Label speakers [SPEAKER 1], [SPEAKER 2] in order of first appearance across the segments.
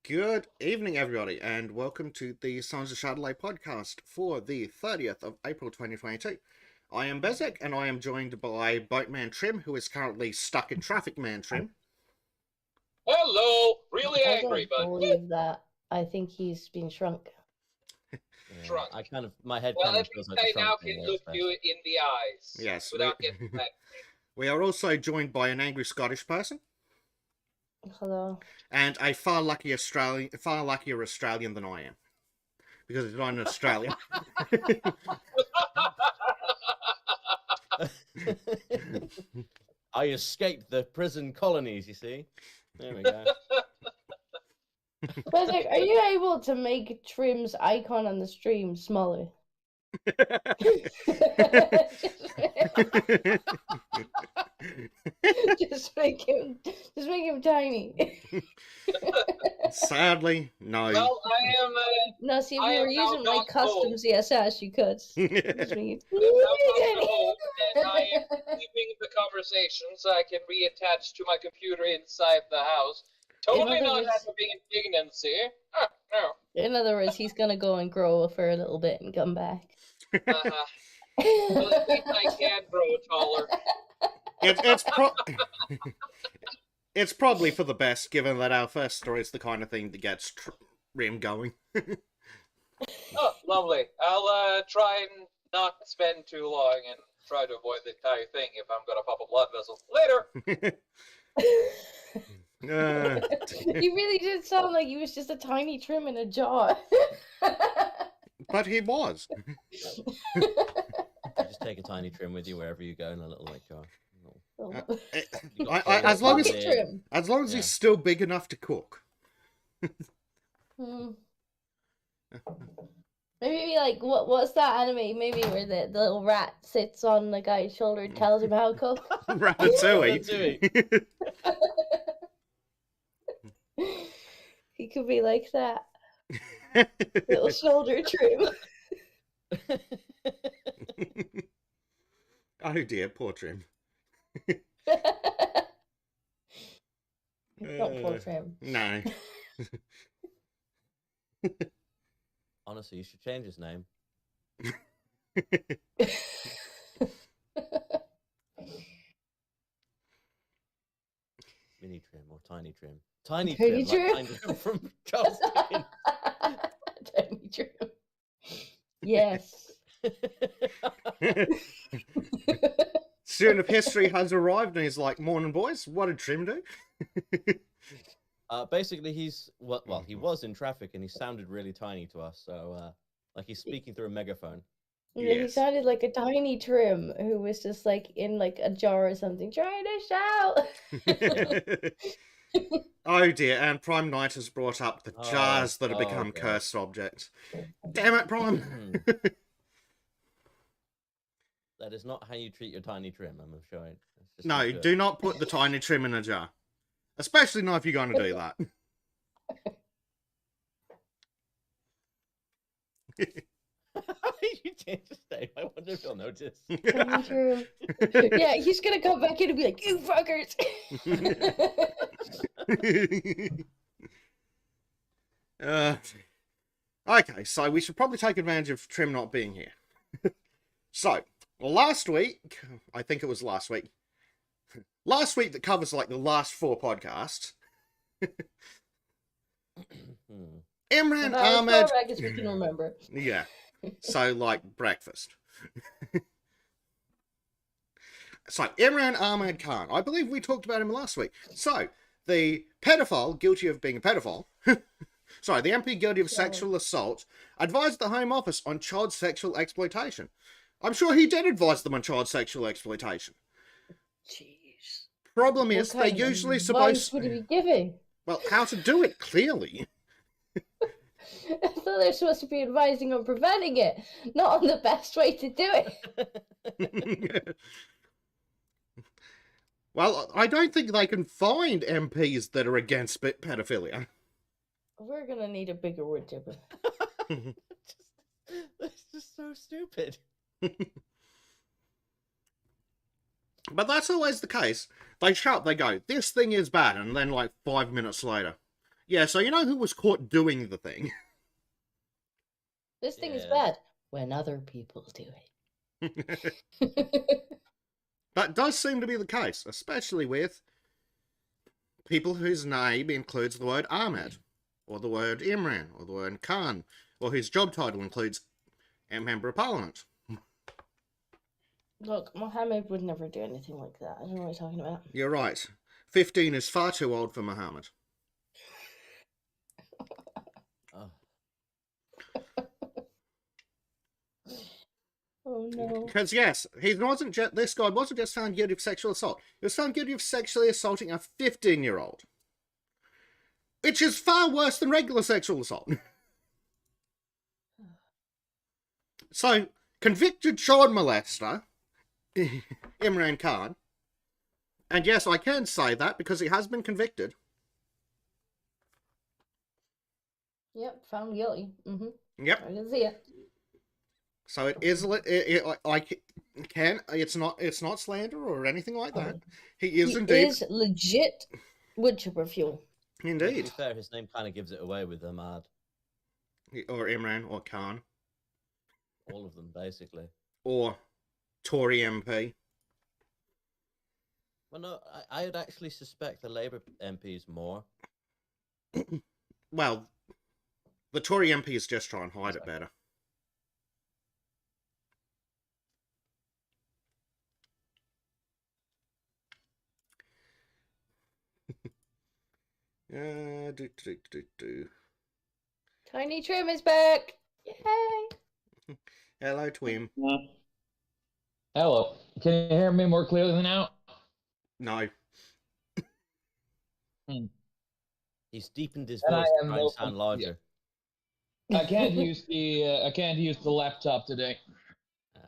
[SPEAKER 1] Good evening, everybody, and welcome to the Sultans of Shadilay podcast for the 30th of April 2022. I am Bezek, and I am joined by Boatman Trim, who is currently stuck in traffic, man Trim.
[SPEAKER 2] Hello! Really
[SPEAKER 3] I
[SPEAKER 2] angry,
[SPEAKER 3] don't
[SPEAKER 2] but
[SPEAKER 3] believe that. I think he's been shrunk.
[SPEAKER 2] Shrunk.
[SPEAKER 4] My head
[SPEAKER 2] well,
[SPEAKER 4] kind
[SPEAKER 2] at
[SPEAKER 4] of feels
[SPEAKER 2] least
[SPEAKER 4] like
[SPEAKER 2] I
[SPEAKER 4] the
[SPEAKER 2] now
[SPEAKER 4] shrunk
[SPEAKER 2] can
[SPEAKER 4] thing
[SPEAKER 2] look
[SPEAKER 4] there,
[SPEAKER 2] you in the eyes.
[SPEAKER 1] Yes,
[SPEAKER 2] Without getting mad.
[SPEAKER 1] we are also joined by an angry Scottish person
[SPEAKER 3] Hello.
[SPEAKER 1] and a far luckier Australian than I am, because it's not in Australia.
[SPEAKER 4] I escaped the prison colonies, you see. There we go.
[SPEAKER 3] Bezek, are you able to make Trim's icon on the stream smaller? just make him tiny.
[SPEAKER 1] Sadly, no.
[SPEAKER 2] Well, I am.
[SPEAKER 3] No, see, if
[SPEAKER 2] I
[SPEAKER 3] you were
[SPEAKER 2] am now
[SPEAKER 3] using like
[SPEAKER 2] not
[SPEAKER 3] custom
[SPEAKER 2] old.
[SPEAKER 3] CSS, you could. Just make it
[SPEAKER 2] I'm
[SPEAKER 3] teeny,
[SPEAKER 2] not
[SPEAKER 3] tiny.
[SPEAKER 2] old, and I am keeping the conversation so I can reattach to my computer inside the house. Totally
[SPEAKER 3] other
[SPEAKER 2] not
[SPEAKER 3] words-
[SPEAKER 2] out of indignancy. No.
[SPEAKER 3] In other words, he's gonna go and grow for a little bit and come back.
[SPEAKER 2] Uh-huh. Well, at least I can grow taller.
[SPEAKER 1] It's probably for the best, given that our first story is the kind of thing that gets Rim going.
[SPEAKER 2] Oh, lovely. I'll try and not spend too long and try to avoid the entire thing if I'm gonna pop a blood vessel. Later!
[SPEAKER 3] He really did sound like he was just a tiny Trim in a jar.
[SPEAKER 1] But he was.
[SPEAKER 4] You just take a tiny trim with you wherever you go in a little like jar.
[SPEAKER 1] As long
[SPEAKER 3] Pocket Trim.
[SPEAKER 1] as he's still big enough to cook.
[SPEAKER 3] Maybe like what's that anime? Maybe where the little rat sits on the guy's shoulder and tells him how to cook.
[SPEAKER 1] Ratatouille.
[SPEAKER 3] He could be like that. Little shoulder Trim.
[SPEAKER 1] Oh dear, poor Trim.
[SPEAKER 3] Not poor Trim.
[SPEAKER 1] No.
[SPEAKER 4] Honestly, you should change his name. Mini Trim or Tiny Trim. Tiny
[SPEAKER 3] Tiny
[SPEAKER 4] Trim,
[SPEAKER 3] Trim.
[SPEAKER 4] like Tiny Trim from Charles Dickens.
[SPEAKER 3] Tiny Trim. Yes.
[SPEAKER 1] Student of history has arrived and he's like, "Morning, boys. What did Trim do?"
[SPEAKER 4] Basically, he was in traffic and he sounded really tiny to us. So, like he's speaking through a megaphone.
[SPEAKER 3] Yeah, he
[SPEAKER 1] Yes.
[SPEAKER 3] sounded like a tiny Trim who was just like in like a jar or something, trying to shout.
[SPEAKER 1] Oh dear, and Prime Knight has brought up the jars that have become
[SPEAKER 4] God.
[SPEAKER 1] cursed objects. Damn it, Prime!
[SPEAKER 4] That is not how you treat your tiny trim, I'm afraid. It's just
[SPEAKER 1] No,
[SPEAKER 4] not good.
[SPEAKER 1] do not put the tiny Trim in a jar. Especially not if you're going to do that.
[SPEAKER 4] You changed his name. I wonder if he'll notice.
[SPEAKER 3] Tiny Trim. Yeah, he's gonna come back in and be like, "You fuckers."
[SPEAKER 1] Okay, so we should probably take advantage of Trim not being here. So, last week, I think it was last week that covers like the last 4 podcasts, Imran
[SPEAKER 3] About as
[SPEAKER 1] Ahmed,
[SPEAKER 3] far back as we can remember.
[SPEAKER 1] yeah, so like breakfast. So, Imran Ahmed Khan, I believe we talked about him last week. So, the pedophile guilty of being a pedophile, sorry, the MP guilty of sexual assault, advised the Home Office on child sexual exploitation. I'm sure he did advise them on child sexual exploitation.
[SPEAKER 3] Jeez.
[SPEAKER 1] Problem
[SPEAKER 3] What
[SPEAKER 1] is, they're
[SPEAKER 3] kind of
[SPEAKER 1] usually
[SPEAKER 3] advice
[SPEAKER 1] supposed...
[SPEAKER 3] would he be giving?
[SPEAKER 1] Well, how to do it, clearly.
[SPEAKER 3] I thought they're supposed to be advising on preventing it, not on the best way to do it.
[SPEAKER 1] Well, I don't think they can find MPs that are against pedophilia.
[SPEAKER 3] We're gonna need a bigger wood chipper.
[SPEAKER 4] That's just so stupid.
[SPEAKER 1] But that's always the case. They show up, they go, "This thing is bad," and then like 5 minutes later, Yeah, so you know who was caught doing the thing?
[SPEAKER 3] This thing is
[SPEAKER 4] Yes.
[SPEAKER 3] bad when other people do it.
[SPEAKER 1] That does seem to be the case, especially with people whose name includes the word Ahmed, or the word Imran, or the word Khan, or whose job title includes a member of parliament.
[SPEAKER 3] Look, Mohammed would never do anything like that. I don't know what you're talking about.
[SPEAKER 1] You're right. 15 is far too old for Muhammad.
[SPEAKER 4] Oh,
[SPEAKER 3] Oh no.
[SPEAKER 1] Because yes, this guy wasn't just found guilty of sexual assault. He was found guilty of sexually assaulting a 15-year-old. Which is far worse than regular sexual assault. So, convicted child molester, Imran Khan, and yes, I can say that because he has been convicted.
[SPEAKER 3] Yep, found guilty. Mm-hmm.
[SPEAKER 1] Yep.
[SPEAKER 3] I can see it.
[SPEAKER 1] So it is. It's not slander or anything like that. He is indeed.
[SPEAKER 3] Is legit wood chipper fuel.
[SPEAKER 4] to
[SPEAKER 1] Indeed.
[SPEAKER 4] be fair, his name kind of gives it away with Ahmad.
[SPEAKER 1] Or Imran or Khan
[SPEAKER 4] All of them, basically.
[SPEAKER 1] or Tory MP.
[SPEAKER 4] Well, no, I'd actually suspect the Labour MPs more.
[SPEAKER 1] Well, the Tory MPs just try and hide it better. Do.
[SPEAKER 3] Tiny Trim is back. Yay!
[SPEAKER 1] Hello, Twim.
[SPEAKER 5] Hello. Can you hear me more clearly now?
[SPEAKER 1] No.
[SPEAKER 4] He's deepened his
[SPEAKER 5] And I
[SPEAKER 4] voice to
[SPEAKER 5] am
[SPEAKER 4] try and
[SPEAKER 5] no
[SPEAKER 4] sound
[SPEAKER 5] fun-
[SPEAKER 4] larger.
[SPEAKER 5] I can't use the laptop today.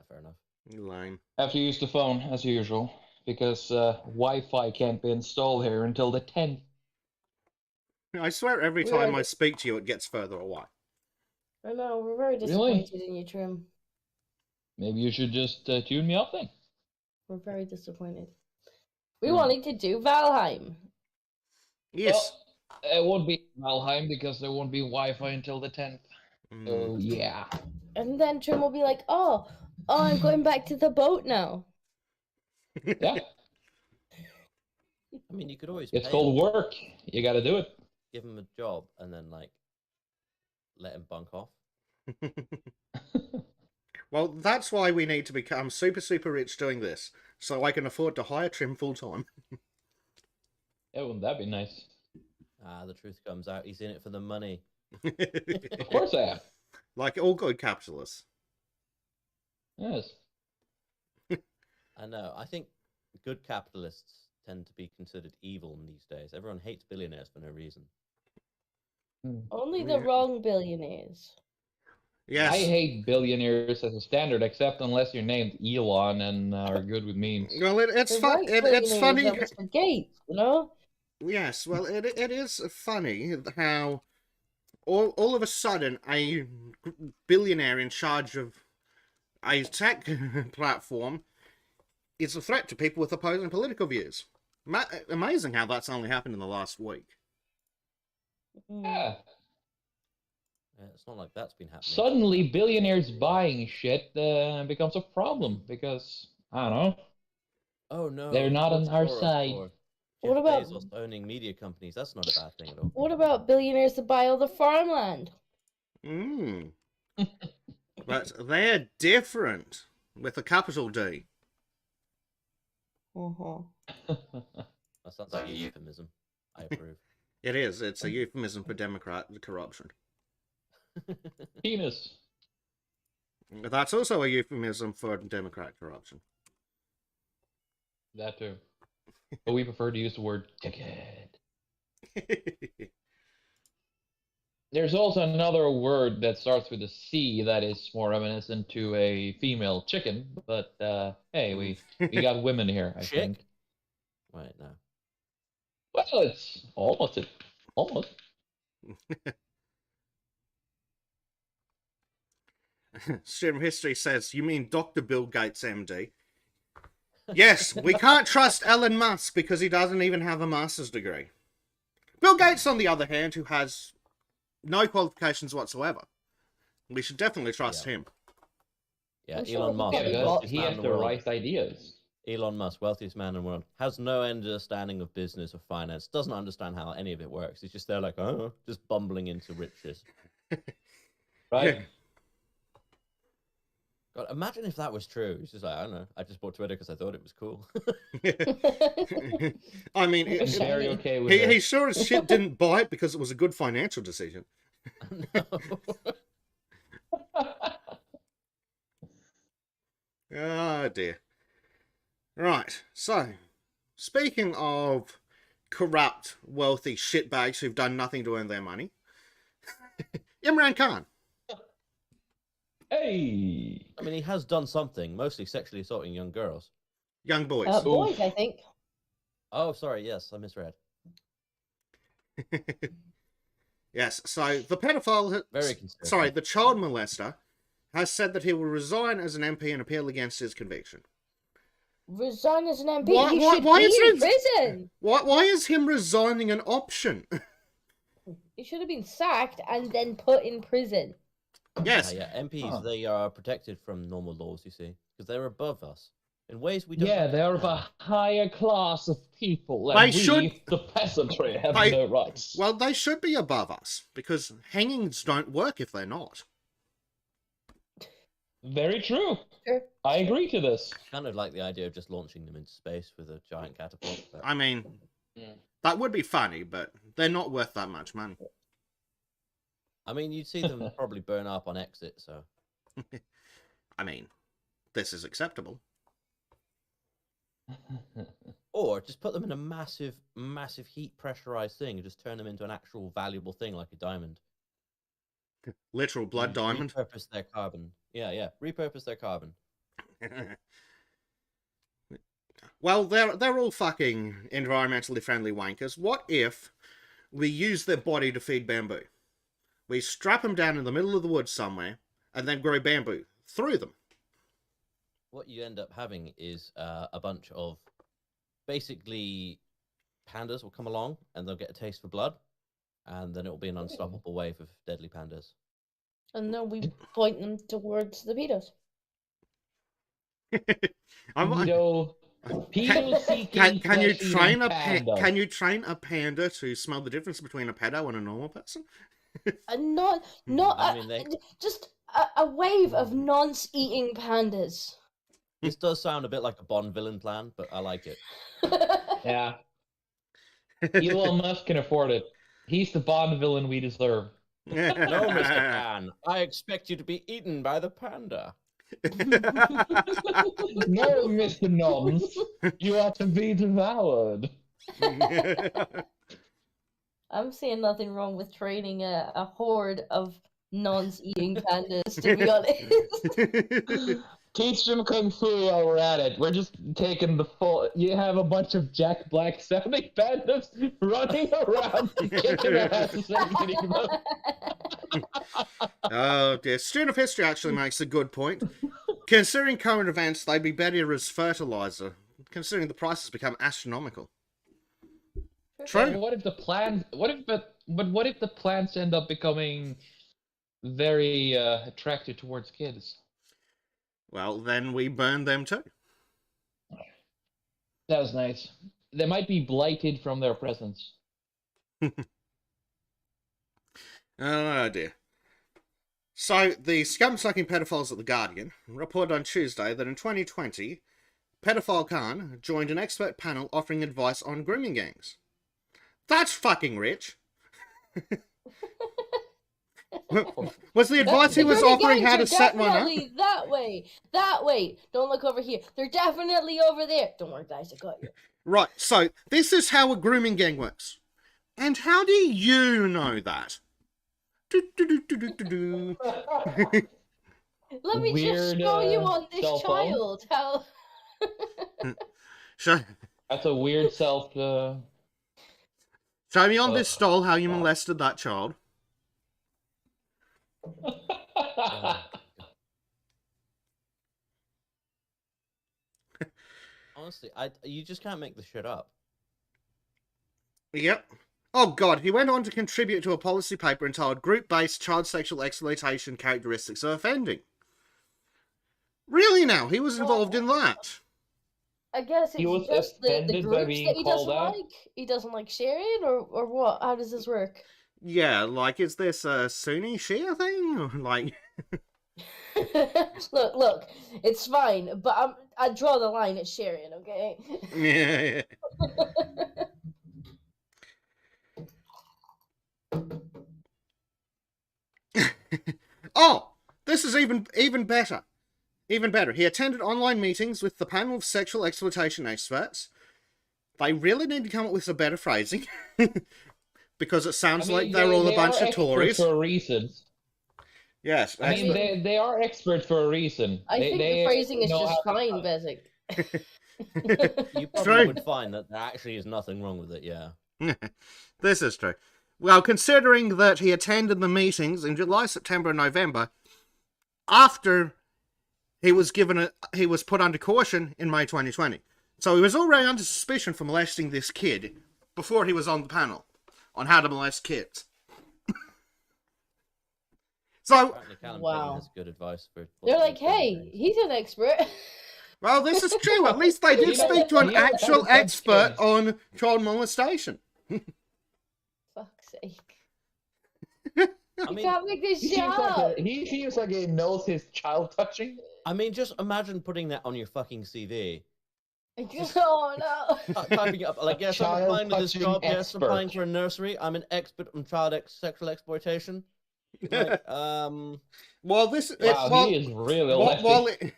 [SPEAKER 4] Fair enough.
[SPEAKER 1] Lame.
[SPEAKER 5] I have to use the phone as usual because Wi-Fi can't be installed here until the 10th.
[SPEAKER 1] I swear every
[SPEAKER 3] We're
[SPEAKER 1] time I
[SPEAKER 3] like-
[SPEAKER 1] speak to you, it gets further away.
[SPEAKER 3] I know, we're very
[SPEAKER 5] Really?
[SPEAKER 3] disappointed in you, Trim.
[SPEAKER 5] Maybe you should just tune me up then.
[SPEAKER 3] We're very disappointed. We
[SPEAKER 5] Hmm.
[SPEAKER 3] wanted to do Valheim.
[SPEAKER 1] Yes.
[SPEAKER 5] Well, it won't be Valheim because there won't be Wi-Fi until the 10th. So yeah.
[SPEAKER 3] And then Trim will be like, oh, I'm going back to the boat now.
[SPEAKER 5] Yeah.
[SPEAKER 4] I mean, you could always
[SPEAKER 5] It's
[SPEAKER 4] pay
[SPEAKER 5] called
[SPEAKER 4] him,
[SPEAKER 5] work. You got to do it.
[SPEAKER 4] give him a job, and then like let him bunk off.
[SPEAKER 1] Well, that's why we need to become super, super rich doing this, so I can afford to hire Trim full time.
[SPEAKER 5] Yeah, wouldn't that be nice?
[SPEAKER 4] The truth comes out. He's in it for the money.
[SPEAKER 5] Of course I am.
[SPEAKER 1] Like all good capitalists.
[SPEAKER 5] Yes.
[SPEAKER 4] I know. I think good capitalists tend to be considered evil in these days. Everyone hates billionaires for no reason.
[SPEAKER 3] Only the
[SPEAKER 1] Yeah.
[SPEAKER 3] wrong billionaires.
[SPEAKER 1] Yes.
[SPEAKER 5] I hate billionaires as a standard, except unless you're named Elon and are good with memes.
[SPEAKER 1] Well, it's
[SPEAKER 3] The
[SPEAKER 1] fun.
[SPEAKER 3] right
[SPEAKER 1] It's
[SPEAKER 3] billionaires
[SPEAKER 1] funny.
[SPEAKER 3] are Mr. Gates, you know?
[SPEAKER 1] Yes. Well, it is funny how all of a sudden a billionaire in charge of a tech platform is a threat to people with opposing political views. Amazing how that's only happened in the last week.
[SPEAKER 5] Yeah.
[SPEAKER 4] Yeah, it's not like that's been happening.
[SPEAKER 5] Suddenly, billionaires buying shit becomes a problem because, I don't know,
[SPEAKER 4] Oh no,
[SPEAKER 5] they're not on our
[SPEAKER 4] Soros
[SPEAKER 5] side.
[SPEAKER 4] or
[SPEAKER 3] What
[SPEAKER 4] Jeff
[SPEAKER 3] about-
[SPEAKER 4] Bezos owning media companies? That's not a bad thing at all.
[SPEAKER 3] What about billionaires that buy all the farmland?
[SPEAKER 1] Mm. But they're different with a capital D.
[SPEAKER 3] Uh-huh.
[SPEAKER 4] That sounds like a euphemism. I approve.
[SPEAKER 1] It is. It's a euphemism for Democrat corruption.
[SPEAKER 5] Penis.
[SPEAKER 1] That's also a euphemism for Democrat corruption.
[SPEAKER 5] That too. But we prefer to use the word dickhead. There's also another word that starts with a C that is more reminiscent to a female chicken, but hey, we got women here, I
[SPEAKER 4] Chick?
[SPEAKER 5] think.
[SPEAKER 4] Right now.
[SPEAKER 5] Well, it's almost it. Almost.
[SPEAKER 1] Stream History says, you mean Dr. Bill Gates, MD? Yes, we can't trust Elon Musk because he doesn't even have a master's degree. Bill Gates, on the other hand, who has no qualifications whatsoever. We should definitely trust him.
[SPEAKER 4] Yeah,
[SPEAKER 3] I'm sure
[SPEAKER 4] Elon
[SPEAKER 3] he
[SPEAKER 4] Musk,
[SPEAKER 3] probably
[SPEAKER 5] because
[SPEAKER 4] wealthiest
[SPEAKER 5] he
[SPEAKER 4] man
[SPEAKER 5] has
[SPEAKER 4] in
[SPEAKER 5] the
[SPEAKER 4] the world.
[SPEAKER 5] right ideas.
[SPEAKER 4] Elon Musk, wealthiest man in the world, has no understanding of business or finance, doesn't understand how any of it works. He's just there like, oh, just bumbling into riches.
[SPEAKER 5] Right?
[SPEAKER 4] God, imagine if that was true. He's just like, I don't know, I just bought Twitter because I thought it was cool.
[SPEAKER 1] I mean,
[SPEAKER 3] I'm
[SPEAKER 5] Very okay with
[SPEAKER 1] he
[SPEAKER 5] that.
[SPEAKER 1] sure as shit didn't buy it because it was a good financial decision.
[SPEAKER 4] No.
[SPEAKER 1] Oh dear. Right, so speaking of corrupt, wealthy shitbags who've done nothing to earn their money, Imran Khan.
[SPEAKER 5] Hey!
[SPEAKER 4] I mean, he has done something, mostly sexually assaulting young girls.
[SPEAKER 1] Young boys.
[SPEAKER 3] boys, I think.
[SPEAKER 4] Oh, sorry, yes, I misread.
[SPEAKER 1] Yes, so the pedophile,
[SPEAKER 4] Very conservative.
[SPEAKER 1] sorry, the child molester has said that he will resign as an MP and appeal against his conviction.
[SPEAKER 3] Resign as an MP.
[SPEAKER 1] Why-
[SPEAKER 3] He
[SPEAKER 1] why-
[SPEAKER 3] should
[SPEAKER 1] why
[SPEAKER 3] be
[SPEAKER 1] is
[SPEAKER 3] in
[SPEAKER 1] it-
[SPEAKER 3] prison.
[SPEAKER 1] Why is him resigning an option?
[SPEAKER 3] He should have been sacked and then put in prison.
[SPEAKER 1] Yes,
[SPEAKER 4] Yeah, MPs,
[SPEAKER 5] Huh.
[SPEAKER 4] they are protected from normal laws, you see, because they're above us in ways we don't.
[SPEAKER 5] Yeah, they're of
[SPEAKER 4] understand.
[SPEAKER 5] a higher class of people,
[SPEAKER 1] They
[SPEAKER 5] and we,
[SPEAKER 1] should-
[SPEAKER 5] the peasantry, have
[SPEAKER 1] They-
[SPEAKER 5] no rights.
[SPEAKER 1] well, they should be above us because hangings don't work if they're not.
[SPEAKER 5] Very true.
[SPEAKER 3] Sure.
[SPEAKER 5] I agree to this.
[SPEAKER 4] Kind of like the idea of just launching them into space with a giant catapult. But...
[SPEAKER 1] I mean,
[SPEAKER 5] Mm.
[SPEAKER 1] that would be funny, but they're not worth that much money.
[SPEAKER 4] I mean, you'd see them probably burn up on exit, so.
[SPEAKER 1] I mean, this is acceptable.
[SPEAKER 4] Or just put them in a massive, massive heat pressurized thing and just turn them into an actual valuable thing like a diamond.
[SPEAKER 1] Literal blood diamond.
[SPEAKER 4] Repurpose their carbon. Yeah. Repurpose their carbon.
[SPEAKER 1] Well, they're all fucking environmentally friendly wankers. What if we use their body to feed bamboo? We strap them down in the middle of the woods somewhere and then grow bamboo through them.
[SPEAKER 4] What you end up having is a bunch of basically pandas will come along and they'll get a taste for blood, and then it will be an unstoppable wave of deadly pandas.
[SPEAKER 3] And then we point them towards the pedos.
[SPEAKER 5] Pedo seeking
[SPEAKER 1] Can you
[SPEAKER 5] flesh-eating
[SPEAKER 1] train
[SPEAKER 5] panda.
[SPEAKER 1] can you train a panda to smell the difference between a pedo and a normal person?
[SPEAKER 3] And not
[SPEAKER 4] I mean, they-
[SPEAKER 3] just a wave of nonce-eating pandas.
[SPEAKER 4] This does sound a bit like a Bond villain plan, but I like it.
[SPEAKER 5] Yeah. Elon Musk can afford it. He's the Bond villain we deserve.
[SPEAKER 4] No, Mr. Pan, I expect you to be eaten by the panda.
[SPEAKER 5] No, Mr. Nonce, you are to be devoured.
[SPEAKER 3] I'm seeing nothing wrong with training a horde of nonce-eating pandas, to be honest.
[SPEAKER 5] Teach them kung fu while we're at it. We're just taking the full. You have a bunch of Jack Black sounding pandas running around, kicking their asses and eating them.
[SPEAKER 1] Oh dear. Student of history actually makes a good point. Considering current events, they'd be better as fertilizer. Considering the prices become astronomical. True.
[SPEAKER 5] What if the plants? What if the plants end up becoming very attracted towards kids?
[SPEAKER 1] Well, then we burn them too.
[SPEAKER 5] That was nice. They might be blighted from their presence.
[SPEAKER 1] Oh dear. So, the scum-sucking pedophiles at The Guardian reported on Tuesday that in 2020, pedophile Khan joined an expert panel offering advice on grooming gangs. That's fucking rich. Was the advice he was
[SPEAKER 3] The
[SPEAKER 1] offering
[SPEAKER 3] gangs
[SPEAKER 1] how
[SPEAKER 3] are
[SPEAKER 1] to set one up?
[SPEAKER 3] definitely that way. Don't look over here. They're definitely over there. Don't worry, guys. I got you.
[SPEAKER 1] Right, so this is how a grooming gang works. And how do you know that? Do-do-do-do-do-do.
[SPEAKER 3] Let me just
[SPEAKER 5] Weird,
[SPEAKER 3] show you on this
[SPEAKER 5] cell phone.
[SPEAKER 3] child how.
[SPEAKER 1] Show
[SPEAKER 5] That's a weird self.
[SPEAKER 1] show me on this stall how you molested that child.
[SPEAKER 4] Honestly, you just can't make this shit up.
[SPEAKER 1] Yep. Oh god, he went on to contribute to a policy paper entitled Group-Based Child Sexual Exploitation Characteristics of Offending. Really now? He was involved in that?
[SPEAKER 3] I guess
[SPEAKER 5] He
[SPEAKER 3] it's
[SPEAKER 5] was
[SPEAKER 3] just the
[SPEAKER 5] offended by
[SPEAKER 3] groups
[SPEAKER 5] being
[SPEAKER 3] that he
[SPEAKER 5] called
[SPEAKER 3] doesn't
[SPEAKER 5] out?
[SPEAKER 3] like. He doesn't like sharing, or what? How does this work?
[SPEAKER 1] Yeah, like, is this a Sunni Shia thing? Or, like,
[SPEAKER 3] Look, it's fine, but I draw the line at sharing, okay?
[SPEAKER 1] yeah. Oh, this is even better. Even better. He attended online meetings with the panel of sexual exploitation experts. They really need to come up with some better phrasing. Because it sounds like they're all a bunch of Tories.
[SPEAKER 5] For a reason.
[SPEAKER 1] Yes.
[SPEAKER 5] I mean, they are experts for a reason.
[SPEAKER 3] I think the phrasing is just fine, Bezic.
[SPEAKER 4] You probably would find that there actually is nothing wrong with it, yeah.
[SPEAKER 1] This is true. Well, considering that he attended the meetings in July, September, and November, after he was put under caution in May 2020. So he was already under suspicion for molesting this kid before he was on the panel on how to molest kids. So,
[SPEAKER 3] wow.
[SPEAKER 4] Has good advice for
[SPEAKER 3] They're like, hey, he's an expert.
[SPEAKER 1] well, this is true. At least they did speak to an actual expert on child molestation.
[SPEAKER 3] Fuck's sake.
[SPEAKER 4] I mean,
[SPEAKER 3] You can't make this shit up.
[SPEAKER 5] He seems like he knows his child touching.
[SPEAKER 4] I mean, just imagine putting that on your fucking CV.
[SPEAKER 3] Oh no.
[SPEAKER 4] Typing it up, like, yes, I'm applying to this job, yes, I'm
[SPEAKER 5] expert.
[SPEAKER 4] applying for a nursery, I'm an expert on child sexual exploitation. Like,
[SPEAKER 1] Well, this
[SPEAKER 5] Wow, he is really lefty.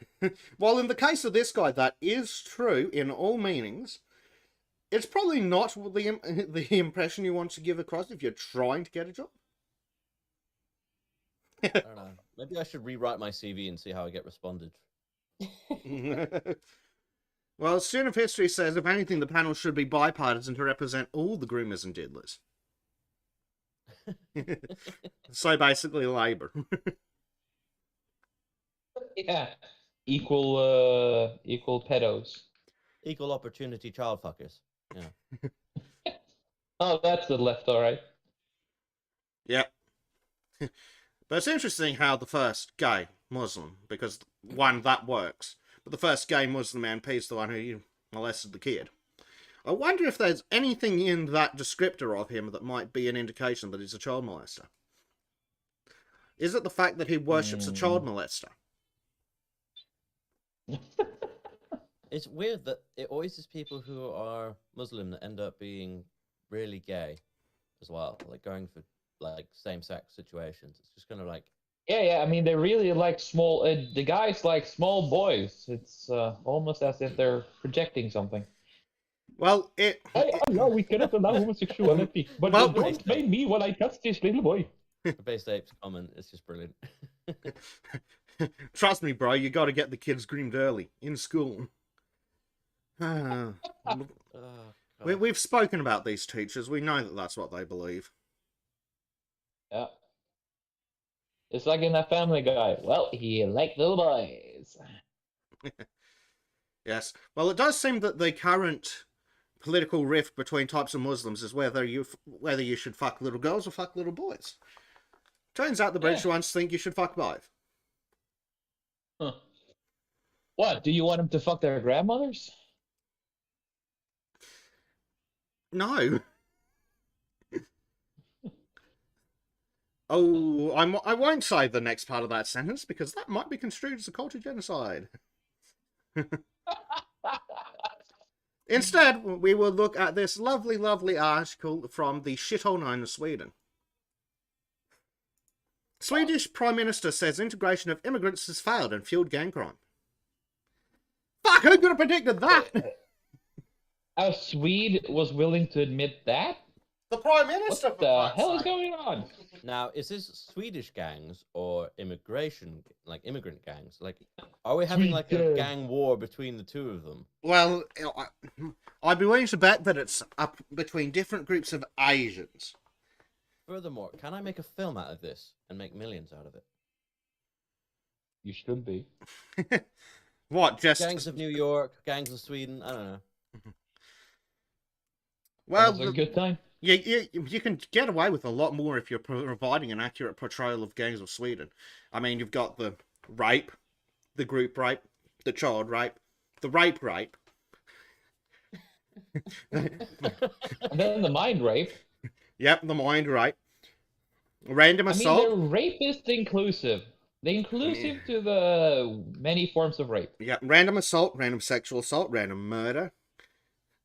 [SPEAKER 1] while in the case of this guy, that is true in all meanings. It's probably not the impression you want to give across if you're trying to get a job.
[SPEAKER 4] I don't know. Maybe I should rewrite my CV and see how I get responded.
[SPEAKER 1] Well, Student of History says, if anything, the panel should be bipartisan to represent all the groomers and diddlers. So basically, Labour.
[SPEAKER 5] Yeah, equal pedos.
[SPEAKER 4] Equal opportunity child fuckers. Yeah.
[SPEAKER 5] Oh, that's the left, all right.
[SPEAKER 1] Yep. But it's interesting how the first gay Muslim, because one, that works, but the first gay Muslim MP is the one who molested the kid. I wonder if there's anything in that descriptor of him that might be an indication that he's a child molester. Is it the fact that he worships a child molester?
[SPEAKER 4] It's weird that it always is people who are Muslim that end up being really gay as well, like going for like same-sex situations. It's just kind of like,
[SPEAKER 5] Yeah. I mean, they really like small. The guys like small boys. It's almost as if they're projecting something.
[SPEAKER 1] Well,
[SPEAKER 5] No, we cannot allow homosexuality. But
[SPEAKER 1] Well,
[SPEAKER 5] don't blame me when I touch this little boy.
[SPEAKER 4] the base apes comment. It's just brilliant.
[SPEAKER 1] trust me, bro, you got to get the kids groomed early in school.
[SPEAKER 4] Oh, God.
[SPEAKER 1] We've spoken about these teachers. We know that that's what they believe.
[SPEAKER 5] Yeah. It's like in that Family Guy. Well, he liked little boys.
[SPEAKER 1] Yes. Well, it does seem that the current political rift between types of Muslims is whether you should fuck little girls or fuck little boys. Turns out the British ones think you should fuck both.
[SPEAKER 5] Huh. What? Do you want them to fuck their grandmothers?
[SPEAKER 1] No. Oh, I won't say the next part of that sentence because that might be construed as a culture genocide. Instead, we will look at this lovely, lovely article from the shithole known as Sweden. Swedish Prime Minister says integration of immigrants has failed and fueled gang crime. Fuck, who could have predicted that?
[SPEAKER 5] A Swede was willing to admit that?
[SPEAKER 1] The Prime Minister,
[SPEAKER 5] What the hell is going on?
[SPEAKER 4] Now, is this Swedish gangs or immigrant gangs? Like, are we having like a gang war between the two of them?
[SPEAKER 1] Well, I'd be willing to bet that it's up between different groups of Asians.
[SPEAKER 4] Furthermore, can I make a film out of this and make millions out of it?
[SPEAKER 5] You should be.
[SPEAKER 1] What, just...
[SPEAKER 4] Gangs of New York, gangs of Sweden, I don't know.
[SPEAKER 1] Well,
[SPEAKER 5] That was a good time.
[SPEAKER 1] you can get away with a lot more if you're providing an accurate portrayal of gangs of Sweden. I mean, you've got the rape, the group rape, the child rape, the rape.
[SPEAKER 5] And then the mind rape.
[SPEAKER 1] Yep, the mind rape. Random
[SPEAKER 5] I mean,
[SPEAKER 1] assault.
[SPEAKER 5] they're rapist inclusive. They're inclusive to the many forms of rape.
[SPEAKER 1] Yep, random assault, random sexual assault, random murder.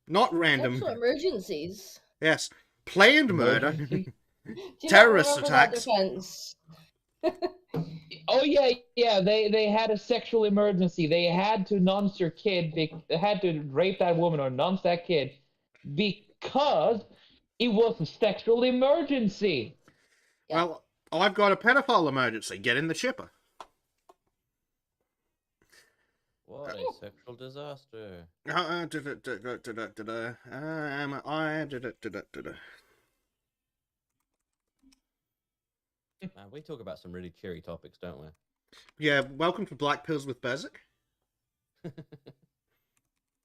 [SPEAKER 1] Not random.
[SPEAKER 3] Sexual emergencies.
[SPEAKER 1] Yes, planned murder.
[SPEAKER 5] Emergency.
[SPEAKER 3] Do you
[SPEAKER 1] Terrorist
[SPEAKER 3] not remember
[SPEAKER 1] attacks.
[SPEAKER 3] That defense?
[SPEAKER 5] Oh yeah. They had a sexual emergency. They had to nonce their kid. They had to rape that woman or nonce that kid because it was a sexual emergency.
[SPEAKER 3] Yeah.
[SPEAKER 1] Well, I've got a pedophile emergency. Get in the chipper.
[SPEAKER 4] What a sexual disaster. Man, we talk about some really cheery topics, don't we?
[SPEAKER 1] Yeah, welcome to Black Pills with Bezic.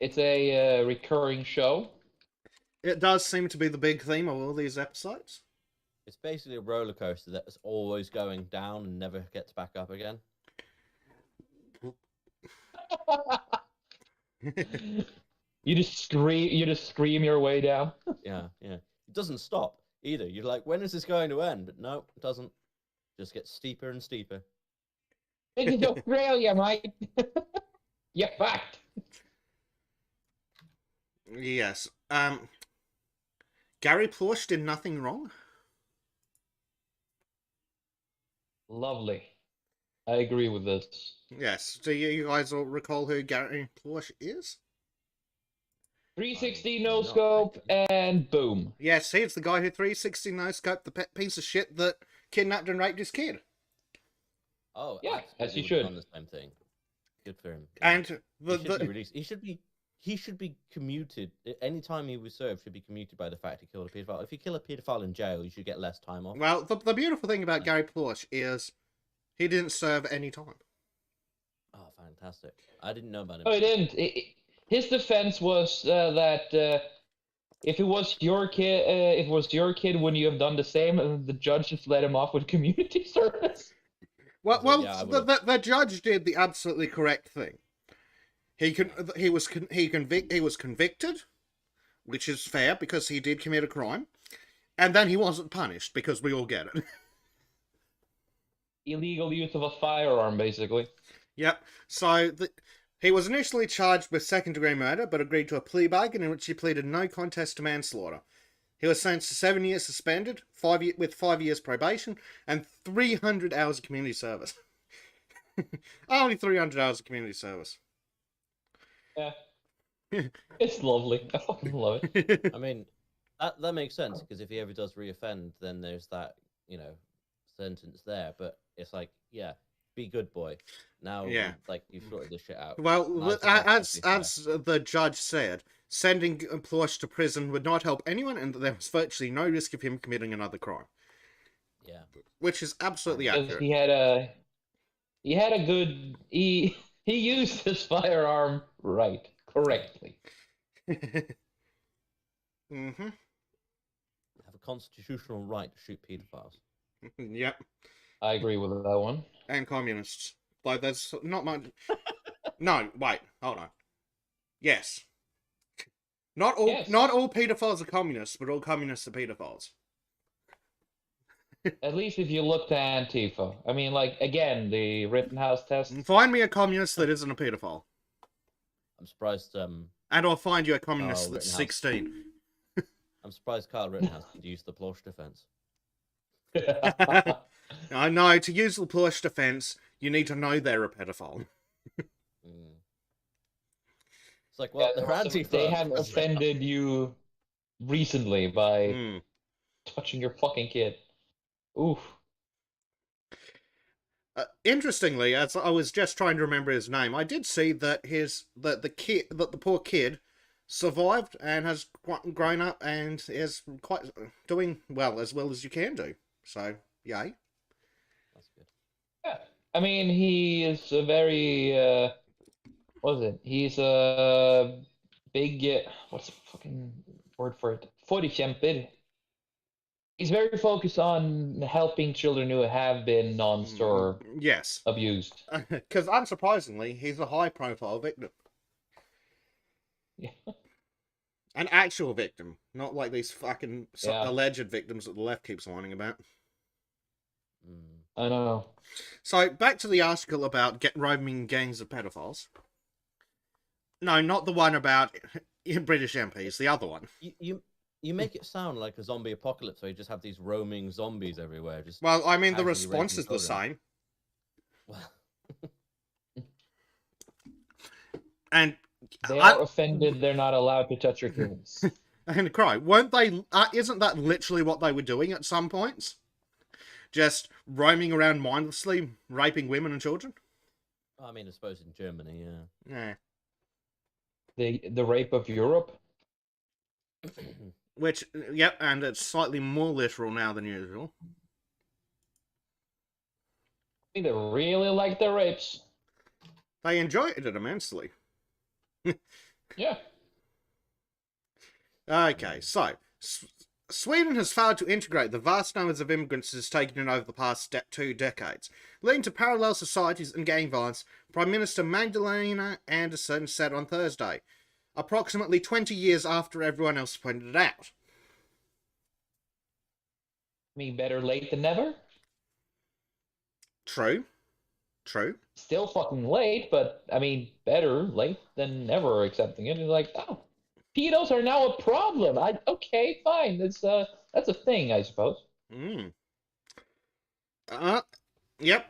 [SPEAKER 5] It's a recurring show.
[SPEAKER 1] It does seem to be the big theme of all these episodes.
[SPEAKER 4] It's basically a roller coaster that's always going down and never gets back up again.
[SPEAKER 5] You just scream your way down.
[SPEAKER 4] Yeah. It doesn't stop either. You're like, when is this going to end? But no, it doesn't. Just gets steeper and steeper.
[SPEAKER 5] This is Australia, mate. You fucked.
[SPEAKER 1] Yes. Gary Plush did nothing wrong.
[SPEAKER 5] Lovely. I agree with this.
[SPEAKER 1] Yes. Do you guys all recall who Gary Plush is?
[SPEAKER 5] 360 no scope and boom.
[SPEAKER 1] Yes, he's the guy who 360 no-scoped the piece of shit that kidnapped and raped his kid.
[SPEAKER 4] Oh,
[SPEAKER 5] Yeah,
[SPEAKER 4] absolutely
[SPEAKER 5] as he
[SPEAKER 4] would've
[SPEAKER 5] should.
[SPEAKER 4] done the same thing. Good for him.
[SPEAKER 1] And
[SPEAKER 4] He should be released. He should be commuted. Any time he was served should be commuted by the fact he killed a paedophile. If you kill a paedophile in jail, you should get less time off.
[SPEAKER 1] well, the beautiful thing about Gary Plush is he didn't serve any time.
[SPEAKER 4] Oh, fantastic! I didn't know about him.
[SPEAKER 5] Oh, he didn't. His defense was that if it was your kid, wouldn't you have done the same? And the judge just let him off with community service.
[SPEAKER 1] Well,
[SPEAKER 4] Yeah, I
[SPEAKER 1] the judge did the absolutely correct thing. He was convicted, which is fair because he did commit a crime, and then he wasn't punished because we all get it.
[SPEAKER 5] Illegal use of a firearm, basically.
[SPEAKER 1] Yep. So he was initially charged with second-degree murder, but agreed to a plea bargain in which he pleaded no contest to manslaughter. He was sentenced to 7 years suspended, 5 years probation, and 300 hours of community service. Only 300 hours of community service.
[SPEAKER 5] Yeah. It's lovely. I fucking love it.
[SPEAKER 4] I mean, that makes sense because if he ever does reoffend, then there's that sentence there. But it's like, yeah, be good boy. Now,
[SPEAKER 1] Yeah.
[SPEAKER 4] like you've sorted this shit out.
[SPEAKER 1] Well,
[SPEAKER 4] Nice
[SPEAKER 1] as the judge said, sending Plush to prison would not help anyone, and there was virtually no risk of him committing another crime.
[SPEAKER 4] Yeah.
[SPEAKER 1] Which is absolutely
[SPEAKER 5] Because
[SPEAKER 1] accurate.
[SPEAKER 5] he had a good he used his firearm correctly.
[SPEAKER 1] Mm-hmm.
[SPEAKER 4] Have a constitutional right to shoot paedophiles.
[SPEAKER 1] Yep.
[SPEAKER 5] I agree with that one.
[SPEAKER 1] And communists. Like, there's not much... No, wait, hold on. Yes. Not all pedophiles are communists, but all communists are pedophiles.
[SPEAKER 5] At least if you look to Antifa. I mean, like, again, the Rittenhouse test.
[SPEAKER 1] Find me a communist that isn't a pedophile.
[SPEAKER 4] I'm surprised.
[SPEAKER 1] And I'll find you a communist
[SPEAKER 4] Oh,
[SPEAKER 1] that's
[SPEAKER 4] Rittenhouse.
[SPEAKER 1] 16.
[SPEAKER 4] I'm surprised Carl Rittenhouse could use the Plush defense.
[SPEAKER 1] I know, to use the Plush defense, you need to know they're a pedophile.
[SPEAKER 4] Mm. It's like, well, they're Antifa.
[SPEAKER 5] They have offended you recently by
[SPEAKER 1] Hmm.
[SPEAKER 5] touching your fucking kid. Oof.
[SPEAKER 1] Interestingly, as I was just trying to remember his name, I did see that the poor kid survived and has grown up and is quite doing well as you can do. So, yay.
[SPEAKER 4] That's good.
[SPEAKER 5] Yeah. I mean, he is a very what is it? He's a big what's the fucking word for it? Forkjemper He's very focused on helping children who have been nonced or
[SPEAKER 1] Yes.
[SPEAKER 5] abused.
[SPEAKER 1] Because unsurprisingly, he's a high-profile victim.
[SPEAKER 5] Yeah.
[SPEAKER 1] An actual victim, not like these fucking
[SPEAKER 5] Yeah.
[SPEAKER 1] alleged victims that the left keeps whining about.
[SPEAKER 4] Mm.
[SPEAKER 5] I know.
[SPEAKER 1] So, back to the article about roaming gangs of pedophiles. No, not the one about British MPs, the other one.
[SPEAKER 4] You make it sound like a zombie apocalypse where you just have these roaming zombies everywhere. Just
[SPEAKER 1] Well, I mean, the
[SPEAKER 4] casually
[SPEAKER 1] response
[SPEAKER 4] raping
[SPEAKER 1] is the
[SPEAKER 4] children.
[SPEAKER 1] same.
[SPEAKER 4] Well,
[SPEAKER 1] And
[SPEAKER 5] They are offended. They're not allowed to touch your kids.
[SPEAKER 1] and cry, weren't they? Isn't that literally what they were doing at some points? Just roaming around mindlessly, raping women and children.
[SPEAKER 4] I mean, I suppose in Germany, yeah.
[SPEAKER 1] Yeah.
[SPEAKER 5] The rape of Europe.
[SPEAKER 1] Which, yep, and it's slightly more literal now than usual.
[SPEAKER 5] They really like their rapes.
[SPEAKER 1] They enjoyed it immensely.
[SPEAKER 5] Yeah.
[SPEAKER 1] Okay, so Sweden has failed to integrate the vast numbers of immigrants it has taken in over the past 2 decades, leading to parallel societies and gang violence, Prime Minister Magdalena Andersson said on Thursday, approximately 20 years after everyone else pointed it out.
[SPEAKER 5] I mean, better late than never.
[SPEAKER 1] True.
[SPEAKER 5] Still fucking late, but I mean, better late than never accepting it. It's like, oh, pedos are now a problem. Okay, fine. That's a thing, I suppose.
[SPEAKER 1] Yep.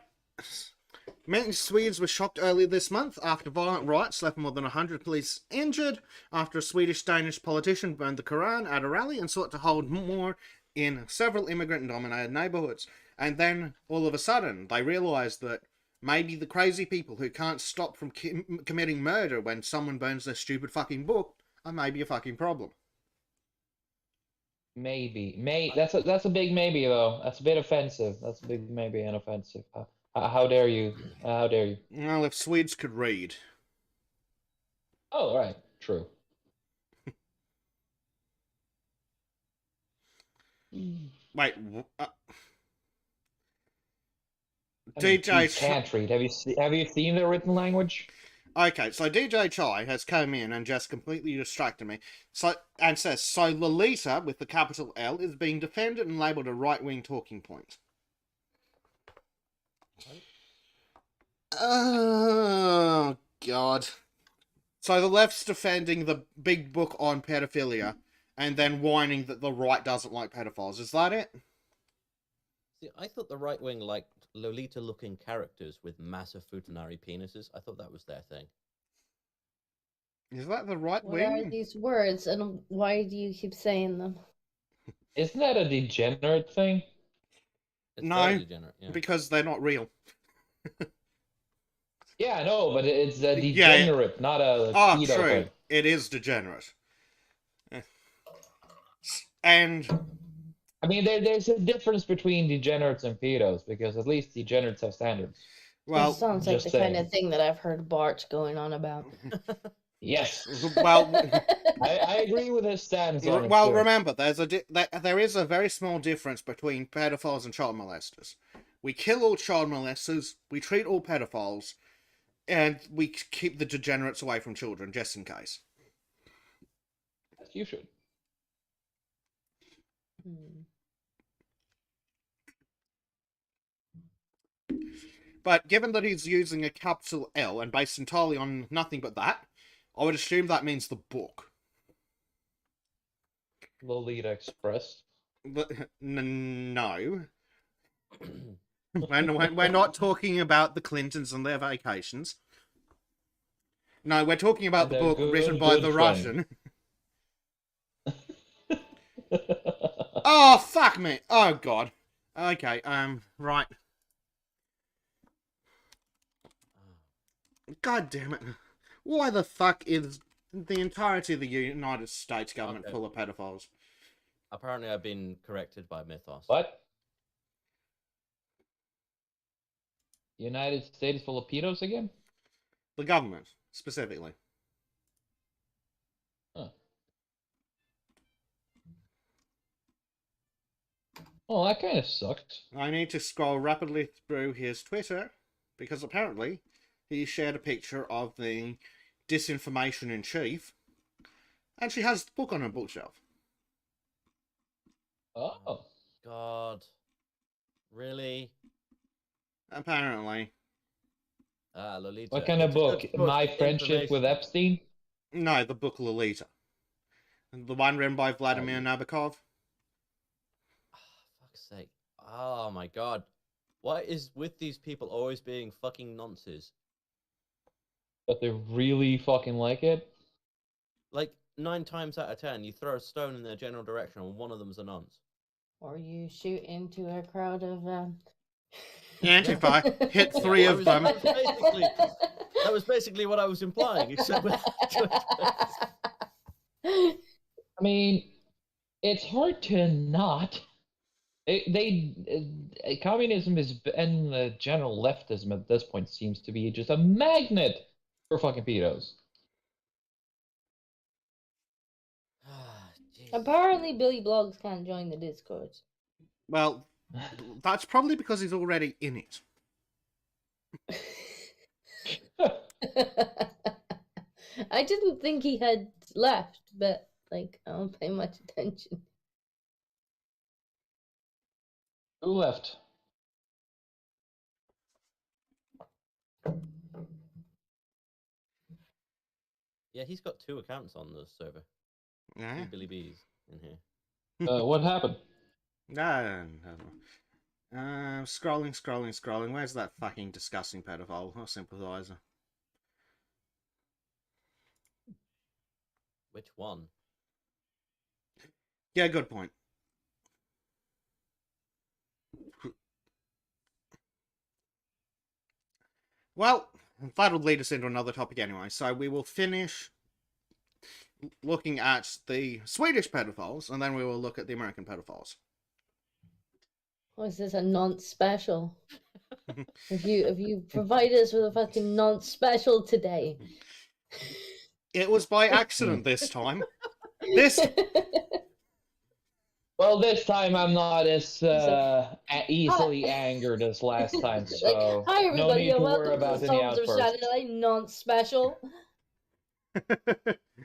[SPEAKER 1] Many Swedes were shocked earlier this month after violent riots left more than 100 police injured after a Swedish-Danish politician burned the Quran at a rally and sought to hold more in several immigrant-dominated neighborhoods. And then, all of a sudden, they realized that maybe the crazy people who can't stop from committing murder when someone burns their stupid fucking book are maybe a fucking problem.
[SPEAKER 5] Maybe. That's a big maybe though. That's a bit offensive. That's a big maybe and offensive. How dare you? How dare you?
[SPEAKER 1] Well, if Swedes could read.
[SPEAKER 5] Oh, right. True.
[SPEAKER 1] Wait,
[SPEAKER 5] I mean,
[SPEAKER 1] DJ
[SPEAKER 5] you can't read. Have you seen the written language?
[SPEAKER 1] Okay, so DJ Chai has come in and just completely distracted me. And says, so Lolita, with the capital L, is being defended and labelled a right-wing talking point. Oh, God. So the left's defending the big book on pedophilia and then whining that the right doesn't like pedophiles. Is that it?
[SPEAKER 4] See, I thought the right wing liked Lolita-looking characters with massive futanari penises. I thought that was their thing.
[SPEAKER 1] Is that the right
[SPEAKER 3] What
[SPEAKER 1] wing?
[SPEAKER 3] are these words, and why do you keep saying them?
[SPEAKER 5] Isn't that a degenerate thing?
[SPEAKER 4] It's
[SPEAKER 1] No,
[SPEAKER 4] very degenerate, yeah.
[SPEAKER 1] because they're not real.
[SPEAKER 5] Yeah, no, but it's a
[SPEAKER 1] Yeah,
[SPEAKER 5] degenerate, not a
[SPEAKER 1] Oh,
[SPEAKER 5] pedo
[SPEAKER 1] true.
[SPEAKER 5] thing.
[SPEAKER 1] It is degenerate. And
[SPEAKER 5] I mean, there's a difference between degenerates and pedos because at least degenerates have standards.
[SPEAKER 1] well,
[SPEAKER 3] This sounds like
[SPEAKER 5] just
[SPEAKER 3] the kind
[SPEAKER 5] saying.
[SPEAKER 3] of thing that I've heard Bart going on about.
[SPEAKER 5] Yes,
[SPEAKER 1] well,
[SPEAKER 5] I agree with his stance on it.
[SPEAKER 1] well.
[SPEAKER 5] too.
[SPEAKER 1] Remember, there is a very small difference between pedophiles and child molesters. We kill all child molesters. We treat all pedophiles, and we keep the degenerates away from children, just in case.
[SPEAKER 5] You should.
[SPEAKER 1] But given that he's using a capital L and based entirely on nothing but that, I would assume that means the book.
[SPEAKER 5] Lolita Express.
[SPEAKER 1] But, no. We're not talking about the Clintons and their vacations. No, we're talking about the book written by the Russian. Oh, fuck me. Oh, God. Okay, right. God damn it. Why the fuck is the entirety of the United States government full of pedophiles?
[SPEAKER 4] Apparently, I've been corrected by Mythos.
[SPEAKER 5] What? United States full of pedos again?
[SPEAKER 1] The government, specifically.
[SPEAKER 5] Huh. Oh, that kind of sucked.
[SPEAKER 1] I need to scroll rapidly through his Twitter because apparently he shared a picture of the disinformation in chief, and she has the book on her bookshelf.
[SPEAKER 5] Oh.
[SPEAKER 4] God. Really?
[SPEAKER 1] Apparently.
[SPEAKER 4] Lolita.
[SPEAKER 5] What kind of
[SPEAKER 4] it's a good
[SPEAKER 5] book?
[SPEAKER 4] source
[SPEAKER 5] My
[SPEAKER 4] of
[SPEAKER 5] Friendship with
[SPEAKER 4] information.
[SPEAKER 5] Epstein?
[SPEAKER 1] No, the book Lolita. The one written by Vladimir Nabokov.
[SPEAKER 4] Fuck's sake. Oh my god. What is with these people always being fucking nonces?
[SPEAKER 5] But they really fucking like it?
[SPEAKER 4] Like, 9 times out of 10, you throw a stone in their general direction and one of them's a nonce.
[SPEAKER 3] Or you shoot into a crowd of
[SPEAKER 1] Antifa hit 3
[SPEAKER 4] Yeah,
[SPEAKER 1] of them.
[SPEAKER 4] That was basically what I was implying, except with
[SPEAKER 5] I mean, it's hard to not. Communism is, and the general leftism at this point seems to be just a magnet for fucking pedos.
[SPEAKER 4] Jesus.
[SPEAKER 3] Apparently, Billy Blogs can't join the Discord.
[SPEAKER 1] Well, that's probably because he's already in it.
[SPEAKER 3] I didn't think he had left, but like I don't pay much attention.
[SPEAKER 5] Who left?
[SPEAKER 4] Yeah, he's got 2 accounts on the server.
[SPEAKER 1] Yeah.
[SPEAKER 4] 2 Billy Bees in here.
[SPEAKER 5] What happened?
[SPEAKER 1] No. Scrolling. Where's that fucking disgusting pedophile or sympathizer?
[SPEAKER 4] Which one?
[SPEAKER 1] Yeah, good point. Well, that'll lead us into another topic anyway, so we will finish looking at the Swedish pedophiles, and then we will look at the American pedophiles.
[SPEAKER 3] Was this a non-special? Have you provided us with a fucking non-special today?
[SPEAKER 1] It was by accident this time. This
[SPEAKER 5] Well, this time I'm not as easily angered as last time, so
[SPEAKER 3] Hi
[SPEAKER 5] no
[SPEAKER 3] everybody,
[SPEAKER 5] need to
[SPEAKER 3] and
[SPEAKER 5] worry
[SPEAKER 3] welcome to
[SPEAKER 5] about
[SPEAKER 3] the
[SPEAKER 5] any
[SPEAKER 3] Sultans of
[SPEAKER 5] outbursts.
[SPEAKER 3] Shadilay non-special.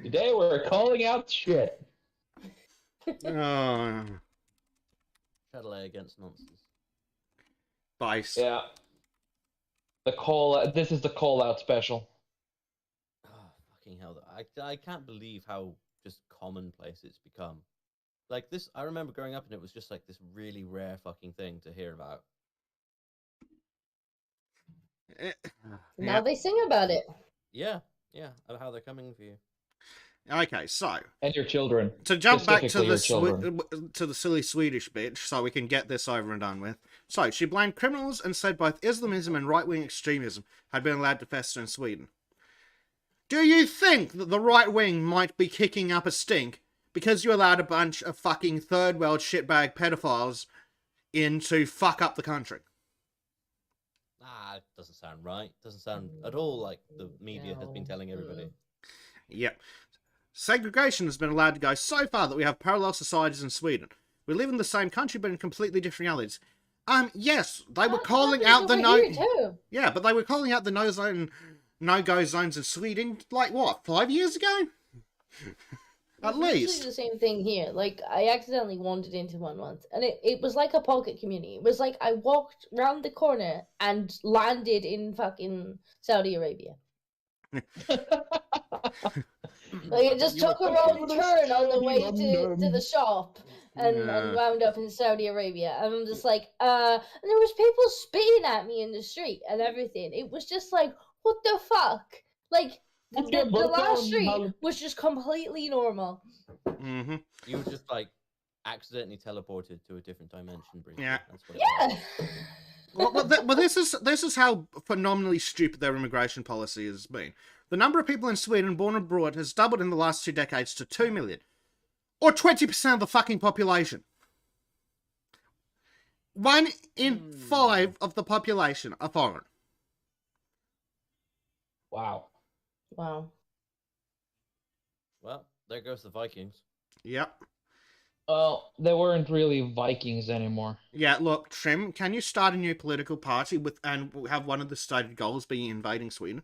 [SPEAKER 5] Today we're calling out shit.
[SPEAKER 1] oh,
[SPEAKER 4] Shadilay against nonsense.
[SPEAKER 1] Vice.
[SPEAKER 5] Yeah. The call. This is the call out special.
[SPEAKER 4] Oh, fucking hell. I can't believe how just commonplace it's become. Like this, I remember growing up and it was just like this really rare fucking thing to hear about.
[SPEAKER 3] Now they sing about it.
[SPEAKER 4] Yeah, of how they're coming for you.
[SPEAKER 1] Okay, so
[SPEAKER 5] And your children.
[SPEAKER 1] to jump back to
[SPEAKER 5] Specifically
[SPEAKER 1] the
[SPEAKER 5] your children.
[SPEAKER 1] to the silly Swedish bitch, so we can get this over and done with. So she blamed criminals and said both Islamism and right-wing extremism had been allowed to fester in Sweden. Do you think that the right wing might be kicking up a stink because you allowed a bunch of fucking third world shitbag pedophiles in to fuck up the country?
[SPEAKER 4] It doesn't sound right. Doesn't sound at all like the media has been telling everybody.
[SPEAKER 1] Yep. Segregation has been allowed to go so far that we have parallel societies in Sweden. We live in the same country but in completely different realities. Yes, they were calling out the Yeah, but they were calling out the no-go zones in Sweden, like what, 5 years ago? At least.
[SPEAKER 3] It's the same thing here. Like, I accidentally wandered into one once, and it was like a pocket community. It was like I walked round the corner and landed in fucking Saudi Arabia. Like, it just took a wrong turn on the way to the shop and wound up in Saudi Arabia. And I'm just like, and there was people spitting at me in the street and everything. It was just like, what the fuck? Like, the last street was just completely normal.
[SPEAKER 1] Mm-hmm.
[SPEAKER 4] You were just like accidentally teleported to a different dimension, briefly.
[SPEAKER 1] Yeah.
[SPEAKER 4] That's what it was.
[SPEAKER 1] Well, this is how phenomenally stupid their immigration policy has been. The number of people in Sweden born abroad has doubled in the last 2 decades to 2 million. Or 20% of the fucking population. 1 in 5 of the population are foreign.
[SPEAKER 5] Wow.
[SPEAKER 3] Wow.
[SPEAKER 4] Well, there goes the Vikings.
[SPEAKER 1] Yep.
[SPEAKER 5] Well, they weren't really Vikings anymore.
[SPEAKER 1] Yeah, look, Trim, can you start a new political party and have one of the stated goals be invading Sweden?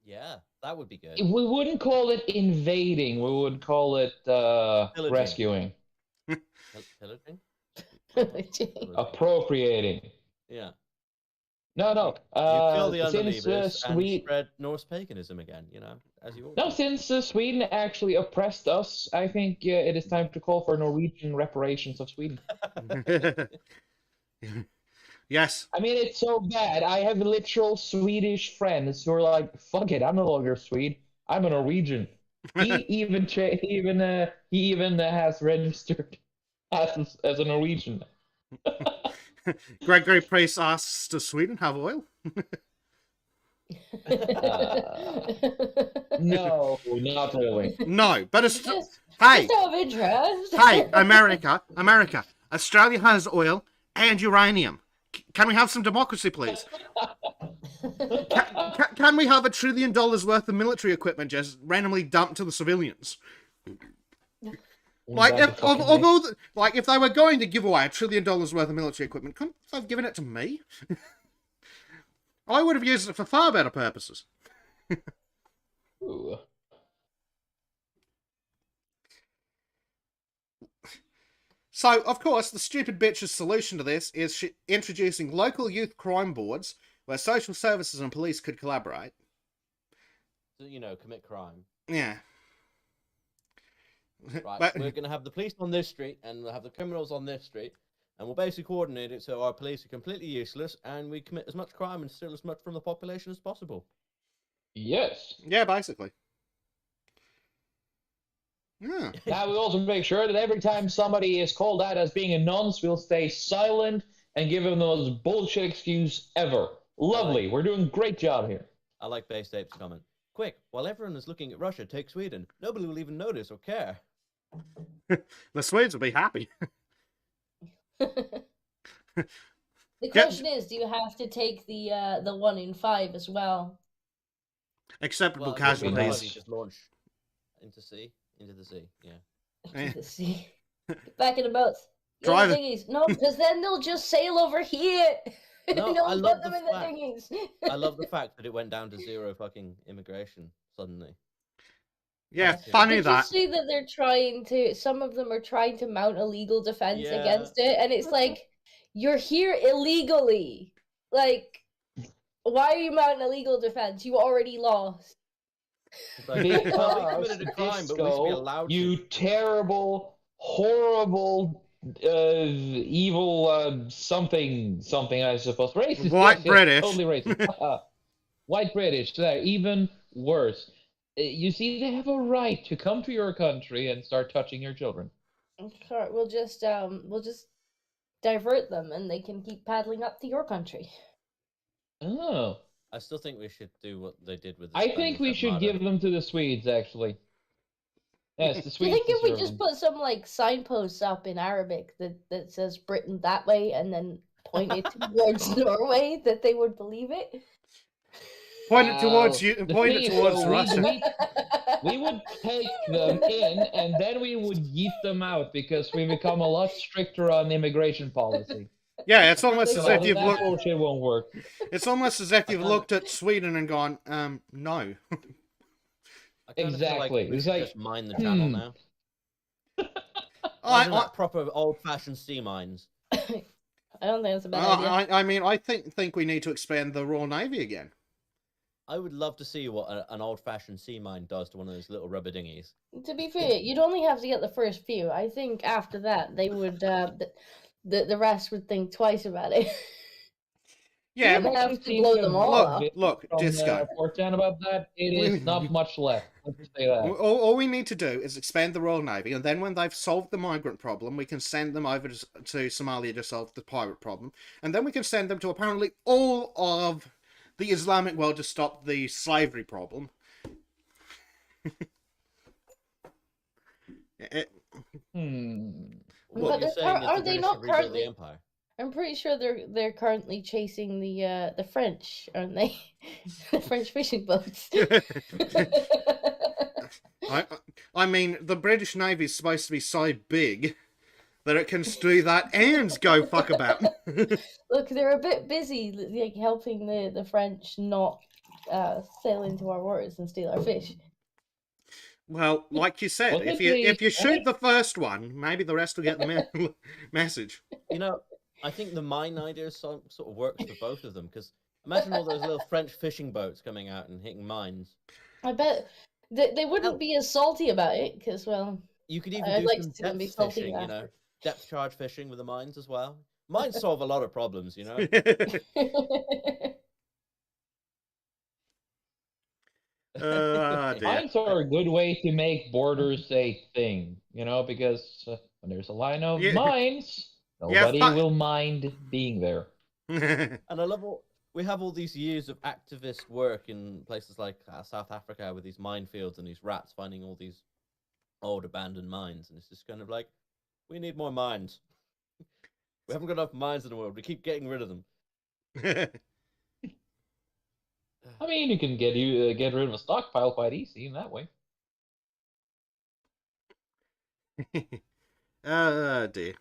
[SPEAKER 4] Yeah, that would be good.
[SPEAKER 5] We wouldn't call it invading. We would call it
[SPEAKER 4] Pillaging.
[SPEAKER 5] rescuing,
[SPEAKER 4] Pillaging?
[SPEAKER 5] appropriating.
[SPEAKER 4] Yeah.
[SPEAKER 5] No.
[SPEAKER 4] You kill the
[SPEAKER 5] Since
[SPEAKER 4] underlevers and spread Norse paganism again, as you
[SPEAKER 5] No,
[SPEAKER 4] always
[SPEAKER 5] since Sweden actually oppressed us, I think it is time to call for Norwegian reparations of Sweden.
[SPEAKER 1] Yes.
[SPEAKER 5] I mean, it's so bad. I have literal Swedish friends who are like, "Fuck it, I'm no longer Swede. I'm a Norwegian." He even has registered as a Norwegian.
[SPEAKER 1] Gregory Priest asks, does Sweden have oil?
[SPEAKER 5] No, not really.
[SPEAKER 1] No, but it's...
[SPEAKER 3] Just
[SPEAKER 1] Hey!
[SPEAKER 3] out of interest.
[SPEAKER 1] Hey, America, Australia has oil and uranium. Can we have some democracy, please? Can we have $1 trillion worth of military equipment just randomly dumped to the civilians? Like, if they were going to give away $1 trillion worth of military equipment, couldn't they have given it to me? I would have used it for far better purposes.
[SPEAKER 5] Ooh.
[SPEAKER 1] So, of course, the stupid bitch's solution to this is introducing local youth crime boards where social services and police could collaborate.
[SPEAKER 4] So, commit crime.
[SPEAKER 1] Yeah.
[SPEAKER 4] Right,
[SPEAKER 1] But-
[SPEAKER 4] we're going to have the police on this street, and we'll have the criminals on this street, and we'll basically coordinate it so our police are completely useless, and we commit as much crime and steal as much from the population as possible.
[SPEAKER 5] Yes.
[SPEAKER 1] Yeah, basically. Yeah.
[SPEAKER 5] Now we also make sure that every time somebody is called out as being a nonce, we'll stay silent and give them the most bullshit excuse ever. Lovely. We're doing a great job here.
[SPEAKER 4] I like Base Ape's comment. Quick, while everyone is looking at Russia, take Sweden. Nobody will even notice or care.
[SPEAKER 1] The Swedes will be happy.
[SPEAKER 3] The question is, do you have to take the 1 in 5 as well?
[SPEAKER 1] Acceptable
[SPEAKER 4] Well,
[SPEAKER 1] casualties.
[SPEAKER 4] just launch into the sea, yeah.
[SPEAKER 1] Eh.
[SPEAKER 3] The sea. Back in the boats.
[SPEAKER 1] Drive it.
[SPEAKER 3] Dinghies. No, because then they'll just sail over here.
[SPEAKER 4] No,
[SPEAKER 3] Don't
[SPEAKER 4] I
[SPEAKER 3] put
[SPEAKER 4] love
[SPEAKER 3] them
[SPEAKER 4] the
[SPEAKER 3] in the
[SPEAKER 4] fact-
[SPEAKER 3] dinghies.
[SPEAKER 4] I love the fact that it went down to 0 fucking immigration suddenly.
[SPEAKER 1] Yeah,
[SPEAKER 4] Did
[SPEAKER 1] funny
[SPEAKER 3] Did
[SPEAKER 1] that.
[SPEAKER 3] you see that they're trying to? Some of them are trying to mount a legal defense
[SPEAKER 4] Yeah.
[SPEAKER 3] against it, and it's like, you're here illegally. Like, why are you mounting a legal defense? You already lost.
[SPEAKER 4] It's like, well, we
[SPEAKER 5] Because
[SPEAKER 4] committed a crime, but we should be
[SPEAKER 5] Disco,
[SPEAKER 4] allowed
[SPEAKER 5] you
[SPEAKER 4] to.
[SPEAKER 5] terrible, horrible, evil something, I suppose. Racist.
[SPEAKER 1] White
[SPEAKER 5] yes,
[SPEAKER 1] British.
[SPEAKER 5] Totally racist. White British. They're even worse. You see, they have a right to come to your country and start touching your children.
[SPEAKER 3] Sure, we'll just divert them, and they can keep paddling up to your country.
[SPEAKER 5] Oh.
[SPEAKER 4] I still think we should do what they did with the
[SPEAKER 5] I
[SPEAKER 4] Spanish
[SPEAKER 5] think we should
[SPEAKER 4] Armada.
[SPEAKER 5] give them to the Swedes, actually. Yes, the
[SPEAKER 3] Do you
[SPEAKER 5] Swedes
[SPEAKER 3] think if we
[SPEAKER 5] deserve
[SPEAKER 3] just
[SPEAKER 5] them.
[SPEAKER 3] put some signposts up in Arabic that says Britain that way, and then point it towards Norway, that they would believe it?
[SPEAKER 1] Point it towards you.
[SPEAKER 5] The
[SPEAKER 1] Point
[SPEAKER 5] thing
[SPEAKER 1] it
[SPEAKER 5] is,
[SPEAKER 1] towards
[SPEAKER 5] though,
[SPEAKER 1] Russia.
[SPEAKER 5] we would take them in, and then we would yeet them out because we become a lot stricter on immigration policy.
[SPEAKER 1] Yeah, it's almost
[SPEAKER 5] So
[SPEAKER 1] as if you've
[SPEAKER 5] that
[SPEAKER 1] looked.
[SPEAKER 5] bullshit won't work.
[SPEAKER 1] It's almost as if you've
[SPEAKER 4] kinda-
[SPEAKER 1] looked at Sweden and gone, no.
[SPEAKER 4] I kinda feel
[SPEAKER 5] Exactly.
[SPEAKER 4] Like we
[SPEAKER 5] It's
[SPEAKER 4] should
[SPEAKER 5] like,
[SPEAKER 4] just mine the channel
[SPEAKER 5] hmm.
[SPEAKER 4] now.
[SPEAKER 1] I,
[SPEAKER 4] Imagine that proper old-fashioned sea mines.
[SPEAKER 3] I don't think that's a bad idea.
[SPEAKER 1] I mean, I think we need to expand the Royal Navy again.
[SPEAKER 4] I would love to see what an old-fashioned sea mine does to one of those little rubber dinghies.
[SPEAKER 3] To be fair, you'd only have to get the first few. I think after that, they would the rest would think twice about it.
[SPEAKER 1] Yeah,
[SPEAKER 3] They have to
[SPEAKER 5] Seen
[SPEAKER 3] blow
[SPEAKER 5] the
[SPEAKER 3] them all
[SPEAKER 1] look,
[SPEAKER 3] up.
[SPEAKER 1] look,
[SPEAKER 5] From
[SPEAKER 1] Disco.
[SPEAKER 5] Fortan about that, it is not much left. Let's say that.
[SPEAKER 1] All we need to do is expand the Royal Navy, and then when they've solved the migrant problem, we can send them over to Somalia to solve the pirate problem, and then we can send them to apparently all of the Islamic world to stop the slavery problem.
[SPEAKER 3] But
[SPEAKER 4] You're saying
[SPEAKER 3] are
[SPEAKER 4] that the
[SPEAKER 3] they
[SPEAKER 4] British
[SPEAKER 3] not
[SPEAKER 4] have rebuilt
[SPEAKER 3] currently?
[SPEAKER 4] the empire?
[SPEAKER 3] I'm pretty sure they're currently chasing the French, aren't they? The French fishing boats.
[SPEAKER 1] I mean, the British Navy is supposed to be so big that it can do that and go fuck about.
[SPEAKER 3] Look, they're a bit busy, like helping the French not sail into our waters and steal our fish.
[SPEAKER 1] Well, like you said,
[SPEAKER 5] Well,
[SPEAKER 1] if you shoot the first one, maybe the rest will get the message.
[SPEAKER 4] You know, I think the mine idea sort of works for both of them, because imagine all those little French fishing boats coming out and hitting mines.
[SPEAKER 3] I bet they wouldn't be as salty about it, because, well,
[SPEAKER 4] You could even
[SPEAKER 3] I'd
[SPEAKER 4] do
[SPEAKER 3] like to
[SPEAKER 4] some
[SPEAKER 3] see them be
[SPEAKER 4] depth
[SPEAKER 3] salty
[SPEAKER 4] fishing, you know,
[SPEAKER 3] after.
[SPEAKER 4] depth charge fishing with the mines as well. Mines solve a lot of problems, you know.
[SPEAKER 1] Dear.
[SPEAKER 5] Mines are a good way to make borders a thing, because when there's a line of
[SPEAKER 1] Yeah.
[SPEAKER 5] mines,
[SPEAKER 1] Yeah,
[SPEAKER 5] nobody will mind being there.
[SPEAKER 4] And I love we have all these years of activist work in places like South Africa with these minefields and these rats finding all these old abandoned mines, and it's just kind of like, we need more mines. We haven't got enough mines in the world. We keep getting rid of them.
[SPEAKER 5] I mean, you can get rid of a stockpile quite easy in that way.
[SPEAKER 1] Oh dear.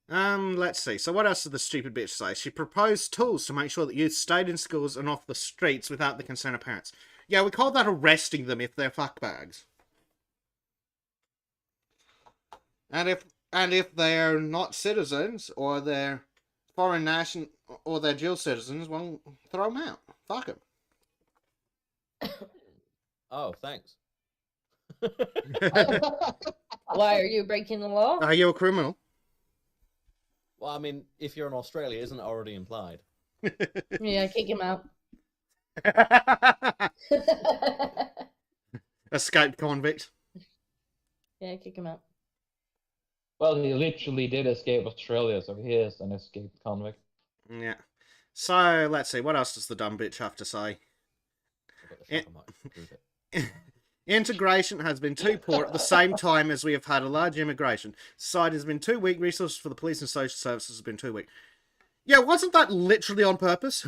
[SPEAKER 1] Let's see. So what else did the stupid bitch say? She proposed tools to make sure that youth stayed in schools and off the streets without the consent of parents. Yeah, we call that arresting them if they're fuckbags. And if they're not citizens, or they're foreign national, or they're dual citizens, well, throw them out. Fuck them.
[SPEAKER 4] Oh, thanks.
[SPEAKER 3] Why are you breaking the law?
[SPEAKER 1] Are you a criminal?
[SPEAKER 4] Well, I mean, if you're in Australia, isn't it already implied?
[SPEAKER 3] Yeah, kick him out.
[SPEAKER 1] Escaped convict.
[SPEAKER 3] Yeah, kick him out.
[SPEAKER 5] Well, he literally did escape Australia, so he is an escaped convict.
[SPEAKER 1] Yeah. So, let's see. What else does the dumb bitch have to say?
[SPEAKER 4] I've got the shop, I might prove it.
[SPEAKER 1] Integration has been too poor at the same time as we have had a large immigration. Society has been too weak. Resources for the police and social services have been too weak. Yeah, wasn't that literally on purpose?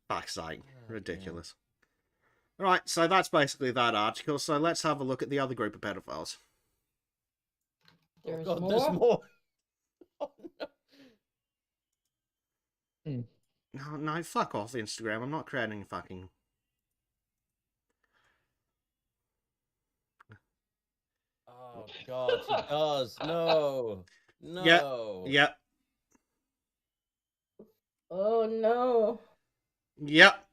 [SPEAKER 1] Fuck's sake. Ridiculous. Right, so that's basically that article. So let's have a look at the other group of pedophiles.
[SPEAKER 3] There's
[SPEAKER 4] God,
[SPEAKER 3] more.
[SPEAKER 4] there's more. Oh, no.
[SPEAKER 1] No, fuck off, Instagram. I'm not creating fucking...
[SPEAKER 4] Oh, God, he does. No. No.
[SPEAKER 1] Yep.
[SPEAKER 3] Oh no.
[SPEAKER 1] Yep.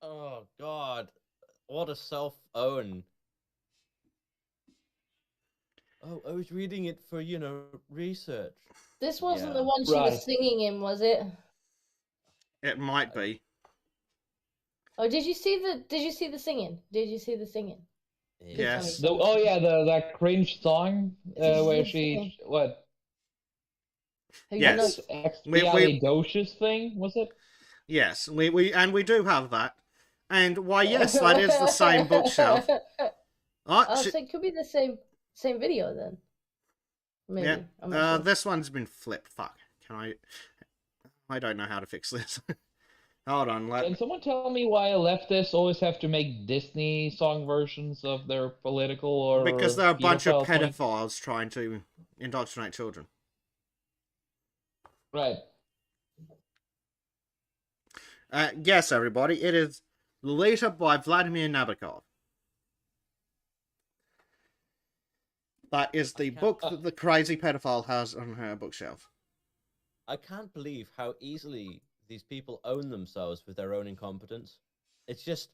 [SPEAKER 4] Oh, God. What a self-own. Oh, I was reading it for, research.
[SPEAKER 3] This wasn't
[SPEAKER 4] Yeah.
[SPEAKER 3] the one she
[SPEAKER 5] Right.
[SPEAKER 3] was singing in, was it?
[SPEAKER 1] It might be.
[SPEAKER 3] Oh, did you see the singing? Did you see the singing?
[SPEAKER 1] Yes.
[SPEAKER 5] That cringe song where she what?
[SPEAKER 3] Have you
[SPEAKER 1] Yes.
[SPEAKER 3] not-
[SPEAKER 5] Expialidocious thing, was it?
[SPEAKER 1] Yes, we do have that. And why, yes, that is the same bookshelf.
[SPEAKER 3] Oh, so it could be the same video then. Maybe.
[SPEAKER 1] Yeah.
[SPEAKER 3] I'm not sure.
[SPEAKER 1] This one's been flipped. Fuck. I don't know how to fix this. Hold on.
[SPEAKER 5] Can someone tell me why leftists always have to make Disney song versions of their political or
[SPEAKER 1] Because there are a bunch of
[SPEAKER 5] pedophile songs?
[SPEAKER 1] pedophiles trying to indoctrinate children.
[SPEAKER 5] Right.
[SPEAKER 1] Yes, everybody. It is Lolita by Vladimir Nabokov. That is the book that the crazy pedophile has on her bookshelf.
[SPEAKER 4] I can't believe how easily these people own themselves with their own incompetence. It's just,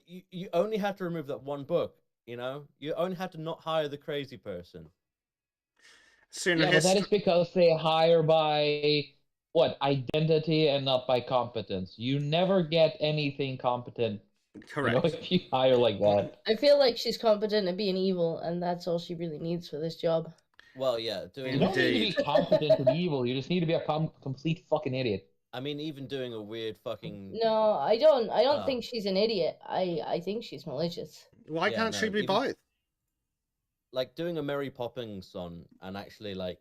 [SPEAKER 4] you only had to remove that one book, You only had to not hire the crazy person.
[SPEAKER 5] Yeah, but that is because they hire by identity and not by competence. You never get anything competent.
[SPEAKER 1] Correct.
[SPEAKER 5] If you hire like that.
[SPEAKER 3] I feel like she's competent at being evil, and that's all she really needs for this job.
[SPEAKER 4] Well, yeah,
[SPEAKER 5] You don't need to be competent to be evil. You just need to be a complete fucking idiot.
[SPEAKER 4] I mean, even doing a weird fucking...
[SPEAKER 3] No, I don't think she's an idiot. I think she's malicious.
[SPEAKER 1] Why can't she be both?
[SPEAKER 4] Like doing a Mary Poppins song and actually like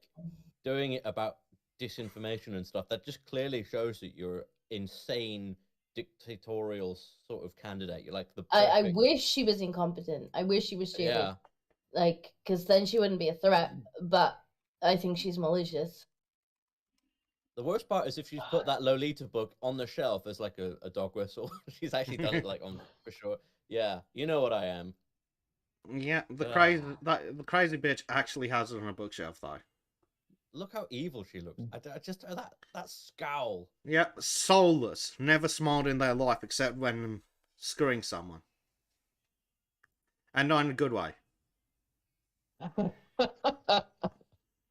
[SPEAKER 4] doing it about disinformation and stuff, that just clearly shows that you're insane dictatorial sort of candidate. You're like the
[SPEAKER 3] I
[SPEAKER 4] perfect...
[SPEAKER 3] wish she was incompetent. I wish she was shaded.
[SPEAKER 4] Yeah.
[SPEAKER 3] Like, because then she wouldn't be a threat. But I think she's malicious.
[SPEAKER 4] The worst part is if she's put that Lolita book on the shelf as like a dog whistle. She's actually done it like on for sure. Yeah, you know what I am.
[SPEAKER 1] Yeah, the
[SPEAKER 4] Ugh.
[SPEAKER 1] crazy bitch actually has it on a bookshelf though.
[SPEAKER 4] Look how evil she looks. I just that scowl.
[SPEAKER 1] Yeah, soulless, never smiled in their life except when screwing someone, and not in a good way.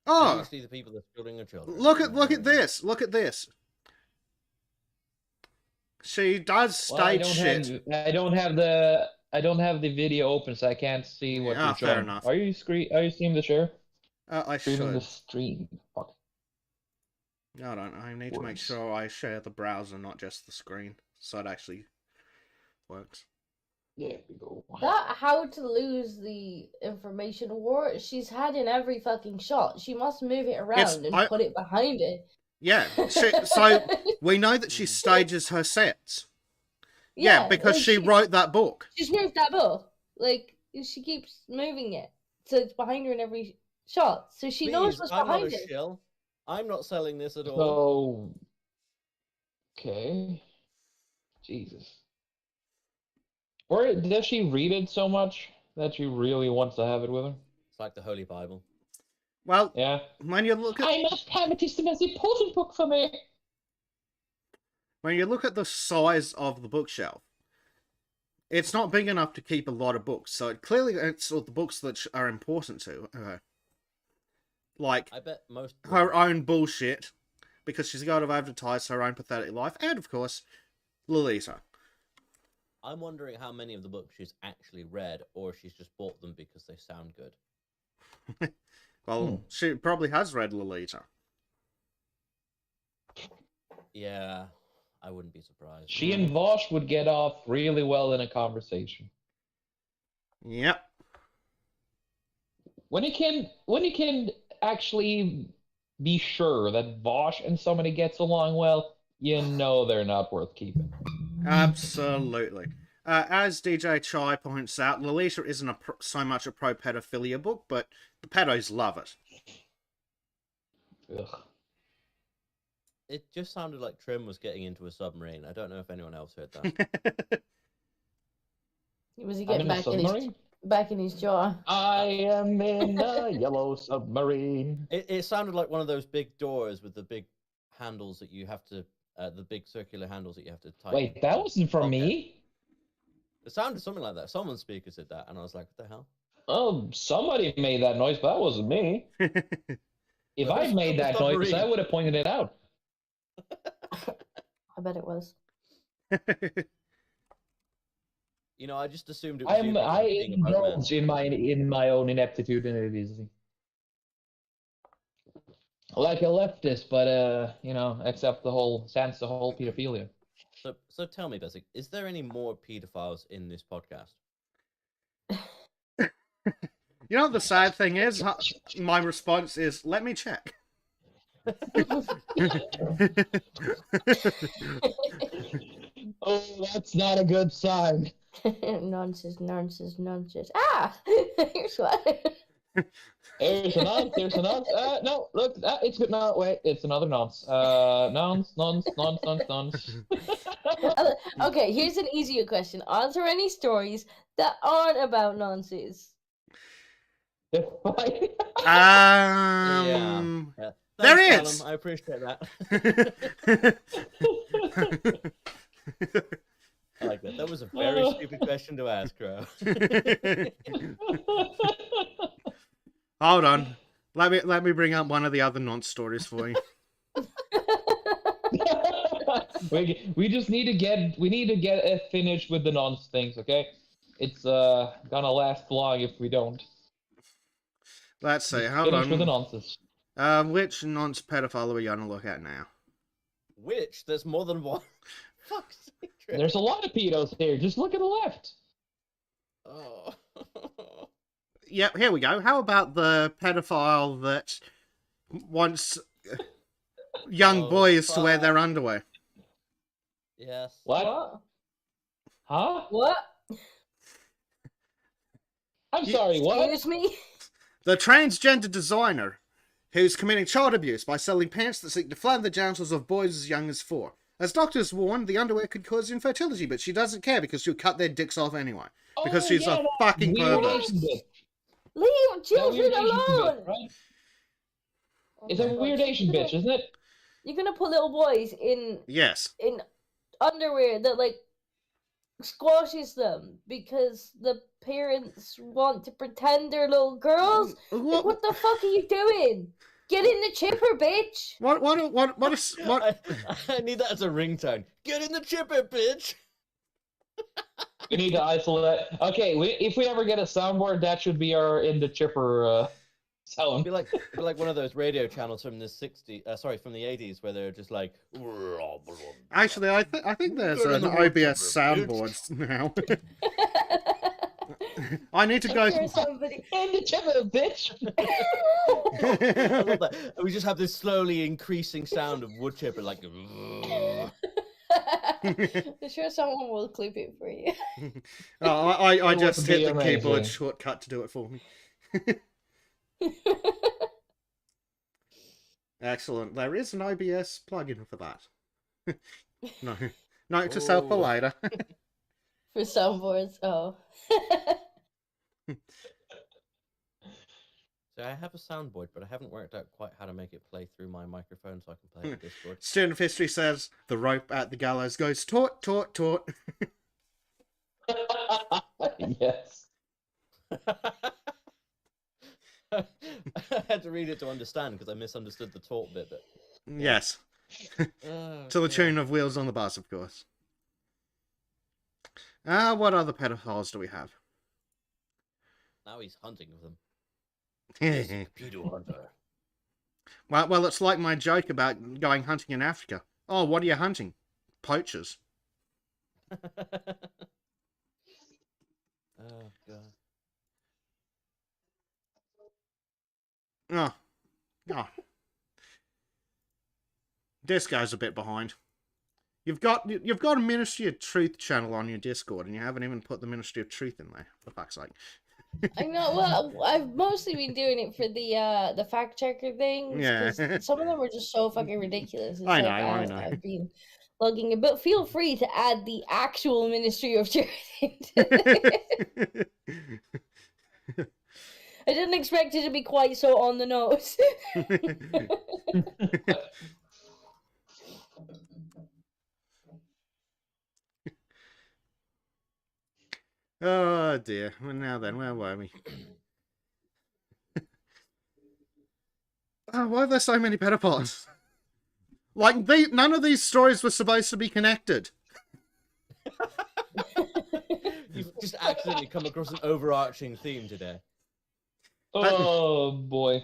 [SPEAKER 1] Oh,
[SPEAKER 4] Usually the people that are screwing their children.
[SPEAKER 1] look at this! Look at this! She does stage shit.
[SPEAKER 5] I don't have the video open, so I can't see what you're
[SPEAKER 1] fair
[SPEAKER 5] showing.
[SPEAKER 1] enough.
[SPEAKER 5] Are you streaming the share?
[SPEAKER 1] I
[SPEAKER 5] Streaming the
[SPEAKER 1] should.
[SPEAKER 5] stream. Fuck.
[SPEAKER 1] Hold on, I need to make sure I share the browser, not just the screen, so it actually works.
[SPEAKER 5] There we go.
[SPEAKER 3] That how to lose the information war she's had in every fucking shot. She must move it around and put it behind it.
[SPEAKER 1] Yeah, so we know that she stages her sets. Yeah, because like she wrote that book.
[SPEAKER 3] She's moved that book. Like, she keeps moving it. So it's behind her in every shot. So she knows what's behind it.
[SPEAKER 4] Shill. I'm not selling this at all.
[SPEAKER 5] So, okay. Jesus. Or does she read it so much that she really wants to have it with her?
[SPEAKER 4] It's like the Holy Bible.
[SPEAKER 1] Well,
[SPEAKER 5] yeah.
[SPEAKER 1] When you look at...
[SPEAKER 5] I must have it. It's the most important book for me.
[SPEAKER 1] When you look at the size of the bookshelf, it's not big enough to keep a lot of books. So clearly it's all the books that are important to her. Like,
[SPEAKER 4] I bet most
[SPEAKER 1] her own bullshit, because she's got to advertise her own pathetic life, and of course, Lolita.
[SPEAKER 4] I'm wondering how many of the books she's actually read, or she's just bought them because they sound good.
[SPEAKER 1] Well, she probably has read Lolita.
[SPEAKER 4] Yeah, I wouldn't be surprised.
[SPEAKER 5] She and Vosh would get off really well in a conversation.
[SPEAKER 1] Yep.
[SPEAKER 5] When you can actually be sure that Vosh and somebody gets along well, you know they're not worth keeping.
[SPEAKER 1] Absolutely. As DJ Chai points out, Lolita isn't so much a pro-pedophilia book, but the pedos love it.
[SPEAKER 5] Ugh.
[SPEAKER 4] It just sounded like Trim was getting into a submarine. I don't know if anyone else heard that.
[SPEAKER 3] Was he getting back in his jaw?
[SPEAKER 5] I am in a yellow submarine.
[SPEAKER 4] It sounded like one of those big doors with the big handles that you have to, the big circular handles that you have to tighten.
[SPEAKER 5] Wait, that wasn't from me.
[SPEAKER 4] It sounded something like that. Someone's speaker said that, and I was like, what the hell?
[SPEAKER 5] Oh, somebody made that noise, but that wasn't me. If I'd made that noise, I would have pointed it out.
[SPEAKER 3] I bet it was.
[SPEAKER 4] You know, I just assumed it was.
[SPEAKER 5] I indulge in my own ineptitude and idiocy. Like a leftist, but you know, except the whole pedophilia.
[SPEAKER 4] So tell me, Basic, is there any more pedophiles in this podcast?
[SPEAKER 1] You know, the sad thing is, my response is, let me check.
[SPEAKER 5] Oh, that's not a good sign.
[SPEAKER 3] Nonces. Ah! Here's one.
[SPEAKER 5] There's a nonce. No, look, it's good. No, wait, it's another nonce. Nonce.
[SPEAKER 3] Okay, here's an easier question. Are there any stories that aren't about nonces?
[SPEAKER 4] Yeah.
[SPEAKER 1] There
[SPEAKER 4] Thanks,
[SPEAKER 1] is.
[SPEAKER 4] Callum. I appreciate that. I like that. That was a very stupid question to ask, Crow.
[SPEAKER 1] Hold on. Let me bring up one of the other nonce stories for you.
[SPEAKER 5] we just need to get finished with the nonce things, okay? It's gonna last long if we don't.
[SPEAKER 1] Let's see. Hold
[SPEAKER 5] Finish
[SPEAKER 1] on.
[SPEAKER 5] with the nonces.
[SPEAKER 1] Which nonce pedophile are we gonna look at now?
[SPEAKER 4] Which? There's more than one. Fuck's sake.
[SPEAKER 5] There's a lot of pedos here. Just look at the left.
[SPEAKER 4] Oh.
[SPEAKER 1] Yep, here we go. How about the pedophile that once young
[SPEAKER 4] Oh,
[SPEAKER 1] boys to wear
[SPEAKER 4] fuck.
[SPEAKER 1] their underwear.
[SPEAKER 4] Yes.
[SPEAKER 5] What? Huh?
[SPEAKER 3] What?
[SPEAKER 5] I'm sorry, what?
[SPEAKER 3] Excuse me?
[SPEAKER 1] The transgender designer who's committing child abuse by selling pants that seek to flatter the genitals of boys as young as 4. As doctors warn, the underwear could cause infertility, but she doesn't care because she'll cut their dicks off anyway. Because
[SPEAKER 5] Oh,
[SPEAKER 1] she's
[SPEAKER 5] yeah,
[SPEAKER 1] a
[SPEAKER 5] that
[SPEAKER 1] fucking
[SPEAKER 5] weird
[SPEAKER 1] pervert.
[SPEAKER 5] Asian bitch.
[SPEAKER 3] Leave
[SPEAKER 5] That
[SPEAKER 3] children
[SPEAKER 5] weird Asian
[SPEAKER 3] alone!
[SPEAKER 5] bitch, right?
[SPEAKER 3] Oh
[SPEAKER 5] It's
[SPEAKER 3] my
[SPEAKER 5] a
[SPEAKER 3] God,
[SPEAKER 5] weird
[SPEAKER 3] so
[SPEAKER 5] Asian
[SPEAKER 3] you're
[SPEAKER 5] bitch,
[SPEAKER 3] gonna-
[SPEAKER 5] isn't it?
[SPEAKER 3] You're gonna put little boys
[SPEAKER 1] Yes.
[SPEAKER 3] in underwear that like squashes them because the parents want to pretend they're little girls. Like, what the fuck are you doing? Get in the chipper, bitch!
[SPEAKER 1] What?
[SPEAKER 4] I need that as a ringtone. Get in the chipper, bitch.
[SPEAKER 5] We need to isolate. Okay, if we ever get a soundboard, that should be our in the chipper sound.
[SPEAKER 4] Be like one of those radio channels from the from the 80s, where they're just like.
[SPEAKER 1] Actually, I think there's
[SPEAKER 4] Get in
[SPEAKER 1] an
[SPEAKER 4] the wood
[SPEAKER 1] OBS
[SPEAKER 4] chipper,
[SPEAKER 1] soundboard now. I need to go.
[SPEAKER 3] I'm sure somebody.
[SPEAKER 5] In the chipper, bitch.
[SPEAKER 4] I love that. And we just have this slowly increasing sound of wood chipper, like.
[SPEAKER 3] I'm sure someone will clip it for you.
[SPEAKER 1] Oh, I
[SPEAKER 5] would
[SPEAKER 1] just
[SPEAKER 5] be
[SPEAKER 1] hit the keyboard
[SPEAKER 5] amazing.
[SPEAKER 1] shortcut to do it for me. Excellent. There is an OBS plugin for that. No, note to self for
[SPEAKER 4] Oh.
[SPEAKER 1] later.
[SPEAKER 3] For soundboards, oh.
[SPEAKER 4] So I have a soundboard, but I haven't worked out quite how to make it play through my microphone so I can play it on Discord.
[SPEAKER 1] Student of history says the rope at the gallows goes taut, taut, taut.
[SPEAKER 5] Yes.
[SPEAKER 4] I had to read it to understand because I misunderstood the taught bit. But...
[SPEAKER 1] Yes,
[SPEAKER 4] Oh,
[SPEAKER 1] to the
[SPEAKER 4] God.
[SPEAKER 1] tune of Wheels on the Bus, of course. What other pedophiles do we have?
[SPEAKER 4] Now he's hunting with them.
[SPEAKER 1] well,
[SPEAKER 4] Pedo hunter.
[SPEAKER 1] it's like my joke about going hunting in Africa. Oh, what are you hunting? Poachers.
[SPEAKER 4] Oh God.
[SPEAKER 1] Oh. Oh. Disco's a bit behind. You've got a Ministry of Truth channel on your Discord, and you haven't even put the Ministry of Truth in there. For fuck's sake.
[SPEAKER 3] I know. Well, I've mostly been doing it for the fact checker things.
[SPEAKER 1] Yeah.
[SPEAKER 3] 'Cause some of them are just so fucking ridiculous. It's
[SPEAKER 1] I know,
[SPEAKER 3] like,
[SPEAKER 1] I know.
[SPEAKER 3] I've been logging it, but feel free to add the actual Ministry of Truth into it. I didn't expect it to be quite so on the nose.
[SPEAKER 1] Oh dear. Well, now then, where were we? Oh, why are there so many pedophiles? Like, none of these stories were supposed to be connected.
[SPEAKER 4] You've just accidentally come across an overarching theme today.
[SPEAKER 5] Oh boy.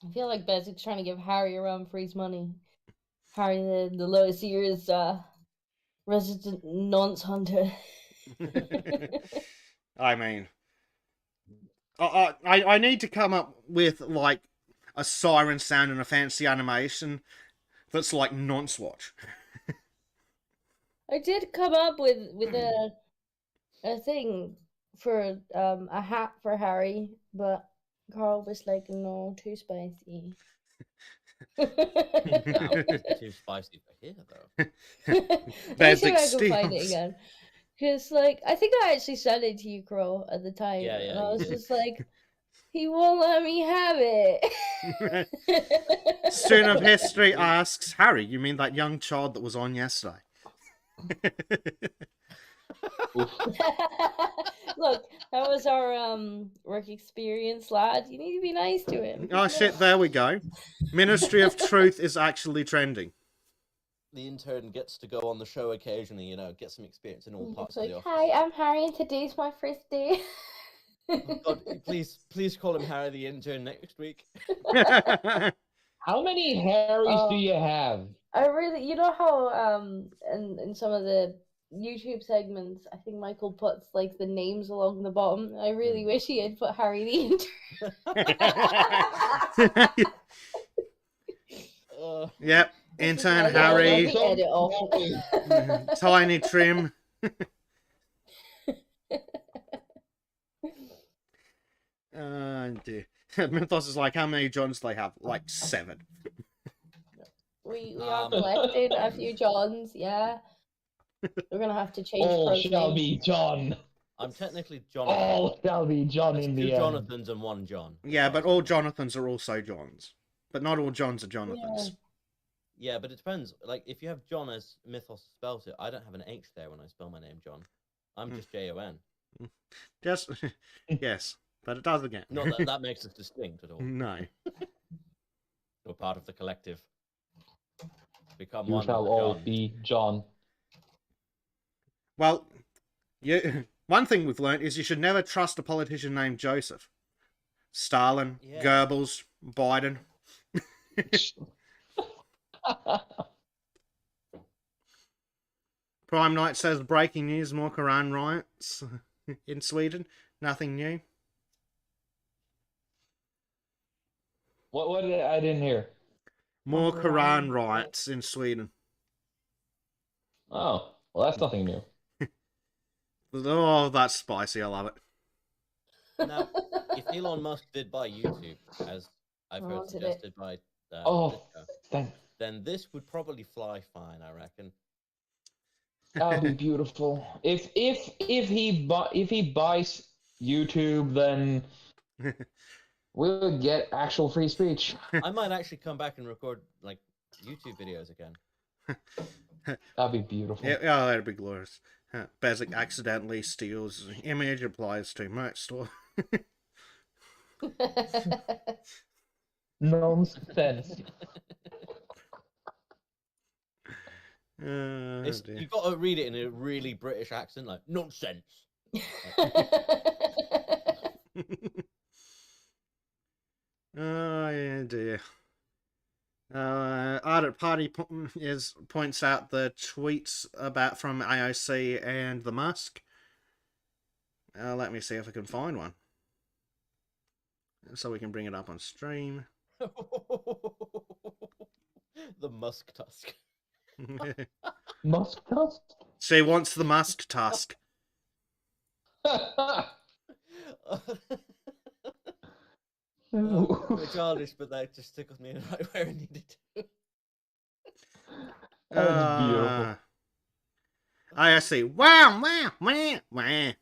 [SPEAKER 3] I feel like Bezik's trying to give Harry a run for his money. Harry, the lowest year's resident nonce hunter.
[SPEAKER 1] I mean, I need to come up with, like, a siren sound and a fancy animation that's like Nonce Watch.
[SPEAKER 3] I did come up with a thing for a hat for Harry, but Carl was like, no, too spicy.
[SPEAKER 4] Wow, too spicy for here, though.
[SPEAKER 3] Let me see if I
[SPEAKER 1] Basic
[SPEAKER 3] can find it
[SPEAKER 1] steals.
[SPEAKER 3] again. Because, like, I think I actually sent it to you, Crow, at the time.
[SPEAKER 4] Yeah,
[SPEAKER 3] and
[SPEAKER 4] yeah,
[SPEAKER 3] I
[SPEAKER 4] you
[SPEAKER 3] was
[SPEAKER 4] did.
[SPEAKER 3] just like, he won't let me have it.
[SPEAKER 1] Student of history asks, Harry, you mean that young child that was on yesterday?
[SPEAKER 3] Look, that was our work experience, lad. You need to be nice to him.
[SPEAKER 1] Oh shit, there we go. Ministry of Truth is actually trending.
[SPEAKER 4] The intern gets to go on the show occasionally, you know, get some experience in all parts
[SPEAKER 3] It's
[SPEAKER 4] of
[SPEAKER 3] like,
[SPEAKER 4] the office.
[SPEAKER 3] hi, I'm Harry, and today's my first day.
[SPEAKER 4] God, please call him Harry the intern next week.
[SPEAKER 5] How many Harrys do
[SPEAKER 3] Oh.
[SPEAKER 5] you have?
[SPEAKER 3] I really, you know how in some of the YouTube segments, I think Michael puts like the names along the bottom. I really wish he had put Harry the intern.
[SPEAKER 1] Yep.
[SPEAKER 3] This is
[SPEAKER 1] Intern
[SPEAKER 3] why they don't
[SPEAKER 1] Harry,
[SPEAKER 3] let me edit often.
[SPEAKER 1] Tiny Trim. Dear. Mythos is like, how many Johns do they have? Like 7.
[SPEAKER 3] We are collecting a few Johns, yeah. We're gonna have to change
[SPEAKER 5] All
[SPEAKER 3] Crow's
[SPEAKER 5] shall
[SPEAKER 3] name.
[SPEAKER 5] be John.
[SPEAKER 4] I'm technically Jonathan.
[SPEAKER 5] All shall be John
[SPEAKER 4] There's
[SPEAKER 5] in
[SPEAKER 4] 2
[SPEAKER 5] the end.
[SPEAKER 4] Jonathans and 1 John.
[SPEAKER 1] Yeah, but all Jonathans are also Johns. But not all Johns are Jonathans.
[SPEAKER 4] Yeah, but it depends. Like, if you have John as Mythos spells it, I don't have an H there when I spell my name John. I'm just Jon.
[SPEAKER 1] Just, yes. But it does again.
[SPEAKER 4] Not that that makes us distinct at all.
[SPEAKER 1] No.
[SPEAKER 4] We're part of the collective. Become
[SPEAKER 5] You
[SPEAKER 4] one
[SPEAKER 5] shall
[SPEAKER 4] with the
[SPEAKER 5] all
[SPEAKER 4] John.
[SPEAKER 5] be John.
[SPEAKER 1] Well, one thing we've learned is you should never trust a politician named Joseph. Stalin,
[SPEAKER 4] Yeah.
[SPEAKER 1] Goebbels, Biden. Prime Knight says breaking news: more Quran riots in Sweden. Nothing new.
[SPEAKER 5] What did I didn't hear?
[SPEAKER 1] More Quran riots in Sweden.
[SPEAKER 5] Oh, well, that's nothing new.
[SPEAKER 1] Oh, that's spicy. I love it.
[SPEAKER 4] Now, if Elon Musk did buy YouTube, as I've heard
[SPEAKER 3] Wanted it.
[SPEAKER 4] suggested by
[SPEAKER 5] Oh,
[SPEAKER 4] Disco,
[SPEAKER 5] thank.
[SPEAKER 4] then this would probably fly fine, I reckon.
[SPEAKER 5] That would be beautiful. If he buys YouTube, then we'll get actual free speech.
[SPEAKER 4] I might actually come back and record like YouTube videos again.
[SPEAKER 5] That'd be beautiful.
[SPEAKER 1] Yeah, that'd be glorious. Bezic accidentally steals image, applies to merch store.
[SPEAKER 5] Nonsense.
[SPEAKER 1] Dear.
[SPEAKER 4] You've got to read it in a really British accent, like nonsense.
[SPEAKER 1] Oh, yeah, dear. Art at Party points out the tweets about from AOC and the Musk. Let me see if I can find one. So we can bring it up on stream.
[SPEAKER 4] The Musk tusk.
[SPEAKER 5] Musk tusk?
[SPEAKER 1] She wants the Musk tusk.
[SPEAKER 4] We're childish, but that just tickles me right where it needed to.
[SPEAKER 5] That's beautiful.
[SPEAKER 1] AOC. Wow, wow, wow, wow.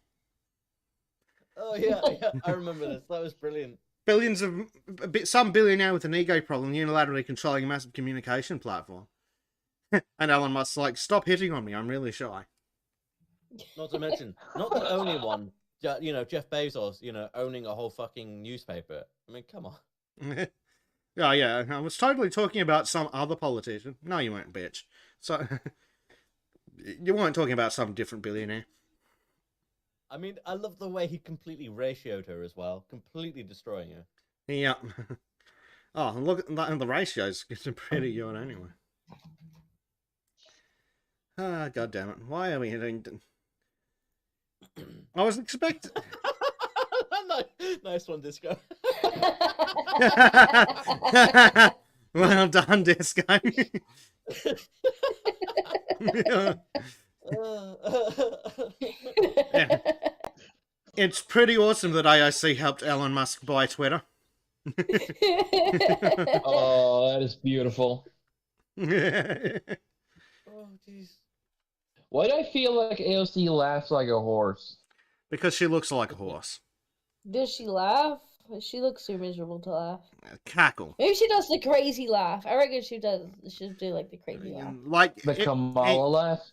[SPEAKER 4] Oh yeah, I remember this. That was brilliant.
[SPEAKER 1] Some billionaire with an ego problem unilaterally controlling a massive communication platform. And Elon Musk's like, stop hitting on me, I'm really shy.
[SPEAKER 4] Not to mention, not the only one. You know, Jeff Bezos, owning a whole fucking newspaper. I mean, come on.
[SPEAKER 1] Oh, yeah, I was totally talking about some other politician. No, you weren't, bitch. So, you weren't talking about some different billionaire.
[SPEAKER 4] I mean, I love the way he completely ratioed her as well. Completely destroying her.
[SPEAKER 1] Yeah. Oh, look at that, and the ratio's getting pretty good anyway. Ah, God damn it. Why are we hitting... I was expecting...
[SPEAKER 4] Nice one, Disco.
[SPEAKER 1] Well done, Disco. Yeah. It's pretty awesome that AOC helped Elon Musk buy Twitter.
[SPEAKER 5] Oh, that is beautiful.
[SPEAKER 4] Oh, jeez.
[SPEAKER 5] Why do I feel like AOC laughs like a horse?
[SPEAKER 1] Because she looks like a horse.
[SPEAKER 3] Does she laugh? She looks too miserable to laugh.
[SPEAKER 1] Cackle.
[SPEAKER 3] Maybe she does the crazy laugh. I reckon she does. She'll do like the crazy laugh.
[SPEAKER 1] Like
[SPEAKER 5] The Kamala laugh?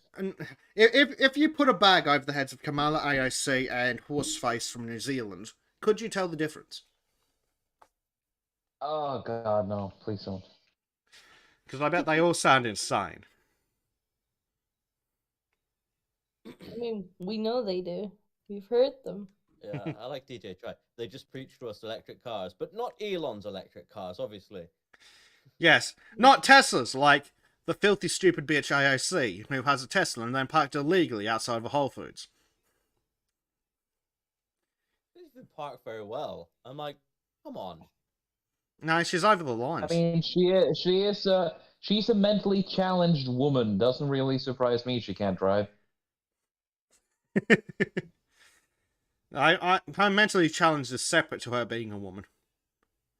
[SPEAKER 1] if you put a bag over the heads of Kamala, AOC, and Horseface from New Zealand, could you tell the difference?
[SPEAKER 5] Oh, God, no. Please don't.
[SPEAKER 1] Because I bet they all sound insane.
[SPEAKER 3] I mean, we know they do. We've heard them.
[SPEAKER 4] Yeah, I like DJ Try. They just preach to us electric cars, but not Elon's electric cars, obviously.
[SPEAKER 1] Yes, not Teslas, like the filthy stupid bitch AOC, who has a Tesla and then parked illegally outside of a Whole Foods.
[SPEAKER 4] He's been parked very well. I'm like, come on.
[SPEAKER 1] No, she's over the lines.
[SPEAKER 5] I mean, she is She's a mentally challenged woman. Doesn't really surprise me she can't drive.
[SPEAKER 1] Her mentally challenged is separate to her being a woman.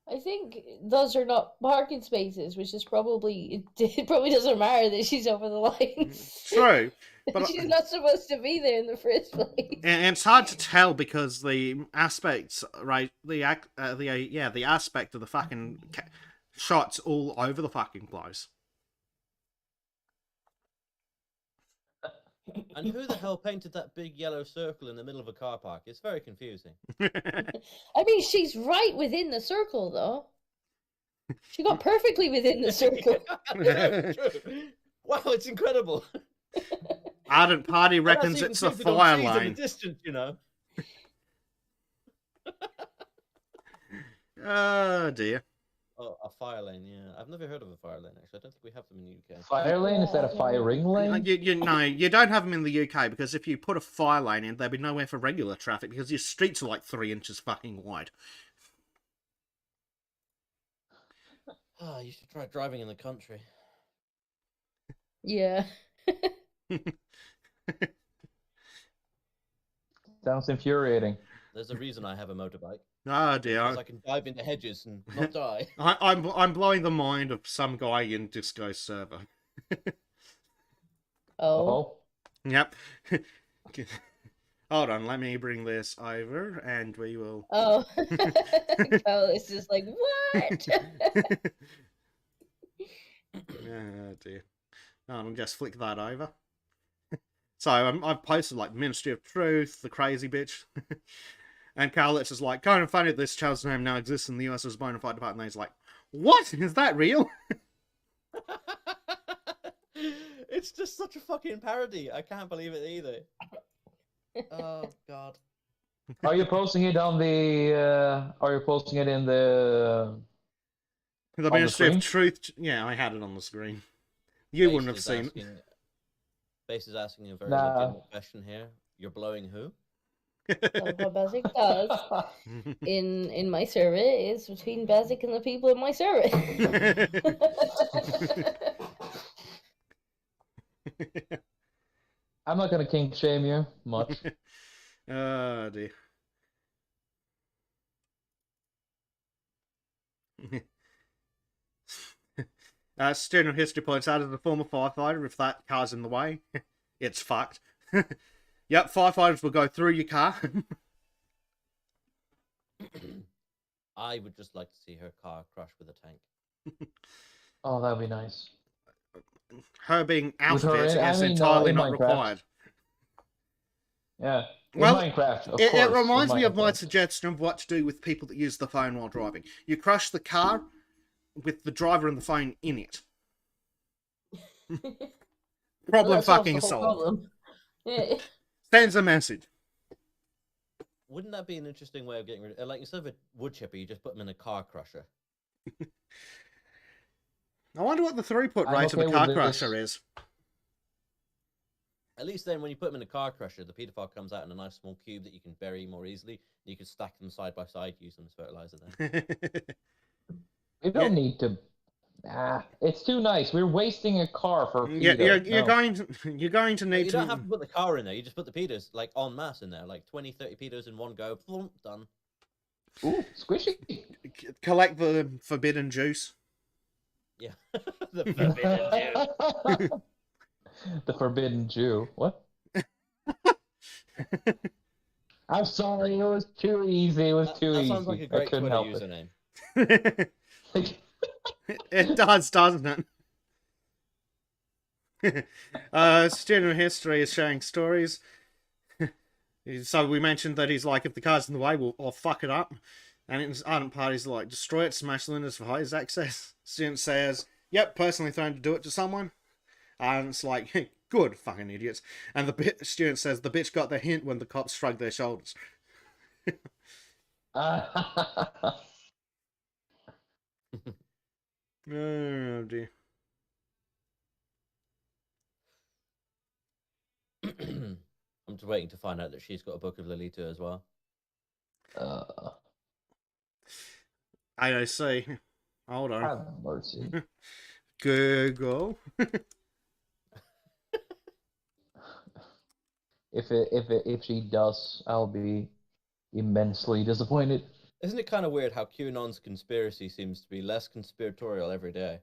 [SPEAKER 3] I think those are not parking spaces, which is probably it probably doesn't matter that she's over the lines.
[SPEAKER 1] True, but
[SPEAKER 3] She's not supposed to be there in the first place.
[SPEAKER 1] and it's hard to tell because the aspects, right? The aspect of the fucking shots all over the fucking place.
[SPEAKER 4] And who the hell painted that big yellow circle in the middle of a car park? It's very confusing.
[SPEAKER 3] I mean, she's right within the circle, though. She got perfectly within the circle.
[SPEAKER 4] Yeah, true. Wow, it's incredible.
[SPEAKER 1] Ardent Party reckons it's a fire
[SPEAKER 4] In the
[SPEAKER 1] lane.
[SPEAKER 4] distance, you know.
[SPEAKER 1] Oh dear.
[SPEAKER 4] Oh, a fire lane, yeah. I've never heard of a fire lane, actually. I don't think we have them in the UK.
[SPEAKER 5] Fire lane? Is that a firing lane?
[SPEAKER 1] No, you don't have them in the UK because if you put a fire lane in, there'd be nowhere for regular traffic because your streets are like 3 inches fucking wide.
[SPEAKER 4] Ah, you should try driving in the country.
[SPEAKER 3] Yeah.
[SPEAKER 5] Sounds infuriating.
[SPEAKER 4] There's a reason I have a motorbike.
[SPEAKER 1] Oh dear.
[SPEAKER 4] Because I can dive into hedges and not die.
[SPEAKER 1] I'm blowing the mind of some guy in Disco server.
[SPEAKER 3] Oh.
[SPEAKER 1] Yep. Hold on, let me bring this over and we will.
[SPEAKER 3] Oh. Oh, it's just like, what?
[SPEAKER 1] Oh dear. I'll just flick that over. So I've posted like Ministry of Truth, the crazy bitch. And Carlitz is like, kind of funny that this child's name now exists in the US as a bona fide department. And he's like, what? Is that real?
[SPEAKER 4] It's just such a fucking parody. I can't believe it either. Oh, God.
[SPEAKER 5] Are you posting it on the? Are you posting it in the?
[SPEAKER 1] The Ministry of Truth. Yeah, I had it on the screen. You wouldn't have seen it.
[SPEAKER 4] Base is asking a very legitimate question here. You're blowing who?
[SPEAKER 3] So what Basic does in my server is between Basic and the people in my server.
[SPEAKER 5] I'm not gonna kink shame you much.
[SPEAKER 1] Oh dear. Student of History points out as a former firefighter, if that car's in the way, it's fucked. Yep, firefighters will go through your car.
[SPEAKER 4] I would just like to see her car crash with a tank.
[SPEAKER 5] Oh, that'd be nice.
[SPEAKER 1] Her being out of
[SPEAKER 5] her
[SPEAKER 1] it
[SPEAKER 5] in- I
[SPEAKER 1] is
[SPEAKER 5] mean,
[SPEAKER 1] entirely
[SPEAKER 5] in
[SPEAKER 1] not
[SPEAKER 5] Minecraft.
[SPEAKER 1] required.
[SPEAKER 5] Yeah. In
[SPEAKER 1] Well,
[SPEAKER 5] Minecraft, of
[SPEAKER 1] It
[SPEAKER 5] course.
[SPEAKER 1] reminds
[SPEAKER 5] in
[SPEAKER 1] me of my
[SPEAKER 5] Minecraft.
[SPEAKER 1] suggestion of what to do with people that use the phone while driving. You crush the car with the driver and the phone in it. Problem
[SPEAKER 3] That solves
[SPEAKER 1] fucking
[SPEAKER 3] the whole
[SPEAKER 1] solved.
[SPEAKER 3] problem. Yeah.
[SPEAKER 1] Sends a message.
[SPEAKER 4] Wouldn't that be an interesting way of getting rid of... Like, instead of a wood chipper, you just put them in a car crusher.
[SPEAKER 1] I wonder what the throughput
[SPEAKER 5] I'm
[SPEAKER 1] rate of
[SPEAKER 5] okay
[SPEAKER 1] the car
[SPEAKER 5] with this.
[SPEAKER 1] crusher is.
[SPEAKER 4] At least then, when you put them in a car crusher, the pedophile comes out in a nice small cube that you can bury more easily. You can stack them side by side, use them as fertilizer then.
[SPEAKER 5] We don't need to. It's too nice. We're wasting a car for a
[SPEAKER 1] Yeah,
[SPEAKER 5] pedo.
[SPEAKER 1] you're
[SPEAKER 5] No.
[SPEAKER 1] going to
[SPEAKER 4] But
[SPEAKER 1] need
[SPEAKER 4] you
[SPEAKER 1] to.
[SPEAKER 4] don't have to put the car in there, you just put the pedos, like, en masse in there. Like, 20, 30 pedos in one go, boom, done.
[SPEAKER 5] Ooh, squishy.
[SPEAKER 1] Collect the forbidden juice.
[SPEAKER 4] Yeah. The forbidden Jew.
[SPEAKER 5] The forbidden Jew. What? I'm sorry, it was too easy. It was too
[SPEAKER 4] That
[SPEAKER 5] easy.
[SPEAKER 4] sounds like a
[SPEAKER 5] I
[SPEAKER 4] great
[SPEAKER 5] couldn't
[SPEAKER 4] Twitter
[SPEAKER 5] help it.
[SPEAKER 4] username.
[SPEAKER 1] It does, doesn't it? Student of History is sharing stories. So we mentioned that he's like, if the car's in the way, I'll fuck it up. And it's Ardent Party's like, destroy it, smash cylinders for highest access. Student says, yep, personally threatened to do it to someone. And it's like, good fucking idiots. And the student says, the bitch got the hint when the cops shrugged their shoulders. Oh dear.
[SPEAKER 4] I'm just waiting to find out that she's got a book of Lolita as well.
[SPEAKER 1] I see. Hold on.
[SPEAKER 5] have mercy.
[SPEAKER 1] Google.
[SPEAKER 5] If she does, I'll be immensely disappointed.
[SPEAKER 4] Isn't it kind of weird how QAnon's conspiracy seems to be less conspiratorial every day?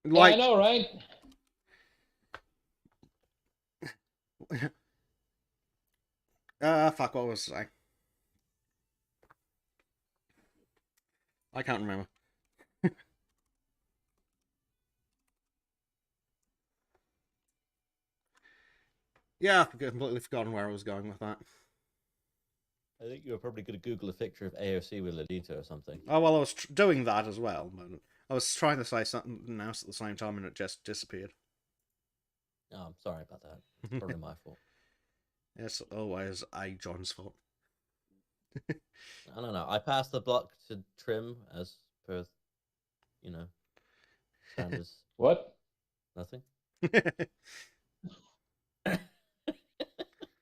[SPEAKER 5] Yeah, I know, right?
[SPEAKER 1] Fuck, what was I saying? I can't remember. Yeah, I've completely forgotten where I was going with that.
[SPEAKER 4] I think you were probably going to Google a picture of AOC with Ladita or something.
[SPEAKER 1] Oh, well, I was doing that as well, but I was trying to say something else at the same time and it just disappeared.
[SPEAKER 4] Oh, I'm sorry about that. It's probably my fault.
[SPEAKER 1] It's always a John's fault.
[SPEAKER 4] I don't know. I passed the block to Trim as per, standards.
[SPEAKER 5] What?
[SPEAKER 4] Nothing.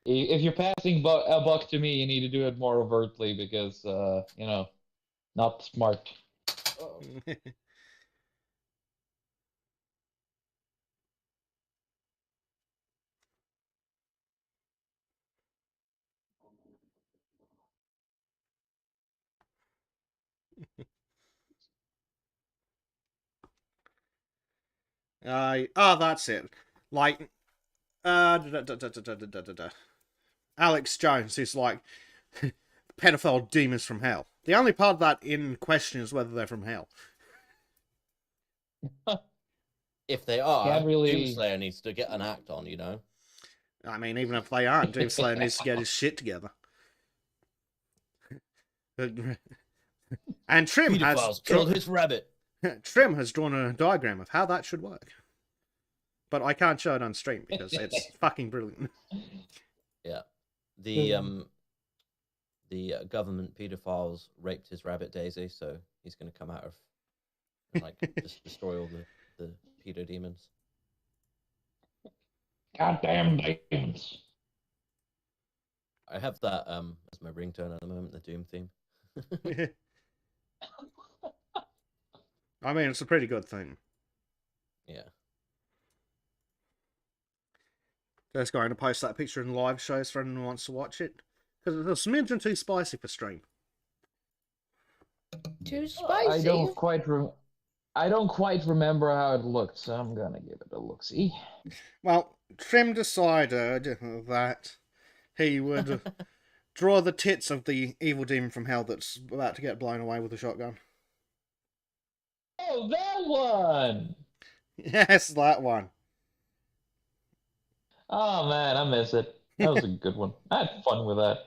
[SPEAKER 5] If you're passing a buck to me, you need to do it more overtly because, not smart.
[SPEAKER 4] Oh.
[SPEAKER 1] That's it. Like, Alex Jones is like pedophile demons from hell. The only part of that in question is whether they're from hell.
[SPEAKER 4] If they are,
[SPEAKER 5] Can't really-
[SPEAKER 4] Doomslayer needs to get an act on,
[SPEAKER 1] I mean, even if they aren't, Doomslayer needs to get his shit together. And Trim has
[SPEAKER 4] killed his rabbit.
[SPEAKER 1] Trim has drawn a diagram of how that should work. But I can't show it on stream because it's fucking brilliant.
[SPEAKER 4] Yeah. The government pedophiles raped his rabbit Daisy, so he's going to come out of and just destroy all the pedo demons.
[SPEAKER 5] Goddamn demons.
[SPEAKER 4] I have that as my ringtone at the moment, the Doom theme.
[SPEAKER 1] I mean, it's a pretty good thing.
[SPEAKER 4] Yeah.
[SPEAKER 1] Just going to post that picture in live shows for anyone who wants to watch it. Because it's a smidgen too spicy for stream.
[SPEAKER 3] Too spicy.
[SPEAKER 5] I don't quite remember how it looked, so I'm gonna give it a look-see.
[SPEAKER 1] Well, Trim decided that he would draw the tits of the evil demon from hell that's about to get blown away with a shotgun.
[SPEAKER 5] Oh, that one!
[SPEAKER 1] Yes, that one.
[SPEAKER 5] Oh man, I miss it. That was a good one. I had fun with that.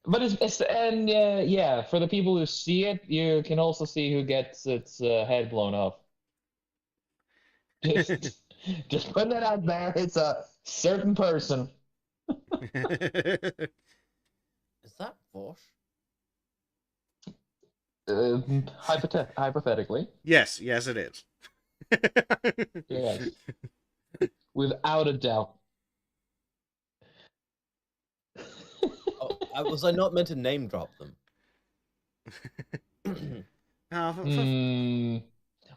[SPEAKER 5] But yeah, for the people who see it, you can also see who gets its head blown off. Just putting it out there. It's a certain person.
[SPEAKER 4] Is that Vosh?
[SPEAKER 5] Hypothetically,
[SPEAKER 1] yes, it is.
[SPEAKER 5] yes, without a doubt.
[SPEAKER 4] Was I not meant to name drop them?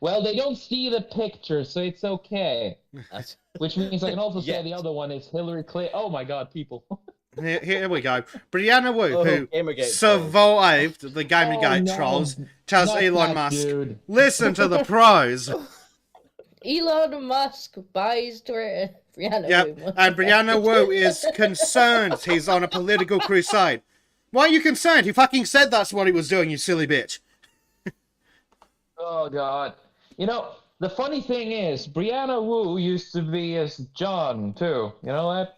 [SPEAKER 5] Well, they don't see the picture, so it's okay. Which means I can also say
[SPEAKER 4] Yes.
[SPEAKER 5] the other one is Hillary Clinton. Oh my god, people.
[SPEAKER 1] Here we go. Brianna Wu, who
[SPEAKER 4] Gamergate
[SPEAKER 1] survived the Gamergate trolls, tells
[SPEAKER 5] Not
[SPEAKER 1] Elon
[SPEAKER 5] that
[SPEAKER 1] Musk,
[SPEAKER 5] dude.
[SPEAKER 1] listen to the pros.
[SPEAKER 3] Elon Musk buys Twitter. Brianna
[SPEAKER 1] Yep,
[SPEAKER 3] Wu.
[SPEAKER 1] and Brianna Wu is concerned he's on a political crusade. Why are you concerned? He fucking said that's what he was doing, you silly bitch.
[SPEAKER 5] Oh god. You know, the funny thing is, Brianna Wu used to be as John too. You know that?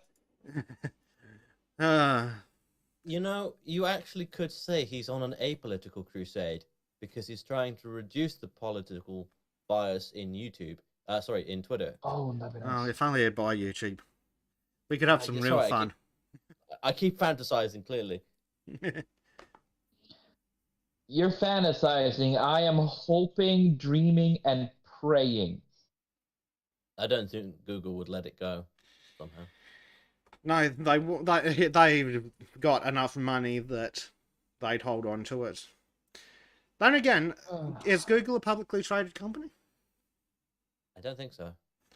[SPEAKER 4] You actually could say he's on an apolitical crusade because he's trying to reduce the political bias in YouTube. In Twitter.
[SPEAKER 5] Oh, that'd be
[SPEAKER 1] Oh,
[SPEAKER 5] nice.
[SPEAKER 1] if only he'd buy YouTube. We could have some
[SPEAKER 4] It's
[SPEAKER 1] real
[SPEAKER 4] alright,
[SPEAKER 1] fun.
[SPEAKER 4] I keep fantasizing, clearly.
[SPEAKER 5] You're fantasizing. I am hoping, dreaming, and praying.
[SPEAKER 4] I don't think Google would let it go somehow.
[SPEAKER 1] No, they got enough money that they'd hold on to it. Then again, is Google a publicly traded company?
[SPEAKER 4] I don't think so.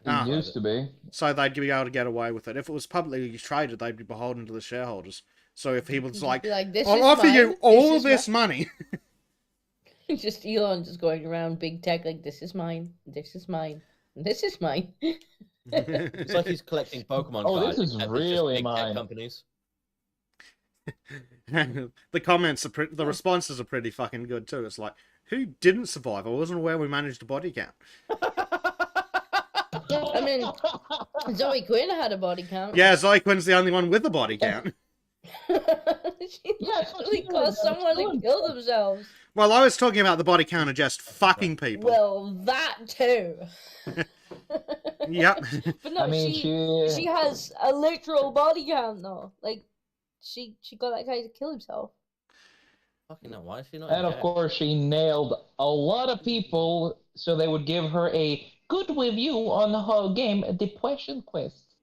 [SPEAKER 1] Ah.
[SPEAKER 5] It used to be.
[SPEAKER 1] So they'd be able to get away with it. If it was publicly traded, they'd be beholden to the shareholders. So if he was
[SPEAKER 3] Just
[SPEAKER 1] like,
[SPEAKER 3] be like, this
[SPEAKER 1] I'll
[SPEAKER 3] is
[SPEAKER 1] offer
[SPEAKER 3] mine,
[SPEAKER 1] you all
[SPEAKER 3] is
[SPEAKER 1] this money.
[SPEAKER 3] just Elon just going around big tech like, this is mine, this is mine, this is mine.
[SPEAKER 4] It's like he's collecting Pokemon
[SPEAKER 5] Oh,
[SPEAKER 4] cards.
[SPEAKER 5] this is
[SPEAKER 4] except it's just
[SPEAKER 5] really
[SPEAKER 4] big tech
[SPEAKER 5] mine.
[SPEAKER 4] companies.
[SPEAKER 1] The comments are the responses are pretty fucking good too. It's like, who didn't survive? I wasn't aware we managed a body count.
[SPEAKER 3] I mean, Zoe Quinn had a body count.
[SPEAKER 1] Yeah, Zoe Quinn's the only one with a body count.
[SPEAKER 3] She literally caused someone to kill themselves.
[SPEAKER 1] Well, I was talking about the body count of just fucking people.
[SPEAKER 3] Well, that too.
[SPEAKER 1] Yep.
[SPEAKER 3] But no,
[SPEAKER 5] I mean,
[SPEAKER 3] she has a literal body count though. Like, she got that guy to kill himself.
[SPEAKER 4] Fucking hell, why is she not?
[SPEAKER 5] And
[SPEAKER 4] in
[SPEAKER 5] of
[SPEAKER 4] jail?
[SPEAKER 5] course, she nailed a lot of people, so they would give her a good review on the whole game, Depression Quest.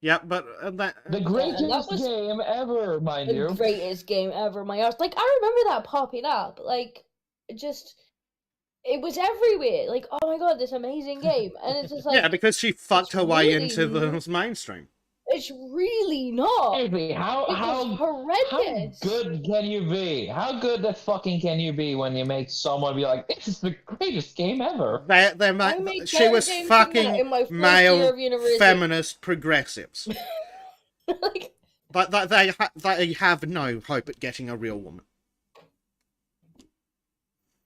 [SPEAKER 1] Yeah, but that
[SPEAKER 5] The greatest
[SPEAKER 3] was
[SPEAKER 5] game ever, mind
[SPEAKER 3] The
[SPEAKER 5] you.
[SPEAKER 3] greatest game ever, my ass. Like, I remember that popping up. Like, it was everywhere. Like, oh my god, this amazing game. And it's just like,
[SPEAKER 1] yeah, because she fucked her way
[SPEAKER 3] really
[SPEAKER 1] into the mainstream.
[SPEAKER 3] it's really not.
[SPEAKER 5] Seriously,
[SPEAKER 3] It
[SPEAKER 5] how
[SPEAKER 3] was horrendous.
[SPEAKER 5] good can you be? How good the fucking can you be when you make someone be like, this is the greatest game ever?
[SPEAKER 3] I made
[SPEAKER 1] She was
[SPEAKER 3] better games than that
[SPEAKER 1] fucking
[SPEAKER 3] in my first year
[SPEAKER 1] male
[SPEAKER 3] of university.
[SPEAKER 1] feminist progressives.
[SPEAKER 3] Like,
[SPEAKER 1] But they have no hope at getting a real woman.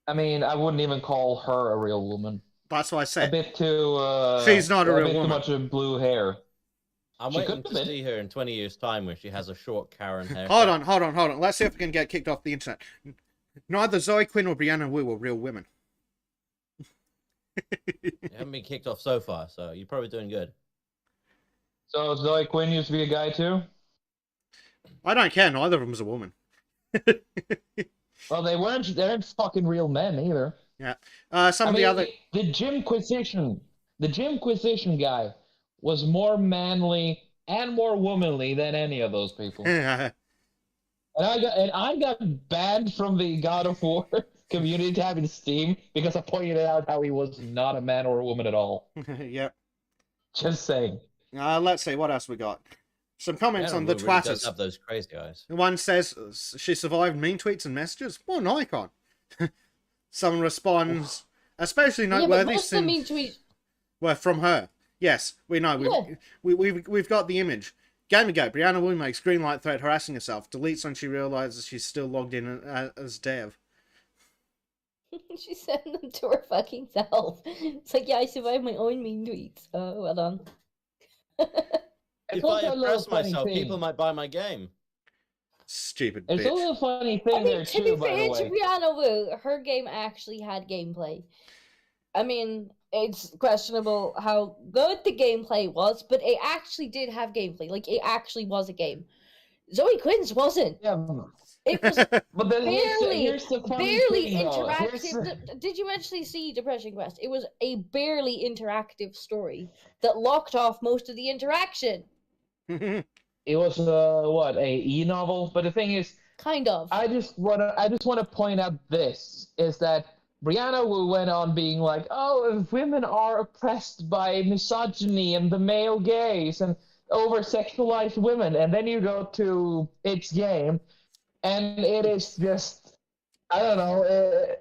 [SPEAKER 5] I mean, I wouldn't even call her a real woman.
[SPEAKER 1] That's what I
[SPEAKER 5] A
[SPEAKER 1] said.
[SPEAKER 5] bit too.
[SPEAKER 1] She's not a real
[SPEAKER 5] bit
[SPEAKER 1] woman.
[SPEAKER 5] Too much of blue hair.
[SPEAKER 4] I'm
[SPEAKER 5] She
[SPEAKER 4] waiting
[SPEAKER 5] could
[SPEAKER 4] to
[SPEAKER 5] have been.
[SPEAKER 4] see her in 20 years' time when she has a short Karen hair.
[SPEAKER 1] Hold on. Let's see if we can get kicked off the internet. Neither Zoe Quinn or Brianna Wu are real women.
[SPEAKER 4] You haven't been kicked off so far, so you're probably doing good.
[SPEAKER 5] So Zoe Quinn used to be a guy too?
[SPEAKER 1] I don't care. Neither of them's a woman.
[SPEAKER 5] Well, they weren't fucking real men either.
[SPEAKER 1] Some
[SPEAKER 5] I
[SPEAKER 1] of
[SPEAKER 5] mean,
[SPEAKER 1] the other.
[SPEAKER 5] the Gymquisition guy was more manly and more womanly than any of those people. And I got banned from the God of War community tab in Steam because I pointed out how he was not a man or a woman at all.
[SPEAKER 1] Yep.
[SPEAKER 5] Just saying.
[SPEAKER 1] Let's see what else we got. Some comments
[SPEAKER 4] Karen
[SPEAKER 1] on the
[SPEAKER 4] Wu really does
[SPEAKER 1] Twatters.
[SPEAKER 4] have those crazy eyes.
[SPEAKER 1] One says she survived mean tweets and messages. What an icon. Someone responds, especially
[SPEAKER 3] yeah, but
[SPEAKER 1] noteworthy
[SPEAKER 3] most of the mean tweets.
[SPEAKER 1] were from her. Yes, we know.
[SPEAKER 3] Yeah.
[SPEAKER 1] We've got the image. Gamergate, Brianna Wu makes green light threat harassing herself. Deletes when she realizes she's still logged in as dev.
[SPEAKER 3] She sent them to her fucking self. It's like, yeah, I survived my own mean tweets. Oh, well done.
[SPEAKER 5] It's
[SPEAKER 4] If
[SPEAKER 5] also
[SPEAKER 4] I
[SPEAKER 5] a little
[SPEAKER 4] impress
[SPEAKER 5] funny
[SPEAKER 4] myself,
[SPEAKER 5] thing.
[SPEAKER 4] people might buy my game.
[SPEAKER 1] Stupid
[SPEAKER 5] There's
[SPEAKER 1] bitch.
[SPEAKER 5] a little funny
[SPEAKER 3] I
[SPEAKER 5] thing
[SPEAKER 3] mean,
[SPEAKER 5] there
[SPEAKER 3] to be
[SPEAKER 5] too, by the
[SPEAKER 3] fair to
[SPEAKER 5] way.
[SPEAKER 3] Brianna Wu, her game actually had gameplay. I mean, it's questionable how good the gameplay was, but it actually did have gameplay. Like, it actually was a game. Zoe Quinn's wasn't.
[SPEAKER 5] Yeah,
[SPEAKER 3] It was
[SPEAKER 5] but then here's the funny
[SPEAKER 3] barely
[SPEAKER 5] thing, though.
[SPEAKER 3] interactive. Did you actually see Depression Quest? It was a barely interactive story that locked off most of the interaction.
[SPEAKER 5] It was what, a e-novel? But the thing is,
[SPEAKER 3] Kind of.
[SPEAKER 5] I just wanna point out this is that Brianna Wu went on being like, oh, women are oppressed by misogyny and the male gaze and over-sexualized women, and then you go to its game, and it is just, I don't know,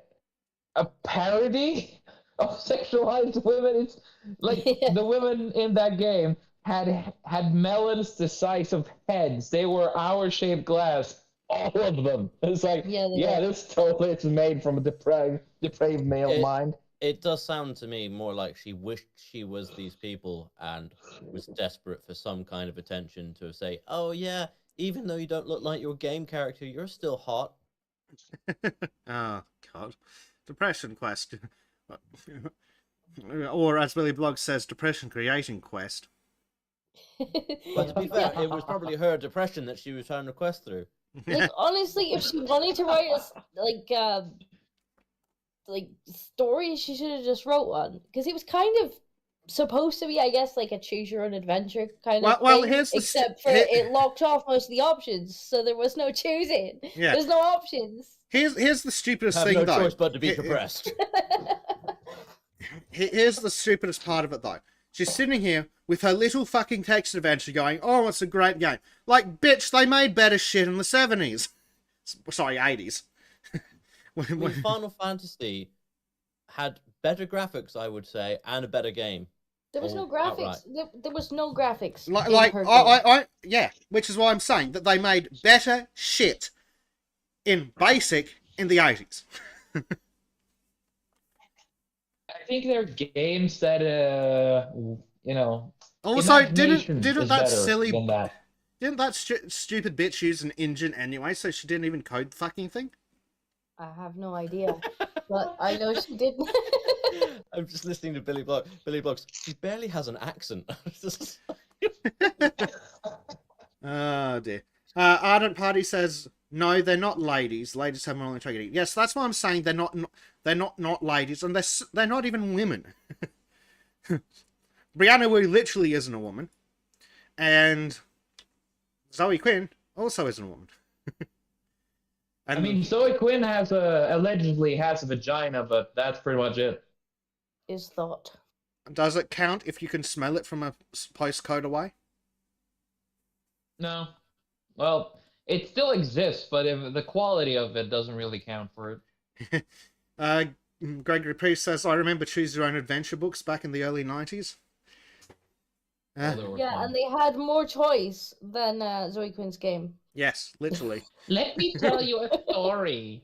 [SPEAKER 5] a parody of sexualized women. It's like the women in that game had melons the size of heads. They were hour-shaped glass. All of them. It's like,
[SPEAKER 3] Yeah,
[SPEAKER 5] this totally is made from a depraved male mind.
[SPEAKER 4] It does sound to me more like she wished she was these people and was desperate for some kind of attention to say, oh yeah, even though you don't look like your game character, you're still hot.
[SPEAKER 1] Oh, God. Depression Quest. Or, as Billy Bloggs says, Depression Creating Quest.
[SPEAKER 4] But to be fair, it was probably her depression that she was trying to quest through.
[SPEAKER 3] Like, honestly, if she wanted to write like story, she should have just wrote one, because it was kind of supposed to be, I guess, like a choose your own adventure kind of
[SPEAKER 1] Well,
[SPEAKER 3] thing,
[SPEAKER 1] here's the
[SPEAKER 3] except for it locked off most of the options, so there was no choosing.
[SPEAKER 1] Yeah.
[SPEAKER 3] There's no options.
[SPEAKER 1] Here's the stupidest
[SPEAKER 4] Have
[SPEAKER 1] thing,
[SPEAKER 4] no
[SPEAKER 1] though.
[SPEAKER 4] choice but to be depressed.
[SPEAKER 1] Here's the stupidest part of it, though. She's sitting here with her little fucking text adventure going, oh, it's a great game. Like, bitch, they made better shit in the 70s. Sorry, 80s.
[SPEAKER 4] I mean, Final Fantasy had better graphics, I would say, and a better game.
[SPEAKER 3] There was no
[SPEAKER 4] Or
[SPEAKER 3] graphics.
[SPEAKER 4] outright.
[SPEAKER 3] There was no graphics.
[SPEAKER 1] Yeah, which is why I'm saying that they made better shit in basic in the 80s.
[SPEAKER 5] I think they're games that you know.
[SPEAKER 1] Also,
[SPEAKER 5] imagination
[SPEAKER 1] didn't
[SPEAKER 5] is
[SPEAKER 1] that
[SPEAKER 5] better
[SPEAKER 1] silly
[SPEAKER 5] than that.
[SPEAKER 1] didn't that stupid bitch use an engine anyway? So she didn't even code the fucking thing.
[SPEAKER 3] I have no idea, but I know she didn't.
[SPEAKER 4] I'm just listening to Billy Block. Billy Blocks. She barely has an accent.
[SPEAKER 1] Oh dear. Ardent Party says no, they're not ladies. Ladies have moral integrity. Yes, that's why I'm saying they're not ladies, and they're not even women. Brianna Wu literally isn't a woman, and Zoe Quinn also isn't a woman.
[SPEAKER 5] I mean, Zoe Quinn allegedly has a vagina, but that's pretty much it.
[SPEAKER 3] Is thought.
[SPEAKER 1] Does it count if you can smell it from a postcode away?
[SPEAKER 5] No. Well, it still exists, but if the quality of it doesn't really count for it.
[SPEAKER 1] Gregory Priest says, I remember Choose Your Own Adventure books back in the early 90s.
[SPEAKER 3] Yeah, and they had more choice than Zoe Quinn's game.
[SPEAKER 1] Yes, literally.
[SPEAKER 5] Let me tell you a story.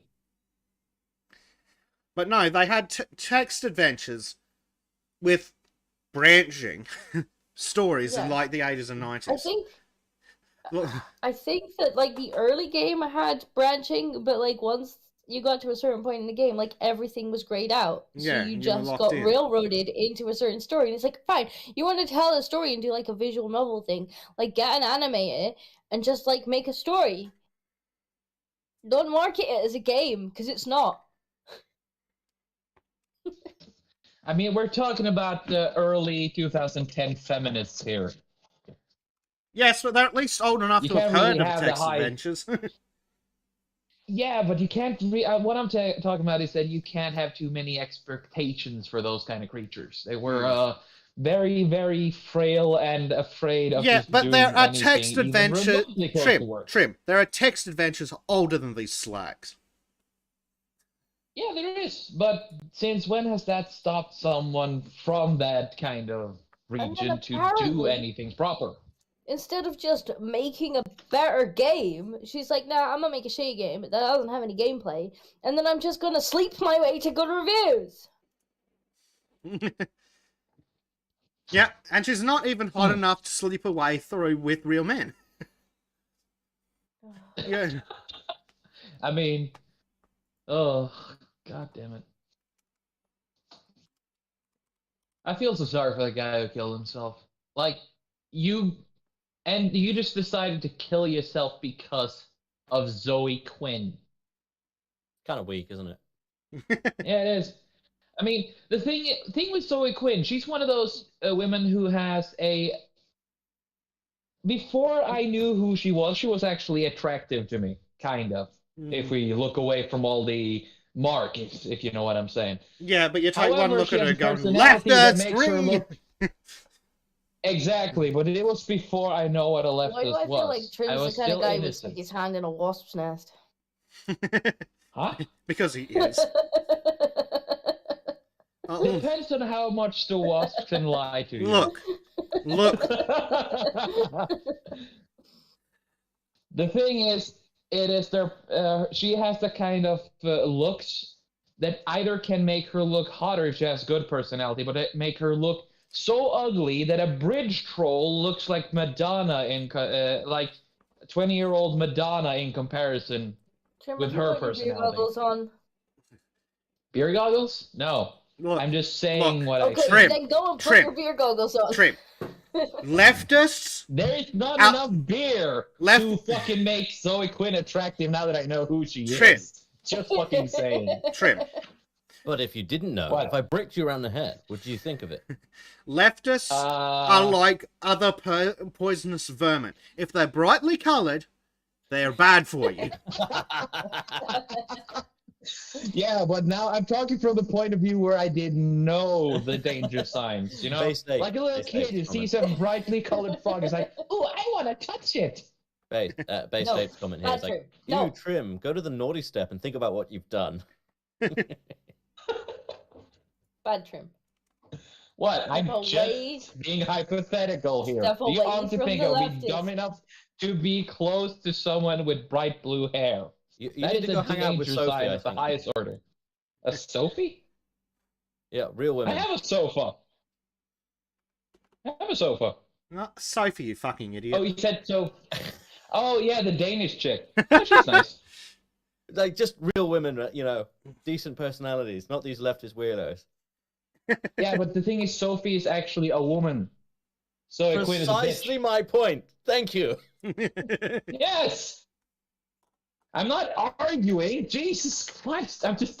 [SPEAKER 1] But no, they had text adventures with branching stories in like the 80s and 90s.
[SPEAKER 3] I think that like the early game had branching, but like once you got to a certain point in the game, like everything was grayed out. So you just got railroaded into a certain story. And it's like, fine, you want to tell a story and do like a visual novel thing, like get an animator and just like make a story. Don't market it as a game, because it's not.
[SPEAKER 5] I mean, we're talking about the early 2010 feminists here.
[SPEAKER 1] Yes, but they're at least old enough to have heard of text adventures.
[SPEAKER 5] Yeah, but you can't. What I'm talking about is that you can't have too many expectations for those kind of creatures. They were very, very frail and afraid of.
[SPEAKER 1] Yeah, but there are
[SPEAKER 5] anything,
[SPEAKER 1] text adventures. Trim. There are text adventures older than these slags.
[SPEAKER 5] Yeah, there is. But since when has that stopped someone from that kind of region to do anything proper?
[SPEAKER 3] Instead of just making a better game, she's like, nah, I'm gonna make a shitty game that doesn't have any gameplay, and then I'm just gonna sleep my way to good reviews.
[SPEAKER 1] Yeah, and she's not even hot enough to sleep her way through with real men. Yeah.
[SPEAKER 5] I mean, oh, god damn it. I feel so sorry for the guy who killed himself. Like, you just decided to kill yourself because of Zoe Quinn.
[SPEAKER 4] Kind of weak, isn't it?
[SPEAKER 5] Yeah, it is. I mean, the thing with Zoe Quinn, she's one of those women who has a... Before I knew who she was actually attractive to me, kind of. If we look away from all the marks, if you know what I'm saying.
[SPEAKER 1] Yeah, but you take one look at her going,
[SPEAKER 5] leftist, Exactly, but it was before I know what a leftist was.
[SPEAKER 3] Why do I feel like Trim's the kind of guy who would stick his hand in a wasp's nest?
[SPEAKER 5] Huh?
[SPEAKER 1] Because he is.
[SPEAKER 5] Depends on how much the wasp can lie to you.
[SPEAKER 1] Look.
[SPEAKER 5] The thing is, she has the kind of looks that either can make her look hotter if she has good personality, but it make her look so ugly that a bridge troll looks like Madonna like 20-year-old Madonna in comparison with her personality. Beer goggles on. Beer goggles? No. Look, I'm just saying what I
[SPEAKER 3] say. Okay, then go and put your beer goggles on.
[SPEAKER 1] Trim. Leftists?
[SPEAKER 5] There is not enough beer to fucking make Zoe Quinn attractive now that I know who she is. Just fucking saying.
[SPEAKER 1] Trim.
[SPEAKER 4] But if you didn't know,
[SPEAKER 5] What?
[SPEAKER 4] if I bricked you around the head, what do you think of it?
[SPEAKER 1] Leftists are like other poisonous vermin. If they're brightly coloured, they're bad for you.
[SPEAKER 5] Yeah, but now I'm talking from the point of view where I didn't know the danger signs, you know?
[SPEAKER 4] Bay State.
[SPEAKER 5] Like a little
[SPEAKER 4] Bay State's
[SPEAKER 5] kid, you see
[SPEAKER 4] comment.
[SPEAKER 5] some brightly colored frog, it's like, oh, I want to touch it.
[SPEAKER 4] Bay
[SPEAKER 3] No,
[SPEAKER 4] State's comment here is like,
[SPEAKER 3] Patrick,
[SPEAKER 4] you
[SPEAKER 3] no.
[SPEAKER 4] Trim, go to the naughty step and think about what you've done.
[SPEAKER 3] Bad Trim.
[SPEAKER 5] What? I'm
[SPEAKER 3] away-
[SPEAKER 5] just being hypothetical here.
[SPEAKER 3] Step
[SPEAKER 5] Do you
[SPEAKER 3] away
[SPEAKER 5] honestly
[SPEAKER 3] from
[SPEAKER 5] think
[SPEAKER 3] the
[SPEAKER 5] I'll be
[SPEAKER 3] leftists.
[SPEAKER 5] dumb enough to be close to someone with bright blue hair?
[SPEAKER 4] You
[SPEAKER 5] That
[SPEAKER 4] need
[SPEAKER 5] is
[SPEAKER 4] to go
[SPEAKER 5] a
[SPEAKER 4] hang out with
[SPEAKER 5] danger
[SPEAKER 4] Sophie,
[SPEAKER 5] sign
[SPEAKER 4] I
[SPEAKER 5] of the
[SPEAKER 4] think.
[SPEAKER 5] highest order. A Sophie?
[SPEAKER 4] Yeah, real
[SPEAKER 5] I
[SPEAKER 4] women.
[SPEAKER 5] have a sofa. I have a sofa.
[SPEAKER 1] Not Sophie, you fucking idiot.
[SPEAKER 5] Oh, you said so. Oh, yeah, the Danish chick. Oh, she's nice.
[SPEAKER 4] Like, just real women, you know, decent personalities, not these leftist weirdos.
[SPEAKER 5] Yeah, but the thing is, Sophie is actually a woman. So Quinn is a bitch.
[SPEAKER 4] Precisely my point. Thank you.
[SPEAKER 5] Yes! I'm not arguing. Jesus Christ. I'm just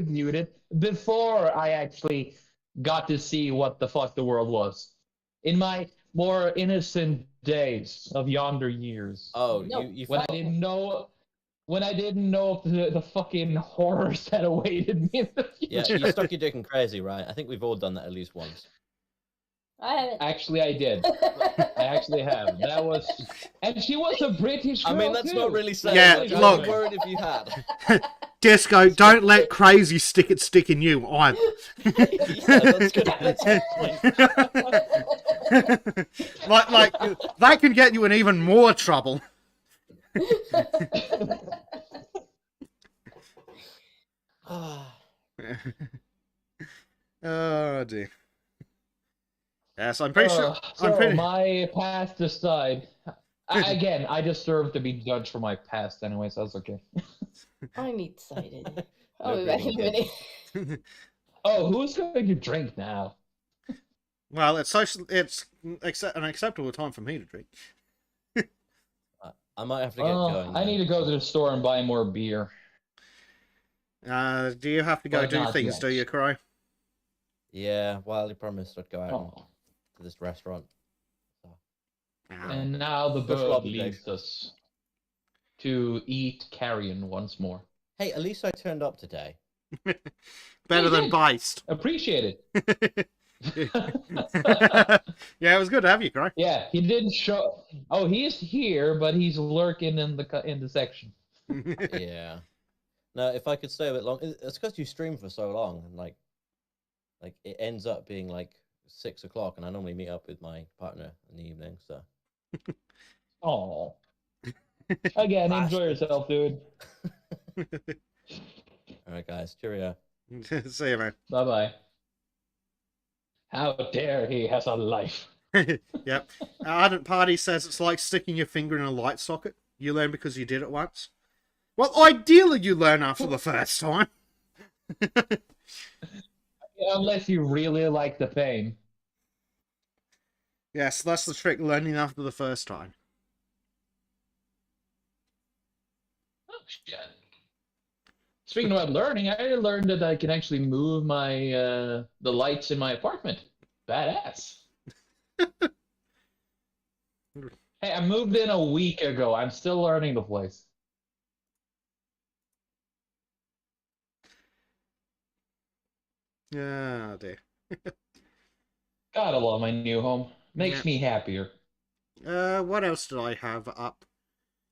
[SPEAKER 5] muted before I actually got to see what the fuck the world was. In my more innocent days of yonder years.
[SPEAKER 4] Oh,
[SPEAKER 3] No.
[SPEAKER 4] you
[SPEAKER 5] When I didn't know of the fucking horrors that awaited me in the future.
[SPEAKER 4] Yeah, you stuck your dick in crazy, right? I think we've all done that at least once.
[SPEAKER 3] I haven't.
[SPEAKER 5] Actually, I did. I actually have. That was, and she was a British girl
[SPEAKER 4] I mean, that's
[SPEAKER 5] too.
[SPEAKER 4] not really saying
[SPEAKER 1] Yeah,
[SPEAKER 4] much. I
[SPEAKER 1] look.
[SPEAKER 4] was worried if you had.
[SPEAKER 1] Disco, don't let crazy stick in you either.
[SPEAKER 4] Yeah, that's good. That's a good point.
[SPEAKER 1] like that can get you in even more trouble. Oh dear. Yes, I'm pretty sure.
[SPEAKER 5] So
[SPEAKER 1] I'm pretty.
[SPEAKER 5] my past aside, again, I deserve to be judged for my past anyway, so that's okay.
[SPEAKER 3] I'm excited.
[SPEAKER 4] No
[SPEAKER 3] I'll be back in a
[SPEAKER 4] breathing,
[SPEAKER 3] minute.
[SPEAKER 5] Oh, who's going to drink now?
[SPEAKER 1] Well, it's social. It's an acceptable time for me to drink.
[SPEAKER 4] I might have to get going.
[SPEAKER 5] I need to go to the store and buy more beer.
[SPEAKER 1] Do you have to go
[SPEAKER 5] Well,
[SPEAKER 1] do
[SPEAKER 5] not
[SPEAKER 1] things?
[SPEAKER 5] yet.
[SPEAKER 1] Do you, Cry?
[SPEAKER 4] Yeah, Wiley promised I'd go out
[SPEAKER 5] Oh.
[SPEAKER 4] to this restaurant.
[SPEAKER 5] And now the
[SPEAKER 4] Push
[SPEAKER 5] bird
[SPEAKER 4] Robbie,
[SPEAKER 5] leaves us to eat carrion once more.
[SPEAKER 4] Hey, at least I turned up today.
[SPEAKER 1] Better
[SPEAKER 5] You
[SPEAKER 1] than
[SPEAKER 5] did.
[SPEAKER 1] Beist.
[SPEAKER 5] Appreciate it.
[SPEAKER 1] Yeah, it was good to have you, Cry.
[SPEAKER 5] Yeah, he didn't show. Oh, he's here, but he's lurking in the section.
[SPEAKER 4] Yeah. No, if I could stay a bit long, it's because you stream for so long, and like it ends up being like 6 o'clock, and I normally meet up with my partner in the evening. So
[SPEAKER 5] Oh. Again, enjoy yourself, dude.
[SPEAKER 4] all right, guys, cheerio.
[SPEAKER 1] See you, man.
[SPEAKER 5] Bye bye. How dare he has a life.
[SPEAKER 1] Yep. Ardent Party says it's like sticking your finger in a light socket. You learn because you did it once. Well, ideally you learn after the first time.
[SPEAKER 5] Unless you really like the pain.
[SPEAKER 1] Yes, that's the trick, learning after the first time.
[SPEAKER 5] Oh, shit. Speaking about learning, I learned that I can actually move my the lights in my apartment. Badass. Hey, I moved in a week ago. I'm still learning the place.
[SPEAKER 1] Oh, dear.
[SPEAKER 5] Gotta love my new home. Makes
[SPEAKER 1] Yeah.
[SPEAKER 5] me happier.
[SPEAKER 1] What else did I have up?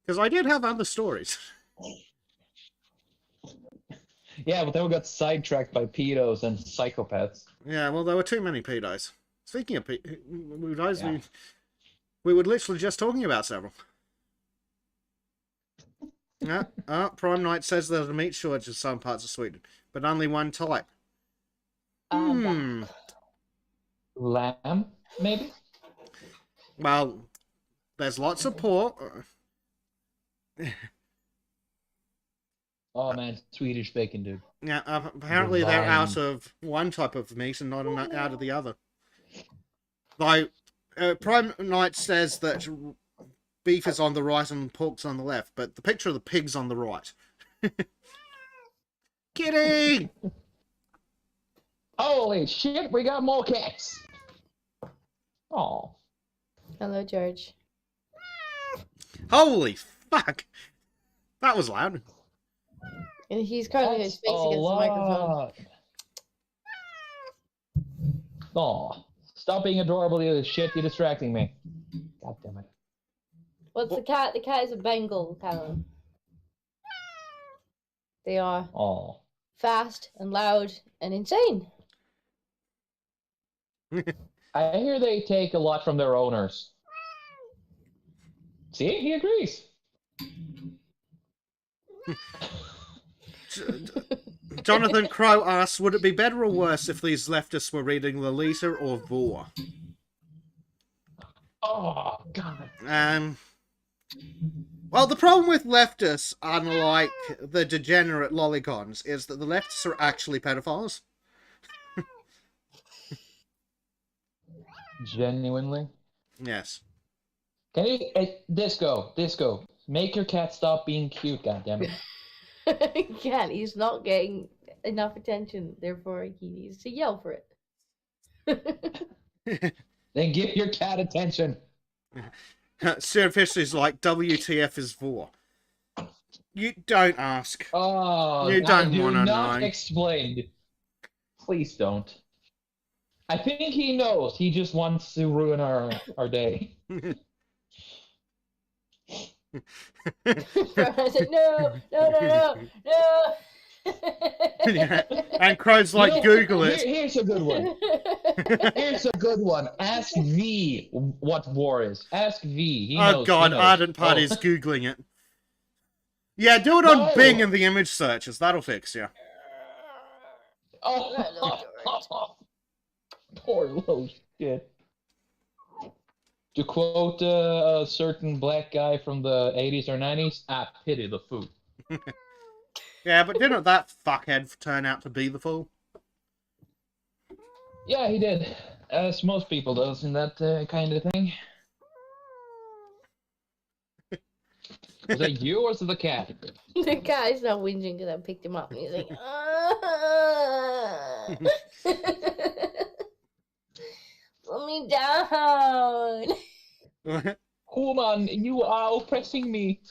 [SPEAKER 1] Because I did have other stories.
[SPEAKER 5] Yeah, but then we got sidetracked by pedos and psychopaths.
[SPEAKER 1] Yeah, well, there were too many pedos. Speaking of pedos,
[SPEAKER 5] Yeah.
[SPEAKER 1] we were literally just talking about several. Yeah, Prime Knight says there's a meat shortage in some parts of Sweden, but only one type.
[SPEAKER 5] Lamb, maybe?
[SPEAKER 1] Well, there's lots of pork.
[SPEAKER 5] Oh man, Swedish bacon, dude.
[SPEAKER 1] Yeah, apparently they're
[SPEAKER 5] Divine.
[SPEAKER 1] out of one type of meat and not out of the other. Like, Prime Knight says that beef is on the right and pork's on the left, but the picture of the pig's on the right. Kitty!
[SPEAKER 5] Holy shit, we got more cats. Oh.
[SPEAKER 3] Hello, George.
[SPEAKER 1] Holy fuck! That was loud.
[SPEAKER 3] And he's currently his face against the microphone.
[SPEAKER 5] Oh, stop being adorable, you shit. You're distracting me. God damn it.
[SPEAKER 3] What's the cat? The cat is a Bengal, Callum. They are
[SPEAKER 5] Oh.
[SPEAKER 3] fast and loud and insane.
[SPEAKER 5] I hear they take a lot from their owners. See, he agrees.
[SPEAKER 1] Jonathan Crow asks, would it be better or worse if these leftists were reading Lolita or Vor?
[SPEAKER 5] Oh, God.
[SPEAKER 1] Well, the problem with leftists, unlike the degenerate lolicons, is that the leftists are actually pedophiles.
[SPEAKER 5] Genuinely?
[SPEAKER 1] Yes.
[SPEAKER 5] Can you, Disco, make your cat stop being cute, goddammit.
[SPEAKER 3] He can't. He's not getting enough attention. Therefore, he needs to yell for it.
[SPEAKER 5] Then give your cat attention.
[SPEAKER 1] Stuart Fisher's like, WTF is Vor. You don't ask.
[SPEAKER 5] Oh,
[SPEAKER 1] You don't
[SPEAKER 5] I do
[SPEAKER 1] want to
[SPEAKER 5] not
[SPEAKER 1] know.
[SPEAKER 5] explain. Please don't. I think he knows. He just wants to ruin our day.
[SPEAKER 3] I said, no.
[SPEAKER 1] Yeah. And Crow's like,
[SPEAKER 5] You know,
[SPEAKER 1] Google it.
[SPEAKER 5] Here's a good one. Here's a good one. Ask V what war is. Ask V. He knows.
[SPEAKER 1] Oh god,
[SPEAKER 5] he knows.
[SPEAKER 1] Ardent Party's Googling it. Yeah, do it on
[SPEAKER 5] No.
[SPEAKER 1] Bing in the image searches. That'll fix you.
[SPEAKER 5] Oh, poor little shit. To quote a certain black guy from the 80s or 90s, I pity the fool.
[SPEAKER 1] Yeah, but didn't that fuckhead turn out to be the fool?
[SPEAKER 5] Yeah, he did. As most people does in that kind of thing. Was that you or was it the cat?
[SPEAKER 3] The guy's not whinging because I picked him up. He's like, put me down.
[SPEAKER 5] Woman, you are oppressing me.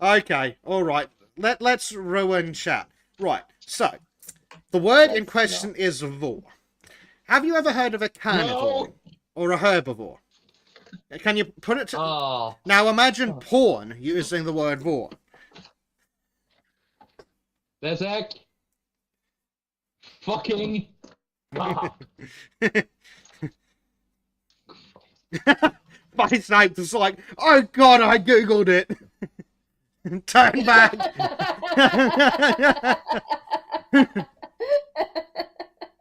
[SPEAKER 1] Okay, alright. Let's ruin chat. Right, so, the word in question is vor. Have you ever heard of a carnivore?
[SPEAKER 5] No.
[SPEAKER 1] Or a herbivore? Can you put it to...
[SPEAKER 5] Oh,
[SPEAKER 1] Now imagine porn using the word vor.
[SPEAKER 5] that's act. Fucking. Ah.
[SPEAKER 1] My snipe was like, oh god, I googled it. Turn back.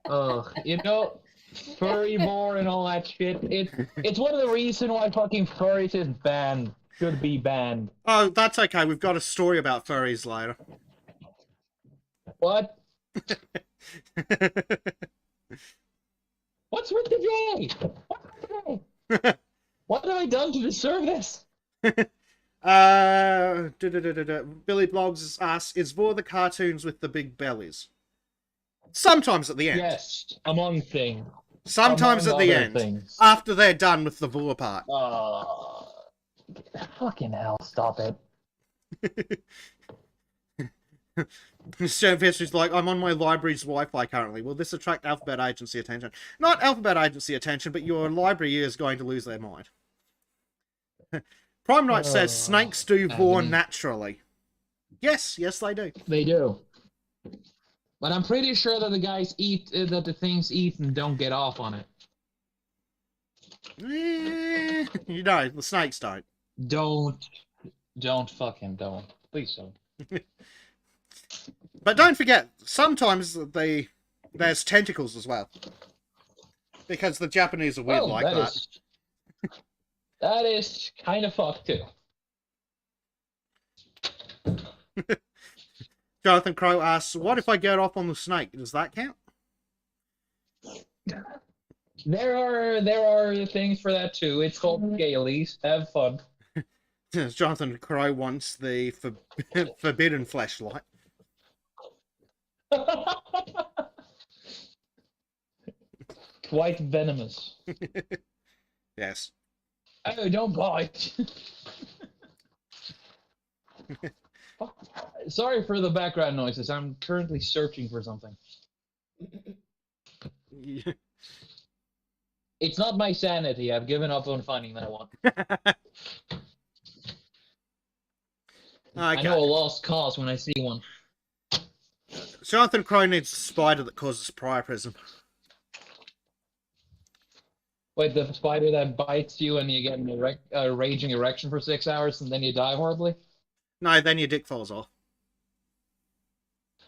[SPEAKER 5] Ugh, you know, furry more and all that shit. It's one of the reasons why fucking furries is banned. Should be banned.
[SPEAKER 1] Oh, that's okay. We've got a story about furries later.
[SPEAKER 5] What? What's with the day? What have I done to deserve this?
[SPEAKER 1] Billy Blogs asks, is Vor the cartoons with the big bellies? Sometimes at the end.
[SPEAKER 5] Yes, among things.
[SPEAKER 1] Sometimes
[SPEAKER 5] Among
[SPEAKER 1] at the
[SPEAKER 5] other
[SPEAKER 1] end.
[SPEAKER 5] things.
[SPEAKER 1] After they're done with the Vor part.
[SPEAKER 5] Fucking hell, stop it.
[SPEAKER 1] Stone Fisher's like, I'm on my library's Wi-Fi currently. Will this attract Alphabet Agency attention? Not Alphabet Agency attention, but your library is going to lose their mind. Prime Knight says, snakes do vor naturally. Yes, they do.
[SPEAKER 5] They do. But I'm pretty sure that the guys eat, that the things eat and don't get off on it.
[SPEAKER 1] You know, the snakes don't.
[SPEAKER 5] Don't fucking don't. Please don't.
[SPEAKER 1] But don't forget, sometimes there's tentacles as well. Because the Japanese are weird like that.
[SPEAKER 5] That is kind of fucked too.
[SPEAKER 1] Jonathan Crow asks, what if I get off on the snake? Does that count?
[SPEAKER 5] There are things for that too. It's called Galeys. Have fun.
[SPEAKER 1] Jonathan Crow wants the forbidden fleshlight.
[SPEAKER 5] quite venomous.
[SPEAKER 1] Yes.
[SPEAKER 5] Oh, don't bite. Sorry for the background noises. I'm currently searching for something. It's not my sanity. I've given up on finding that one. I know a lost cause when I see one.
[SPEAKER 1] Jonathan Crow needs a spider that causes priapism.
[SPEAKER 5] Wait, the spider that bites you and you get a raging erection for 6 hours and then you die horribly?
[SPEAKER 1] No, then your dick falls off.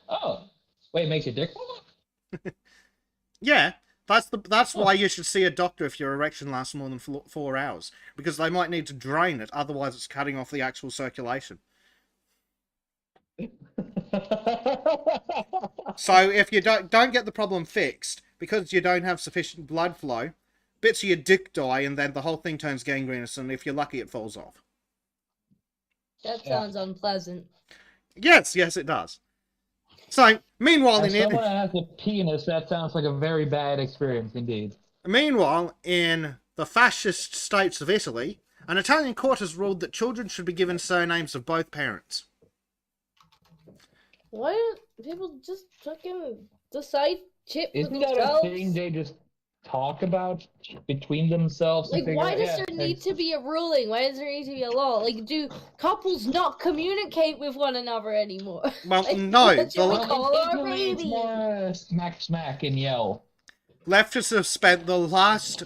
[SPEAKER 5] Oh. Wait, it makes your dick fall off?
[SPEAKER 1] Yeah, that's why you should see a doctor if your erection lasts more than 4 hours, because they might need to drain it, otherwise it's cutting off the actual circulation. So if you don't get the problem fixed, because you don't have sufficient blood flow, bits of your dick die and then the whole thing turns gangrenous, and if you're lucky it falls off.
[SPEAKER 3] That sounds unpleasant.
[SPEAKER 1] Yes, it does. So, meanwhile,
[SPEAKER 5] As someone that has a penis, that sounds like a very bad experience indeed.
[SPEAKER 1] Meanwhile, in the fascist states of Italy, an Italian court has ruled that children should be given surnames of both parents.
[SPEAKER 3] Why don't people just fucking decide shit for
[SPEAKER 5] Isn't that
[SPEAKER 3] themselves?
[SPEAKER 5] a thing they just talk about between themselves?
[SPEAKER 3] Like, why does there need to be a ruling? Why does there need to be a law? Like, do couples not communicate with one another anymore?
[SPEAKER 1] Well,
[SPEAKER 3] like,
[SPEAKER 1] no.
[SPEAKER 3] What should we call our
[SPEAKER 5] Italy, it's
[SPEAKER 3] baby?
[SPEAKER 5] more smack and yell.
[SPEAKER 1] Leftists have spent the last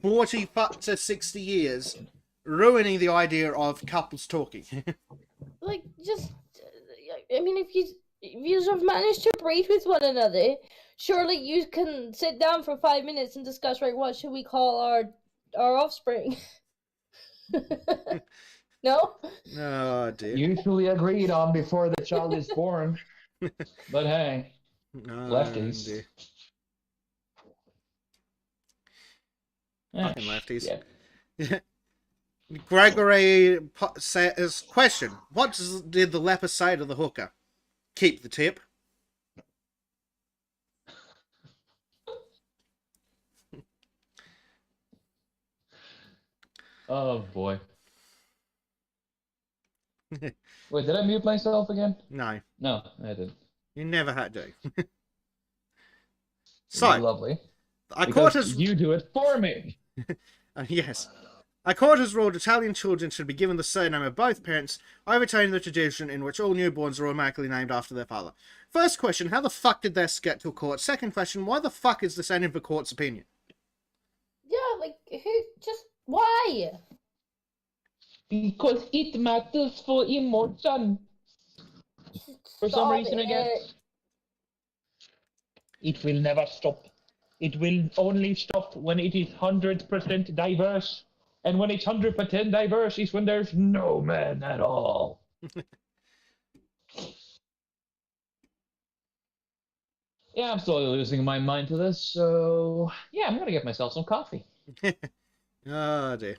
[SPEAKER 1] 40 to 60 years ruining the idea of couples talking.
[SPEAKER 3] Like, just, I mean, if you have managed to breathe with one another, surely you can sit down for 5 minutes and discuss, right, what should we call our offspring? No?
[SPEAKER 1] Oh, dear.
[SPEAKER 5] Usually agreed on before the child is born. But hey, lefties.
[SPEAKER 1] Dear.
[SPEAKER 5] Eh,
[SPEAKER 1] Fucking lefties.
[SPEAKER 5] yeah.
[SPEAKER 1] Gregory says, question, what did the leper say to the hooker? Keep the tip.
[SPEAKER 5] Oh boy. Wait, did I mute myself again?
[SPEAKER 1] No,
[SPEAKER 5] No, I didn't.
[SPEAKER 1] you never had to. So,
[SPEAKER 5] Lovely.
[SPEAKER 1] a court has...
[SPEAKER 5] You do it for me.
[SPEAKER 1] Yes. A court has ruled Italian children should be given the surname of both parents, overturning the tradition in which all newborns are automatically named after their father. First question, how the fuck did this get to a court? Second question, why the fuck is this any of the court's opinion?
[SPEAKER 3] Yeah, like, why?
[SPEAKER 5] Because it matters for emotion. For some reason, again. It will never stop. It will only stop when it is 100% diverse. And when it's 100% diverse is when there's no man at all. Yeah, I'm slowly losing my mind to this, so yeah, I'm gonna get myself some coffee.
[SPEAKER 1] Oh dear.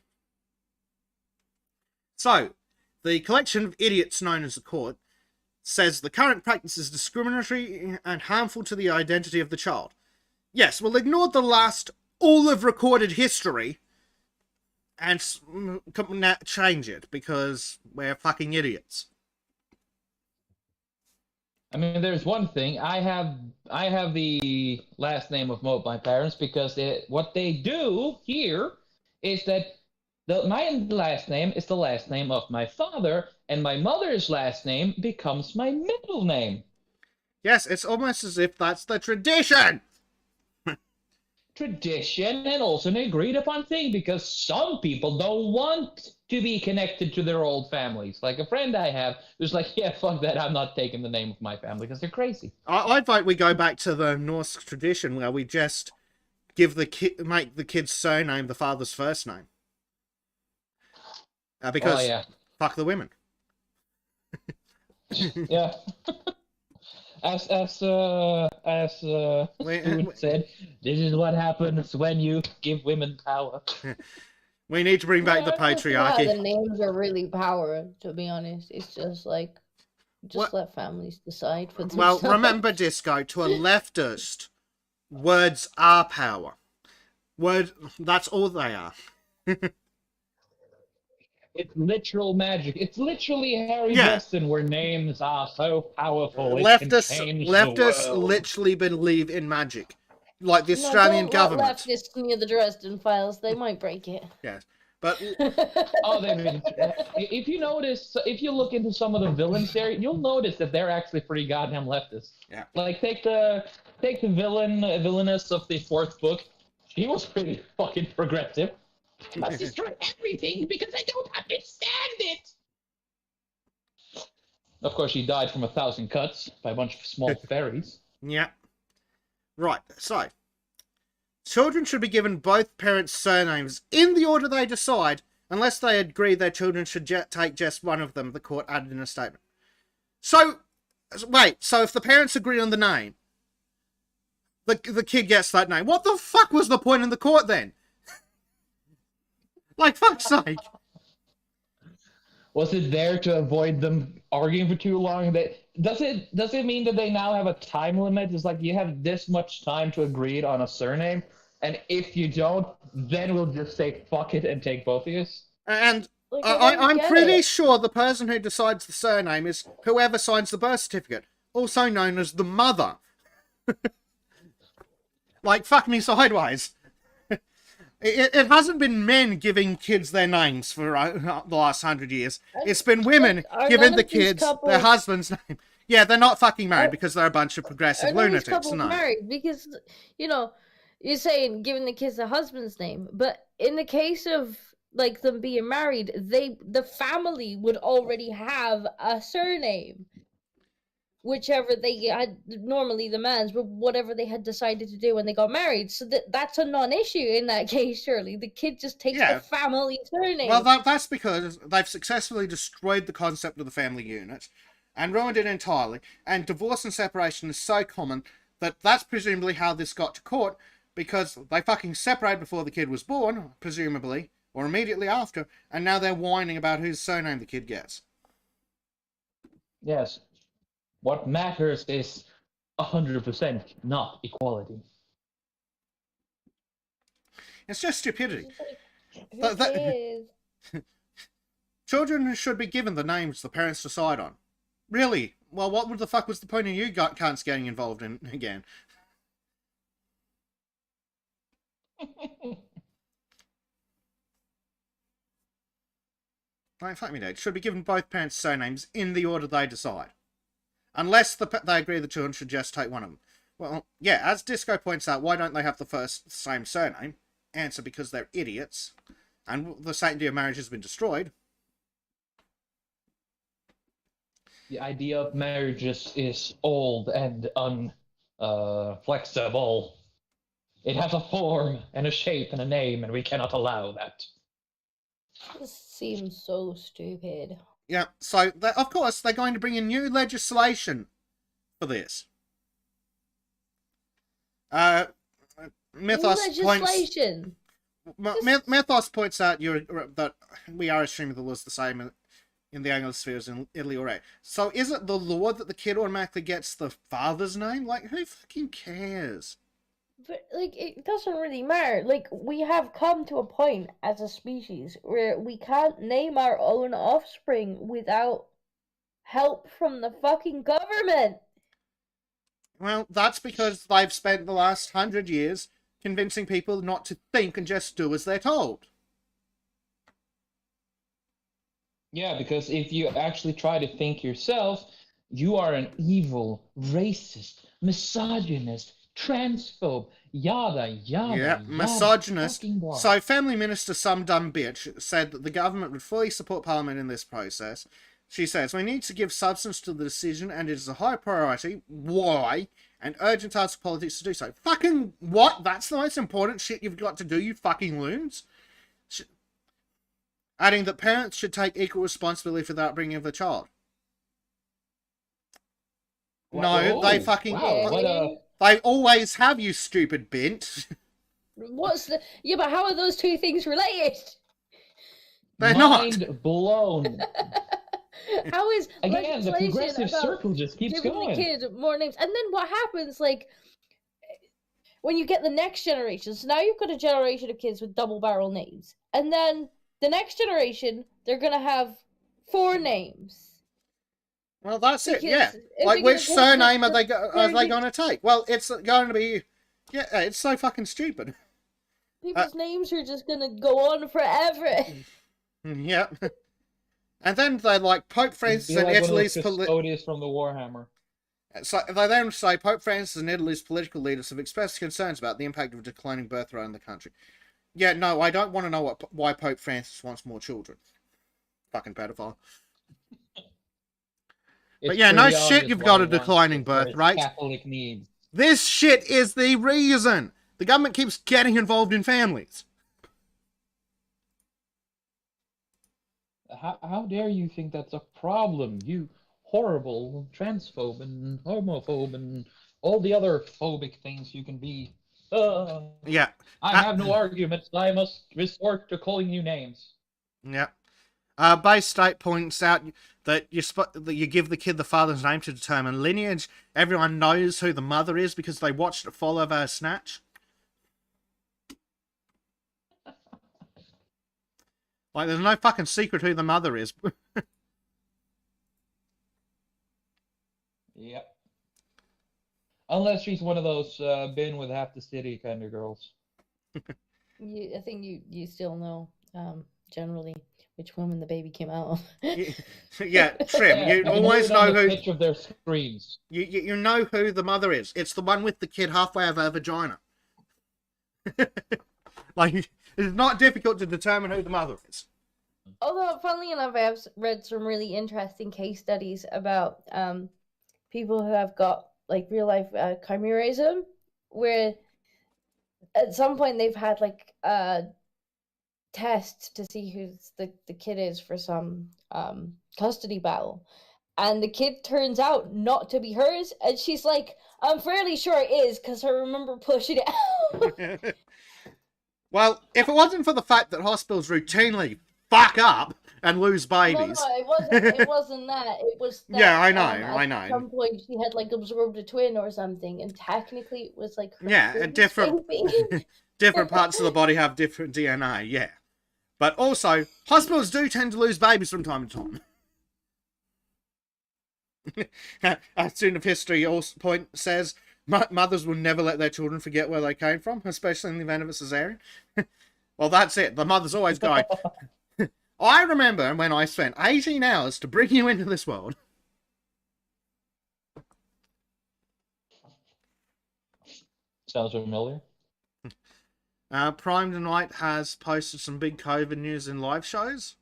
[SPEAKER 1] So, the collection of idiots known as the court says the current practice is discriminatory and harmful to the identity of the child. Yes, we'll ignore the last all of recorded history and change it because we're fucking idiots.
[SPEAKER 5] I mean, there's one thing. I have the last name of both my parents because what they do here is that my last name is the last name of my father, and my mother's last name becomes my middle name.
[SPEAKER 1] Yes, it's almost as if that's the tradition.
[SPEAKER 5] Tradition and also an agreed upon thing because some people don't want to be connected to their old families. Like a friend I have who's like, yeah, fuck that, I'm not taking the name of my family because they're crazy.
[SPEAKER 1] I vote we go back to the Norse tradition where we just give make the kid's surname the father's first name. Because fuck the women.
[SPEAKER 5] Yeah. As Stuart said, this is what happens when you give women power.
[SPEAKER 1] We need to bring back the patriarchy.
[SPEAKER 3] The names are really power, to be honest. It's just like, let families decide for themselves.
[SPEAKER 1] Well, remember, Disco, to a leftist, words are power. Word, that's all they are.
[SPEAKER 5] It's literal magic. It's literally Harry
[SPEAKER 1] Yeah.
[SPEAKER 5] Dresden, where names are so powerful. It can change the
[SPEAKER 1] Leftists
[SPEAKER 5] world.
[SPEAKER 1] literally believe in magic. Like the
[SPEAKER 3] No,
[SPEAKER 1] Australian
[SPEAKER 3] don't
[SPEAKER 1] government.
[SPEAKER 3] let leftists near the Dresden Files. They might break it.
[SPEAKER 1] Yes. But
[SPEAKER 5] Oh, they mean, if you notice, if you look into some of the villains there, you'll notice that they're actually pretty goddamn leftists.
[SPEAKER 1] Yeah.
[SPEAKER 5] Like take the villainess of the fourth book. She was pretty fucking progressive. I must destroy everything because I don't understand it. Of course, she died from 1,000 cuts by a bunch of small fairies.
[SPEAKER 1] yeah. Right, so children should be given both parents' surnames in the order they decide, unless they agree their children should take just one of them, the court added in a statement. So, wait, so if the parents agree on the name, the kid gets that name. What the fuck was the point in the court then? Like, fuck's sake.
[SPEAKER 5] Was it there to avoid them arguing for too long? Does it mean that they now have a time limit? It's like you have this much time to agree on a surname, and if you don't, then we'll just say fuck it and take both of you.
[SPEAKER 1] And
[SPEAKER 3] Like,
[SPEAKER 1] I'm pretty sure the person who decides the surname is whoever signs the birth certificate, also known as the mother. Like, fuck me sideways. It hasn't been men giving kids their names for the last 100 years. It's been women giving the kids their husband's name. Yeah, they're not fucking married because they're a bunch of progressive lunatics. No.
[SPEAKER 3] Married because, you're saying giving the kids the husband's name, but in the case of like them being married, the family would already have a surname. Whichever they had, normally the man's, but whatever they had decided to do when they got married. So that's a non-issue in that case, surely. The kid just takes the family surname.
[SPEAKER 1] Well, that's because they've successfully destroyed the concept of the family unit and ruined it entirely. And divorce and separation is so common that that's presumably how this got to court, because they fucking separated before the kid was born, presumably, or immediately after, and now they're whining about whose surname the kid gets.
[SPEAKER 5] Yes. What matters is 100%, not equality.
[SPEAKER 1] It's just stupidity.
[SPEAKER 3] Who
[SPEAKER 1] Children should be given the names the parents decide on. Really? Well, what the fuck was the point of you cunts getting involved in again? Like, fuck me, Dad. Should be given both parents' surnames in the order they decide. Unless they agree the children should just take one of them. Well, yeah, as Disco points out, why don't they have the same surname? Answer, because they're idiots. And the sanctity of marriage has been destroyed.
[SPEAKER 5] The idea of marriage is old and flexible. It has a form and a shape and a name, and we cannot allow that.
[SPEAKER 3] This seems so stupid.
[SPEAKER 1] Yeah, so, of course, they're going to bring in new legislation for this. Mythos points out that we are assuming the law's the same in the Anglospheres in Italy or So is it the law that the kid automatically gets the father's name? Like, who fucking cares?
[SPEAKER 3] But, like, it doesn't really matter. Like, we have come to a point as a species where we can't name our own offspring without help from the fucking government.
[SPEAKER 1] Well, that's because they've spent the last 100 years convincing people not to think and just do as they're told.
[SPEAKER 5] Yeah, because if you actually try to think yourself, you are an evil, racist, misogynist, transphobe, yada, yada,
[SPEAKER 1] yeah, misogynist. So, Family Minister Some Dumb Bitch said that the government would fully support Parliament in this process. She says, we need to give substance to the decision, and it is a high priority. Why? And urgent task for politics to do so. Fucking what? That's the most important shit you've got to do, you fucking loons? Adding that parents should take equal responsibility for the upbringing of the child. No, they fucking...
[SPEAKER 5] Wow,
[SPEAKER 1] they always have, you stupid bint.
[SPEAKER 3] What's the... Yeah, but how are those two things related?
[SPEAKER 1] They're
[SPEAKER 5] Mind
[SPEAKER 1] not.
[SPEAKER 5] blown.
[SPEAKER 3] How is
[SPEAKER 5] again the progressive circle just keeps
[SPEAKER 3] giving
[SPEAKER 5] going?
[SPEAKER 3] The kid more names, and then what happens? Like, when you get the next generation, so now you've got a generation of kids with double barrel names, and then the next generation they're gonna have 4 names.
[SPEAKER 1] Well, that's it.
[SPEAKER 3] Because
[SPEAKER 1] Yeah.
[SPEAKER 3] if
[SPEAKER 1] Like,
[SPEAKER 3] you
[SPEAKER 1] which
[SPEAKER 3] get
[SPEAKER 1] surname are
[SPEAKER 3] the
[SPEAKER 1] they
[SPEAKER 3] third
[SPEAKER 1] going to take? Well, it's going to be. Yeah, it's so fucking stupid.
[SPEAKER 3] people's names are just gonna go on forever.
[SPEAKER 1] Yeah. And then they're like Pope Francis
[SPEAKER 5] Be
[SPEAKER 1] and
[SPEAKER 5] like one of
[SPEAKER 1] Italy's
[SPEAKER 5] those custodians from the Warhammer.
[SPEAKER 1] So they then say Pope Francis and Italy's political leaders have expressed concerns about the impact of a declining birth rate in the country. Yeah, no, I don't want to know why Pope Francis wants more children. Fucking pedophile. But yeah, no shit, you've got a declining birth rate.
[SPEAKER 5] Catholic needs.
[SPEAKER 1] This shit is the reason. The government keeps getting involved in families.
[SPEAKER 5] How dare you think that's a problem? You horrible transphobe and homophobe and all the other phobic things you can be.
[SPEAKER 1] Yeah.
[SPEAKER 5] I have no arguments. I must resort to calling you names.
[SPEAKER 1] Yeah. Bay State points out that you give the kid the father's name to determine lineage. Everyone knows who the mother is because they watched it fall over a snatch. Like, there's no fucking secret who the mother is.
[SPEAKER 5] Yep. Unless she's one of those been with half the city kind of girls.
[SPEAKER 3] I think you still know generally which woman the baby came out of.
[SPEAKER 1] Yeah, Trim. You always know who.
[SPEAKER 5] Picture of their screens.
[SPEAKER 1] You know who the mother is. It's the one with the kid halfway of her vagina. Like, it's not difficult to determine who the mother is.
[SPEAKER 3] Although, funnily enough, I have read some really interesting case studies about people who have got like real life chimerism, where at some point they've had like tests to see who the kid is for some custody battle, and the kid turns out not to be hers, and she's like, I'm fairly sure it is because I remember pushing it out.
[SPEAKER 1] Well, if it wasn't for the fact that hospitals routinely fuck up and lose babies.
[SPEAKER 3] No, it wasn't that. It was that,
[SPEAKER 1] yeah, I know.
[SPEAKER 3] At some point she had like absorbed a twin or something, and technically it was like her
[SPEAKER 1] yeah, different different parts of the body have different DNA. Yeah, but also hospitals do tend to lose babies from time to time. A student of history point says mothers will never let their children forget where they came from, especially in the event of a cesarean. Well, that's it. The mother's always going, I remember when I spent 18 hours to bring you into this world.
[SPEAKER 5] Sounds familiar.
[SPEAKER 1] Prime Tonight has posted some big COVID news in live shows.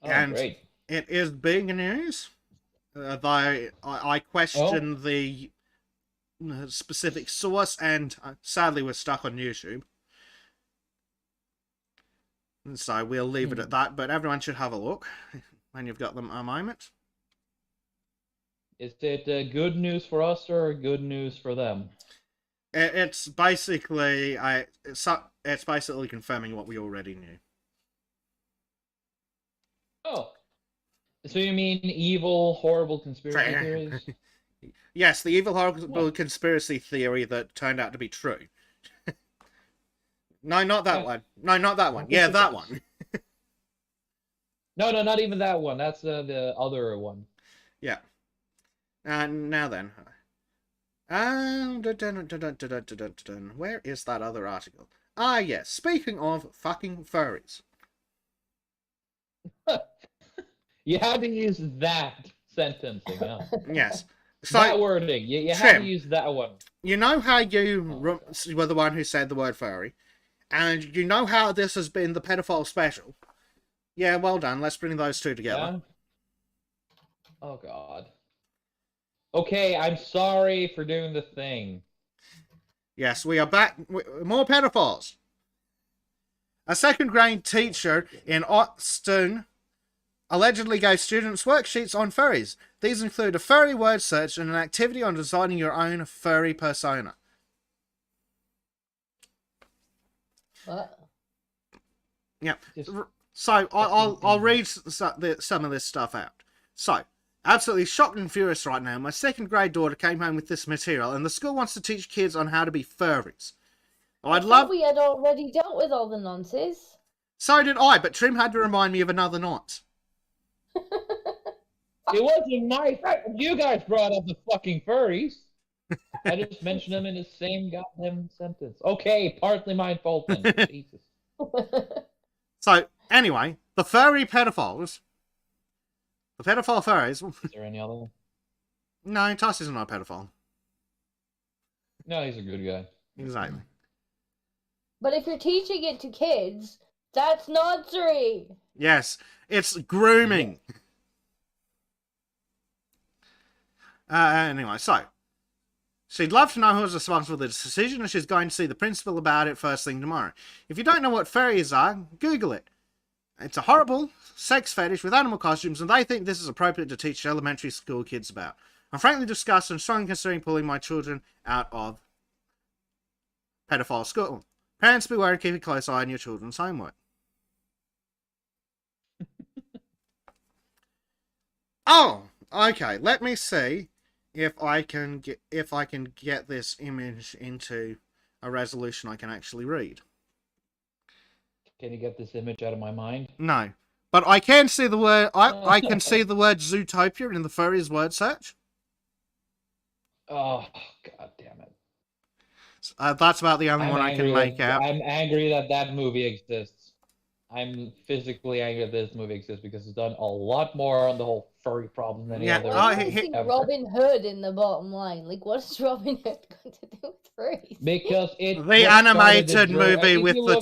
[SPEAKER 5] Oh,
[SPEAKER 1] and
[SPEAKER 5] great.
[SPEAKER 1] It is big news. Though I question the specific source, and sadly we're stuck on YouTube. So we'll leave it at that, but everyone should have a look when you've got them a moment.
[SPEAKER 5] Is it good news for us or good news for them?
[SPEAKER 1] It's basically it's basically confirming what we already knew.
[SPEAKER 5] Oh. So you mean evil, horrible conspiracy theories?
[SPEAKER 1] Yes, the evil, horrible conspiracy theory that turned out to be true. No, not that one. No, not that one. Yeah, that one.
[SPEAKER 5] No, not even that one. That's the other one.
[SPEAKER 1] Yeah. Now then. Where is that other article? Ah, yes. Speaking of fucking furries.
[SPEAKER 5] You had to use that sentencing, huh?
[SPEAKER 1] Yes. So,
[SPEAKER 5] that wording. You had to use that one.
[SPEAKER 1] You know how you were the one who said the word furry? And you know how this has been the pedophile special? Yeah, well done. Let's bring those two together.
[SPEAKER 5] Yeah? Oh, God. Okay, I'm sorry for doing the thing.
[SPEAKER 1] Yes, we are back. More pedophiles. A second grade teacher in Austin allegedly gave students worksheets on furries. These include a furry word search and an activity on designing your own furry persona.
[SPEAKER 3] What?
[SPEAKER 1] Yeah. So I'll read some of this stuff out. So Absolutely shocked and furious right now. My second grade daughter came home with this material, and the school wants to teach kids on how to be furries.
[SPEAKER 3] I thought we had already dealt with all the nonces.
[SPEAKER 1] So did I, but Trim had to remind me of another nonce.
[SPEAKER 5] It wasn't my fault. You guys brought up the fucking furries. I just mentioned them in the same goddamn sentence. Okay, partly my fault then. Jesus.
[SPEAKER 1] So, anyway, the furry pedophiles. The pedophile furries.
[SPEAKER 5] Is there any other?
[SPEAKER 1] No, Tuss isn't a pedophile.
[SPEAKER 5] No, he's a good guy.
[SPEAKER 1] Exactly.
[SPEAKER 3] But if you're teaching it to kids, that's noncery.
[SPEAKER 1] Yes, it's grooming. Anyway, so she'd love to know who was responsible for the decision, and she's going to see the principal about it first thing tomorrow. If you don't know what furries are, Google it. It's a horrible sex fetish with animal costumes, and they think this is appropriate to teach elementary school kids about. I'm frankly disgusted and strongly considering pulling my children out of pedophile school. Parents beware and keep a close eye on your children's homework. Oh, okay. Let me see if I can get this image into a resolution I can actually read.
[SPEAKER 5] Can you get this image out of my mind?
[SPEAKER 1] No, but I can see the word. I can see the word Zootopia in the furries word search.
[SPEAKER 5] Oh, god damn it.
[SPEAKER 1] That's about the only one I can make out.
[SPEAKER 5] I'm angry that that movie exists. I'm physically angry that this movie exists because it's done a lot more on the whole furry problem than any other.
[SPEAKER 3] Why do you think Robin Hood in the bottom line? Like, what is Robin Hood going to do with furries?
[SPEAKER 5] Because it
[SPEAKER 1] the animated movie with the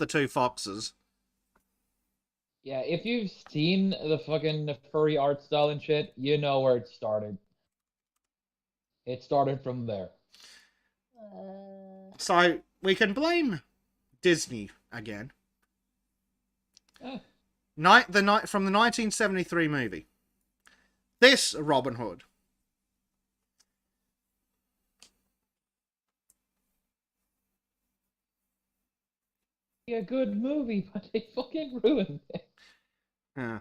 [SPEAKER 1] two foxes.
[SPEAKER 5] Yeah, if you've seen the fucking furry art style and shit, you know where it started. It started from there.
[SPEAKER 1] So we can blame Disney again. From the 1973 movie. This Robin Hood.
[SPEAKER 5] Yeah, a good movie, but they fucking ruined it.
[SPEAKER 1] Yeah.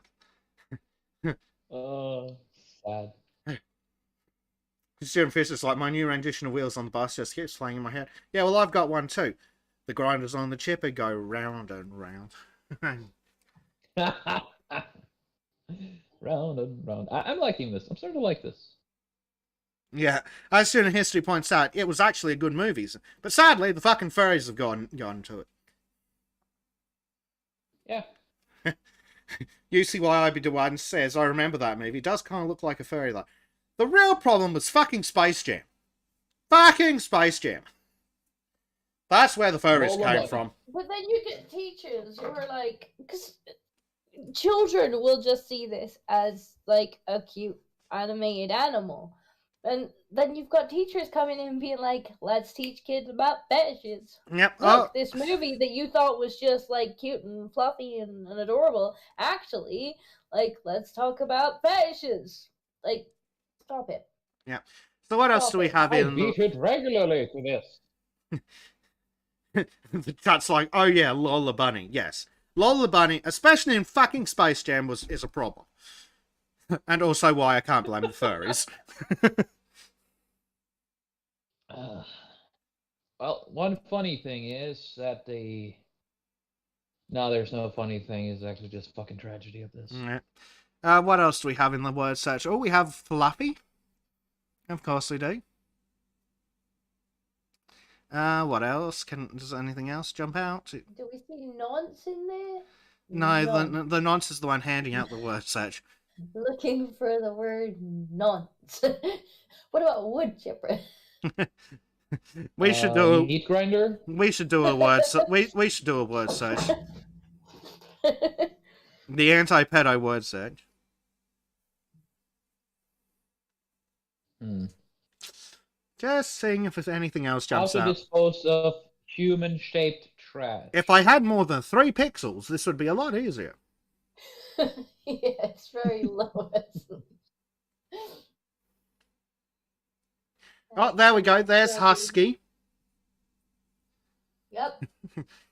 [SPEAKER 5] Oh, sad.
[SPEAKER 1] Stuart Fisher's like, my new rendition of Wheels on the Bus just keeps playing in my head. Yeah, well, I've got one too. The grinders on the chipper go round and round.
[SPEAKER 5] Round and round. I'm liking this. I'm starting to like this.
[SPEAKER 1] Yeah, as Student History points out, it was actually a good movie. But sadly, the fucking furries have gone to it.
[SPEAKER 5] Yeah.
[SPEAKER 1] UCYIB Dewan says, I remember that movie. It does kind of look like a furry, though. The real problem was fucking Space Jam. Fucking Space Jam. That's where the furries came from.
[SPEAKER 3] But then you get teachers who are like, because children will just see this as like a cute animated animal. And then you've got teachers coming in and being like, let's teach kids about fetishes.
[SPEAKER 1] Yep.
[SPEAKER 3] Look, this movie that you thought was just like cute and fluffy and adorable, actually, like, let's talk about fetishes. Like, stop it.
[SPEAKER 1] Yeah. So what else do we have in?
[SPEAKER 5] I beat it regularly to this.
[SPEAKER 1] The chat's like, oh yeah, Lola Bunny. Yes. Lola Bunny, especially in fucking Space Jam, is a problem. And also why I can't blame the furries.
[SPEAKER 5] Well, one funny thing is that No, there's no funny thing. It's actually just fucking tragedy of this.
[SPEAKER 1] Yeah. What else do we have in the word search? Oh, we have fluffy. Of course we do. What else? Does anything else jump out?
[SPEAKER 3] Do we see nonce in there?
[SPEAKER 1] No, the nonce is the one handing out the word search.
[SPEAKER 3] Looking for the word nonce. What about wood chipper?
[SPEAKER 1] We should do a
[SPEAKER 5] meat grinder.
[SPEAKER 1] We should do a word. We should do a word search. The anti-pedo word search. Just seeing if anything else jumps out.
[SPEAKER 5] How to dispose of human-shaped trash.
[SPEAKER 1] If I had more than 3 pixels, this would be a lot easier.
[SPEAKER 3] Yeah, it's very low.
[SPEAKER 1] Oh, there we go. There's Husky.
[SPEAKER 3] Yep.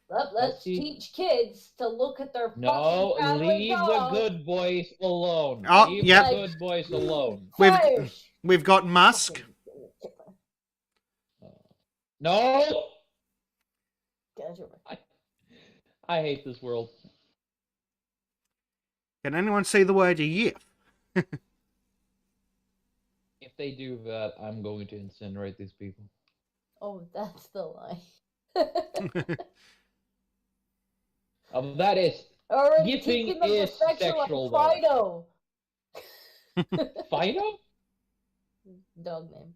[SPEAKER 3] Let's teach kids to look at their
[SPEAKER 5] No,
[SPEAKER 3] fucking family
[SPEAKER 5] leave the
[SPEAKER 3] dog.
[SPEAKER 5] good boys alone.
[SPEAKER 1] Oh,
[SPEAKER 5] Leave
[SPEAKER 1] yep.
[SPEAKER 5] the good boys alone.
[SPEAKER 1] We've got Musk.
[SPEAKER 5] No!
[SPEAKER 3] Get your-
[SPEAKER 5] I hate this world.
[SPEAKER 1] Can anyone see the word "yip"?
[SPEAKER 5] If they do that, I'm going to incinerate these people.
[SPEAKER 3] Oh, that's the lie.
[SPEAKER 5] That is
[SPEAKER 3] Already
[SPEAKER 5] Yipping
[SPEAKER 3] teaching them
[SPEAKER 5] is
[SPEAKER 3] the
[SPEAKER 5] sexual,
[SPEAKER 3] like
[SPEAKER 5] though.
[SPEAKER 3] Fido.
[SPEAKER 5] Fido?
[SPEAKER 3] Dog name.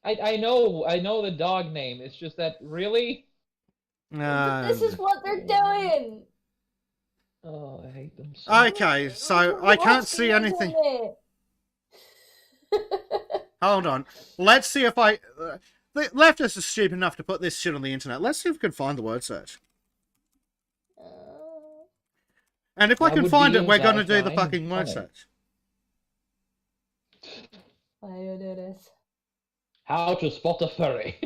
[SPEAKER 5] I know the dog name. It's just that really.
[SPEAKER 3] But this is what they're doing.
[SPEAKER 5] Oh, I hate them so.
[SPEAKER 1] Okay, so I can't see anything. Hold on. Let's see if I... the leftists are stupid enough to put this shit on the internet. Let's see if we can find the word search. And if I
[SPEAKER 5] That
[SPEAKER 1] can
[SPEAKER 5] would
[SPEAKER 1] find
[SPEAKER 5] be
[SPEAKER 1] it, we're going to do the
[SPEAKER 5] satisfying
[SPEAKER 1] fucking
[SPEAKER 5] and
[SPEAKER 1] word
[SPEAKER 5] funny.
[SPEAKER 1] search.
[SPEAKER 3] I do this.
[SPEAKER 5] How to spot a furry.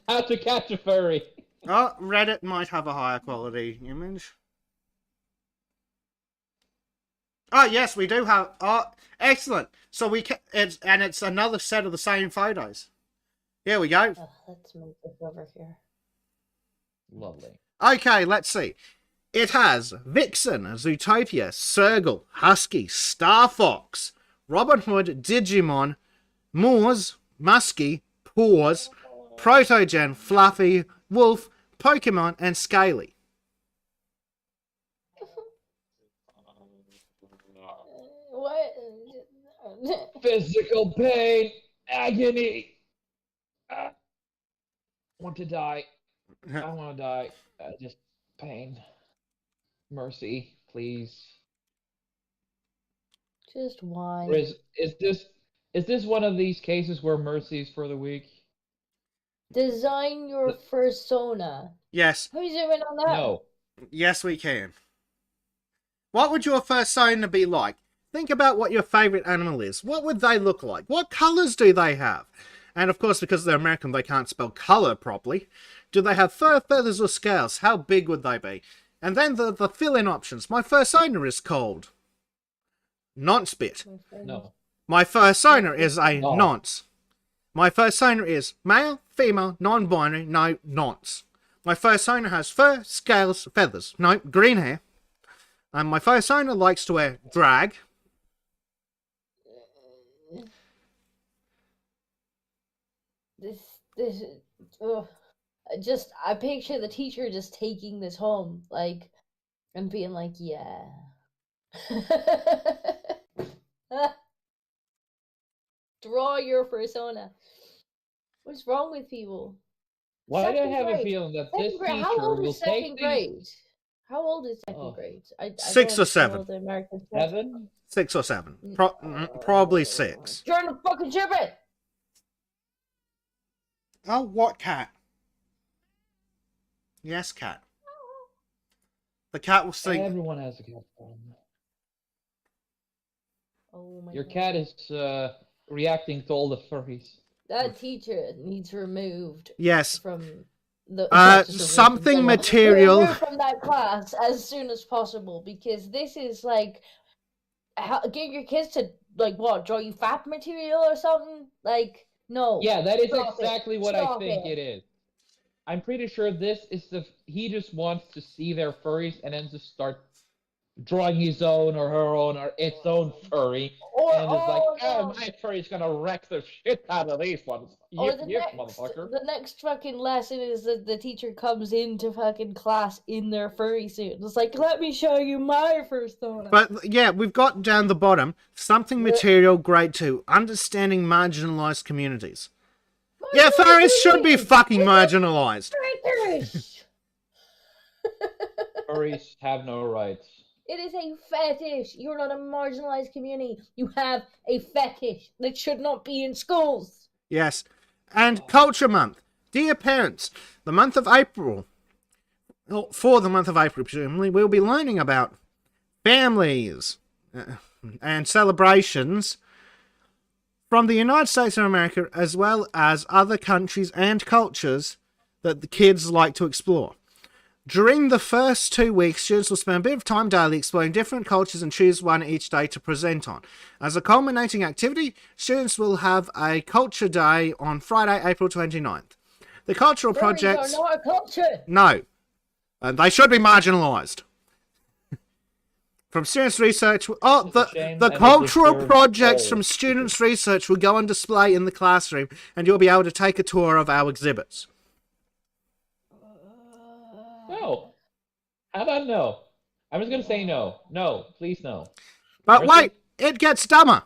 [SPEAKER 5] How to catch a furry.
[SPEAKER 1] Oh, Reddit might have a higher quality image. Oh, yes, we do have... Oh, excellent. So we can... It's another set of the same photos. Here we go.
[SPEAKER 3] Oh, let's move this over here.
[SPEAKER 5] Lovely.
[SPEAKER 1] Okay, let's see. It has Vixen, Zootopia, Sergal, Husky, Star Fox, Robin Hood, Digimon, Moors, Muskie, Paws, Protogen, Fluffy, Wolf, Pokemon, and Scaly.
[SPEAKER 3] What?
[SPEAKER 5] Physical pain, agony. I want to die. I want to die. Just pain. Mercy, please.
[SPEAKER 3] Just why?
[SPEAKER 5] Or is this one of these cases where mercy is for the weak?
[SPEAKER 3] Design your persona.
[SPEAKER 1] Yes.
[SPEAKER 3] Who's doing on that?
[SPEAKER 5] No.
[SPEAKER 1] Yes, we can. What would your persona be like? Think about what your favourite animal is. What would they look like? What colours do they have? And of course, because they're American, they can't spell colour properly. Do they have fur, feathers, or scales? How big would they be? And then the fill-in options. My persona is called Nonce Bit.
[SPEAKER 5] No.
[SPEAKER 1] My persona is a
[SPEAKER 5] No.
[SPEAKER 1] nonce. My persona is male, female, non-binary, no nonce. My persona has fur, scales, feathers, no green hair. And my persona likes to wear drag.
[SPEAKER 3] This, ugh. I picture the teacher just taking this home, like, and being like, yeah. Draw your persona. What's wrong with people?
[SPEAKER 5] Why do I
[SPEAKER 3] Second
[SPEAKER 5] have a
[SPEAKER 3] grade.
[SPEAKER 5] feeling that
[SPEAKER 3] Second
[SPEAKER 5] this
[SPEAKER 3] grade.
[SPEAKER 5] teacher
[SPEAKER 3] How old
[SPEAKER 5] will
[SPEAKER 3] is second
[SPEAKER 5] take these
[SPEAKER 3] grade? How old is second
[SPEAKER 5] Oh.
[SPEAKER 3] grade? I
[SPEAKER 1] 6 or
[SPEAKER 3] don't
[SPEAKER 1] 7.
[SPEAKER 3] know the American
[SPEAKER 5] 7?
[SPEAKER 1] 6 or 7. Probably 6.
[SPEAKER 3] Turn the fucking gibbet!
[SPEAKER 1] Oh, what cat? Yes, cat. The cat will sing.
[SPEAKER 5] Everyone has a cat problem.
[SPEAKER 3] Oh my
[SPEAKER 5] Your
[SPEAKER 3] God.
[SPEAKER 5] cat is reacting to all the furries.
[SPEAKER 3] That teacher needs removed
[SPEAKER 1] Yes.
[SPEAKER 3] from the
[SPEAKER 1] something
[SPEAKER 3] removed
[SPEAKER 1] material.
[SPEAKER 3] from that class as soon as possible, because this is like get your kids to like what, draw you fap material or something, like no.
[SPEAKER 5] Yeah, that is
[SPEAKER 3] Stop
[SPEAKER 5] exactly
[SPEAKER 3] it.
[SPEAKER 5] what I
[SPEAKER 3] Stop
[SPEAKER 5] think
[SPEAKER 3] it.
[SPEAKER 5] it is. I'm pretty sure this is he just wants to see their furries and then just start drawing his own or her own or its own furry. And it's like, oh, my furry's gonna wreck the shit out of these ones.
[SPEAKER 3] Or
[SPEAKER 5] Yip,
[SPEAKER 3] the
[SPEAKER 5] yip,
[SPEAKER 3] next,
[SPEAKER 5] motherfucker.
[SPEAKER 3] the next fucking lesson is that the teacher comes into fucking class in their furry suit. It's like, let me show you my persona.
[SPEAKER 1] But yeah, we've got down the bottom something material grade 2, understanding marginalized communities. Yeah, furries should be fucking marginalized.
[SPEAKER 3] Fetish!
[SPEAKER 5] Furries have no rights.
[SPEAKER 3] It is a fetish. You're not a marginalized community. You have a fetish that should not be in schools.
[SPEAKER 1] Yes. And Culture Month. Dear parents, the month of April, for the month of April, presumably, we'll be learning about families and celebrations from the United States of America, as well as other countries and cultures that the kids like to explore. During the first 2 weeks, students will spend a bit of time daily exploring different cultures and choose one each day to present on. As a culminating activity, students will have a culture day on Friday, April 29th. The cultural projects...
[SPEAKER 3] Furries are not a culture.
[SPEAKER 1] No. And they should be marginalised. From students' research... Oh,
[SPEAKER 5] It's a shame,
[SPEAKER 1] the
[SPEAKER 5] and they
[SPEAKER 1] cultural
[SPEAKER 5] deserve
[SPEAKER 1] projects
[SPEAKER 5] all
[SPEAKER 1] from students' research will go on display in the classroom, and you'll be able to take a tour of our exhibits.
[SPEAKER 5] No. How about no? I'm just gonna say no. No, please no.
[SPEAKER 1] But
[SPEAKER 5] Mercy?
[SPEAKER 1] wait, it gets dumber.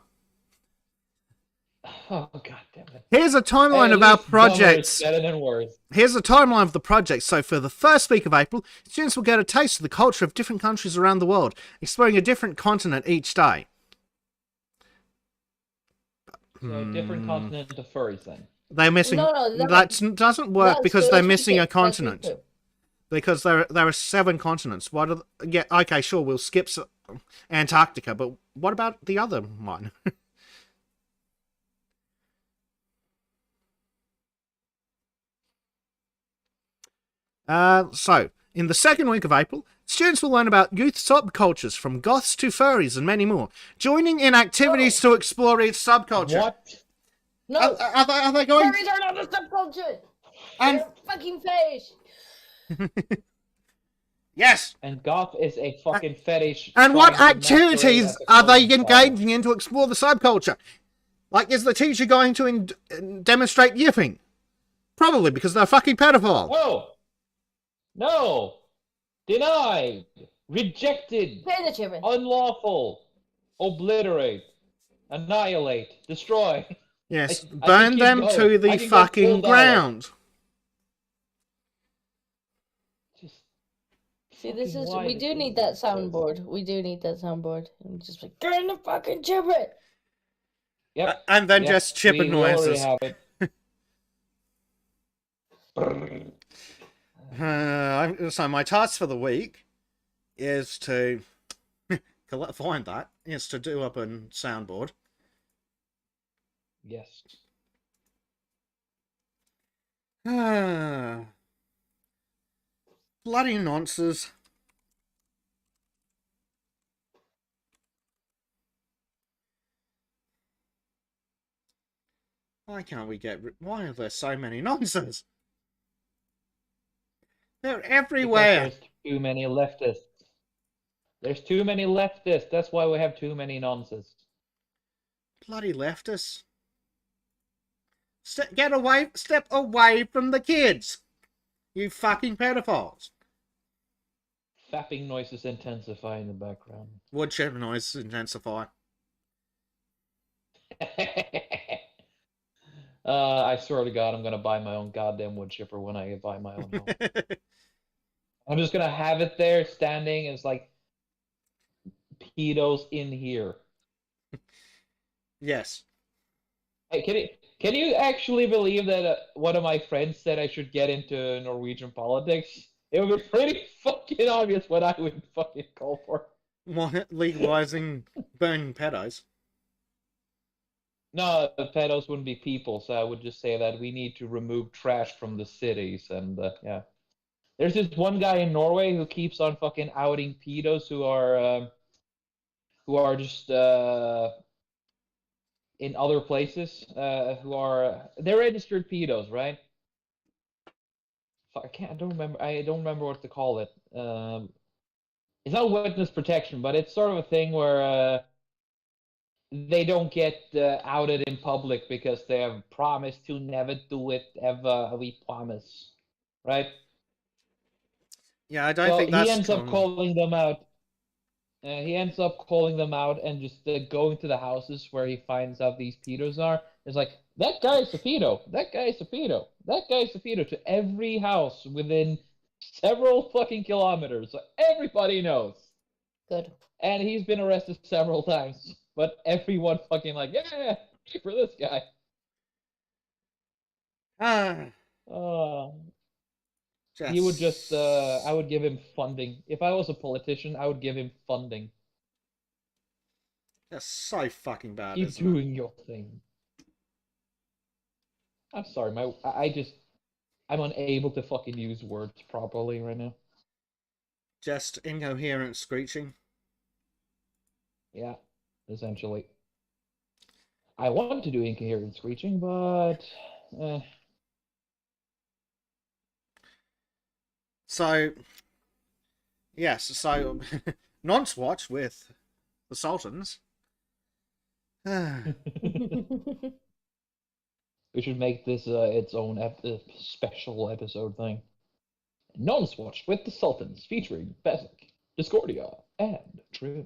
[SPEAKER 5] Oh, god damn it.
[SPEAKER 1] Here's a timeline
[SPEAKER 5] Hey,
[SPEAKER 1] of
[SPEAKER 5] at
[SPEAKER 1] our
[SPEAKER 5] least dumber is
[SPEAKER 1] projects.
[SPEAKER 5] better than worse.
[SPEAKER 1] Here's a timeline of the project. So for the first week of April, students will get a taste of the culture of different countries around the world, exploring a different continent each day.
[SPEAKER 5] So different continent of furries then.
[SPEAKER 1] They're missing...
[SPEAKER 3] No,
[SPEAKER 1] that doesn't work
[SPEAKER 3] that's
[SPEAKER 1] because
[SPEAKER 3] the
[SPEAKER 1] they're
[SPEAKER 3] first
[SPEAKER 1] missing
[SPEAKER 3] week
[SPEAKER 1] a
[SPEAKER 3] of- first
[SPEAKER 1] continent.
[SPEAKER 3] week of-
[SPEAKER 1] Because there are 7 continents. What are yeah, okay, sure, we'll skip Antarctica, but what about the other one? So, in the second week of April, students will learn about youth subcultures from goths to furries and many more, joining in activities to explore each subculture.
[SPEAKER 5] What?
[SPEAKER 3] No,
[SPEAKER 1] Are they going...
[SPEAKER 3] furries are not a subculture.
[SPEAKER 1] And
[SPEAKER 3] They're fucking fetish.
[SPEAKER 1] yes.
[SPEAKER 5] And goth is a fucking fetish.
[SPEAKER 1] And what
[SPEAKER 5] trying to masquerade
[SPEAKER 1] activities
[SPEAKER 5] as a
[SPEAKER 1] are they
[SPEAKER 5] clothing style.
[SPEAKER 1] engaging in to explore the subculture? Like, is the teacher going to demonstrate yipping? Probably, because they're fucking pedophiles.
[SPEAKER 5] No! No! Denied! Rejected!
[SPEAKER 3] Pay the children.
[SPEAKER 5] Unlawful! Obliterate! Annihilate! Destroy!
[SPEAKER 1] Yes,
[SPEAKER 5] I
[SPEAKER 1] burn
[SPEAKER 5] can
[SPEAKER 1] them
[SPEAKER 5] keep
[SPEAKER 1] to
[SPEAKER 5] going.
[SPEAKER 1] the
[SPEAKER 5] I can go
[SPEAKER 1] fucking
[SPEAKER 5] full dollar.
[SPEAKER 1] ground.
[SPEAKER 5] Just
[SPEAKER 3] See, this
[SPEAKER 5] fucking
[SPEAKER 3] is
[SPEAKER 5] why
[SPEAKER 3] we
[SPEAKER 5] did
[SPEAKER 3] do
[SPEAKER 5] they
[SPEAKER 3] need
[SPEAKER 5] do
[SPEAKER 3] that
[SPEAKER 5] this?
[SPEAKER 3] soundboard. We do need that soundboard. I'm just like, get in the fucking children.
[SPEAKER 5] Yep.
[SPEAKER 1] And then
[SPEAKER 5] yep,
[SPEAKER 1] just chipping
[SPEAKER 5] we already
[SPEAKER 1] noises.
[SPEAKER 5] have it.
[SPEAKER 1] So my task for the week is to find that, is to do up a soundboard.
[SPEAKER 5] Yes.
[SPEAKER 1] Bloody nonces. Why can't we get why are there so many nonces? They're
[SPEAKER 5] Because
[SPEAKER 1] everywhere.
[SPEAKER 5] there's too many leftists. There's too many leftists. That's why we have too many nonces.
[SPEAKER 1] Bloody leftists. Step away from the kids. You fucking pedophiles.
[SPEAKER 5] Fapping noises intensify in the background.
[SPEAKER 1] Wood chip noise intensify.
[SPEAKER 5] I swear to God, I'm gonna buy my own goddamn wood chipper when I buy my own home. I'm just gonna have it there, standing. It's like pedos in here.
[SPEAKER 1] Yes.
[SPEAKER 5] Hey, can you actually believe that one of my friends said I should get into Norwegian politics? It would be pretty fucking obvious what I would fucking call for.
[SPEAKER 1] What, legalizing burning pedos?
[SPEAKER 5] No, the pedos wouldn't be people, so I would just say that we need to remove trash from the cities, and yeah. There's this one guy in Norway who keeps on fucking outing pedos who are just in other places, they're registered pedos, right? Fuck, I don't remember what to call it. It's not witness protection, but it's sort of a thing where they don't get outed in public because they have promised to never do it ever. We promise, right?
[SPEAKER 1] Yeah, I don't think that's
[SPEAKER 5] he ends up
[SPEAKER 1] common.
[SPEAKER 5] calling them out. He ends up calling them out and just going to the houses where he finds out these pedos are. It's like, that guy's a pedo. That guy's a pedo. That guy's a pedo to every house within several fucking kilometers. So everybody knows.
[SPEAKER 3] Good.
[SPEAKER 5] And he's been arrested several times. But everyone fucking like, yeah, pay for this guy. He would just, I would give him funding. If I was a politician, I would give him funding.
[SPEAKER 1] That's so fucking bad.
[SPEAKER 5] Keep
[SPEAKER 1] isn't it?
[SPEAKER 5] doing your thing. I'm sorry, I'm unable to fucking use words properly right now.
[SPEAKER 1] Just incoherent screeching.
[SPEAKER 5] Yeah, essentially. I want to do incoherent screeching, but
[SPEAKER 1] So, yes, so Nonce watch with the Sultans.
[SPEAKER 5] we should make this its own special episode thing. Nonce watched with the Sultans, featuring Bezic, Discordia, and Trim.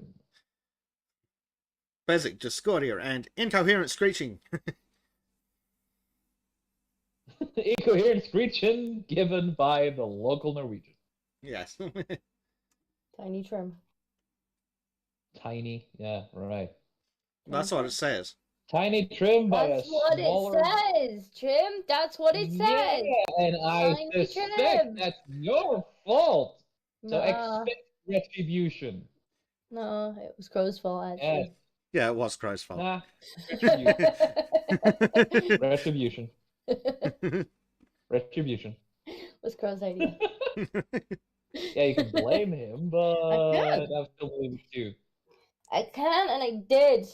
[SPEAKER 1] Bezic, Discordia, and incoherent screeching.
[SPEAKER 5] Incoherent screeching given by the local Norwegian.
[SPEAKER 1] Yes.
[SPEAKER 3] Tiny trim.
[SPEAKER 5] Tiny, yeah, right.
[SPEAKER 1] That's what it says.
[SPEAKER 5] Tiny Trim by
[SPEAKER 3] That's
[SPEAKER 5] a
[SPEAKER 3] what
[SPEAKER 5] smaller...
[SPEAKER 3] it says, Trim. That's what it
[SPEAKER 5] Yeah,
[SPEAKER 3] says.
[SPEAKER 5] and I
[SPEAKER 3] Tiny
[SPEAKER 5] suspect
[SPEAKER 3] Trim.
[SPEAKER 5] that's your fault. So
[SPEAKER 3] Nah.
[SPEAKER 5] expect retribution.
[SPEAKER 3] No, it was Crow's fault,
[SPEAKER 5] Yes.
[SPEAKER 3] actually.
[SPEAKER 1] Yeah, it was Crow's fault.
[SPEAKER 5] Nah. Retribution. Retribution.
[SPEAKER 3] was Crow's idea.
[SPEAKER 5] Yeah, you can blame him, but
[SPEAKER 3] can.
[SPEAKER 5] I'm still blaming you.
[SPEAKER 3] I can, and I did.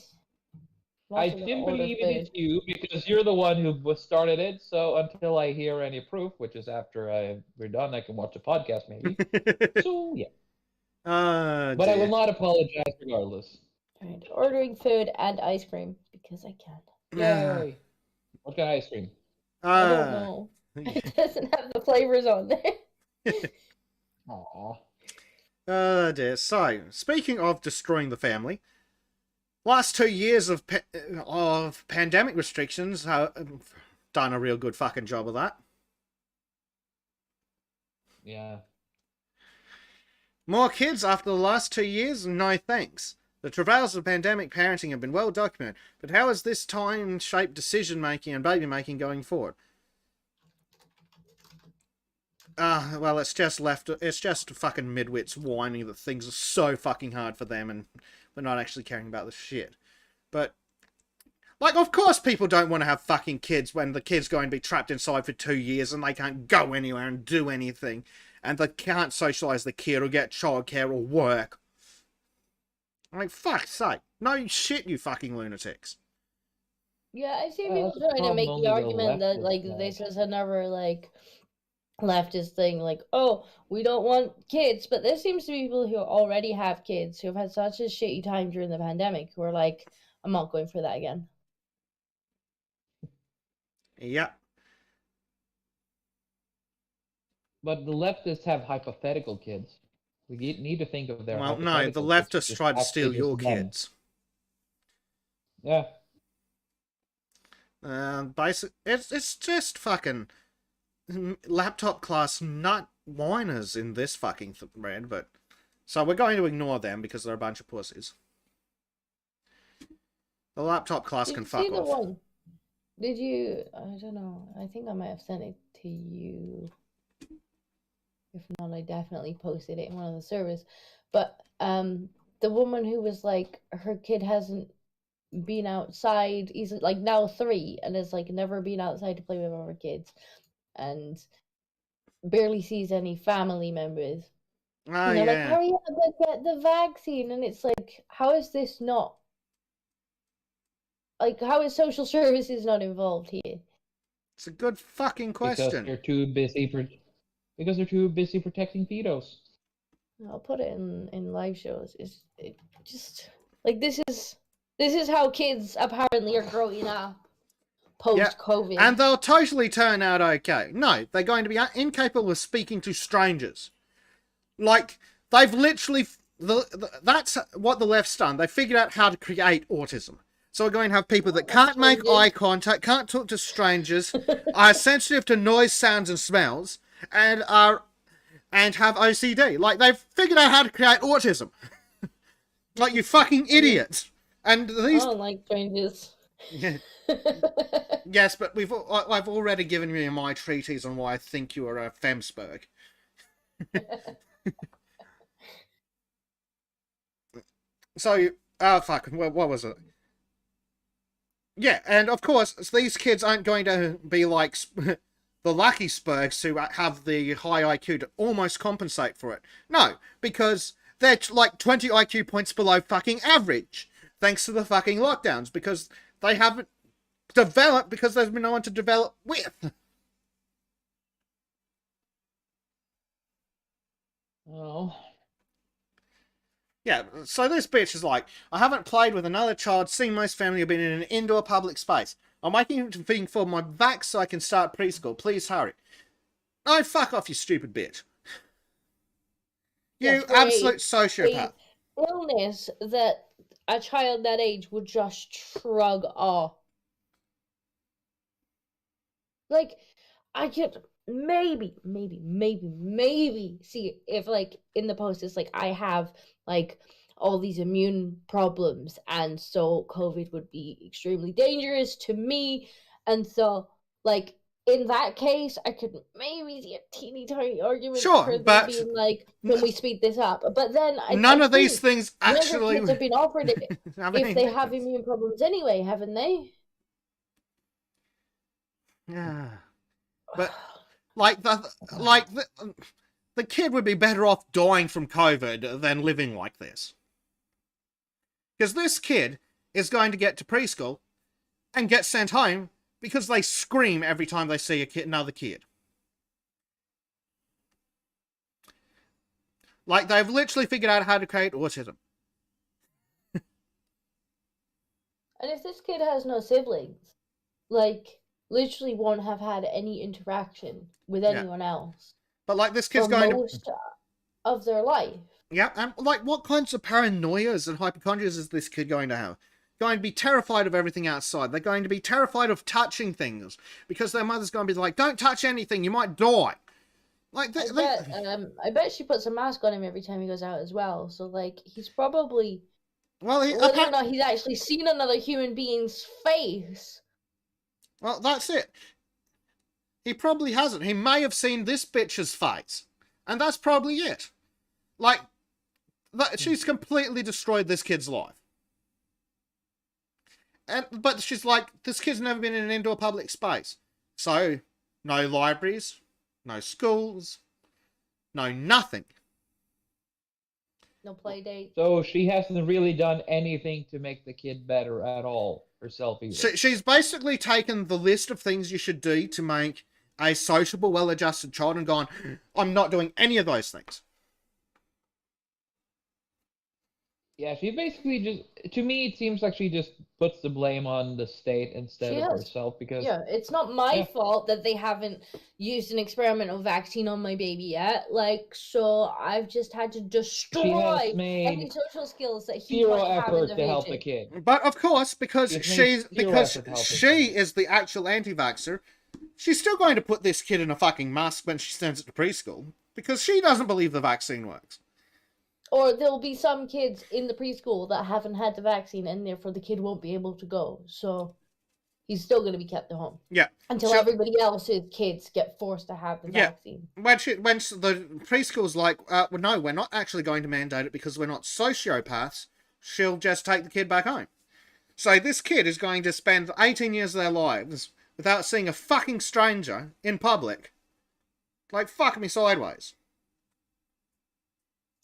[SPEAKER 5] I
[SPEAKER 3] Lots of
[SPEAKER 5] didn't
[SPEAKER 3] order
[SPEAKER 5] believe it is
[SPEAKER 3] food.
[SPEAKER 5] you because you're the one who started it. So until I hear any proof, which is after we're done, I can watch a podcast maybe. So yeah, but I will not apologize regardless.
[SPEAKER 3] Right, ordering food and ice cream because I can.
[SPEAKER 5] Yay! What kind of ice cream?
[SPEAKER 3] I don't know. It doesn't have the flavors on there.
[SPEAKER 5] Aww.
[SPEAKER 1] Dear. So, speaking of destroying the family, last 2 years of pandemic restrictions have done a real good fucking job of that.
[SPEAKER 5] Yeah.
[SPEAKER 1] More kids after the last 2 years? No thanks. The travails of pandemic parenting have been well documented, but how is this time shaped decision making and baby making going forward? Well, it's just fucking midwits whining that things are so fucking hard for them and we're not actually caring about the shit. But, like, of course people don't want to have fucking kids when the kid's going to be trapped inside for 2 years and they can't go anywhere and do anything. And they can't socialise the kid or get childcare or work. Like, fuck's sake. No shit, you fucking lunatics.
[SPEAKER 3] Yeah, I see
[SPEAKER 5] Yeah,
[SPEAKER 3] people
[SPEAKER 5] that's the
[SPEAKER 3] trying to make
[SPEAKER 5] problem,
[SPEAKER 3] the
[SPEAKER 5] only the
[SPEAKER 3] argument that,
[SPEAKER 5] leftists
[SPEAKER 3] like,
[SPEAKER 5] know.
[SPEAKER 3] this is another, like, leftist thing, like, oh, we don't want kids, but there seems to be people who already have kids who have had such a shitty time during the pandemic who are like, I'm not going for that again.
[SPEAKER 1] Yeah.
[SPEAKER 5] But the leftists have hypothetical kids. We need to think of their.
[SPEAKER 1] Well, no,
[SPEAKER 5] hypothetical
[SPEAKER 1] the
[SPEAKER 5] kids,
[SPEAKER 1] leftists
[SPEAKER 5] which
[SPEAKER 1] tried to
[SPEAKER 5] is
[SPEAKER 1] steal
[SPEAKER 5] actually
[SPEAKER 1] your
[SPEAKER 5] just them.
[SPEAKER 1] kids.
[SPEAKER 5] Yeah.
[SPEAKER 1] It's just fucking laptop class nut whiners in this fucking thread, but so we're going to ignore them because they're a bunch of pussies. The laptop class
[SPEAKER 3] Did
[SPEAKER 1] can
[SPEAKER 3] you
[SPEAKER 1] fuck
[SPEAKER 3] see the
[SPEAKER 1] off.
[SPEAKER 3] one? Did you? I don't know. I think I might have sent it to you. If not, I definitely posted it in one of the servers. But the woman who was like, her kid hasn't been outside. He's like now 3 and has like never been outside to play with other kids, and barely sees any family members.
[SPEAKER 1] Oh,
[SPEAKER 3] And they're like,
[SPEAKER 1] yeah.
[SPEAKER 3] hurry up and get the vaccine. And it's like, how is this not? Like, how is social services not involved here?
[SPEAKER 1] It's a good fucking question.
[SPEAKER 5] Because they're too busy protecting pedos.
[SPEAKER 3] I'll put it in live shows. It just like this is how kids apparently are growing up post COVID.
[SPEAKER 1] And they'll totally turn out okay. No, they're going to be incapable of speaking to strangers. Like, they've literally... that's what the left's done. They figured out how to create autism. So we're going to have people that can't make eye contact, can't talk to strangers, are sensitive to noise, sounds, and smells, and have OCD. Like, they've figured out how to create autism. Like, you fucking idiots. And these...
[SPEAKER 3] I don't like strangers.
[SPEAKER 1] Yeah. Yes, but I've already given you my treatise on why I think you are a Femsberg. So, fuck, what was it? Yeah, and of course, these kids aren't going to be like the lucky Spurgs who have the high IQ to almost compensate for it. No, because they're like 20 IQ points below fucking average, thanks to the fucking lockdowns, because they haven't developed, because there's been no one to develop with.
[SPEAKER 5] Oh.
[SPEAKER 1] Yeah, so this bitch is like, I haven't played with another child, seen most family have been in an indoor public space. I'm waiting for my vax so I can start preschool. Please hurry. No, fuck off, you stupid bitch. You absolute sociopath.
[SPEAKER 3] Illness that a child that age would just shrug off. Like, I could maybe see if, like, in the post it's like, I have, like, all these immune problems, and so COVID would be extremely dangerous to me, and so, like, in that case, I could maybe see a teeny tiny argument for them being like, can we speed this up? But then
[SPEAKER 1] none of these things actually
[SPEAKER 3] kids have been offered it if they have immune problems anyway, haven't they?
[SPEAKER 1] Yeah, but like the kid would be better off dying from COVID than living like this, because this kid is going to get to preschool and get sent home because they scream every time they see another kid. Like, they've literally figured out how to create autism.
[SPEAKER 3] And if this kid has no siblings, like, literally won't have had any interaction with anyone else.
[SPEAKER 1] But, like, this kid's going
[SPEAKER 3] most of their life.
[SPEAKER 1] Yeah, and, like, what kinds of paranoias and hypochondrias is this kid going to have? Going to be terrified of everything outside. They're going to be terrified of touching things because their mother's going to be like, don't touch anything, you might die. Like,
[SPEAKER 3] I bet she puts a mask on him every time he goes out as well. So, like, he's probably,
[SPEAKER 1] well,
[SPEAKER 3] whether or not he's actually seen another human being's face.
[SPEAKER 1] Well, that's it. He probably hasn't. He may have seen this bitch's face, and that's probably it. Like, she's completely destroyed this kid's life. But she's like, this kid's never been in an indoor public space. So, no libraries, no schools, no nothing.
[SPEAKER 3] No play date.
[SPEAKER 5] So she hasn't really done anything to make the kid better at all herself either.
[SPEAKER 1] She's basically taken the list of things you should do to make a sociable, well-adjusted child and gone, I'm not doing any of those things.
[SPEAKER 5] Yeah, she basically just, to me, it seems like she just puts the blame on the state instead of herself, because...
[SPEAKER 3] Yeah, it's not my fault that they haven't used an experimental vaccine on my baby yet. Like, so I've just had to destroy any social skills that he might have in the
[SPEAKER 5] to help the kid.
[SPEAKER 1] But of course, because she is the actual anti-vaxxer, she's still going to put this kid in a fucking mask when she sends it to preschool, because she doesn't believe the vaccine works.
[SPEAKER 3] Or there'll be some kids in the preschool that haven't had the vaccine, and therefore the kid won't be able to go. So he's still going to be kept at home.
[SPEAKER 1] Yeah.
[SPEAKER 3] Until everybody else's kids get forced to have the vaccine.
[SPEAKER 1] When the preschool's like, well, no, we're not actually going to mandate it because we're not sociopaths, she'll just take the kid back home. So this kid is going to spend 18 years of their lives without seeing a fucking stranger in public. Like, fuck me sideways.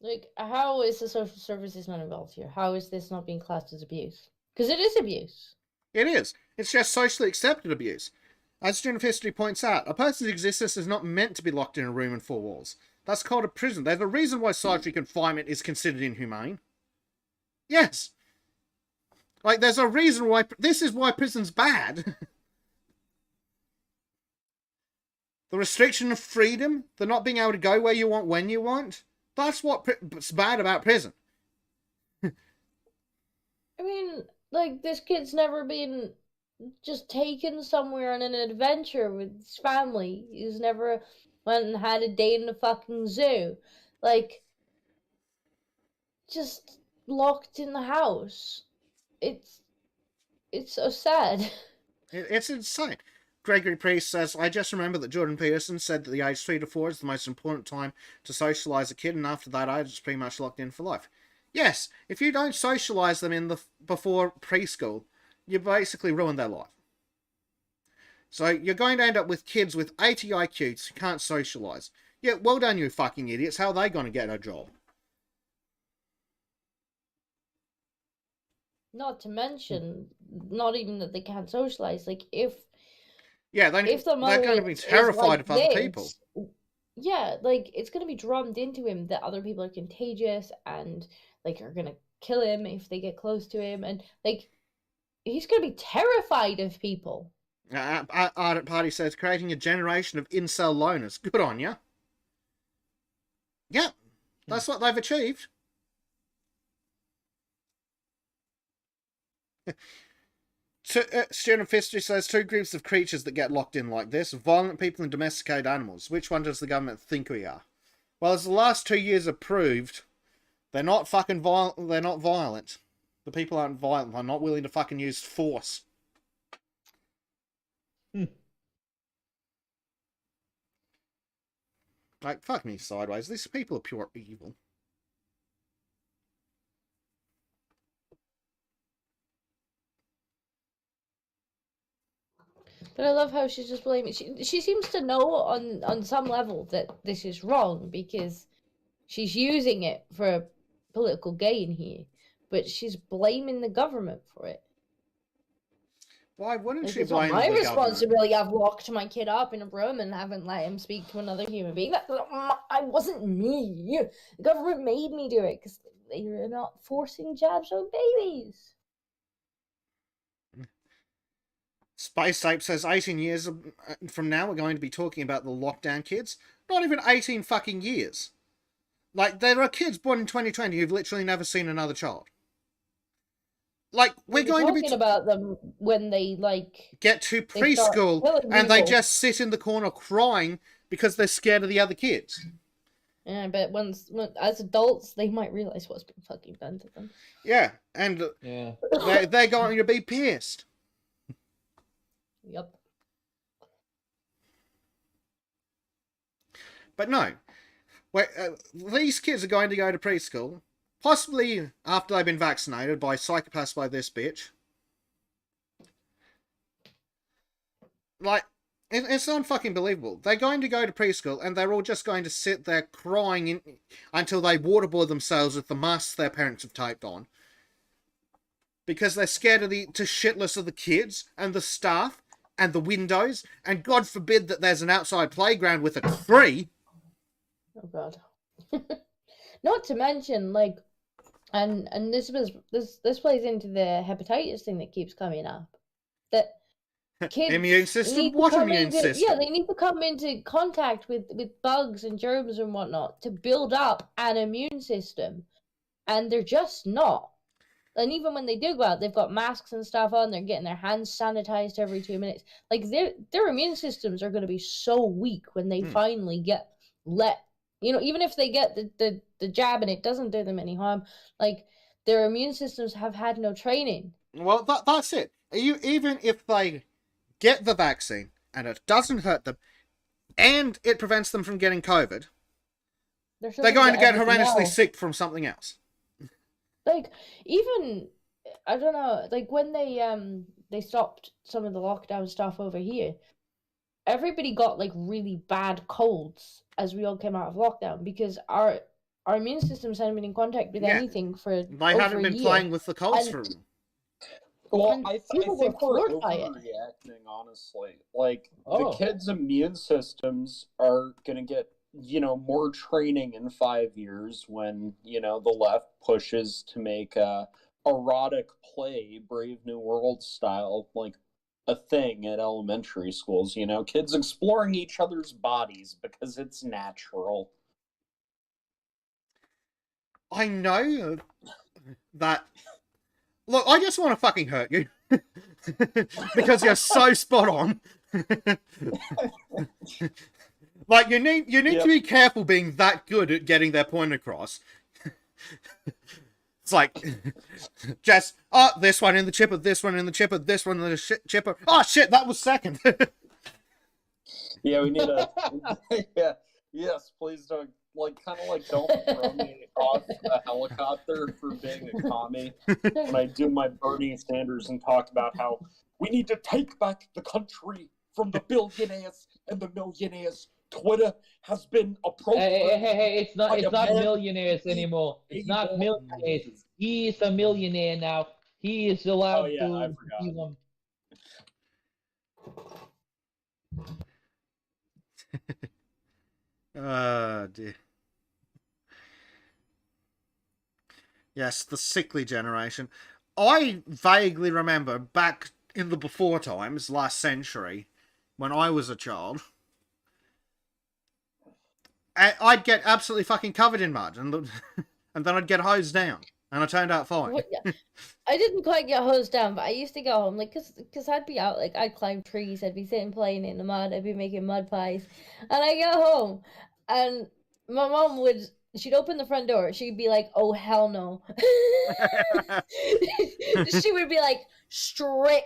[SPEAKER 3] Like, how is the social services not involved here? How is this not being classed as abuse? Because it is abuse.
[SPEAKER 1] It is. It's just socially accepted abuse. As student of history points out, a person's existence is not meant to be locked in a room and four walls. That's called a prison. There's a reason why solitary confinement is considered inhumane. Yes. Like, there's a reason why... This is why prison's bad. The restriction of freedom, the not being able to go where you want, when you want... That's what's bad about prison.
[SPEAKER 3] I mean, like, this kid's never been just taken somewhere on an adventure with his family. He's never went and had a day in the fucking zoo. Like, just locked in the house. It's so sad.
[SPEAKER 1] It's insane. Gregory Priest says, I just remember that Jordan Peterson said that the age 3 to 4 is the most important time to socialise a kid, and after that age it's pretty much locked in for life. Yes, if you don't socialise them before preschool, you basically ruin their life. So you're going to end up with kids with 80 IQs who can't socialise. Yeah, well done, you fucking idiots. How are they going to get a job?
[SPEAKER 3] Not to mention, not even that they can't socialize. Like if
[SPEAKER 1] Yeah,
[SPEAKER 3] if the
[SPEAKER 1] they're
[SPEAKER 3] mother
[SPEAKER 1] going to be
[SPEAKER 3] is
[SPEAKER 1] terrified
[SPEAKER 3] like
[SPEAKER 1] of other people.
[SPEAKER 3] this, yeah, like it's gonna be drummed into him that other people are contagious and like are gonna kill him if they get close to him, and like he's gonna be terrified of people.
[SPEAKER 1] Ardent Party says creating a generation of incel loners. Good on ya. Yep, that's what they've achieved. Student of History says 2 groups of creatures that get locked in like this: violent people and domesticated animals. Which one does the government think we are? Well, as the last 2 years have proved, they're not fucking violent. They're not violent. The people aren't violent. They're not willing to fucking use force. Like, fuck me sideways. These people are pure evil.
[SPEAKER 3] But I love how she's just blaming. She seems to know on some level that this is wrong because she's using it for political gain here, but she's blaming the government for it.
[SPEAKER 1] Why wouldn't
[SPEAKER 3] Like,
[SPEAKER 1] she
[SPEAKER 3] it's not
[SPEAKER 1] blame
[SPEAKER 3] my
[SPEAKER 1] the government?
[SPEAKER 3] responsibility. I've locked my kid up in a room and haven't let him speak to another human being. I wasn't me. The government made me do it because they're not forcing jabs on babies.
[SPEAKER 1] Space Ape says 18 years from now we're going to be talking about the lockdown kids. Not even 18 fucking years. Like, there are kids born in 2020 who've literally never seen another child. Like, we're going to be
[SPEAKER 3] talking about them when they
[SPEAKER 1] get to preschool and they just sit in the corner crying because they're scared of the other kids.
[SPEAKER 3] Yeah, but when as adults they might realize what's been fucking done to them.
[SPEAKER 1] Yeah, and they're going to be pissed.
[SPEAKER 3] Yep.
[SPEAKER 1] But no, these kids are going to go to preschool, possibly after they've been vaccinated by psychopaths like this bitch. Like, it's unfucking believable. They're going to go to preschool and they're all just going to sit there crying until they waterboard themselves with the masks their parents have taped on. Because they're scared of to shitless of the kids and the staff and the windows, and God forbid that there's an outside playground with a tree.
[SPEAKER 3] Oh God. Not to mention, like, and this plays into the hepatitis thing that keeps coming up. That kids
[SPEAKER 1] immune system? What immune system?
[SPEAKER 3] Yeah, they need to come into contact with bugs and germs and whatnot to build up an immune system, and they're just not. And even when they do go out, they've got masks and stuff on. They're getting their hands sanitized every 2 minutes. Like, their immune systems are going to be so weak when they finally get even if they get the jab and it doesn't do them any harm, like, their immune systems have had no training.
[SPEAKER 1] Well, that's it. Even if they get the vaccine and it doesn't hurt them and it prevents them from getting COVID, they're going to get horrendously sick from something else.
[SPEAKER 3] Like, even, I don't know, like, when they stopped some of the lockdown stuff over here, everybody got, like, really bad colds as we all came out of lockdown because our immune systems hadn't been in contact with anything for
[SPEAKER 1] they hadn't been playing with the colds for them.
[SPEAKER 6] Well, I think we're overreacting, honestly. Like, the kids' immune systems are going to get, more training in 5 years when, the left pushes to make erotic play, Brave New World style, like, a thing at elementary schools, kids exploring each other's bodies because it's natural.
[SPEAKER 1] I know that. Look, I just want to fucking hurt you because you're so spot on. Like, you need to be careful being that good at getting their point across. It's like, just, this one in the chipper, this one in the chipper, this one in the chipper. Oh, shit, that was second.
[SPEAKER 6] Yeah, we need a... yeah, yes, please don't, don't throw me off a helicopter for being a commie when I do my Bernie Sanders and talk about how we need to take back the country from the billionaires and the millionaires. Twitter has been approached.
[SPEAKER 5] Hey, it's not
[SPEAKER 6] by a man
[SPEAKER 5] millionaires anymore. It's not millionaires. He is a millionaire now. He is allowed
[SPEAKER 6] I
[SPEAKER 5] to
[SPEAKER 6] forgot.
[SPEAKER 5] be one.
[SPEAKER 1] Dear. Yes, the sickly generation. I vaguely remember back in the before times, last century, when I was a child, I'd get absolutely fucking covered in mud, and then I'd get hosed down, and I turned out fine.
[SPEAKER 3] I didn't quite get hosed down, but I used to go home, like, cause I'd be out, like, I'd climb trees, I'd be sitting playing in the mud, I'd be making mud pies, and I get home, and my mom she'd open the front door, she'd be like, oh, hell no. She would be like, strip.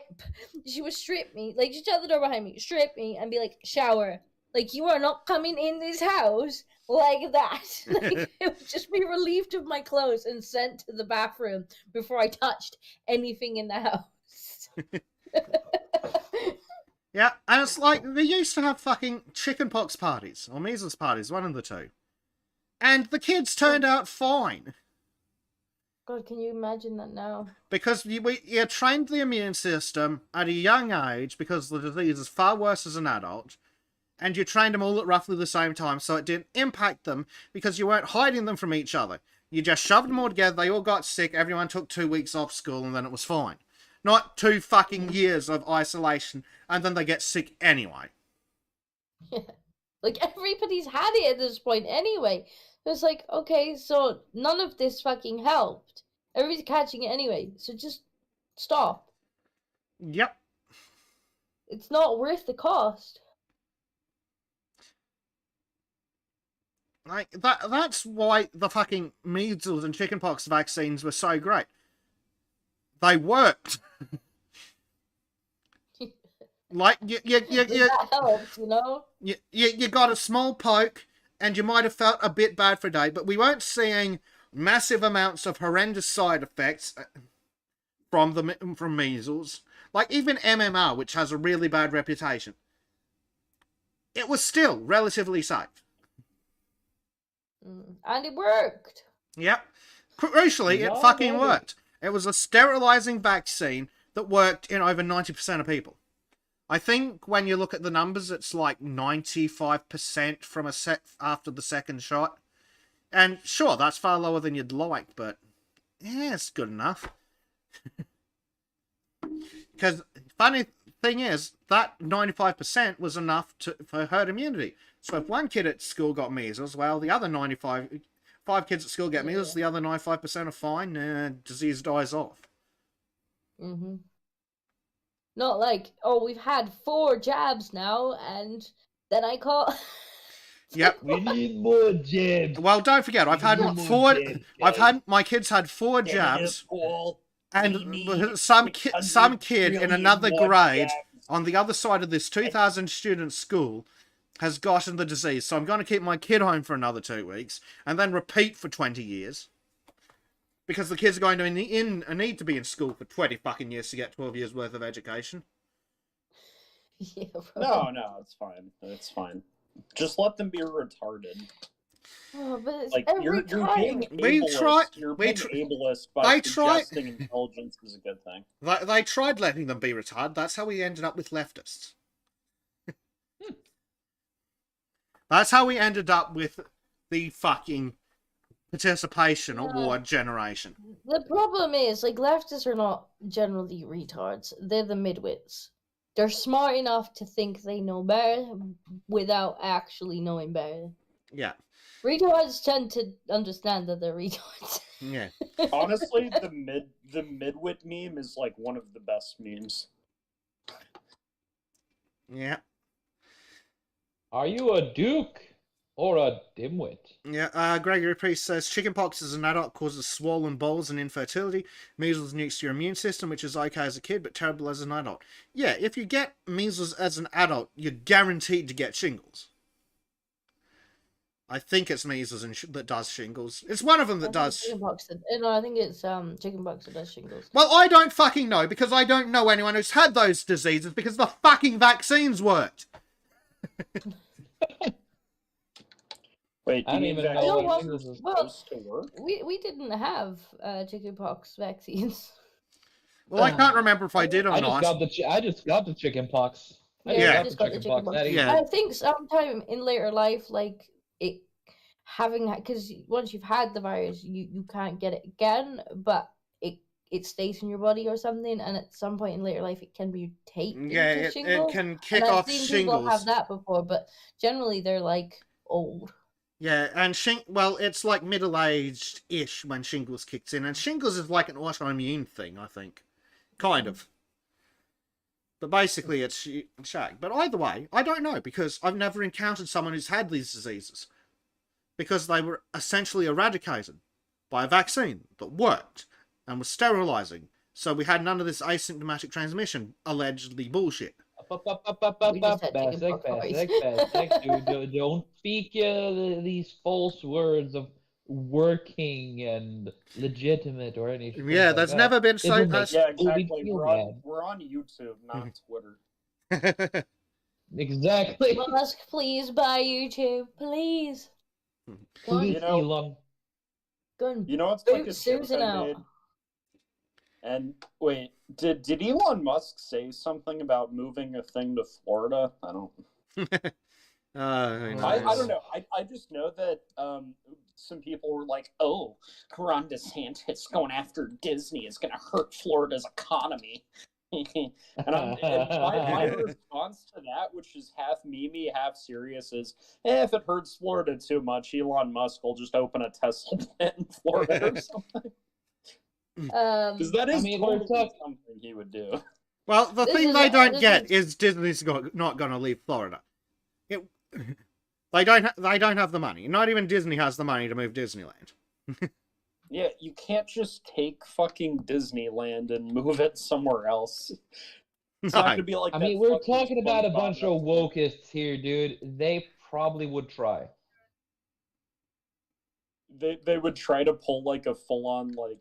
[SPEAKER 3] She would strip me, like, she'd shut the door behind me, strip me, and be like, shower. Like, you are not coming in this house like that. Like, it would just be relieved of my clothes and sent to the bathroom before I touched anything in the house.
[SPEAKER 1] Yeah, and it's like, they used to have fucking chickenpox parties, or measles parties, one of the two. And the kids turned out fine.
[SPEAKER 3] God, can you imagine that now?
[SPEAKER 1] Because you trained the immune system at a young age, because the disease is far worse as an adult, and you trained them all at roughly the same time, so it didn't impact them, because you weren't hiding them from each other. You just shoved them all together, they all got sick, everyone took 2 weeks off school, and then it was fine. Not 2 fucking years of isolation, and then they get sick anyway.
[SPEAKER 3] Yeah. Like, everybody's had it at this point anyway. It's like, okay, so none of this fucking helped. Everybody's catching it anyway, so just stop.
[SPEAKER 1] Yep.
[SPEAKER 3] It's not worth the cost.
[SPEAKER 1] Like, that's why the fucking measles and chickenpox vaccines were so great. They worked. Like,
[SPEAKER 3] That helps, you know?
[SPEAKER 1] You got a small poke, and you might have felt a bit bad for a day, but we weren't seeing massive amounts of horrendous side effects from measles. Like, even MMR, which has a really bad reputation, it was still relatively safe.
[SPEAKER 3] And it worked.
[SPEAKER 1] Yep. Crucially, it fucking worked. It was a sterilizing vaccine that worked in over 90% of people. I think when you look at the numbers, it's like 95% from after the second shot. And sure, that's far lower than you'd like, but yeah, it's good enough. Because funny thing is, that 95% was enough for herd immunity. So if one kid at school got measles, well, the other 5 kids at school get measles, the other 95% are fine, disease dies off.
[SPEAKER 3] Mm-hmm. Not like, oh, we've had 4 jabs now, and then I call...
[SPEAKER 1] Yep.
[SPEAKER 5] We need more jabs.
[SPEAKER 1] Well, don't forget, I've had my kids had 4 jabs, and some kid in another grade on the other side of this 2,000 student school has gotten the disease. So I'm going to keep my kid home for another 2 weeks, and then repeat for 20 years. Because the kids are going to need to be in school for 20 fucking years to get 12 years worth of education.
[SPEAKER 3] Yeah,
[SPEAKER 6] no, it's fine. It's fine. Just let them be retarded.
[SPEAKER 3] Oh, but it's
[SPEAKER 6] like you're being ableist. You're being ableist, but suggesting intelligence is a good thing.
[SPEAKER 1] They tried letting them be retarded. That's how we ended up with leftists. That's how we ended up with the fucking participation award generation.
[SPEAKER 3] The problem is, like, leftists are not generally retards. They're the midwits. They're smart enough to think they know better without actually knowing better.
[SPEAKER 1] Yeah.
[SPEAKER 3] Retards tend to understand that they're retards.
[SPEAKER 1] Yeah.
[SPEAKER 6] Honestly, the midwit meme is like one of the best memes.
[SPEAKER 1] Yeah.
[SPEAKER 5] Are you a duke or a dimwit?
[SPEAKER 1] Yeah, Gregory Priest says, chickenpox as an adult causes swollen balls and infertility. Measles nukes your immune system, which is okay as a kid, but terrible as an adult. Yeah, if you get measles as an adult, you're guaranteed to get shingles. I think it's measles that does shingles. It's one of them that does.
[SPEAKER 3] Chickenpox. No, I think it's chickenpox that does shingles.
[SPEAKER 1] Well, I don't fucking know because I don't know anyone who's had those diseases because the fucking vaccines worked.
[SPEAKER 6] Wait,
[SPEAKER 5] I don't even know
[SPEAKER 3] No,
[SPEAKER 5] what
[SPEAKER 3] well,
[SPEAKER 5] this is
[SPEAKER 6] supposed to work?
[SPEAKER 3] we didn't have chickenpox vaccines.
[SPEAKER 1] Well, I can't remember if I did or
[SPEAKER 5] I
[SPEAKER 1] not.
[SPEAKER 5] I just got the chicken pox.
[SPEAKER 1] Yeah.
[SPEAKER 3] I just got the chickenpox.
[SPEAKER 5] That
[SPEAKER 1] Yeah.
[SPEAKER 3] I think sometime in later life, like it having, because once you've had the virus, you can't get it again, but it stays in your body or something, and at some point in later life, it can mutate
[SPEAKER 1] Yeah,
[SPEAKER 3] into
[SPEAKER 1] it
[SPEAKER 3] shingles.
[SPEAKER 1] can kick
[SPEAKER 3] And I've
[SPEAKER 1] off
[SPEAKER 3] seen people have
[SPEAKER 1] shingles.
[SPEAKER 3] that before, but generally they're like old.
[SPEAKER 1] Yeah, and well, it's like middle-aged-ish when shingles kicks in, and shingles is like an autoimmune thing, I think. Kind of. But basically, it's shag. But either way, I don't know, because I've never encountered someone who's had these diseases. Because they were essentially eradicated by a vaccine that worked and was sterilizing. So we had none of this asymptomatic transmission, allegedly bullshit.
[SPEAKER 3] We just had chickenpox always.
[SPEAKER 5] Dude, don't speak these false words of working and legitimate or anything.
[SPEAKER 1] Yeah,
[SPEAKER 5] like
[SPEAKER 1] there's
[SPEAKER 5] that.
[SPEAKER 1] never been so...
[SPEAKER 5] It'll make
[SPEAKER 6] Yeah,
[SPEAKER 5] Scooby
[SPEAKER 6] exactly.
[SPEAKER 5] feel
[SPEAKER 6] We're on YouTube, not Twitter.
[SPEAKER 5] Exactly.
[SPEAKER 3] Musk, please buy YouTube, please.
[SPEAKER 5] Please,
[SPEAKER 6] You know-
[SPEAKER 5] Elon.
[SPEAKER 3] Go
[SPEAKER 6] You know, it's like a
[SPEAKER 3] boot
[SPEAKER 6] joke
[SPEAKER 3] Susan
[SPEAKER 6] I
[SPEAKER 3] out.
[SPEAKER 6] made. And wait, did Elon Musk say something about moving a thing to Florida? I don't. I don't know. I just know that some people were like, "Oh, Ron DeSantis going after Disney is going to hurt Florida's economy." and my response to that, which is half memey, half serious, is if it hurts Florida too much, Elon Musk will just open a Tesla plant in Florida or something. Because that is totally something he would do.
[SPEAKER 1] Well, the thing they don't get is Disney's not going to leave Florida. They don't have the money. Not even Disney has the money to move Disneyland.
[SPEAKER 6] Yeah, you can't just take fucking Disneyland and move it somewhere else. It's not gonna be like.
[SPEAKER 5] I mean, we're talking about a bunch of wokists here, dude. They probably would try.
[SPEAKER 6] They would try to pull like a full on like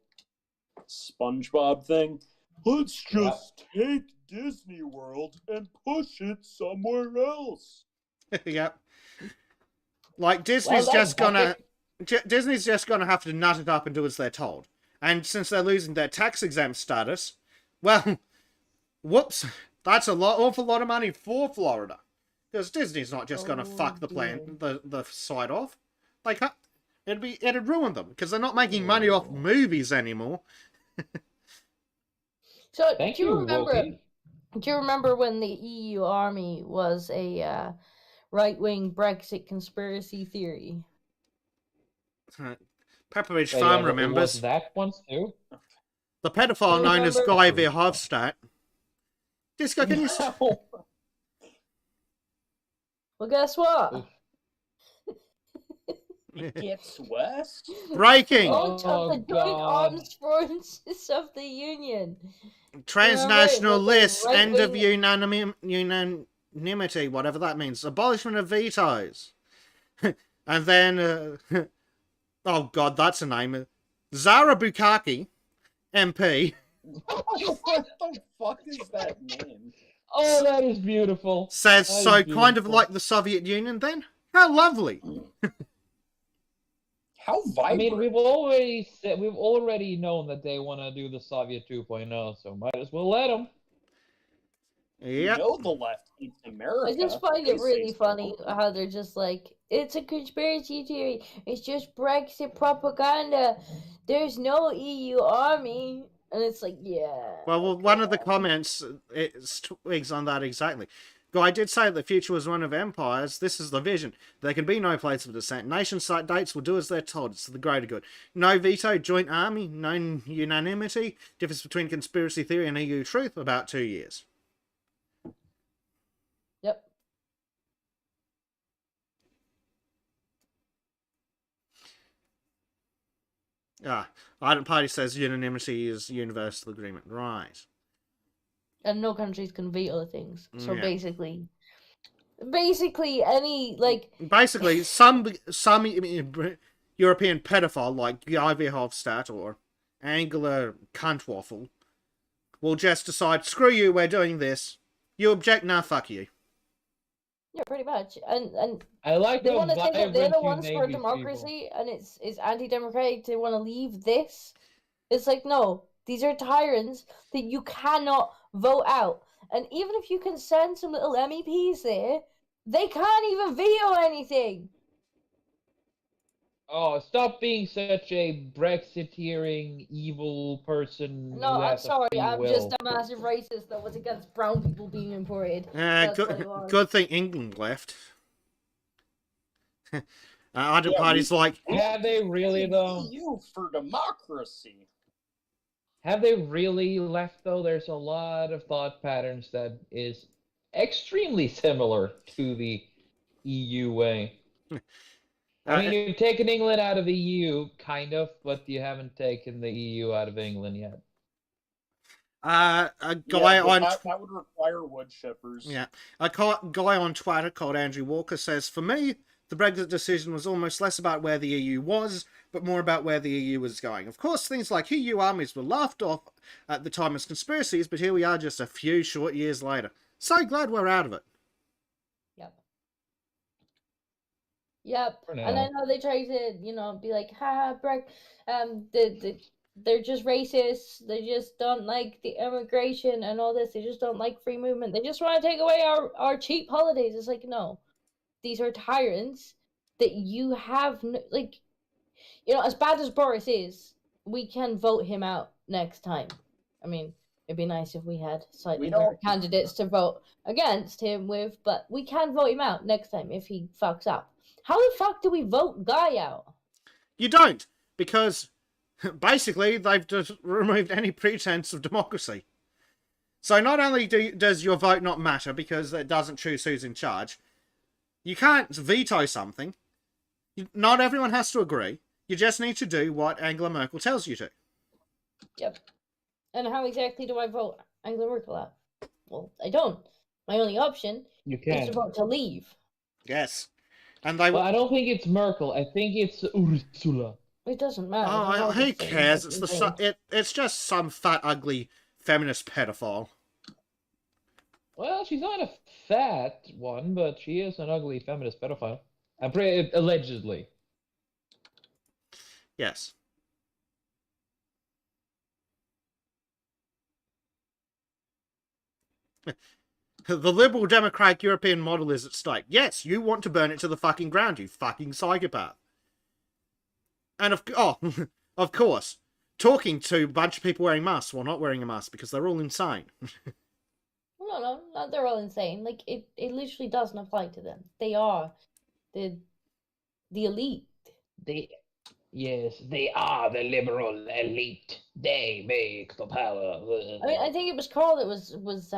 [SPEAKER 6] SpongeBob thing. Let's just take Disney World and push it somewhere else.
[SPEAKER 1] Yep. Like Disney's just gonna have to nut it up and do as they're told. And since they're losing their tax exempt status, well, whoops, that's awful lot of money for Florida. Because Disney's not just gonna fuck the site off. Like it'd ruin them because they're not making money off movies anymore.
[SPEAKER 3] So do you remember when the EU army was a right-wing Brexit conspiracy theory?
[SPEAKER 1] Pepperidge Farm remembers.
[SPEAKER 5] Was that once too?
[SPEAKER 1] The pedophile known as Guy Verhofstadt. Disco, can you...
[SPEAKER 3] Well, guess what?
[SPEAKER 6] It gets worse.
[SPEAKER 1] Breaking!
[SPEAKER 3] Launch of the Joint Arms Forces of the Union.
[SPEAKER 1] Transnational list. End of unanimity, whatever that means. Abolishment of vetoes. And then... oh god, that's a name. Zara Bukaki, MP.
[SPEAKER 6] What the fuck is that name?
[SPEAKER 5] Oh, that is beautiful.
[SPEAKER 1] Says, so kind of like the Soviet Union then? How lovely.
[SPEAKER 6] How vibrant.
[SPEAKER 5] I mean, we've already known that they want to do the Soviet 2.0, so might as well let them.
[SPEAKER 1] Yep.
[SPEAKER 6] You know the left hates America.
[SPEAKER 3] I just find it really funny how they're just like, it's a conspiracy theory. It's just Brexit propaganda. There's no EU army. And it's like, yeah.
[SPEAKER 1] Well, one of the comments twigs on that exactly. Guy did say the future was one of empires. This is the vision. There can be no place of dissent. Nation-state states will do as they're told. It's for the greater good. No veto, joint army, no unanimity. Difference between conspiracy theory and EU truth, about 2 years.
[SPEAKER 3] Yep.
[SPEAKER 1] Ardent Party says unanimity is universal agreement. Right.
[SPEAKER 3] And no countries can veto things. So basically, basically any like
[SPEAKER 1] Basically, some European pedophile like Guy Verhofstadt or Angela Cuntwaffle will just decide, screw you, we're doing this. You object, nah, fuck you.
[SPEAKER 3] yeah, pretty much. And
[SPEAKER 5] I like
[SPEAKER 3] they
[SPEAKER 5] how
[SPEAKER 3] want to think that they're
[SPEAKER 5] vibrant
[SPEAKER 3] the
[SPEAKER 5] you
[SPEAKER 3] ones
[SPEAKER 5] name
[SPEAKER 3] for
[SPEAKER 5] these
[SPEAKER 3] democracy and it's anti-democratic. They want to leave this. It's like, no, these are tyrants that you cannot vote out. And even if you can send some little MEPs there, they can't even veto anything.
[SPEAKER 5] Oh, stop being such a Brexiteering evil person
[SPEAKER 3] No,
[SPEAKER 5] who
[SPEAKER 3] I'm
[SPEAKER 5] has a
[SPEAKER 3] sorry.
[SPEAKER 5] free
[SPEAKER 3] I'm
[SPEAKER 5] will.
[SPEAKER 3] just a massive racist that was against brown people being imported. That's what it was.
[SPEAKER 1] Good thing England left. Other parties like...
[SPEAKER 5] Have they really, though?
[SPEAKER 6] EU for democracy.
[SPEAKER 5] Have they really left, though? There's a lot of thought patterns that is extremely similar to the EU way. I mean, you've taken England out of the EU, kind of, but you haven't taken the EU out of England yet.
[SPEAKER 1] a
[SPEAKER 6] Yeah,
[SPEAKER 1] guy on...
[SPEAKER 6] that would require wood chippers.
[SPEAKER 1] Yeah. A guy on Twitter called Andrew Walker says, for me, the Brexit decision was almost less about where the EU was, but more about where the EU was going. Of course, things like EU armies were laughed off at the time as conspiracies, but here we are just a few short years later. So glad we're out of it.
[SPEAKER 3] Yep.
[SPEAKER 5] For now.
[SPEAKER 3] And I know they try to, be like, ha, they're just racist. They just don't like the immigration and all this. They just don't like free movement. They just want to take away our cheap holidays. It's like, no, these are tyrants that you have, as bad as Boris is, we can vote him out next time. I mean, it'd be nice if we had slightly better candidates to vote against him with, but we can vote him out next time if he fucks up. How the fuck do we vote Guy out?
[SPEAKER 1] You don't, because basically they've just removed any pretense of democracy. So not only does your vote not matter because it doesn't choose who's in charge, you can't veto something. Not everyone has to agree. You just need to do what Angela Merkel tells you to.
[SPEAKER 3] Yep. And how exactly do I vote Angela Merkel out? Well, I don't. My only option is to vote to leave.
[SPEAKER 1] Yes. And
[SPEAKER 5] Well, I don't think it's Merkel. I think it's Ursula.
[SPEAKER 3] It doesn't matter.
[SPEAKER 1] Oh, who cares? It's just some fat, ugly feminist pedophile.
[SPEAKER 5] Well, she's not a fat one, but she is an ugly feminist pedophile. I'm pretty allegedly.
[SPEAKER 1] Yes. The liberal democratic European model is at stake. Yes, you want to burn it to the fucking ground, you fucking psychopath. And of course, talking to a bunch of people wearing masks while not wearing a mask because they're all insane.
[SPEAKER 3] No, not they're all insane. Like it literally doesn't apply to them. They are the elite.
[SPEAKER 5] Yes, they are the liberal elite. They make the power.
[SPEAKER 3] I mean, I think it was Carl that was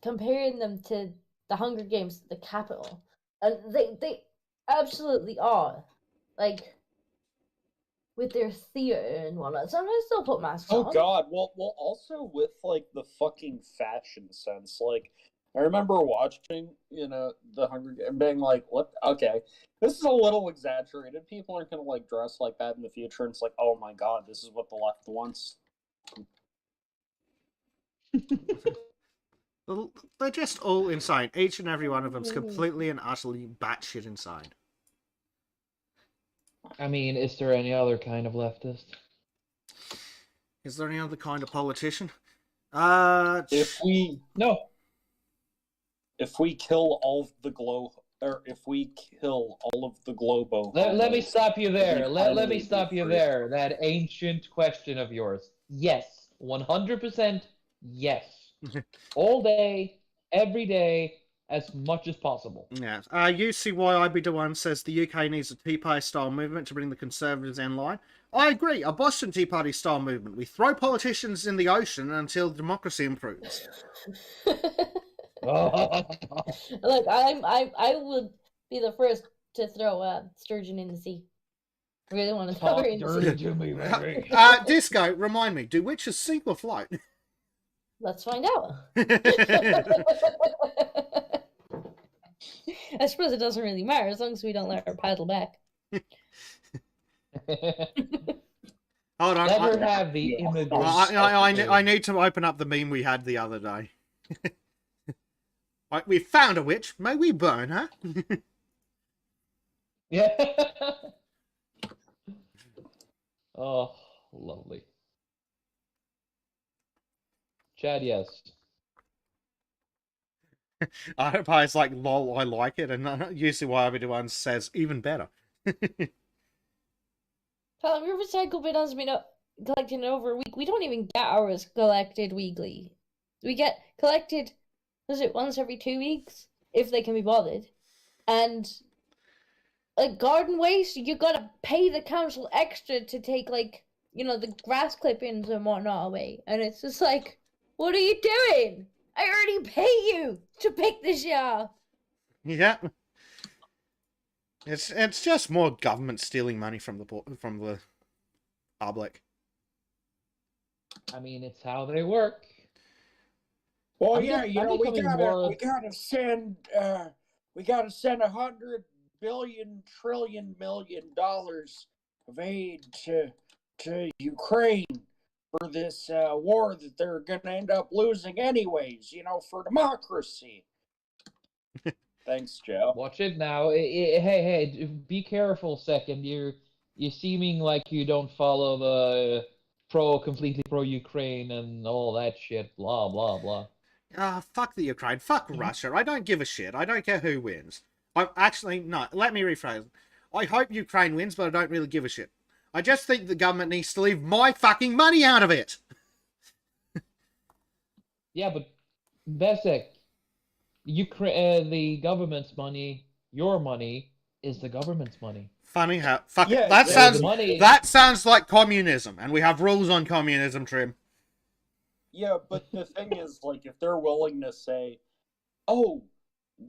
[SPEAKER 3] comparing them to the Hunger Games, the Capitol, and they absolutely are, like, with their theater and whatnot. Sometimes they'll put masks on.
[SPEAKER 6] Oh God! Well, also with like the fucking fashion sense. Like, I remember watching, the Hunger Games and being like, "What? Okay, this is a little exaggerated. People aren't gonna like dress like that in the future." And it's like, oh my God, this is what the left wants.
[SPEAKER 1] They're just all insane. Each and every one of them's completely and utterly batshit insane.
[SPEAKER 5] I mean, is there any other kind of leftist?
[SPEAKER 1] Is there any other kind of politician?
[SPEAKER 6] If we kill all of the globe, or if we kill all of the globo.
[SPEAKER 5] Let me stop you there. Let me stop you there. That ancient question of yours. Yes, 100%. Yes. All day, every day, as much as possible.
[SPEAKER 1] Yeah. UCYIB1 says the UK needs a Tea Party-style movement to bring the Conservatives in line. I agree. A Boston Tea Party-style movement. We throw politicians in the ocean until democracy improves.
[SPEAKER 3] Look, I would be the first to throw sturgeon in the sea. I really want to throw her in the sea.
[SPEAKER 5] To me, baby.
[SPEAKER 1] Disco, remind me, do witches sink or float?
[SPEAKER 3] Let's find out. I suppose it doesn't really matter as long as we don't let her paddle back.
[SPEAKER 1] Hold on.
[SPEAKER 5] Let her have the immigrant.
[SPEAKER 1] I need to open up the meme we had the other day. We found a witch. May we burn her?
[SPEAKER 5] Yeah. Oh, lovely. Chad, yes.
[SPEAKER 1] I hope I was like, lol, I like it, and usually why everyone says even better.
[SPEAKER 3] Tom, your recycle bin has been collected over a week. We don't even get ours collected weekly. We get collected, was it once every 2 weeks? If they can be bothered. And, like, garden waste, you gotta pay the council extra to take, like, you know, the grass clippings and whatnot away. And it's just like, what are you doing? I already pay you to pick this up.
[SPEAKER 1] Yeah. It's just more government stealing money from the public.
[SPEAKER 5] I mean, it's how they work.
[SPEAKER 6] Well,
[SPEAKER 5] I'm
[SPEAKER 6] yeah,
[SPEAKER 5] just-
[SPEAKER 6] you
[SPEAKER 5] I'm
[SPEAKER 6] know, we
[SPEAKER 5] becoming
[SPEAKER 6] gotta
[SPEAKER 5] more-
[SPEAKER 6] we gotta send $100 billion trillion $1,000,000,000 of aid to Ukraine for this war that they're gonna end up losing anyways. You know, for democracy. Thanks, Joe.
[SPEAKER 5] Watch it now. Hey, be careful. Second, you're seeming like you don't follow the completely pro Ukraine and all that shit. Blah blah blah.
[SPEAKER 1] Fuck the Ukraine. Fuck Russia. I don't give a shit. I don't care who wins. No, let me rephrase. I hope Ukraine wins, but I don't really give a shit. I just think the government needs to leave my fucking money out of it.
[SPEAKER 5] Yeah, but Besek, the government's money, your money, is the government's money.
[SPEAKER 1] Funny how
[SPEAKER 6] Yeah,
[SPEAKER 1] that sounds like communism, and we have rules on communism, Trim.
[SPEAKER 6] Yeah, but the thing is, like, if they're willing to say, "Oh,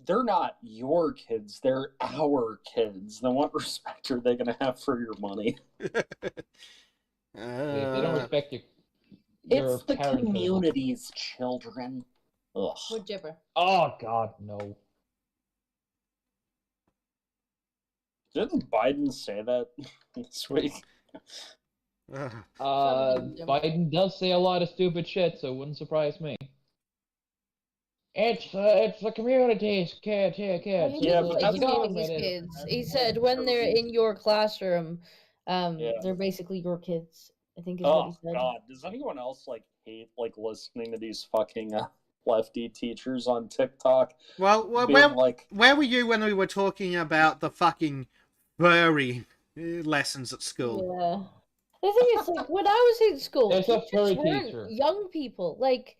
[SPEAKER 6] they're not your kids, they're our kids," then what respect are they gonna have for your money?
[SPEAKER 5] If they don't respect your
[SPEAKER 6] It's the
[SPEAKER 5] parenthood.
[SPEAKER 6] community's children. Ugh.
[SPEAKER 3] We're gibber.
[SPEAKER 5] Oh God, no.
[SPEAKER 6] Didn't Biden say that this week?
[SPEAKER 5] Biden does say a lot of stupid shit, so it wouldn't surprise me. It's the community's kids.
[SPEAKER 3] He
[SPEAKER 6] Yeah,
[SPEAKER 3] didn't
[SPEAKER 6] but
[SPEAKER 3] say
[SPEAKER 6] that's
[SPEAKER 3] community's kids. He said when they're in your classroom,
[SPEAKER 6] Yeah.
[SPEAKER 3] they're basically your kids. I think is what
[SPEAKER 6] Oh
[SPEAKER 3] he said.
[SPEAKER 6] God, does anyone else like hate like listening to these fucking lefty teachers on TikTok?
[SPEAKER 1] Well,
[SPEAKER 6] being like,
[SPEAKER 1] where were you when we were talking about the fucking furry lessons at school?
[SPEAKER 3] Yeah. The thing is, like, when I was in school,
[SPEAKER 5] There's a
[SPEAKER 3] teachers
[SPEAKER 5] furry
[SPEAKER 3] weren't
[SPEAKER 5] teacher.
[SPEAKER 3] young people. Like,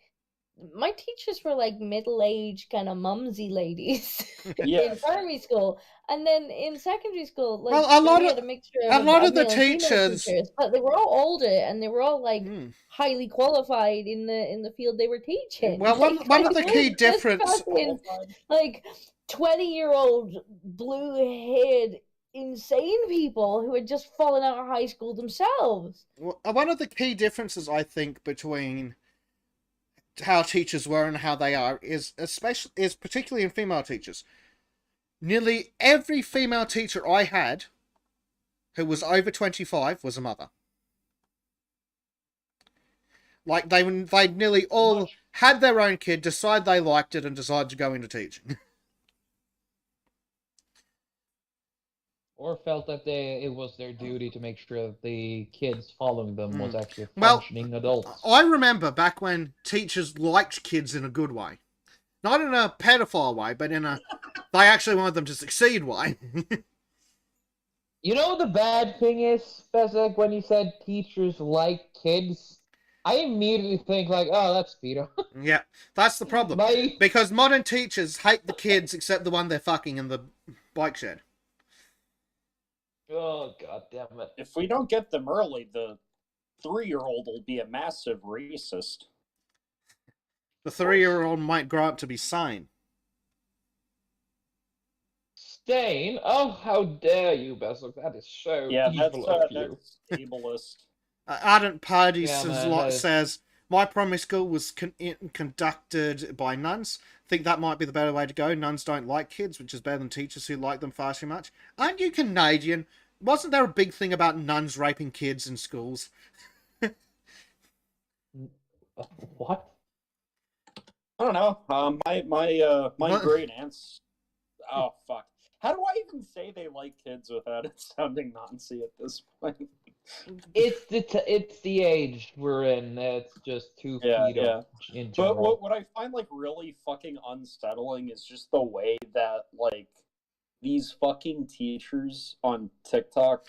[SPEAKER 3] my teachers were like middle-aged kind of mumsy ladies
[SPEAKER 6] Yeah.
[SPEAKER 3] in primary school, and then in secondary school, like,
[SPEAKER 1] Well, a lot
[SPEAKER 3] we
[SPEAKER 1] of-
[SPEAKER 3] had a mixture
[SPEAKER 1] a lot of the
[SPEAKER 3] male and female
[SPEAKER 1] teachers-
[SPEAKER 3] teachers, but they were all older and they were all like
[SPEAKER 1] Mm.
[SPEAKER 3] highly qualified in the field they were teaching.
[SPEAKER 1] Well,
[SPEAKER 3] Like,
[SPEAKER 1] one of the
[SPEAKER 3] it
[SPEAKER 1] key
[SPEAKER 3] was just
[SPEAKER 1] difference.
[SPEAKER 3] fucking, like 20-year-old blue-haired insane people who had just fallen out of high school themselves.
[SPEAKER 1] One of the key differences, I think, between how teachers were and how they are is particularly in female teachers. Nearly every female teacher I had who was over 25 was a mother. Like, they nearly all had their own kid, decide they liked it, and decided to go into teaching.
[SPEAKER 5] Or felt that it was their duty to make sure that the kids following them was actually
[SPEAKER 1] Well,
[SPEAKER 5] functioning adults.
[SPEAKER 1] I remember back when teachers liked kids in a good way. Not in a pedophile way, but in a they actually wanted them to succeed way.
[SPEAKER 5] You know the bad thing is, Bezek, when you said teachers like kids, I immediately think like, oh, that's Peter.
[SPEAKER 1] Yeah, that's the problem. Because modern teachers hate the kids except the one they're fucking in the bike shed.
[SPEAKER 5] Oh, God damn it.
[SPEAKER 6] If we don't get them early, the 3-year-old will be a massive racist.
[SPEAKER 1] The 3-year-old might grow up to be sane.
[SPEAKER 5] Stain? Oh, how dare you, Bezek? That is so
[SPEAKER 6] Yeah,
[SPEAKER 5] evil of you.
[SPEAKER 6] that's ableist.
[SPEAKER 1] Ardent Party
[SPEAKER 5] Yeah, man, that is-
[SPEAKER 1] says, my primary school was conducted by nuns. Think that might be the better way to go. Nuns don't like kids, which is better than teachers who like them far too much. Aren't you Canadian? Wasn't there a big thing about nuns raping kids in schools?
[SPEAKER 5] What?
[SPEAKER 6] I don't know. My great aunts. Oh fuck! How do I even say they like kids without it sounding Nazi at this point?
[SPEAKER 5] It's the age we're in. It's just too pedo in general.
[SPEAKER 6] But what I find like really fucking unsettling is just the way that like these fucking teachers on TikTok,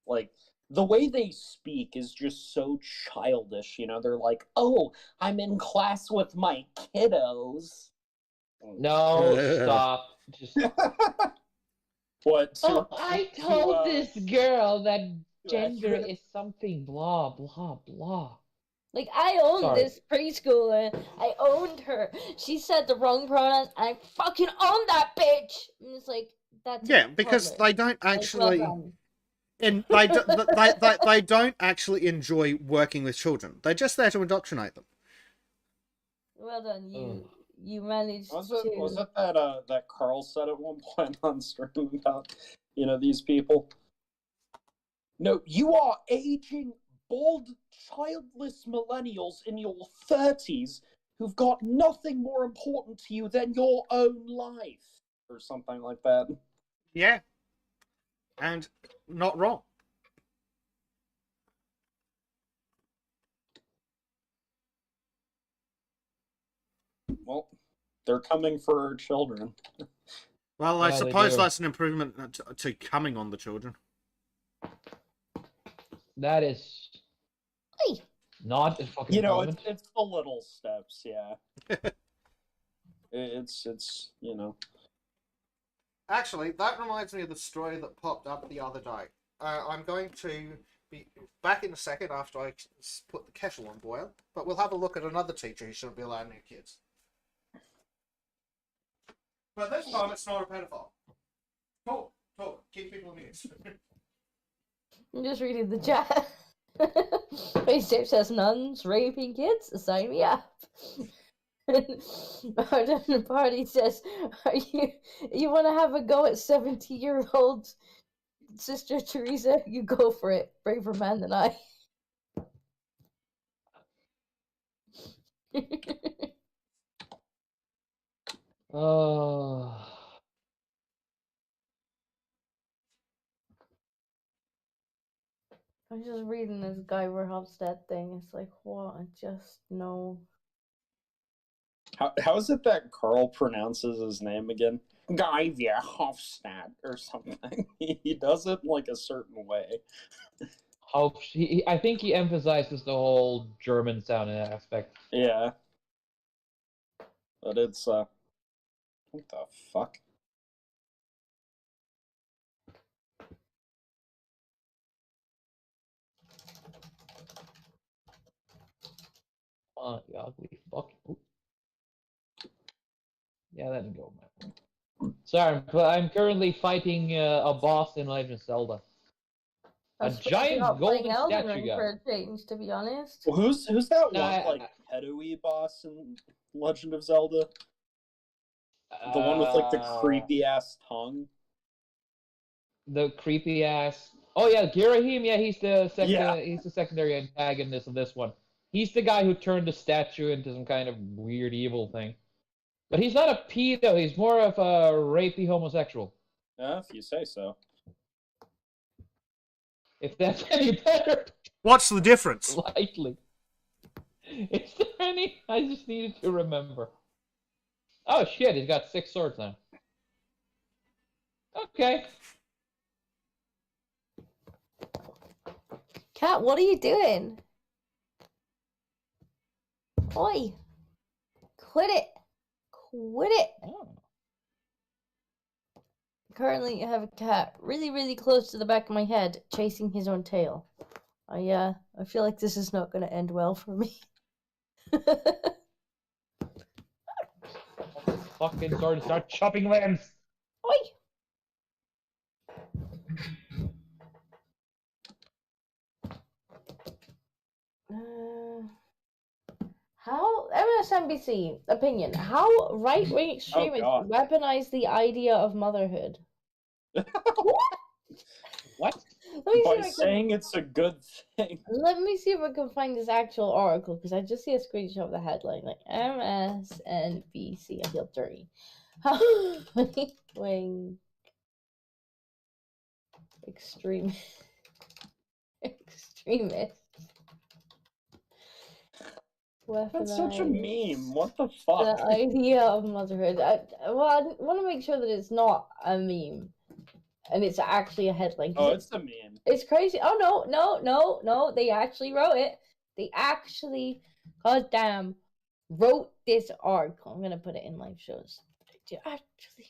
[SPEAKER 6] like the way they speak is just so childish. You know, they're like, "Oh, I'm in class with my kiddos."
[SPEAKER 5] No, stop. Just.
[SPEAKER 6] What?
[SPEAKER 5] I told this girl that gender is something blah blah blah.
[SPEAKER 3] Like, I owned this preschooler. I owned her. She said the wrong pronouns, and I fucking owned that bitch. And it's like, that's
[SPEAKER 1] because they don't actually,
[SPEAKER 3] well
[SPEAKER 1] and they don't actually enjoy working with children. They're just there to indoctrinate them.
[SPEAKER 3] well done, you managed
[SPEAKER 6] Was
[SPEAKER 3] to.
[SPEAKER 6] it that Carl said at one point on stream about these people? No, you are aging, bald, childless millennials in your 30s who've got nothing more important to you than your own life, or something like that.
[SPEAKER 1] Yeah, and not wrong.
[SPEAKER 6] Well, they're coming for our children.
[SPEAKER 1] Well, I suppose that's an improvement to coming on the children.
[SPEAKER 5] That is not a fucking improvement.
[SPEAKER 6] It's the little steps, yeah. it's
[SPEAKER 1] Actually, that reminds me of the story that popped up the other day. I'm going to be back in a second after I put the kettle on boil, but we'll have a look at another teacher who shouldn't be allowed near kids. But this time it's not a pedophile. Talk. Keep people amused.
[SPEAKER 3] I'm just reading the chat. Facebook says nuns raping kids. Sign me up. The party says, you want to have a go at 70-year-old Sister Teresa? You go for it. Braver man than I.
[SPEAKER 5] Oh.
[SPEAKER 3] I'm just reading this Guy Verhofstadt thing. It's like, what? I just know.
[SPEAKER 6] How is it that Carl pronounces his name again? Guy Verhofstadt or something. He does it in like a certain way.
[SPEAKER 5] I think he emphasizes the whole German sounding aspect.
[SPEAKER 6] Yeah. But it's what the fuck?
[SPEAKER 5] Oh, you ugly fuck. Ooh. Yeah, let me go, man. Sorry, but I'm currently fighting a boss in Legend of Zelda. A giant golden statue guy.
[SPEAKER 3] For a change, to be honest.
[SPEAKER 6] Well, who's that one pedo-y boss in Legend of Zelda? The one with like the creepy ass tongue.
[SPEAKER 5] The creepy ass. Oh yeah, Girahim. Yeah, he's the second. He's the secondary antagonist of this one. He's the guy who turned the statue into some kind of weird evil thing. But he's not a pedo. He's more of a rapey homosexual.
[SPEAKER 6] If you say so.
[SPEAKER 5] If that's any better.
[SPEAKER 1] What's the difference?
[SPEAKER 5] Slightly. Is there any? I just needed to remember. Oh shit, he's got 6 swords now. Okay.
[SPEAKER 3] Cat, what are you doing? Oi. Quit it. Quit it.
[SPEAKER 5] Oh.
[SPEAKER 3] Currently, I have a cat really, really close to the back of my head, chasing his own tail. I feel like this is not going to end well for me.
[SPEAKER 5] Fucking sword, start chopping limbs.
[SPEAKER 3] Oi. How MSNBC opinion? How right-wing extremists
[SPEAKER 6] God.
[SPEAKER 3] weaponize the idea of motherhood?
[SPEAKER 5] What?
[SPEAKER 3] Let me see
[SPEAKER 6] By
[SPEAKER 3] if I can-
[SPEAKER 6] saying it's a good thing.
[SPEAKER 3] Let me see if I can find this actual article because I just see a screenshot of the headline, like MSNBC. I feel dirty. How right-wing extremists.
[SPEAKER 6] That's such a
[SPEAKER 3] Weaponize
[SPEAKER 6] meme. What the fuck?
[SPEAKER 3] the idea of motherhood. I want to make sure that it's not a meme, and it's actually a headline. 'Cause
[SPEAKER 6] Oh, it's a meme.
[SPEAKER 3] it's crazy. Oh no! They actually wrote it. They actually, goddamn, wrote this article. I'm gonna put it in live shows. They actually.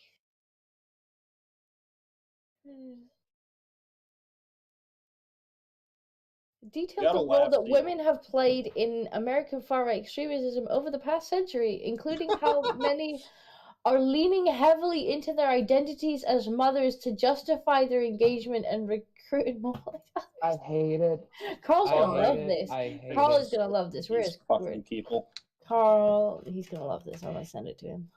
[SPEAKER 3] Details
[SPEAKER 6] Gotta
[SPEAKER 3] the role
[SPEAKER 6] laugh,
[SPEAKER 3] that
[SPEAKER 6] Dino.
[SPEAKER 3] women have played in American far-right extremism over the past century, including how many are leaning heavily into their identities as mothers to justify their engagement and recruit more.
[SPEAKER 5] I hate it.
[SPEAKER 3] Carl's gonna
[SPEAKER 5] I
[SPEAKER 3] love
[SPEAKER 5] hate it.
[SPEAKER 3] this.
[SPEAKER 5] I hate
[SPEAKER 3] Carl
[SPEAKER 5] it.
[SPEAKER 3] is gonna love this. Where
[SPEAKER 6] These
[SPEAKER 3] is
[SPEAKER 6] fucking people.
[SPEAKER 3] Carl? He's gonna love this. I'm gonna send it to him.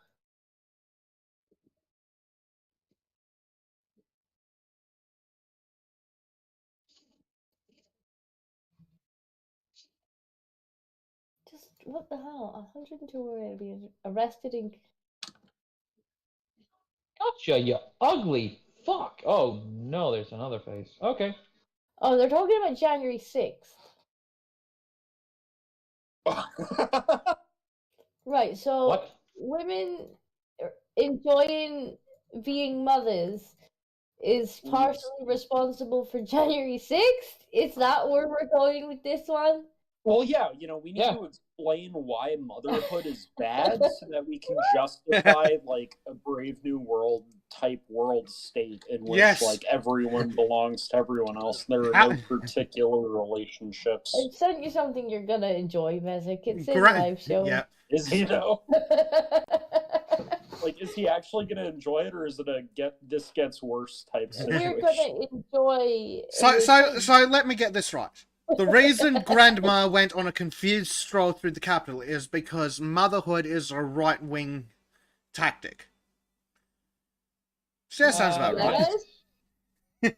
[SPEAKER 3] Just what the hell? 102 women being arrested in.
[SPEAKER 5] Gotcha, you ugly fuck. Oh no, there's another face. Okay.
[SPEAKER 3] Oh, they're talking about January 6th. Right, so
[SPEAKER 5] What?
[SPEAKER 3] women enjoying being mothers is partially responsible for January 6th? Is that where we're going with this one?
[SPEAKER 6] Well, yeah, we need
[SPEAKER 5] Yeah.
[SPEAKER 6] to explain why motherhood is bad so that we can justify, like, a Brave New World type world state in which,
[SPEAKER 1] Yes.
[SPEAKER 6] like, everyone belongs to everyone else. There are no particular relationships.
[SPEAKER 3] I sent you something you're gonna enjoy, Mezik. It's in
[SPEAKER 1] Great.
[SPEAKER 3] live show.
[SPEAKER 1] Yeah.
[SPEAKER 6] Is he, though? Like, is he actually going to enjoy it, or is it a this gets worse type situation?
[SPEAKER 3] We're gonna enjoy.
[SPEAKER 1] So let me get this right. The reason Grandma went on a confused stroll through the Capitol is because motherhood is a right-wing tactic. So that sounds about right.
[SPEAKER 3] Yes.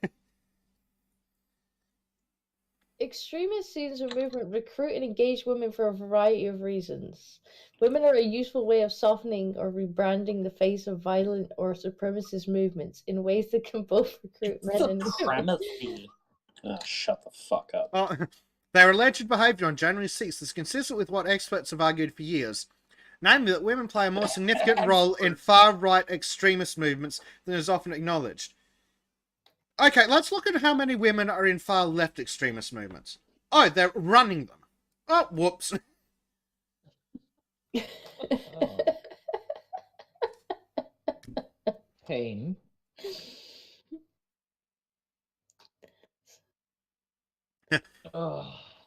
[SPEAKER 3] Extremist scenes of movement recruit and engage women for a variety of reasons. Women are a useful way of softening or rebranding the face of violent or supremacist movements in ways that can both recruit men and women.
[SPEAKER 6] Supremacy. Oh, shut the fuck up.
[SPEAKER 1] Well, their alleged behaviour on January 6th is consistent with what experts have argued for years, namely that women play a more significant role in far-right extremist movements than is often acknowledged. Okay, let's look at how many women are in far-left extremist movements. Oh, they're running them. Oh, whoops.
[SPEAKER 5] Pain.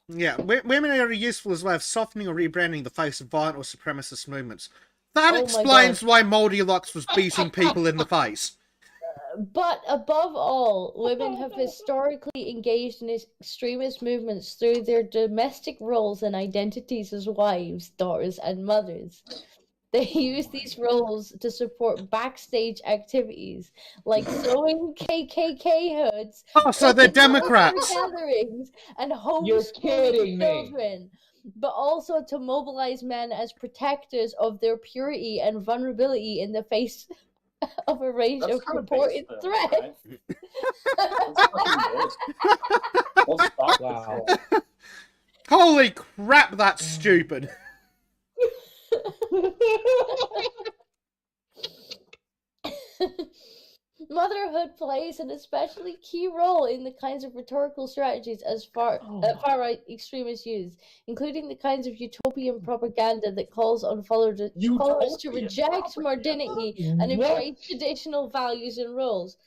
[SPEAKER 1] Yeah, women are useful as a way of softening or rebranding the face of violent or supremacist movements. That
[SPEAKER 3] Oh my
[SPEAKER 1] explains
[SPEAKER 3] God.
[SPEAKER 1] why Moldy Locks was beating people in the face.
[SPEAKER 3] But above all, women have historically engaged in extremist movements through their domestic roles and identities as wives, daughters, and mothers. They use these roles to support backstage activities like sewing KKK hoods,
[SPEAKER 1] Oh, so they're
[SPEAKER 3] cooking
[SPEAKER 1] Democrats.
[SPEAKER 3] gatherings, and
[SPEAKER 5] You're
[SPEAKER 3] homeschooling
[SPEAKER 5] kidding me.
[SPEAKER 3] children, but also to mobilize men as protectors of their purity and vulnerability in the face of a range
[SPEAKER 6] That's
[SPEAKER 3] of
[SPEAKER 6] kinda
[SPEAKER 3] purported
[SPEAKER 6] based,
[SPEAKER 3] threats.
[SPEAKER 6] right? That's fucking based. Let's stop
[SPEAKER 5] Wow.
[SPEAKER 6] this.
[SPEAKER 1] Holy crap, that's stupid.
[SPEAKER 3] Motherhood plays an especially key role in the kinds of rhetorical strategies as far-right extremists use, including the kinds of utopian propaganda that calls on followers to
[SPEAKER 6] Utopian
[SPEAKER 3] reject
[SPEAKER 6] propaganda?
[SPEAKER 3] modernity and embrace traditional values and roles.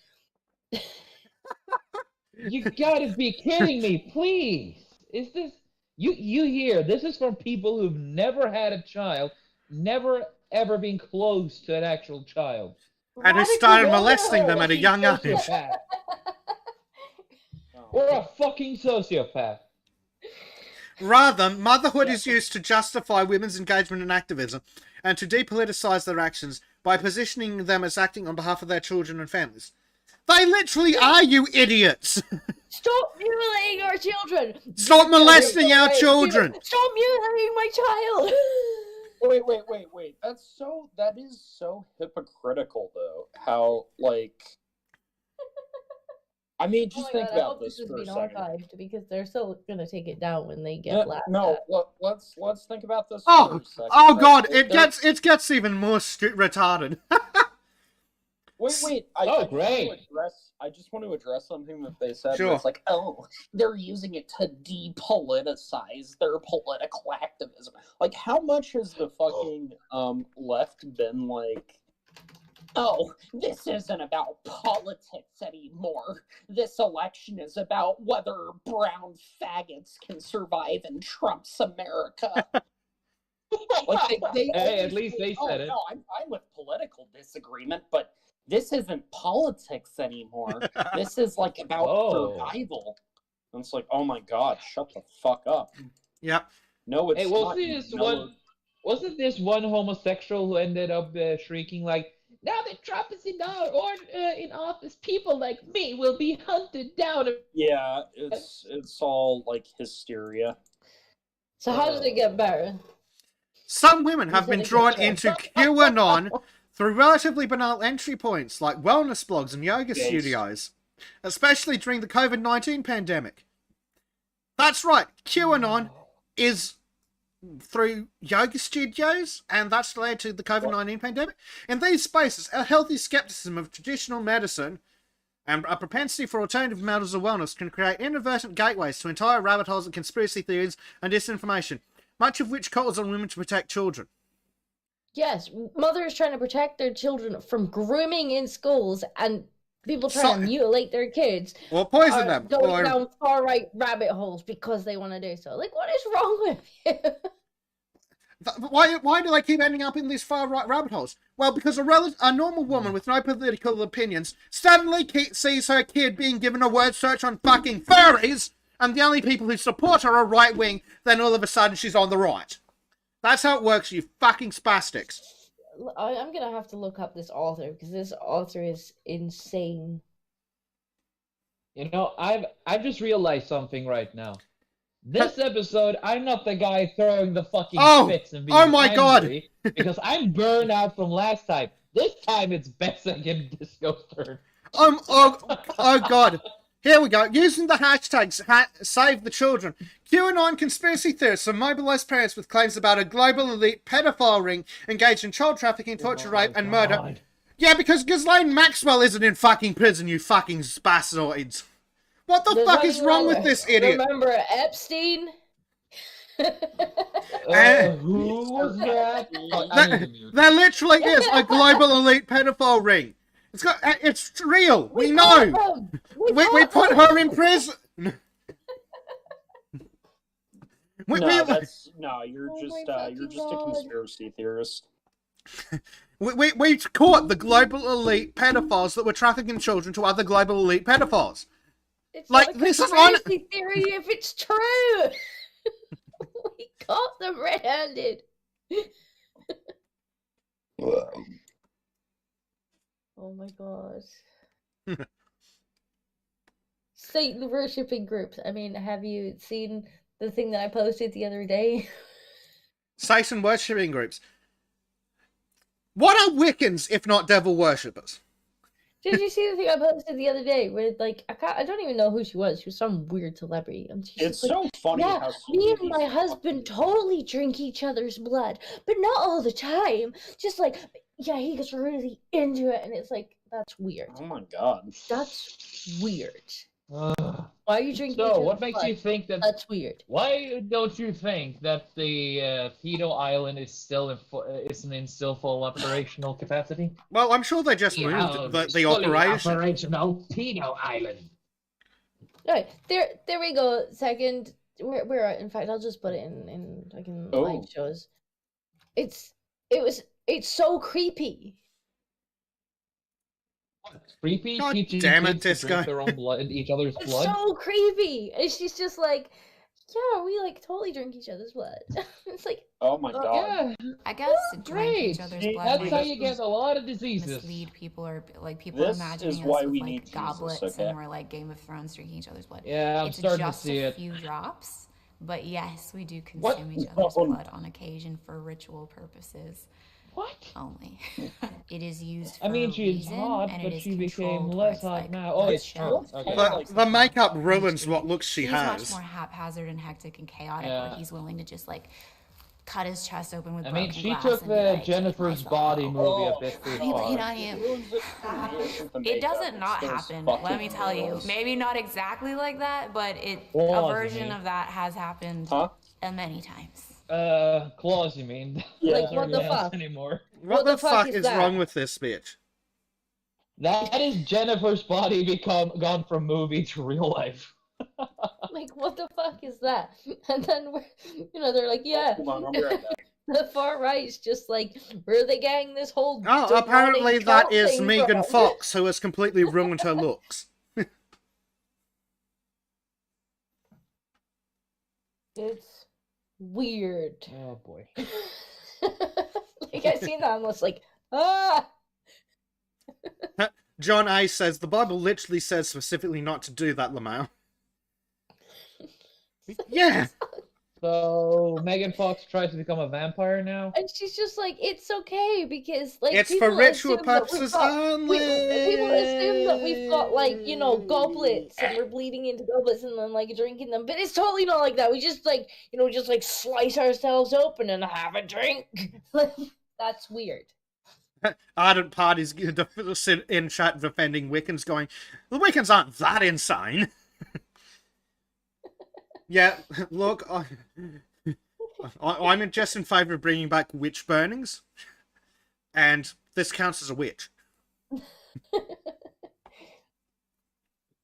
[SPEAKER 5] You gotta be kidding me, please. Is this you hear this is from people who've never had a child, never ever been close to an actual child.
[SPEAKER 1] And who started molesting them at a young age.
[SPEAKER 5] Sociopath. Or a fucking sociopath.
[SPEAKER 1] Rather, motherhood is used to justify women's engagement in activism and to depoliticize their actions by positioning them as acting on behalf of their children and families. They literally are, you idiots!
[SPEAKER 3] Stop mutilating our children!
[SPEAKER 1] Stop molesting our children!
[SPEAKER 3] Stop mutilating my child!
[SPEAKER 6] Wait. That is so hypocritical, though. How, like... I mean, just think about this for a second.
[SPEAKER 3] Archived because they're still gonna take it down when they get laughed at.
[SPEAKER 6] Let's think about this
[SPEAKER 1] Oh,
[SPEAKER 6] for a second.
[SPEAKER 1] oh god, it gets even more retarded.
[SPEAKER 6] Wait.
[SPEAKER 5] Great.
[SPEAKER 6] I just want to address something that they said.
[SPEAKER 1] Sure.
[SPEAKER 6] It's like, oh, they're using it to depoliticize their political activism. Like, how much has the fucking left been like, oh, this isn't about politics anymore. This election is about whether brown faggots can survive in Trump's America. Like they
[SPEAKER 5] Hey, at least they said it.
[SPEAKER 6] No, I'm fine with political disagreement, but this isn't politics anymore. This is like about survival. And it's like, oh my god, shut the fuck up.
[SPEAKER 1] Yep.
[SPEAKER 6] No, it's not.
[SPEAKER 5] Wasn't this one homosexual who ended up shrieking like, now that Trump is in office, people like me will be hunted down.
[SPEAKER 6] Yeah, it's all like hysteria.
[SPEAKER 3] So how does it get better?
[SPEAKER 1] Some women have been drawn into QAnon through relatively banal entry points like wellness blogs and yoga studios, especially during the COVID-19 pandemic. That's right, QAnon is through yoga studios, and that's led to the COVID-19 pandemic. In these spaces, a healthy skepticism of traditional medicine and a propensity for alternative methods of wellness can create inadvertent gateways to entire rabbit holes of conspiracy theories and disinformation, much of which calls on women to protect children.
[SPEAKER 3] Yes, mothers trying to protect their children from grooming in schools and people trying to mutilate their kids.
[SPEAKER 1] Or poison them.
[SPEAKER 3] Going down far-right rabbit holes because they want to do so. Like, what is wrong with you?
[SPEAKER 1] Why do they keep ending up in these far-right rabbit holes? Well, because a normal woman with no political opinions suddenly sees her kid being given a word search on fucking furries, and the only people who support her are right-wing, then all of a sudden she's on the right. That's how it works, you fucking spastics.
[SPEAKER 3] I'm gonna have to look up this author because this author is insane.
[SPEAKER 5] You know, I've just realized something right now. This episode, I'm not the guy throwing the fucking fits and being angry because I'm burned out from last time. This time it's Bessek and Disco's turn.
[SPEAKER 1] Oh god. Here we go. Using the hashtags Save the Children, QAnon conspiracy theorists have mobilized parents with claims about a global elite pedophile ring engaged in child trafficking, torture, rape, and murder. Yeah, because Ghislaine Maxwell isn't in fucking prison, you fucking spasoids. What the fuck is wrong with this idiot?
[SPEAKER 3] Remember Epstein?
[SPEAKER 5] Who was that?
[SPEAKER 1] There literally is a global elite pedophile ring. It's real. We know. We put her in prison.
[SPEAKER 6] You're just a conspiracy theorist.
[SPEAKER 1] We caught the global elite pedophiles that were trafficking children to other global elite pedophiles.
[SPEAKER 3] It's
[SPEAKER 1] like
[SPEAKER 3] not a
[SPEAKER 1] this is
[SPEAKER 3] conspiracy theory if it's true. We caught them red-handed. Oh my god. Satan worshipping groups. I mean, have you seen the thing that I posted the other day?
[SPEAKER 1] Satan worshipping groups. What are Wiccans if not devil worshippers?
[SPEAKER 3] Did you see the thing I posted the other day where, like, I don't even know who she was. She was some weird celebrity. And
[SPEAKER 6] it's so funny how
[SPEAKER 3] me and my husband totally drink each other's blood, but not all the time. Just like, yeah, he gets really into it, and it's like, that's weird.
[SPEAKER 6] Oh my god.
[SPEAKER 3] That's weird. Why are you drinking?
[SPEAKER 5] So, what makes you think that?
[SPEAKER 3] That's weird.
[SPEAKER 5] Why don't you think that the Pedo Island is still isn't in full operational capacity?
[SPEAKER 1] Well, I'm sure they just moved the operation.
[SPEAKER 5] Operational Pedo Island.
[SPEAKER 3] Alright, there we go. Second, where in fact, I'll just put it in fucking live shows. It's so creepy.
[SPEAKER 5] Creepy.
[SPEAKER 1] God damn it, Disco.
[SPEAKER 5] Drink their own blood, each other's blood.
[SPEAKER 3] It's so creepy. And she's just like, yeah, we like totally drink each other's blood. It's like,
[SPEAKER 6] Oh my god.
[SPEAKER 5] Yeah,
[SPEAKER 7] I guess drink
[SPEAKER 5] great.
[SPEAKER 7] each other's
[SPEAKER 6] See,
[SPEAKER 7] blood
[SPEAKER 5] That's
[SPEAKER 7] might
[SPEAKER 5] how you get a lot of diseases.
[SPEAKER 7] mislead people, or like people are
[SPEAKER 6] This
[SPEAKER 7] imagining
[SPEAKER 6] is
[SPEAKER 7] us
[SPEAKER 6] why
[SPEAKER 7] with
[SPEAKER 6] we
[SPEAKER 7] like
[SPEAKER 6] need Jesus,
[SPEAKER 7] goblets
[SPEAKER 6] okay?
[SPEAKER 7] and we're like Game of Thrones drinking each other's blood.
[SPEAKER 5] Yeah, I'm
[SPEAKER 7] It's
[SPEAKER 5] starting to
[SPEAKER 7] just
[SPEAKER 5] see
[SPEAKER 7] a
[SPEAKER 5] it.
[SPEAKER 7] few drops, but yes, we do
[SPEAKER 5] What?
[SPEAKER 7] consume each other's
[SPEAKER 6] No.
[SPEAKER 7] blood on occasion for ritual purposes
[SPEAKER 5] What?
[SPEAKER 7] only. It is used for
[SPEAKER 5] I mean,
[SPEAKER 7] a
[SPEAKER 5] she's
[SPEAKER 7] reason,
[SPEAKER 5] hot,
[SPEAKER 7] and
[SPEAKER 5] but
[SPEAKER 7] it is
[SPEAKER 5] she became
[SPEAKER 7] controlled
[SPEAKER 5] less
[SPEAKER 7] where
[SPEAKER 5] hot
[SPEAKER 7] it's,
[SPEAKER 5] now.
[SPEAKER 7] like,
[SPEAKER 5] Oh,
[SPEAKER 7] blood
[SPEAKER 5] it's
[SPEAKER 7] shows.
[SPEAKER 5] true. Okay.
[SPEAKER 6] But-
[SPEAKER 1] The makeup ruins what looks she
[SPEAKER 7] He's much
[SPEAKER 1] has.
[SPEAKER 7] more haphazard and hectic and chaotic,
[SPEAKER 5] Yeah.
[SPEAKER 7] where he's willing to just like cut his chest open with
[SPEAKER 5] I
[SPEAKER 7] broken
[SPEAKER 5] mean, she
[SPEAKER 7] glass
[SPEAKER 5] took
[SPEAKER 7] and be
[SPEAKER 5] the
[SPEAKER 7] like,
[SPEAKER 5] Jennifer's
[SPEAKER 7] "Take
[SPEAKER 5] Body
[SPEAKER 7] myself."
[SPEAKER 5] movie a
[SPEAKER 6] Oh,
[SPEAKER 5] bit too
[SPEAKER 7] He laid
[SPEAKER 5] far.
[SPEAKER 7] on you.
[SPEAKER 6] It ruins it for me with the
[SPEAKER 7] It
[SPEAKER 6] makeup.
[SPEAKER 7] doesn't not
[SPEAKER 6] It's those
[SPEAKER 7] happen.
[SPEAKER 6] fucking
[SPEAKER 7] Let me tell you.
[SPEAKER 6] girls.
[SPEAKER 7] Maybe not exactly like that, but a
[SPEAKER 5] Claws, you
[SPEAKER 7] version
[SPEAKER 5] mean.
[SPEAKER 7] of that has happened
[SPEAKER 6] Huh?
[SPEAKER 7] many times.
[SPEAKER 5] Claws, you mean?
[SPEAKER 6] Yeah.
[SPEAKER 3] Like, what the
[SPEAKER 5] Aren't
[SPEAKER 3] fuck?
[SPEAKER 5] anymore.
[SPEAKER 1] What the fuck
[SPEAKER 3] is
[SPEAKER 1] is
[SPEAKER 3] that?
[SPEAKER 1] wrong with this bitch?
[SPEAKER 5] That is Jennifer's Body gone from movie to real life.
[SPEAKER 3] Like, what the fuck is that? And then they're like, yeah,
[SPEAKER 6] Hold on, I'll be right back.
[SPEAKER 3] the far right's just like, where they gang this whole
[SPEAKER 1] Oh,
[SPEAKER 3] demonic
[SPEAKER 1] apparently that
[SPEAKER 3] cult
[SPEAKER 1] is
[SPEAKER 3] thing
[SPEAKER 1] Megan
[SPEAKER 3] from?
[SPEAKER 1] Fox, who has completely ruined her looks.
[SPEAKER 3] It's weird.
[SPEAKER 5] Oh boy.
[SPEAKER 3] Like, I seen that, I'm almost like, ah!
[SPEAKER 1] John A says, the Bible literally says specifically not to do that, Lamau. Yeah.
[SPEAKER 5] So Megan Fox tries to become a vampire now.
[SPEAKER 3] And she's just like, it's okay because like
[SPEAKER 1] It's
[SPEAKER 3] people
[SPEAKER 1] for ritual
[SPEAKER 3] assume that we've
[SPEAKER 1] purposes
[SPEAKER 3] got-
[SPEAKER 1] only.
[SPEAKER 3] people assume that we've got like goblets and we're bleeding into goblets and then like drinking them, but it's totally not like that. We just like just like slice ourselves open and have a drink. Like, that's weird.
[SPEAKER 1] Ardent parties sit in chat defending Wiccans, going, the Wiccans aren't that insane. Yeah, look, I'm just in favour of bringing back witch burnings, and this counts as a witch.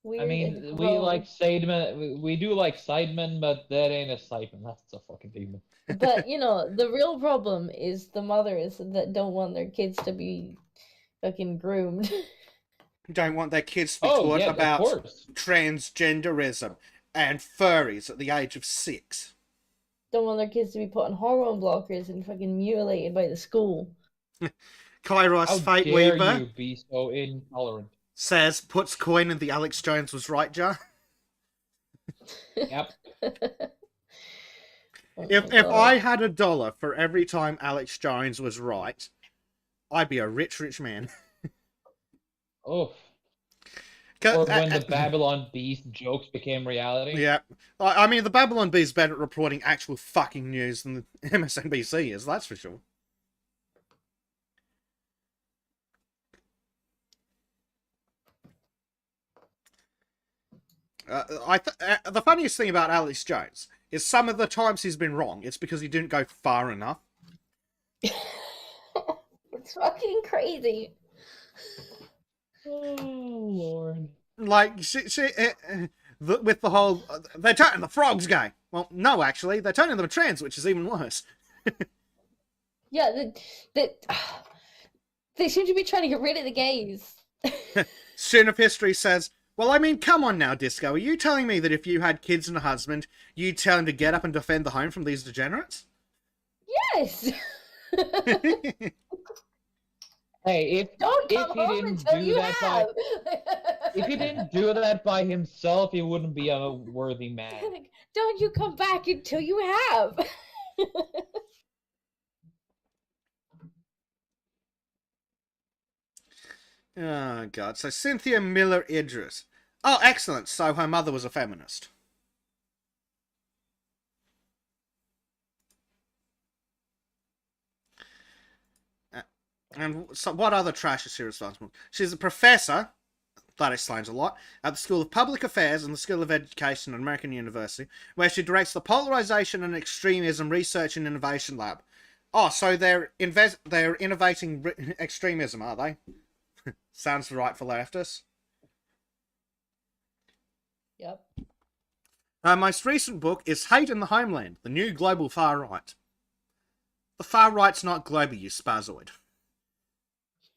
[SPEAKER 3] Weird
[SPEAKER 5] I mean,
[SPEAKER 3] and
[SPEAKER 5] we
[SPEAKER 3] gross.
[SPEAKER 5] like Sidemen. We do like Sidemen, but that ain't a Sidemen. That's a fucking demon.
[SPEAKER 3] But the real problem is the mothers that don't want their kids to be fucking groomed.
[SPEAKER 1] Don't want their kids to be
[SPEAKER 5] Oh
[SPEAKER 1] taught
[SPEAKER 5] yeah,
[SPEAKER 1] about
[SPEAKER 5] of course.
[SPEAKER 1] transgenderism and furries at the age of 6.
[SPEAKER 3] Don't want their kids to be put on hormone blockers and fucking mutilated by the school.
[SPEAKER 1] Kairos
[SPEAKER 5] How
[SPEAKER 1] Fate
[SPEAKER 5] dare
[SPEAKER 1] Weaver
[SPEAKER 5] you be so intolerant?
[SPEAKER 1] says, puts coin in the Alex Jones was right jar.
[SPEAKER 5] Yep.
[SPEAKER 3] Oh
[SPEAKER 1] If
[SPEAKER 3] my God.
[SPEAKER 1] I had $1 for every time Alex Jones was right, I'd be a rich, rich man.
[SPEAKER 5] Oh. Or when the Babylon Beast jokes became reality.
[SPEAKER 1] Yeah. I mean, the Babylon Bee is better at reporting actual fucking news than the MSNBC is, that's for sure. The funniest thing about Alex Jones is some of the times he's been wrong, it's because he didn't go far enough.
[SPEAKER 3] It's fucking crazy.
[SPEAKER 5] Oh Lord.
[SPEAKER 1] Like, with the whole, they're turning the frogs gay. Well, no, actually, they're turning them trans, which is even worse.
[SPEAKER 3] Yeah, they seem to be trying to get rid of the gays.
[SPEAKER 1] Student of History says, well, I mean, come on now, Disco. Are you telling me that if you had kids and a husband, you'd tell him to get up and defend the home from these degenerates?
[SPEAKER 3] Yes.
[SPEAKER 5] Hey, if
[SPEAKER 3] Don't
[SPEAKER 5] if
[SPEAKER 3] come
[SPEAKER 5] he
[SPEAKER 3] home
[SPEAKER 5] didn't
[SPEAKER 3] until
[SPEAKER 5] do
[SPEAKER 3] you
[SPEAKER 5] that
[SPEAKER 3] have.
[SPEAKER 5] if he didn't do that by himself, he wouldn't be a worthy man.
[SPEAKER 3] Don't you come back until you have.
[SPEAKER 1] Oh, God. So, Cynthia Miller Idris. Oh, excellent. So, her mother was a feminist. And so what other trash is she responsible? She's a professor, that explains a lot, at the School of Public Affairs and the School of Education at American University, where she directs the Polarization and Extremism Research and Innovation Lab. Oh, so they're innovating extremism, are they? Sounds right for leftists.
[SPEAKER 3] Yep.
[SPEAKER 1] Her most recent book is Hate in the Homeland, the New Global Far Right. The far right's not global, you spazoid.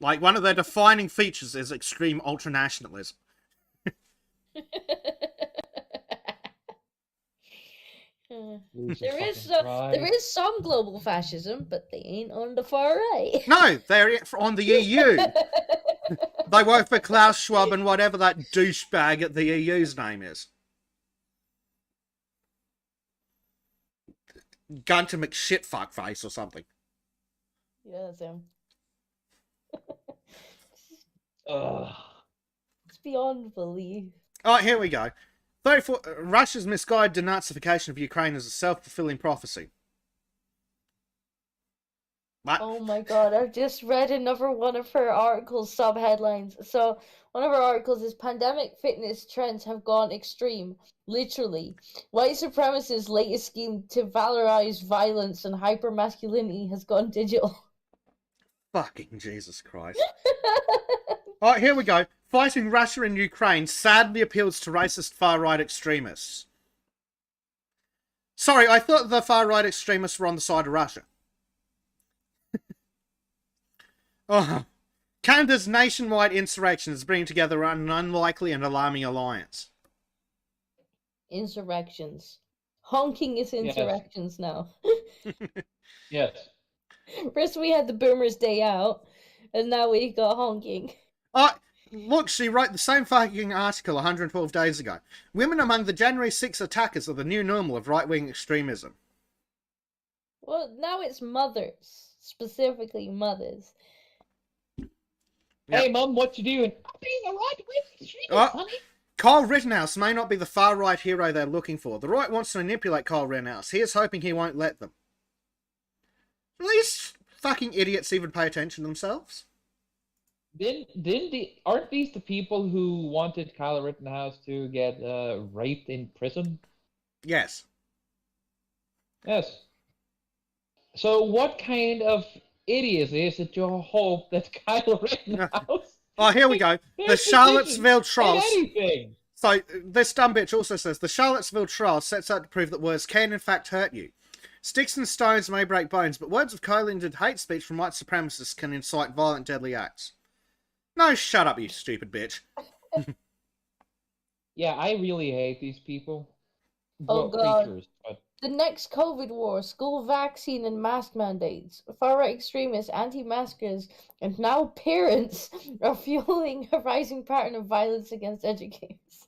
[SPEAKER 1] Like, one of their defining features is extreme ultranationalism.
[SPEAKER 3] There is some global fascism, but they ain't on the far right.
[SPEAKER 1] No, they're on the EU. They work for Klaus Schwab and whatever that douchebag at the EU's name is. Gunter McShitfuckface or something.
[SPEAKER 3] Yeah, that's him.
[SPEAKER 5] Ugh.
[SPEAKER 3] It's beyond belief.
[SPEAKER 1] Oh, here we go. 34, Russia's misguided denazification of Ukraine is a self-fulfilling prophecy. What?
[SPEAKER 3] Oh my god, I've just read another one of her articles sub-headlines. So, one of her articles is Pandemic fitness trends have gone extreme. Literally. White supremacists' latest scheme to valorize violence and hypermasculinity has gone digital.
[SPEAKER 1] Fucking Jesus Christ. Alright, here we go. Fighting Russia and Ukraine sadly appeals to racist far-right extremists. Sorry, I thought the far-right extremists were on the side of Russia. Oh. Canada's nationwide insurrection is bringing together an unlikely and alarming alliance.
[SPEAKER 3] Insurrections. Honking is insurrections now.
[SPEAKER 5] Yes.
[SPEAKER 3] First we had the Boomers' Day Out, and now we got honking.
[SPEAKER 1] Look, she wrote the same fucking article 112 days ago. Women among the January 6 attackers are the new normal of right-wing extremism.
[SPEAKER 3] Well, now it's mothers. Specifically mothers.
[SPEAKER 5] Hey, Mum, what you doing? I'm being a right-wing extremist, honey.
[SPEAKER 1] Kyle Rittenhouse may not be the far-right hero they're looking for. The right wants to manipulate Kyle Rittenhouse. He is hoping he won't let them. Do these fucking idiots even pay attention to themselves?
[SPEAKER 5] Aren't these the people who wanted Kyle Rittenhouse to get raped in prison?
[SPEAKER 1] Yes.
[SPEAKER 5] Yes. So what kind of idiots is it to hope that Kyle Rittenhouse...
[SPEAKER 1] Oh, here we go. The Charlottesville Trolls.
[SPEAKER 5] Anything.
[SPEAKER 1] So, this dumb bitch also says, the Charlottesville Trial sets out to prove that words can in fact hurt you. Sticks and stones may break bones, but words of cold-ended hate speech from white supremacists can incite violent, deadly acts. No, shut up, you stupid bitch.
[SPEAKER 5] Yeah, I really hate these people.
[SPEAKER 3] Oh, God.
[SPEAKER 5] Creatures, but...
[SPEAKER 3] The next COVID war, school vaccine and mask mandates, far-right extremists, anti-maskers, and now parents are fueling a rising pattern of violence against educators.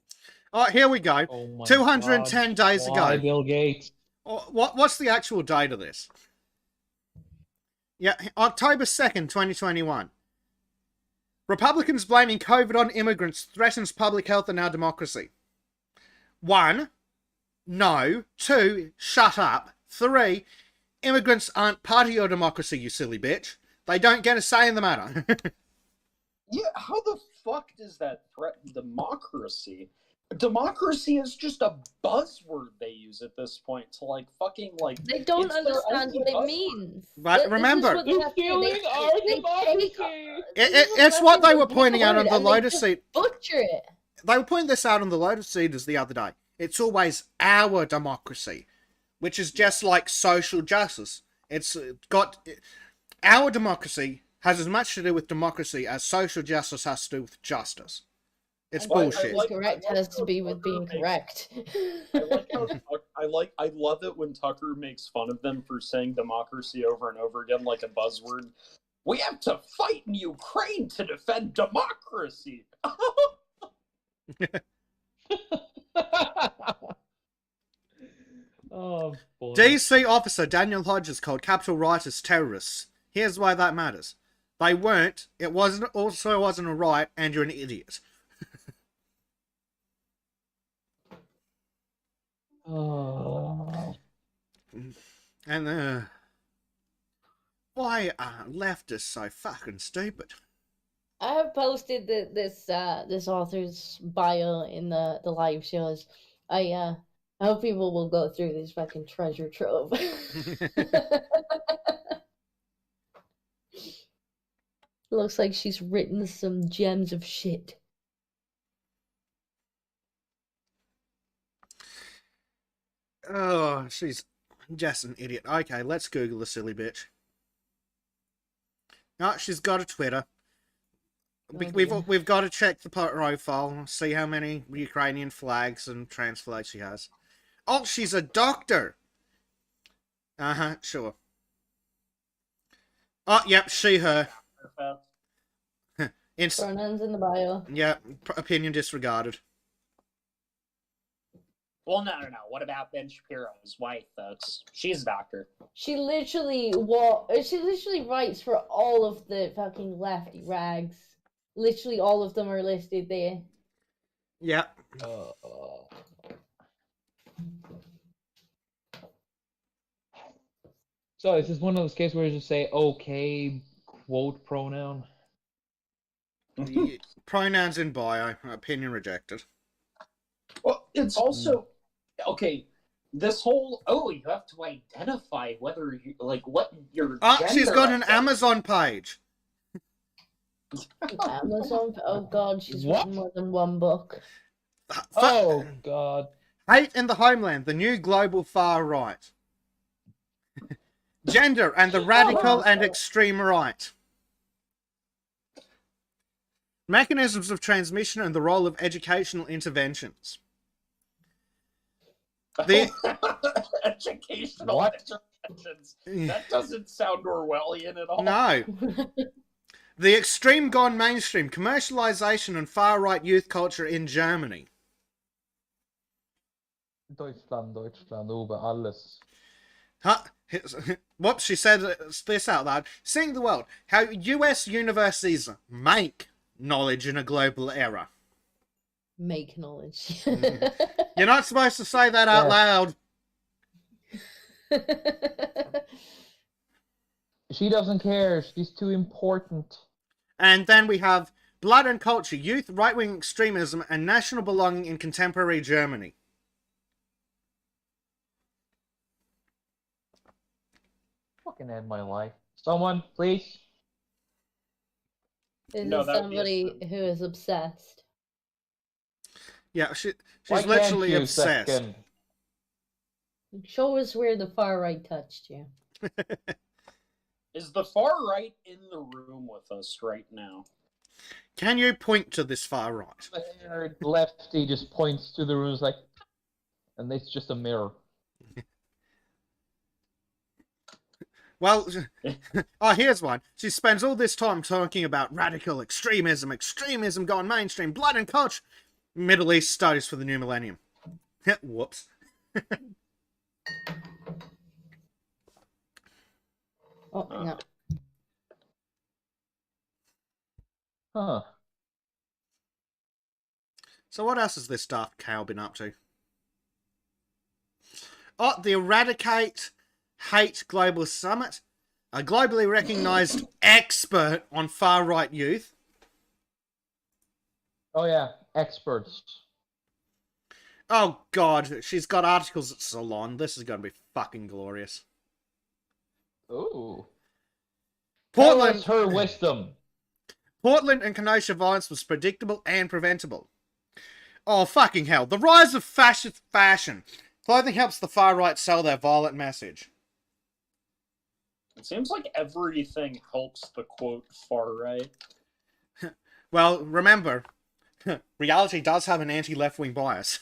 [SPEAKER 1] Oh, here we go.
[SPEAKER 5] Oh
[SPEAKER 1] 210 days
[SPEAKER 5] Why,
[SPEAKER 1] ago.
[SPEAKER 5] Bill Gates?
[SPEAKER 1] What's the actual date of this? Yeah, October 2nd, 2021. Republicans blaming COVID on immigrants threatens public health and our democracy. 1. No. 2. Shut up. 3. Immigrants aren't part of your democracy, you silly bitch. They don't get a say in the matter.
[SPEAKER 6] Yeah, how the fuck does that threaten democracy? Democracy is just a buzzword they use at this point to fucking
[SPEAKER 3] They don't
[SPEAKER 6] it's their
[SPEAKER 3] understand
[SPEAKER 6] only
[SPEAKER 3] what it
[SPEAKER 6] buzzword.
[SPEAKER 3] means.
[SPEAKER 1] But remember,
[SPEAKER 5] You're fueling our democracy.
[SPEAKER 1] It's what they were pointing out on the Lotus Seed.
[SPEAKER 3] Butcher it.
[SPEAKER 1] They were pointing this out on the Lotus Seeders the other day. It's always our democracy, which is just like social justice. It's got... Our democracy has as much to do with democracy as social justice has to do with justice. It's bullshit.
[SPEAKER 3] Correct has to be with being correct.
[SPEAKER 6] I love it when Tucker makes fun of them for saying democracy over and over again like a buzzword. We have to fight in Ukraine to defend democracy.
[SPEAKER 5] Oh, boy.
[SPEAKER 1] DC officer Daniel Hodges called Capitol rioters terrorists. Here's why that matters. They weren't. It wasn't a riot, and you're an idiot.
[SPEAKER 5] Oh.
[SPEAKER 1] And why are leftists so fucking stupid?
[SPEAKER 3] I have posted this author's bio in the live shows. I hope people will go through this fucking treasure trove. Looks like she's written some gems of shit.
[SPEAKER 1] Oh, she's just an idiot. Okay, let's Google the silly bitch. Oh, she's got a Twitter. We've got to check the profile, see how many Ukrainian flags and trans flags she has. Oh, she's a doctor. Uh-huh, sure. Oh, yep, she, her.
[SPEAKER 3] Pronouns in the bio.
[SPEAKER 1] Yeah, opinion disregarded.
[SPEAKER 6] Well, no. What about Ben Shapiro's wife? She's a doctor.
[SPEAKER 3] She literally writes for all of the fucking lefty rags. Literally all of them are listed there.
[SPEAKER 1] Yeah.
[SPEAKER 5] So is this one of those cases where you just say okay, quote pronoun?
[SPEAKER 1] Pronouns in bio. Opinion rejected.
[SPEAKER 6] Well, it's also okay. This whole you have to identify whether you what your gender.
[SPEAKER 1] She's got an Amazon page.
[SPEAKER 3] Amazon. Oh God, she's written more than one book.
[SPEAKER 5] Oh God.
[SPEAKER 1] Hate in the Homeland, the new global far right. Gender and the radical and extreme right. Mechanisms of transmission and the role of educational interventions.
[SPEAKER 6] Educational interventions. That doesn't sound Orwellian at all.
[SPEAKER 1] No. The extreme gone mainstream, commercialization and far-right youth culture in Germany.
[SPEAKER 5] Deutschland über alles.
[SPEAKER 1] Whoops, she said this out loud. Seeing the world, how US universities make knowledge in a global era.
[SPEAKER 3] Make knowledge.
[SPEAKER 1] You're not supposed to say that out loud.
[SPEAKER 5] She doesn't care. She's too important.
[SPEAKER 1] And then we have blood and culture, youth, right-wing extremism, and national belonging in contemporary Germany.
[SPEAKER 5] Fucking end my life. Someone, please.
[SPEAKER 3] This is somebody who is obsessed.
[SPEAKER 1] Yeah, she's literally obsessed.
[SPEAKER 5] Second?
[SPEAKER 3] Show us where the far right touched you.
[SPEAKER 6] Is the far right in the room with us right now?
[SPEAKER 1] Can you point to this far right?
[SPEAKER 5] The lefty just points to the room and it's just a mirror.
[SPEAKER 1] Well, here's one. She spends all this time talking about radical extremism gone mainstream, blood and culture, Middle East studies for the new millennium. Whoops.
[SPEAKER 3] Oh, no.
[SPEAKER 5] Huh.
[SPEAKER 1] So what else has this daft cow been up to? Oh, the Eradicate Hate Global Summit. A globally recognized expert on far-right youth.
[SPEAKER 5] Oh yeah, experts.
[SPEAKER 1] Oh God, she's got articles at Salon. This is going to be fucking glorious.
[SPEAKER 5] Ooh.
[SPEAKER 1] Portland,
[SPEAKER 5] Tell us her wisdom.
[SPEAKER 1] Portland and Kenosha violence was predictable and preventable. Oh, fucking hell. The rise of fascist fashion. Clothing helps the far right sell their violent message.
[SPEAKER 6] It seems like everything helps the quote far right.
[SPEAKER 1] Well, remember, reality does have an anti-left-wing bias.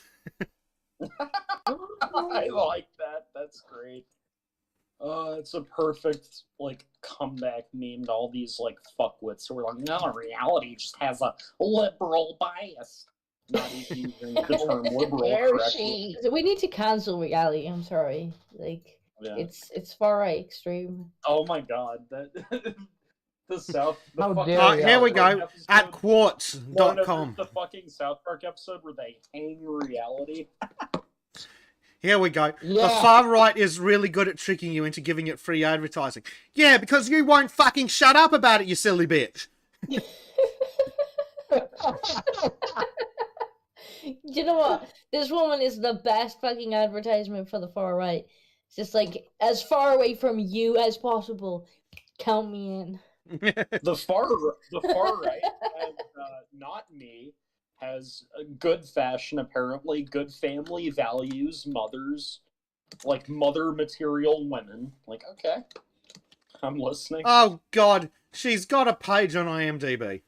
[SPEAKER 6] I like that. That's great. It's a perfect, comeback meme to all these, fuckwits who are like, no, reality just has a liberal bias. Not even using the term liberal correctly.
[SPEAKER 3] We need to cancel reality, I'm sorry.
[SPEAKER 6] Yeah.
[SPEAKER 3] It's far right extreme.
[SPEAKER 6] Oh my god, that the South. The
[SPEAKER 5] How
[SPEAKER 6] fucking
[SPEAKER 5] dare you.
[SPEAKER 1] Here we go.
[SPEAKER 6] episode,
[SPEAKER 1] At quartz.com.
[SPEAKER 6] the fucking South Park episode where they hang reality.
[SPEAKER 1] Here we go.
[SPEAKER 5] Yeah.
[SPEAKER 1] The far right is really good at tricking you into giving it free advertising. Yeah, because you won't fucking shut up about it, you silly bitch.
[SPEAKER 3] You know what? This woman is the best fucking advertisement for the far right. It's just as far away from you as possible. Count me in.
[SPEAKER 6] The far right, and not me, has good fashion apparently, good family values, mothers, mother material women. Okay, I'm listening.
[SPEAKER 1] Oh God, she's got a page on IMDb.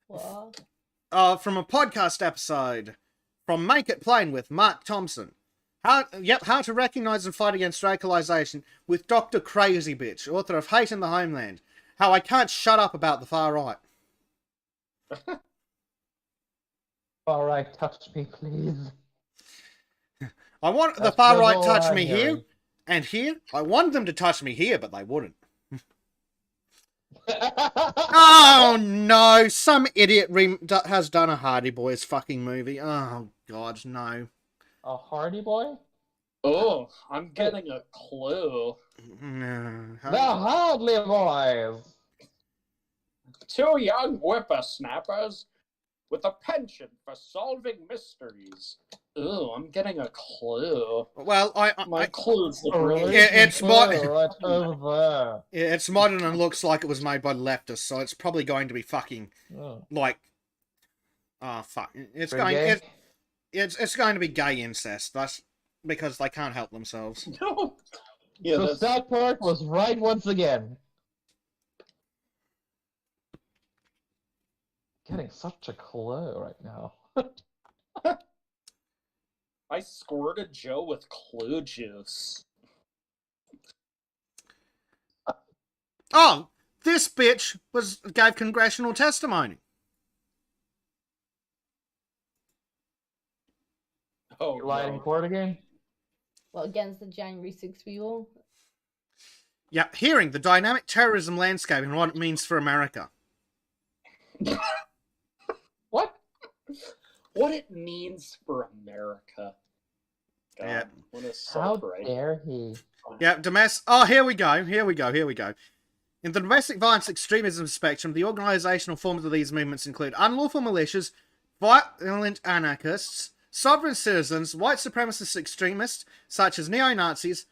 [SPEAKER 3] What?
[SPEAKER 1] From a podcast episode. from Make It Plain with Mark Thompson. How to recognise and fight against radicalisation with Dr. Crazy Bitch, author of Hate in the Homeland. How I can't shut up about the far right.
[SPEAKER 5] All right, touch me, please.
[SPEAKER 1] I want the
[SPEAKER 5] That's
[SPEAKER 1] far right
[SPEAKER 5] all
[SPEAKER 1] touch
[SPEAKER 5] I'm
[SPEAKER 1] me here
[SPEAKER 5] hearing.
[SPEAKER 1] and here. I want them to touch me here, but they wouldn't. Oh no! Some idiot has done a Hardy Boys fucking movie. Oh god, no.
[SPEAKER 5] A Hardy Boy?
[SPEAKER 6] Oh, I'm getting a clue.
[SPEAKER 1] No.
[SPEAKER 5] The Hardly Boys!
[SPEAKER 6] Two young whippersnappers with a penchant for solving mysteries. Ooh, I'm getting a clue.
[SPEAKER 1] Well,
[SPEAKER 6] My clues look really...
[SPEAKER 1] It's modern.
[SPEAKER 5] Right over
[SPEAKER 1] It's modern and looks like it was made by leftists, so it's probably going to be fucking
[SPEAKER 5] there. Oh.
[SPEAKER 1] like, oh fuck, it's
[SPEAKER 5] Pretty
[SPEAKER 1] going,
[SPEAKER 5] gay?
[SPEAKER 1] it's going to be gay incest. That's because they can't help themselves.
[SPEAKER 6] No. Yeah,
[SPEAKER 5] So
[SPEAKER 6] that's...
[SPEAKER 5] South Park was right once again. Getting such a clue right now.
[SPEAKER 6] I squirted Joe with clue juice.
[SPEAKER 1] Oh, this bitch gave congressional testimony.
[SPEAKER 6] Oh,
[SPEAKER 5] You lied in
[SPEAKER 6] no.
[SPEAKER 5] court again?
[SPEAKER 3] Well, against the January 6th people.
[SPEAKER 1] Yeah, hearing the dynamic terrorism landscape and what it means for America.
[SPEAKER 5] What?
[SPEAKER 6] What it means for America. God,
[SPEAKER 1] Yeah.
[SPEAKER 6] what a
[SPEAKER 5] How
[SPEAKER 6] right.
[SPEAKER 5] dare he?
[SPEAKER 1] Yeah, Oh, here we go. In the domestic violence extremism spectrum, the organisational forms of these movements include unlawful militias, violent anarchists, sovereign citizens, white supremacist extremists, such as neo-Nazis,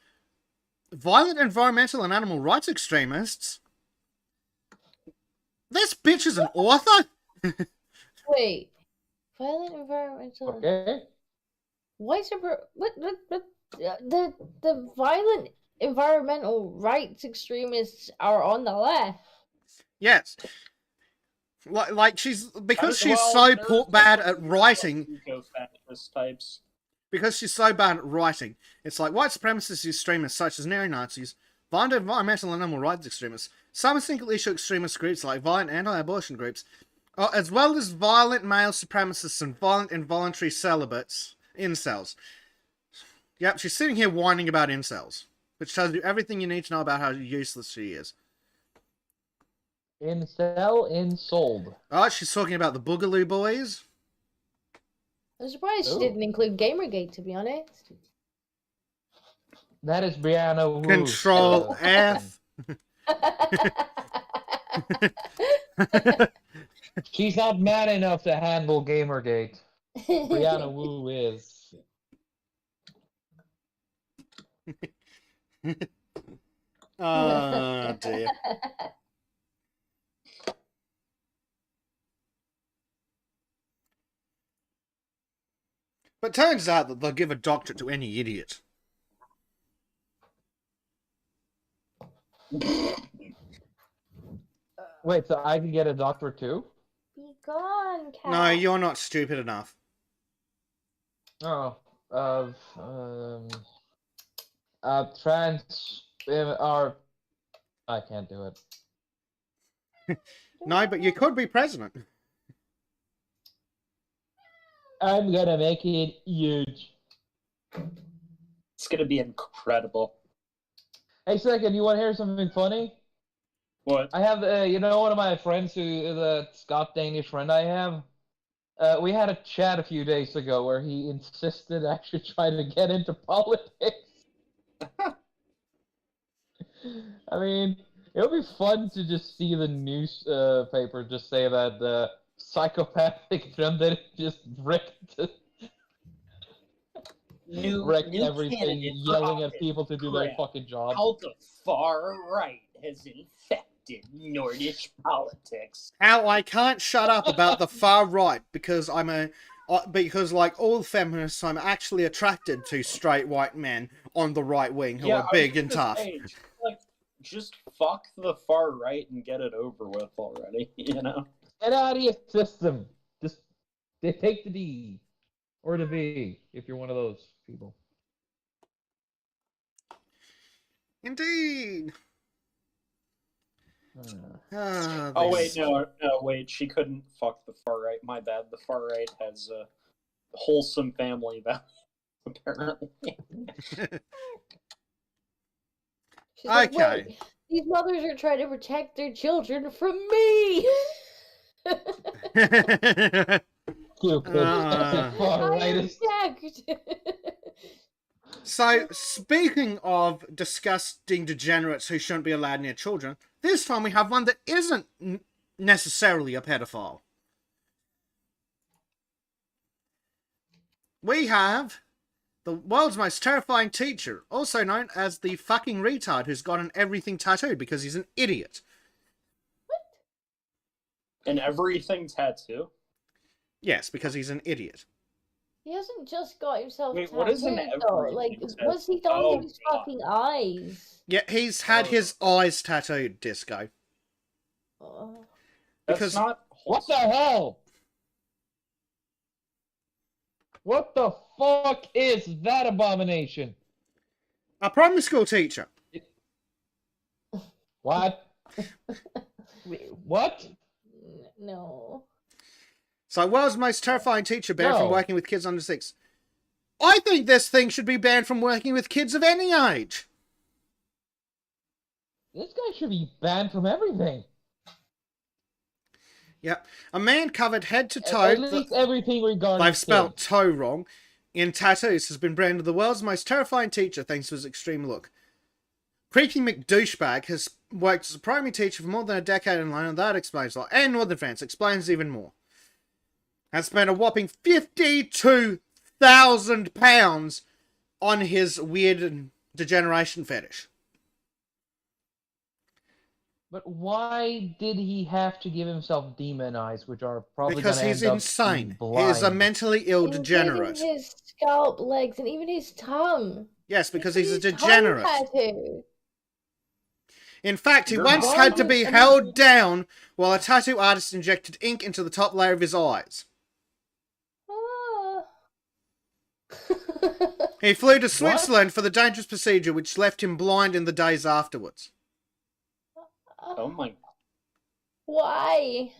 [SPEAKER 1] violent environmental and animal rights extremists. This bitch is an author?
[SPEAKER 3] Wait. Violent environmental...
[SPEAKER 5] Okay.
[SPEAKER 3] What? The violent environmental rights extremists are on the left.
[SPEAKER 1] Yes. Like she's because she's
[SPEAKER 6] Well,
[SPEAKER 1] so bad at writing.
[SPEAKER 6] Eco-fascist types.
[SPEAKER 1] Because she's so bad at writing, it's like white supremacist extremists such as neo-Nazis, violent environmental and animal rights extremists, some single-issue extremist groups like violent anti-abortion groups, as well as violent male supremacists and violent involuntary celibates, incels. Yep, she's sitting here whining about incels, which tells you everything you need to know about how useless she is.
[SPEAKER 5] Incel, insold.
[SPEAKER 1] Oh, she's talking about the Boogaloo Boys.
[SPEAKER 3] I'm surprised she
[SPEAKER 5] Ooh.
[SPEAKER 3] didn't include Gamergate, to be honest.
[SPEAKER 5] That is Brianna Wu.
[SPEAKER 1] Control F.
[SPEAKER 5] She's not mad enough to handle Gamergate. Brianna Wu is.
[SPEAKER 1] Oh, dear. But turns out that they'll give a doctorate to any idiot.
[SPEAKER 5] Wait, so I can get a doctorate too?
[SPEAKER 3] Be gone, cat.
[SPEAKER 1] No, you're not stupid enough.
[SPEAKER 5] Oh, or I can't do it.
[SPEAKER 1] No, but you could be president.
[SPEAKER 5] I'm gonna make it huge.
[SPEAKER 6] It's gonna be incredible.
[SPEAKER 5] Hey, second, you want to hear something funny?
[SPEAKER 6] What?
[SPEAKER 5] I have, one of my friends who is a Scott Danish friend I have. We had a chat a few days ago where he insisted actually trying to get into politics. I mean, it would be fun to just see the newspaper just say that the psychopathic Trump just wrecked everything, yelling at people to do their fucking job.
[SPEAKER 6] How the far right has infected Nordish politics.
[SPEAKER 1] How I can't shut up about the far right because because like all feminists, I'm actually attracted to straight white men on the right wing who are big and tough.
[SPEAKER 6] Just fuck the far right and get it over with already, you know?
[SPEAKER 5] Get out of your system. Just take the D. Or to be, if you're one of those people.
[SPEAKER 1] Indeed.
[SPEAKER 6] Oh wait,
[SPEAKER 1] These-
[SPEAKER 6] no, wait. She couldn't fuck the far right. My bad. The far right has a wholesome family values, apparently.
[SPEAKER 3] She's like,
[SPEAKER 1] Okay.
[SPEAKER 3] wait, these mothers are trying to protect their children from me.
[SPEAKER 5] Stupid. Far
[SPEAKER 3] I
[SPEAKER 5] rightist.
[SPEAKER 3] object.
[SPEAKER 1] So, speaking of disgusting degenerates who shouldn't be allowed near children, this time we have one that isn't necessarily a pedophile. We have the world's most terrifying teacher, also known as the fucking retard who's gotten everything tattooed because he's an idiot.
[SPEAKER 6] And everything tattoo?
[SPEAKER 1] Yes, because he's an idiot.
[SPEAKER 3] He hasn't just got himself
[SPEAKER 6] Wait, what is an
[SPEAKER 3] tattooed, though. Like,
[SPEAKER 6] everything
[SPEAKER 3] what's he done
[SPEAKER 6] Oh,
[SPEAKER 3] to his
[SPEAKER 6] God.
[SPEAKER 3] fucking eyes?
[SPEAKER 1] Yeah, he's had his eyes tattooed, Disco.
[SPEAKER 3] Oh.
[SPEAKER 6] That's
[SPEAKER 1] Because-
[SPEAKER 6] not
[SPEAKER 5] What the hell? What the fuck is that abomination?
[SPEAKER 1] A primary school teacher.
[SPEAKER 5] What? What?
[SPEAKER 3] No.
[SPEAKER 1] So, world's most terrifying teacher banned from
[SPEAKER 5] No.
[SPEAKER 1] working with kids under 6. I think this thing should be banned from working with kids of any age.
[SPEAKER 5] This guy should be banned from everything.
[SPEAKER 1] Yep. A man covered head to toe.
[SPEAKER 5] At least everything regarding
[SPEAKER 1] They've spelt
[SPEAKER 5] kids.
[SPEAKER 1] toe wrong. In tattoos has been branded the world's most terrifying teacher thanks to his extreme look. Creaky McDouchebag has worked as a primary teacher for more than a decade in London. That explains a lot. And Northern France explains even more. Has spent a whopping £52,000 on his weird degeneration fetish.
[SPEAKER 5] But why did he have to give himself demon eyes, which are probably
[SPEAKER 1] Because
[SPEAKER 5] gonna
[SPEAKER 1] he's
[SPEAKER 5] end up
[SPEAKER 1] insane.
[SPEAKER 5] being
[SPEAKER 1] He is a
[SPEAKER 5] blind?
[SPEAKER 1] mentally ill
[SPEAKER 3] Including
[SPEAKER 1] degenerate.
[SPEAKER 3] his scalp, legs, and even his tongue.
[SPEAKER 1] Yes, because he's a
[SPEAKER 3] His tongue
[SPEAKER 1] degenerate.
[SPEAKER 3] tattoo.
[SPEAKER 1] In fact, he
[SPEAKER 6] You're
[SPEAKER 1] once
[SPEAKER 6] not
[SPEAKER 1] had to
[SPEAKER 6] wrong.
[SPEAKER 1] be held down while a tattoo artist injected ink into the top layer of his eyes.
[SPEAKER 3] Ah.
[SPEAKER 1] He flew to Switzerland for the dangerous procedure, which left him blind in the days afterwards.
[SPEAKER 6] Oh my
[SPEAKER 3] Why?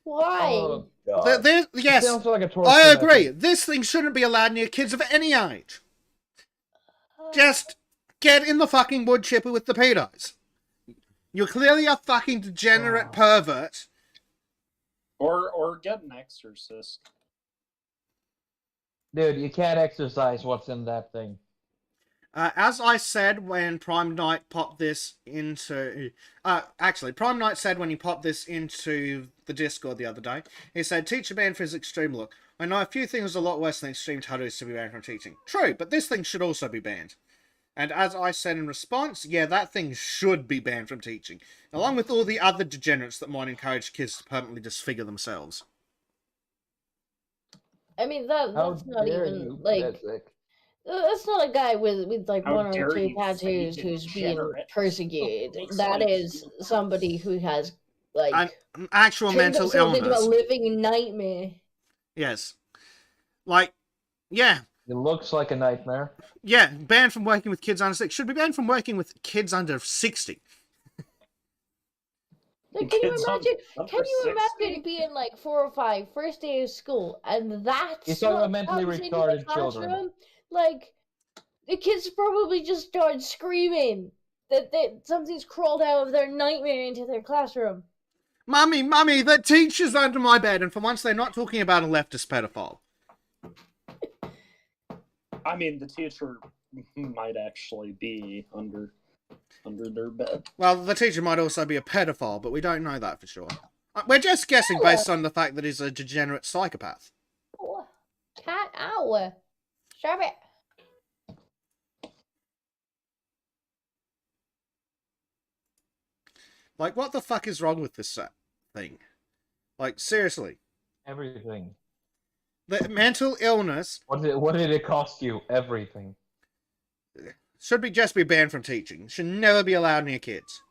[SPEAKER 3] Why?
[SPEAKER 5] Oh, God.
[SPEAKER 1] Yes,
[SPEAKER 5] Sounds like a torture
[SPEAKER 1] I agree.
[SPEAKER 5] method.
[SPEAKER 1] This thing shouldn't be allowed near kids of any age. Just get in the fucking wood chipper with the pedos. You're clearly a fucking degenerate pervert.
[SPEAKER 6] Or get an exorcist.
[SPEAKER 5] Dude, you can't exercise what's in that thing.
[SPEAKER 1] As I said when Prime Knight popped this into... actually, Prime Knight said when he popped this into the Discord the other day, he said, teacher banned for his extreme look. I know a few things a lot worse than extreme tattoos to be banned from teaching. True, but this thing should also be banned. And as I said in response, yeah, that thing should be banned from teaching. Along with all the other degenerates that might encourage kids to permanently disfigure themselves.
[SPEAKER 3] I mean,
[SPEAKER 5] How
[SPEAKER 3] that's not
[SPEAKER 5] dare
[SPEAKER 3] even,
[SPEAKER 5] you,
[SPEAKER 3] like...
[SPEAKER 5] Patrick.
[SPEAKER 3] That's not a guy with like
[SPEAKER 6] How
[SPEAKER 3] one or
[SPEAKER 6] dare
[SPEAKER 3] two
[SPEAKER 6] you say
[SPEAKER 3] tattoos who's being
[SPEAKER 6] degenerate.
[SPEAKER 3] persecuted.
[SPEAKER 6] Makes
[SPEAKER 3] That
[SPEAKER 6] sense.
[SPEAKER 3] is somebody who has like
[SPEAKER 1] An actual
[SPEAKER 3] turned
[SPEAKER 1] mental
[SPEAKER 3] themselves into a
[SPEAKER 1] illness.
[SPEAKER 3] living nightmare.
[SPEAKER 1] Yes. Like, yeah.
[SPEAKER 5] It looks like a nightmare.
[SPEAKER 1] Yeah, banned from working with kids under 6. Should be banned from working with kids under 60.
[SPEAKER 3] Like, can you
[SPEAKER 6] Kids
[SPEAKER 3] imagine?
[SPEAKER 6] under
[SPEAKER 3] Can you
[SPEAKER 6] 60?
[SPEAKER 3] imagine being like 4 or 5, first day of school, and that's
[SPEAKER 5] You're talking
[SPEAKER 3] what
[SPEAKER 5] about mentally
[SPEAKER 3] comes into the
[SPEAKER 5] retarded children.
[SPEAKER 3] classroom? Like, the kids probably just start screaming that something's crawled out of their nightmare into their classroom.
[SPEAKER 1] Mummy, mummy, the teacher's under my bed. And for once, they're not talking about a leftist pedophile.
[SPEAKER 6] I mean, the teacher might actually be under their bed.
[SPEAKER 1] Well, the teacher might also be a pedophile, but we don't know that for sure. We're just guessing based on the fact that he's a degenerate psychopath.
[SPEAKER 3] Oh, cat, ow. Stop it.
[SPEAKER 1] Like, what the fuck is wrong with this thing? Like, seriously.
[SPEAKER 5] Everything.
[SPEAKER 1] The mental illness
[SPEAKER 5] What did it cost you? Everything.
[SPEAKER 1] should just be banned from teaching. Should never be allowed near kids.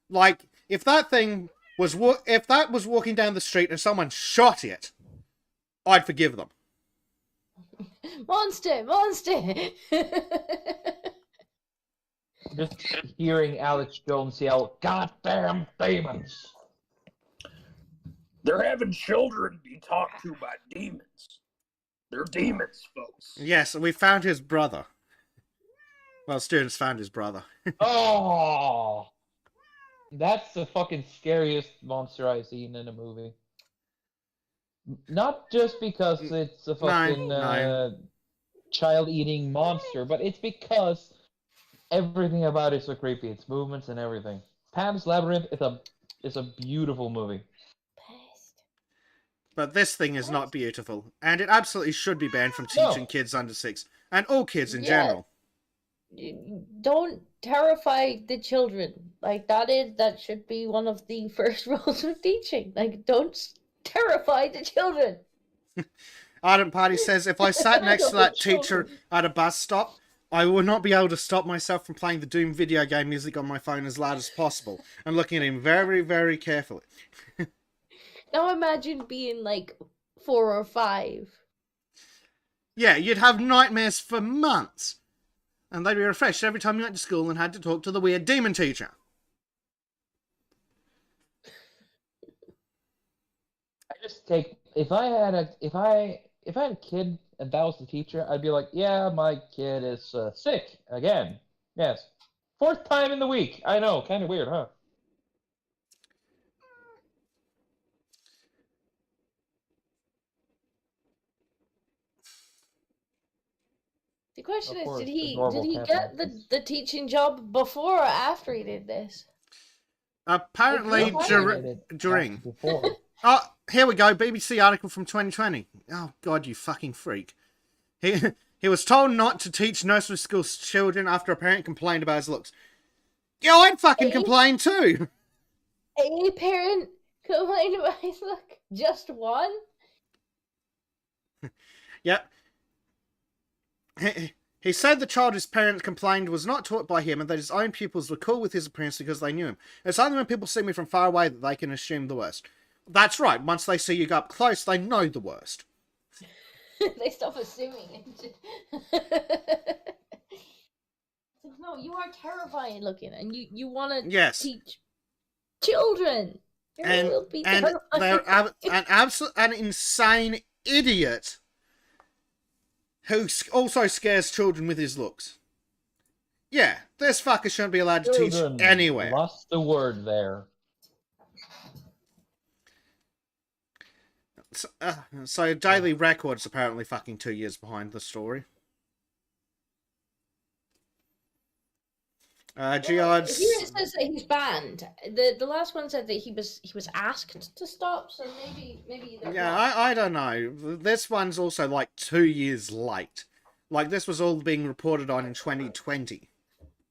[SPEAKER 1] Like, if that thing was if that was walking down the street and someone shot it, I'd forgive them.
[SPEAKER 3] Monster, monster.
[SPEAKER 5] Just hearing Alex Jones yell, "Goddamn demons!"
[SPEAKER 6] They're having children be talked to by demons. They're demons, folks.
[SPEAKER 1] Yes, we found his brother. Well, students found his brother.
[SPEAKER 5] Oh, that's the fucking scariest monster I've seen in a movie. Not just because it's a fucking child-eating monster, but it's because everything about it is so creepy. Its movements and everything. Pan's Labyrinth is a beautiful movie.
[SPEAKER 1] But this thing is not beautiful, and it absolutely should be banned from teaching kids under 6, and all kids in general.
[SPEAKER 3] Don't terrify the children. Like, that should be one of the first rules of teaching. Like, don't terrify the children.
[SPEAKER 1] Ardent Party says, if I sat next to that teacher at a bus stop, I would not be able to stop myself from playing the Doom video game music on my phone as loud as possible, and looking at him very, very carefully.
[SPEAKER 3] Now imagine being like 4 or 5.
[SPEAKER 1] Yeah, you'd have nightmares for months. And they'd be refreshed every time you went to school and had to talk to the weird demon teacher.
[SPEAKER 5] I just take if I had a kid and that was the teacher, I'd be like, yeah, my kid is sick again. Yes, 4th time in the week. I know, kind of weird, huh?
[SPEAKER 3] The question is, did he
[SPEAKER 5] adorable
[SPEAKER 3] get the teaching job before or after he did this?
[SPEAKER 1] Apparently during.
[SPEAKER 5] Before.
[SPEAKER 1] Oh, here we go. BBC article from 2020. Oh, God, you fucking freak. He was told not to teach nursery school children after a parent complained about his looks. Yeah, I'd fucking complain too.
[SPEAKER 3] A parent complained about his look? Just one?
[SPEAKER 1] Yep. He said the child his parents complained was not taught by him and that his own pupils were cool with his appearance because they knew him. It's only when people see me from far away that they can assume the worst. That's right. Once they see you go up close, they know the worst.
[SPEAKER 3] They stop assuming. No, you are terrifying looking, and you want to teach children.
[SPEAKER 1] And they're an insane idiot who also scares children with his looks. Yeah, this fucker shouldn't be allowed to teach anywhere.
[SPEAKER 5] Lost the word there.
[SPEAKER 1] So Daily Record's apparently fucking 2 years behind the story. Geod's...
[SPEAKER 3] Here it says that he's banned. The last one said that he was asked to stop, so maybe
[SPEAKER 1] yeah, I don't know. This one's also like 2 years late. Like, this was all being reported on in 2020.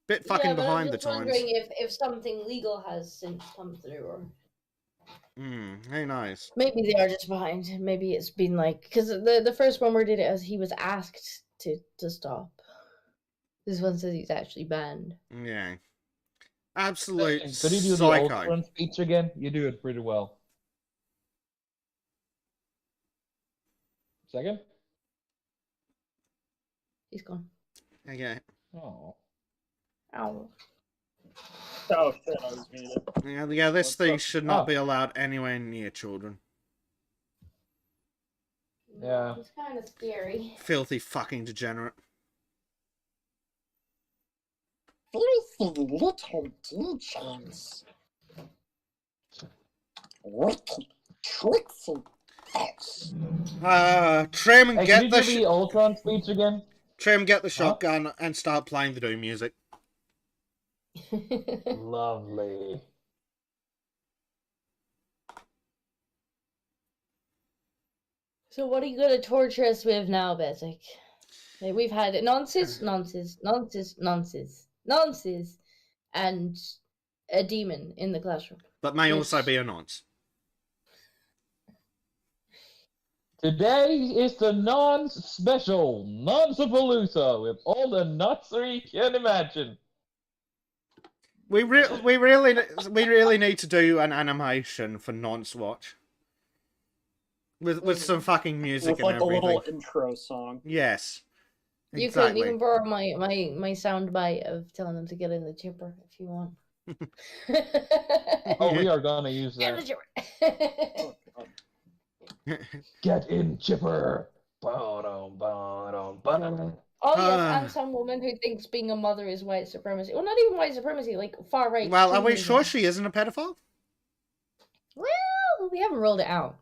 [SPEAKER 1] Bit fucking behind the times.
[SPEAKER 3] I'm just wondering if something legal has since come through, or...
[SPEAKER 1] who knows?
[SPEAKER 3] Maybe they are just behind. Maybe it's been like... Because the first one where did it as he was asked to stop. This one says he's actually banned.
[SPEAKER 1] Yeah. Absolute
[SPEAKER 5] Could you do
[SPEAKER 1] psycho.
[SPEAKER 5] the Ultron speech again? You do it pretty well. Second?
[SPEAKER 3] He's gone.
[SPEAKER 1] Okay.
[SPEAKER 5] Oh.
[SPEAKER 3] Ow.
[SPEAKER 6] Oh shit, I was muted.
[SPEAKER 1] Yeah, this thing should not be allowed anywhere near children.
[SPEAKER 5] Yeah.
[SPEAKER 3] It's kind of scary.
[SPEAKER 1] Filthy fucking degenerate.
[SPEAKER 6] Filthy little demons. Wicked, tricksy bitch.
[SPEAKER 1] Trim,
[SPEAKER 5] Hey,
[SPEAKER 1] get
[SPEAKER 5] can you
[SPEAKER 1] the
[SPEAKER 5] do the Ultron speech again?
[SPEAKER 1] Trim, get the shotgun and start playing the Doom music.
[SPEAKER 5] Lovely.
[SPEAKER 3] So what are you gonna torture us with now, Bezic? Like, we've had nonces, and a demon in the classroom.
[SPEAKER 1] But may also be a nonce.
[SPEAKER 5] Today is the Nonce special, Noncepalooza, with all the noncery you can imagine.
[SPEAKER 1] We really need to do an animation for Nonce Watch. with some fucking music
[SPEAKER 6] With
[SPEAKER 1] and
[SPEAKER 6] like a
[SPEAKER 1] everything.
[SPEAKER 6] little intro song.
[SPEAKER 1] Yes.
[SPEAKER 3] You
[SPEAKER 1] Exactly.
[SPEAKER 3] can borrow my sound bite of telling them to get in the chipper if you want.
[SPEAKER 5] Oh, we are gonna use
[SPEAKER 3] Get in the
[SPEAKER 5] that.
[SPEAKER 3] chipper.
[SPEAKER 5] Get in, Chipper. Ba-dum, ba-dum, ba-dum.
[SPEAKER 3] Oh yes, and some woman who thinks being a mother is white supremacy. Well, not even white supremacy, like far right.
[SPEAKER 1] Well, are we
[SPEAKER 3] extremism.
[SPEAKER 1] sure she isn't a pedophile?
[SPEAKER 3] Well, we haven't ruled it out.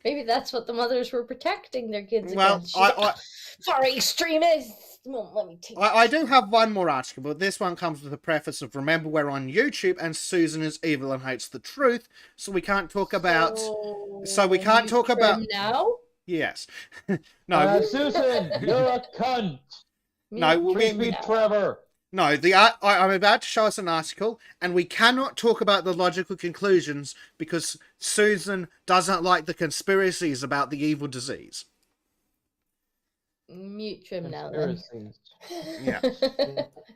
[SPEAKER 3] Maybe that's what the mothers were protecting their kids
[SPEAKER 1] Well,
[SPEAKER 3] against. She's like, sorry, extremists won't let me take
[SPEAKER 1] I do have one more article, but this one comes with a preface of remember we're on YouTube and Susan is evil and hates the truth, so we can't talk about... So we can't talk about...
[SPEAKER 3] now?
[SPEAKER 1] Yes. No.
[SPEAKER 5] Susan, you're a cunt.
[SPEAKER 1] No,
[SPEAKER 5] Treat me Trevor.
[SPEAKER 1] No, I'm about to show us an article, and we cannot talk about the logical conclusions because Susan doesn't like the conspiracies about the evil disease.
[SPEAKER 3] Mute Trim now, then.
[SPEAKER 1] Yeah.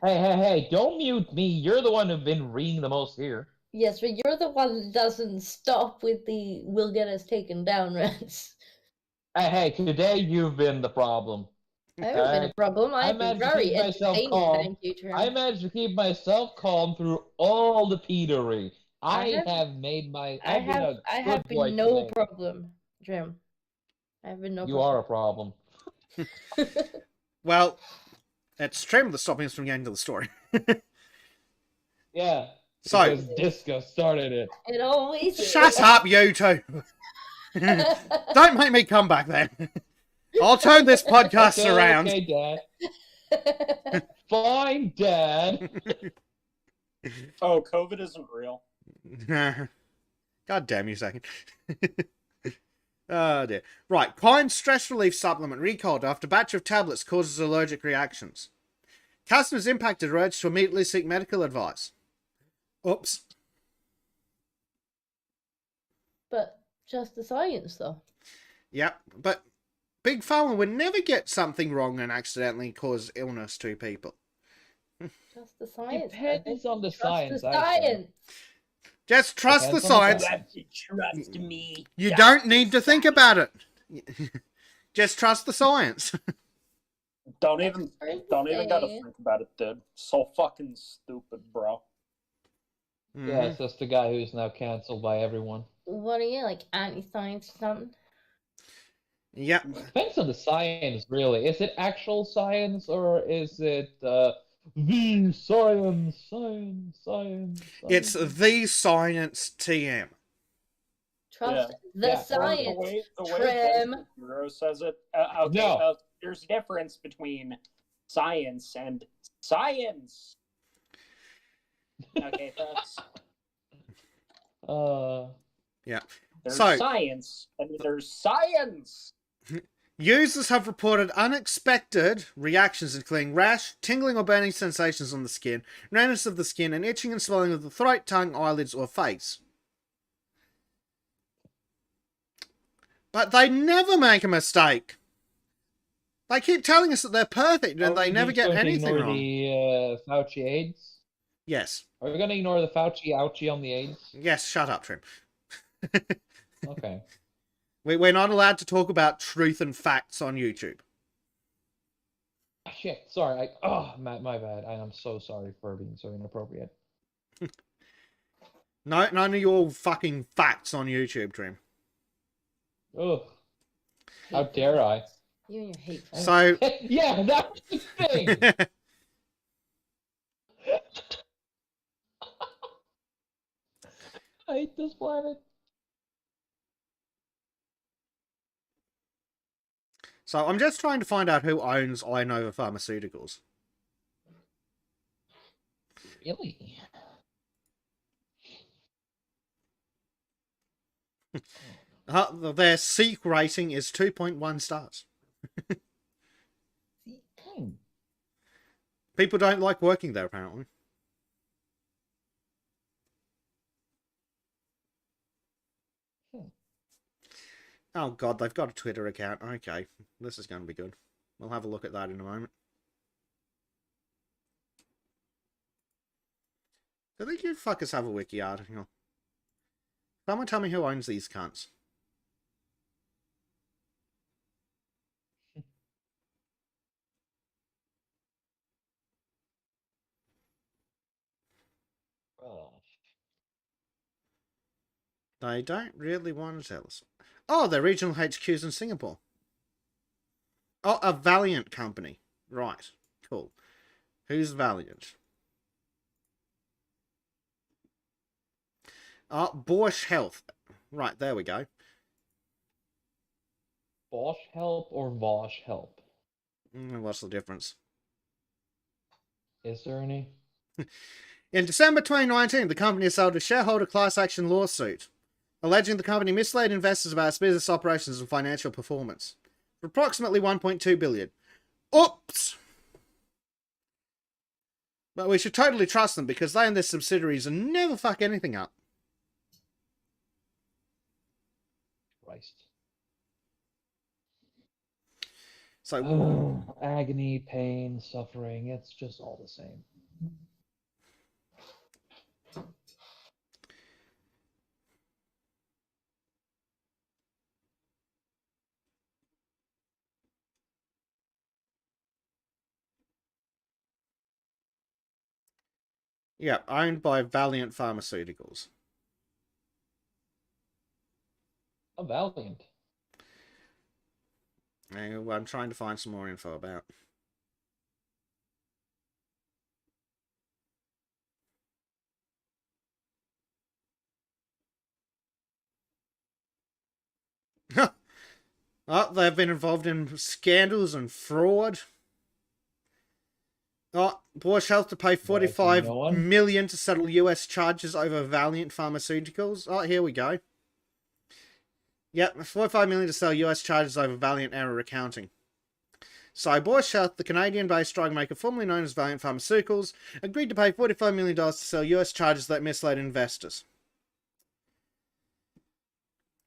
[SPEAKER 5] Hey, don't mute me. You're the one who's been reading the most here.
[SPEAKER 3] Yes, but you're the one that doesn't stop with the "will get us taken down" rants.
[SPEAKER 5] Hey, today you've been the problem.
[SPEAKER 3] I haven't been a problem. I've been very entertaining, thank you, Trim.
[SPEAKER 5] I managed to keep myself calm through all the peatery. I have been
[SPEAKER 3] no problem, Trim. I have been no problem.
[SPEAKER 5] You are a problem.
[SPEAKER 1] Well, it's Trim that's stopping us from getting to the story.
[SPEAKER 5] Yeah.
[SPEAKER 1] So,
[SPEAKER 5] because Disco started it.
[SPEAKER 3] It always
[SPEAKER 1] shut up, you two. Don't make me come back then. I'll turn this podcast around.
[SPEAKER 5] Okay, Dad. Fine, Dad.
[SPEAKER 6] Oh, COVID isn't real.
[SPEAKER 1] God damn you, second. Oh dear. Right, Pine stress relief supplement recalled after batch of tablets causes allergic reactions. Customers impacted are urged to immediately seek medical advice. Oops.
[SPEAKER 3] But just the science, though.
[SPEAKER 1] Yep, but Big Pharma would never get something wrong and accidentally cause illness to people.
[SPEAKER 3] Just the science.
[SPEAKER 5] Depends on the science.
[SPEAKER 1] Just trust the science.
[SPEAKER 6] Trust me.
[SPEAKER 1] You don't need to think about it. Just trust the science.
[SPEAKER 6] Don't even gotta think about it, dude. So fucking stupid, bro.
[SPEAKER 5] Yeah, it's just the guy who's now cancelled by everyone.
[SPEAKER 3] What are you, like, anti-science or something?
[SPEAKER 1] Yep.
[SPEAKER 5] Depends on the science, really. Is it actual science or is it the science?
[SPEAKER 1] It's the science TM.
[SPEAKER 3] Trust the science.
[SPEAKER 6] The way
[SPEAKER 3] Trim.
[SPEAKER 6] Hero says it. There's a difference between science and science. Okay, folks.
[SPEAKER 1] Yeah.
[SPEAKER 6] There's science and there's science.
[SPEAKER 1] Users have reported unexpected reactions including rash, tingling or burning sensations on the skin, redness of the skin, and itching and swelling of the throat, tongue, eyelids, or face. But they never make a mistake. They keep telling us that they're perfect and they never get anything wrong.
[SPEAKER 5] The Fauci AIDS?
[SPEAKER 1] Yes.
[SPEAKER 5] Are we going to ignore the Fauci ouchie on the AIDS?
[SPEAKER 1] Yes, shut up, Trim.
[SPEAKER 5] Okay.
[SPEAKER 1] We're not allowed to talk about truth and facts on YouTube.
[SPEAKER 5] Shit, sorry. My bad. I'm so sorry for being so inappropriate.
[SPEAKER 1] No, none of your fucking facts on YouTube, Trim.
[SPEAKER 5] Ugh. How dare I?
[SPEAKER 3] You and your hate.
[SPEAKER 1] So...
[SPEAKER 5] yeah, that's the thing! I hate this planet.
[SPEAKER 1] So I'm just trying to find out who owns Inova Pharmaceuticals.
[SPEAKER 5] Really?
[SPEAKER 1] Their Seek rating is 2.1 stars. People don't like working there, apparently. Oh god, they've got a Twitter account. Okay, this is going to be good. We'll have a look at that in a moment. Do they you fuckers have a wiki article? Someone tell me who owns these cunts.
[SPEAKER 5] Oh.
[SPEAKER 1] They don't really want to tell us. Oh, their regional HQ's in Singapore. Oh, a Valiant company. Right. Cool. Who's Valiant? Oh, Bosch Health. Right, there we go.
[SPEAKER 5] Bosch help or Vosh help?
[SPEAKER 1] What's the difference?
[SPEAKER 5] Is there any?
[SPEAKER 1] In December 2019, the company settled a shareholder class action lawsuit, alleging the company misled investors about its business operations and financial performance, for approximately $1.2 billion. Oops! But we should totally trust them because they and their subsidiaries never fuck anything up.
[SPEAKER 5] Christ.
[SPEAKER 1] So,
[SPEAKER 5] agony, pain, suffering, it's just all the same.
[SPEAKER 1] yeah, owned by Valiant Pharmaceuticals.
[SPEAKER 5] A Valiant.
[SPEAKER 1] I'm trying to find some more info about. Oh, they've been involved in scandals and fraud. Oh, Bosch Health to pay $45 million to settle US charges over Valiant Pharmaceuticals. Oh, here we go. Yep, $45 million to settle US charges over Valiant error accounting. So, Bosch Health, the Canadian-based drug maker formerly known as Valiant Pharmaceuticals, agreed to pay $45 million to settle US charges that misled investors.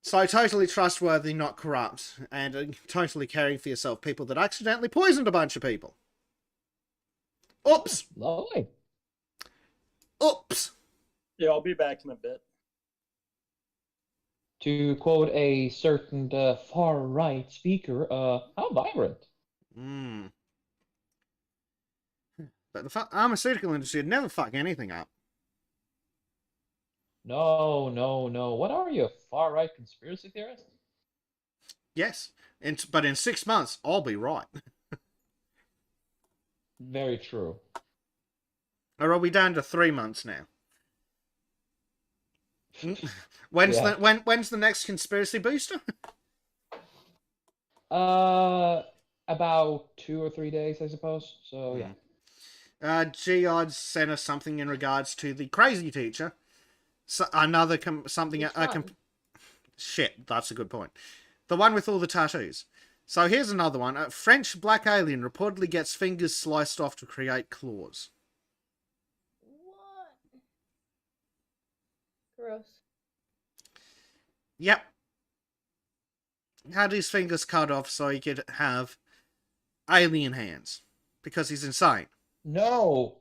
[SPEAKER 1] So, totally trustworthy, not corrupt, and totally caring for yourself. People that accidentally poisoned a bunch of people. Oops!
[SPEAKER 5] Lovely.
[SPEAKER 1] Oops!
[SPEAKER 6] Yeah, I'll be back in a bit.
[SPEAKER 5] To quote a certain far-right speaker, how vibrant.
[SPEAKER 1] But the pharmaceutical industry would never fuck anything up.
[SPEAKER 5] No. What are you, a far-right conspiracy theorist?
[SPEAKER 1] Yes, but in 6 months, I'll be right.
[SPEAKER 5] Very true.
[SPEAKER 1] Or are we down to 3 months now? When's the next conspiracy booster?
[SPEAKER 5] About 2 or 3 days, I suppose. So yeah.
[SPEAKER 1] Geod sent us something in regards to the crazy teacher. So shit, that's a good point. The one with all the tattoos. So here's another one. A French black alien reportedly gets fingers sliced off to create claws.
[SPEAKER 3] What? Gross.
[SPEAKER 1] Yep. Had his fingers cut off so he could have alien hands. Because he's insane.
[SPEAKER 5] No,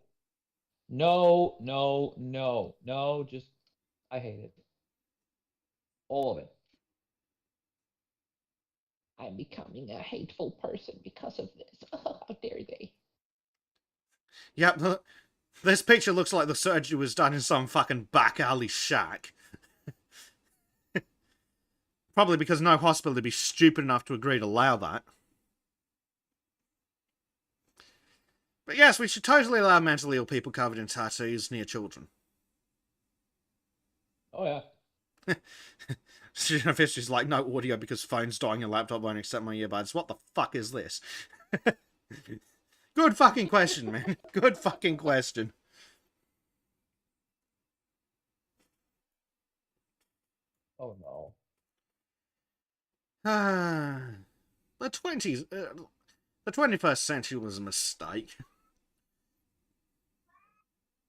[SPEAKER 5] just, I hate it. All of it. I'm becoming a hateful person because of this. Oh, how dare they?
[SPEAKER 1] Yep, this picture looks like the surgery was done in some fucking back alley shack. Probably because no hospital would be stupid enough to agree to allow that. But yes, we should totally allow mentally ill people covered in tattoos near children.
[SPEAKER 5] Oh yeah.
[SPEAKER 1] She's like, no audio because phone's dying and laptop won't accept my earbuds. What the fuck is this? Good fucking question, man. Good fucking question.
[SPEAKER 5] Oh no.
[SPEAKER 1] The 21st century was a mistake.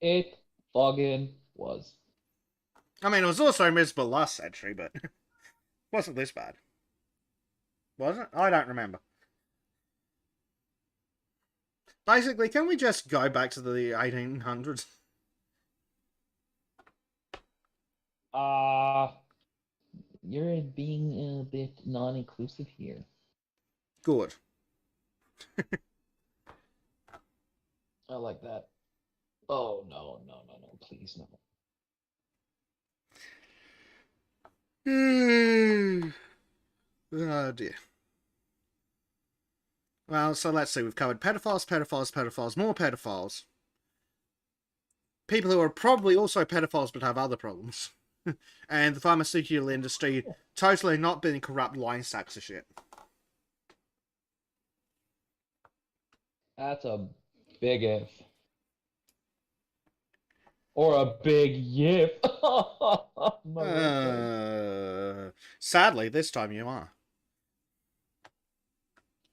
[SPEAKER 5] It fucking was.
[SPEAKER 1] I mean, it was also miserable last century, but wasn't this bad. Was it? I don't remember. Basically, can we just go back to the 1800s?
[SPEAKER 5] You're being a bit non-inclusive here.
[SPEAKER 1] Good.
[SPEAKER 5] I like that. Oh, no, please, no.
[SPEAKER 1] Oh dear. Well, so let's see. We've covered pedophiles, more pedophiles. People who are probably also pedophiles but have other problems. And the pharmaceutical industry totally not being corrupt lying sacks of shit.
[SPEAKER 5] That's a big if. Or a big yip.
[SPEAKER 1] Sadly, this time you are.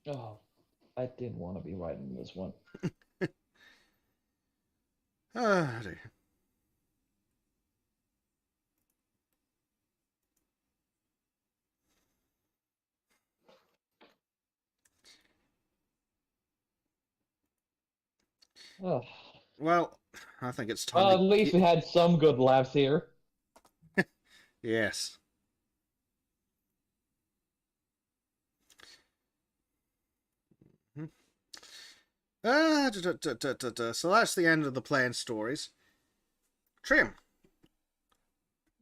[SPEAKER 5] Oh, I didn't want to be writing this one.
[SPEAKER 1] Oh dear.
[SPEAKER 5] Oh.
[SPEAKER 1] Well, I think it's time
[SPEAKER 5] Well,
[SPEAKER 1] to...
[SPEAKER 5] at least we had some good laughs here.
[SPEAKER 1] Yes. So that's the end of the planned stories. Trim,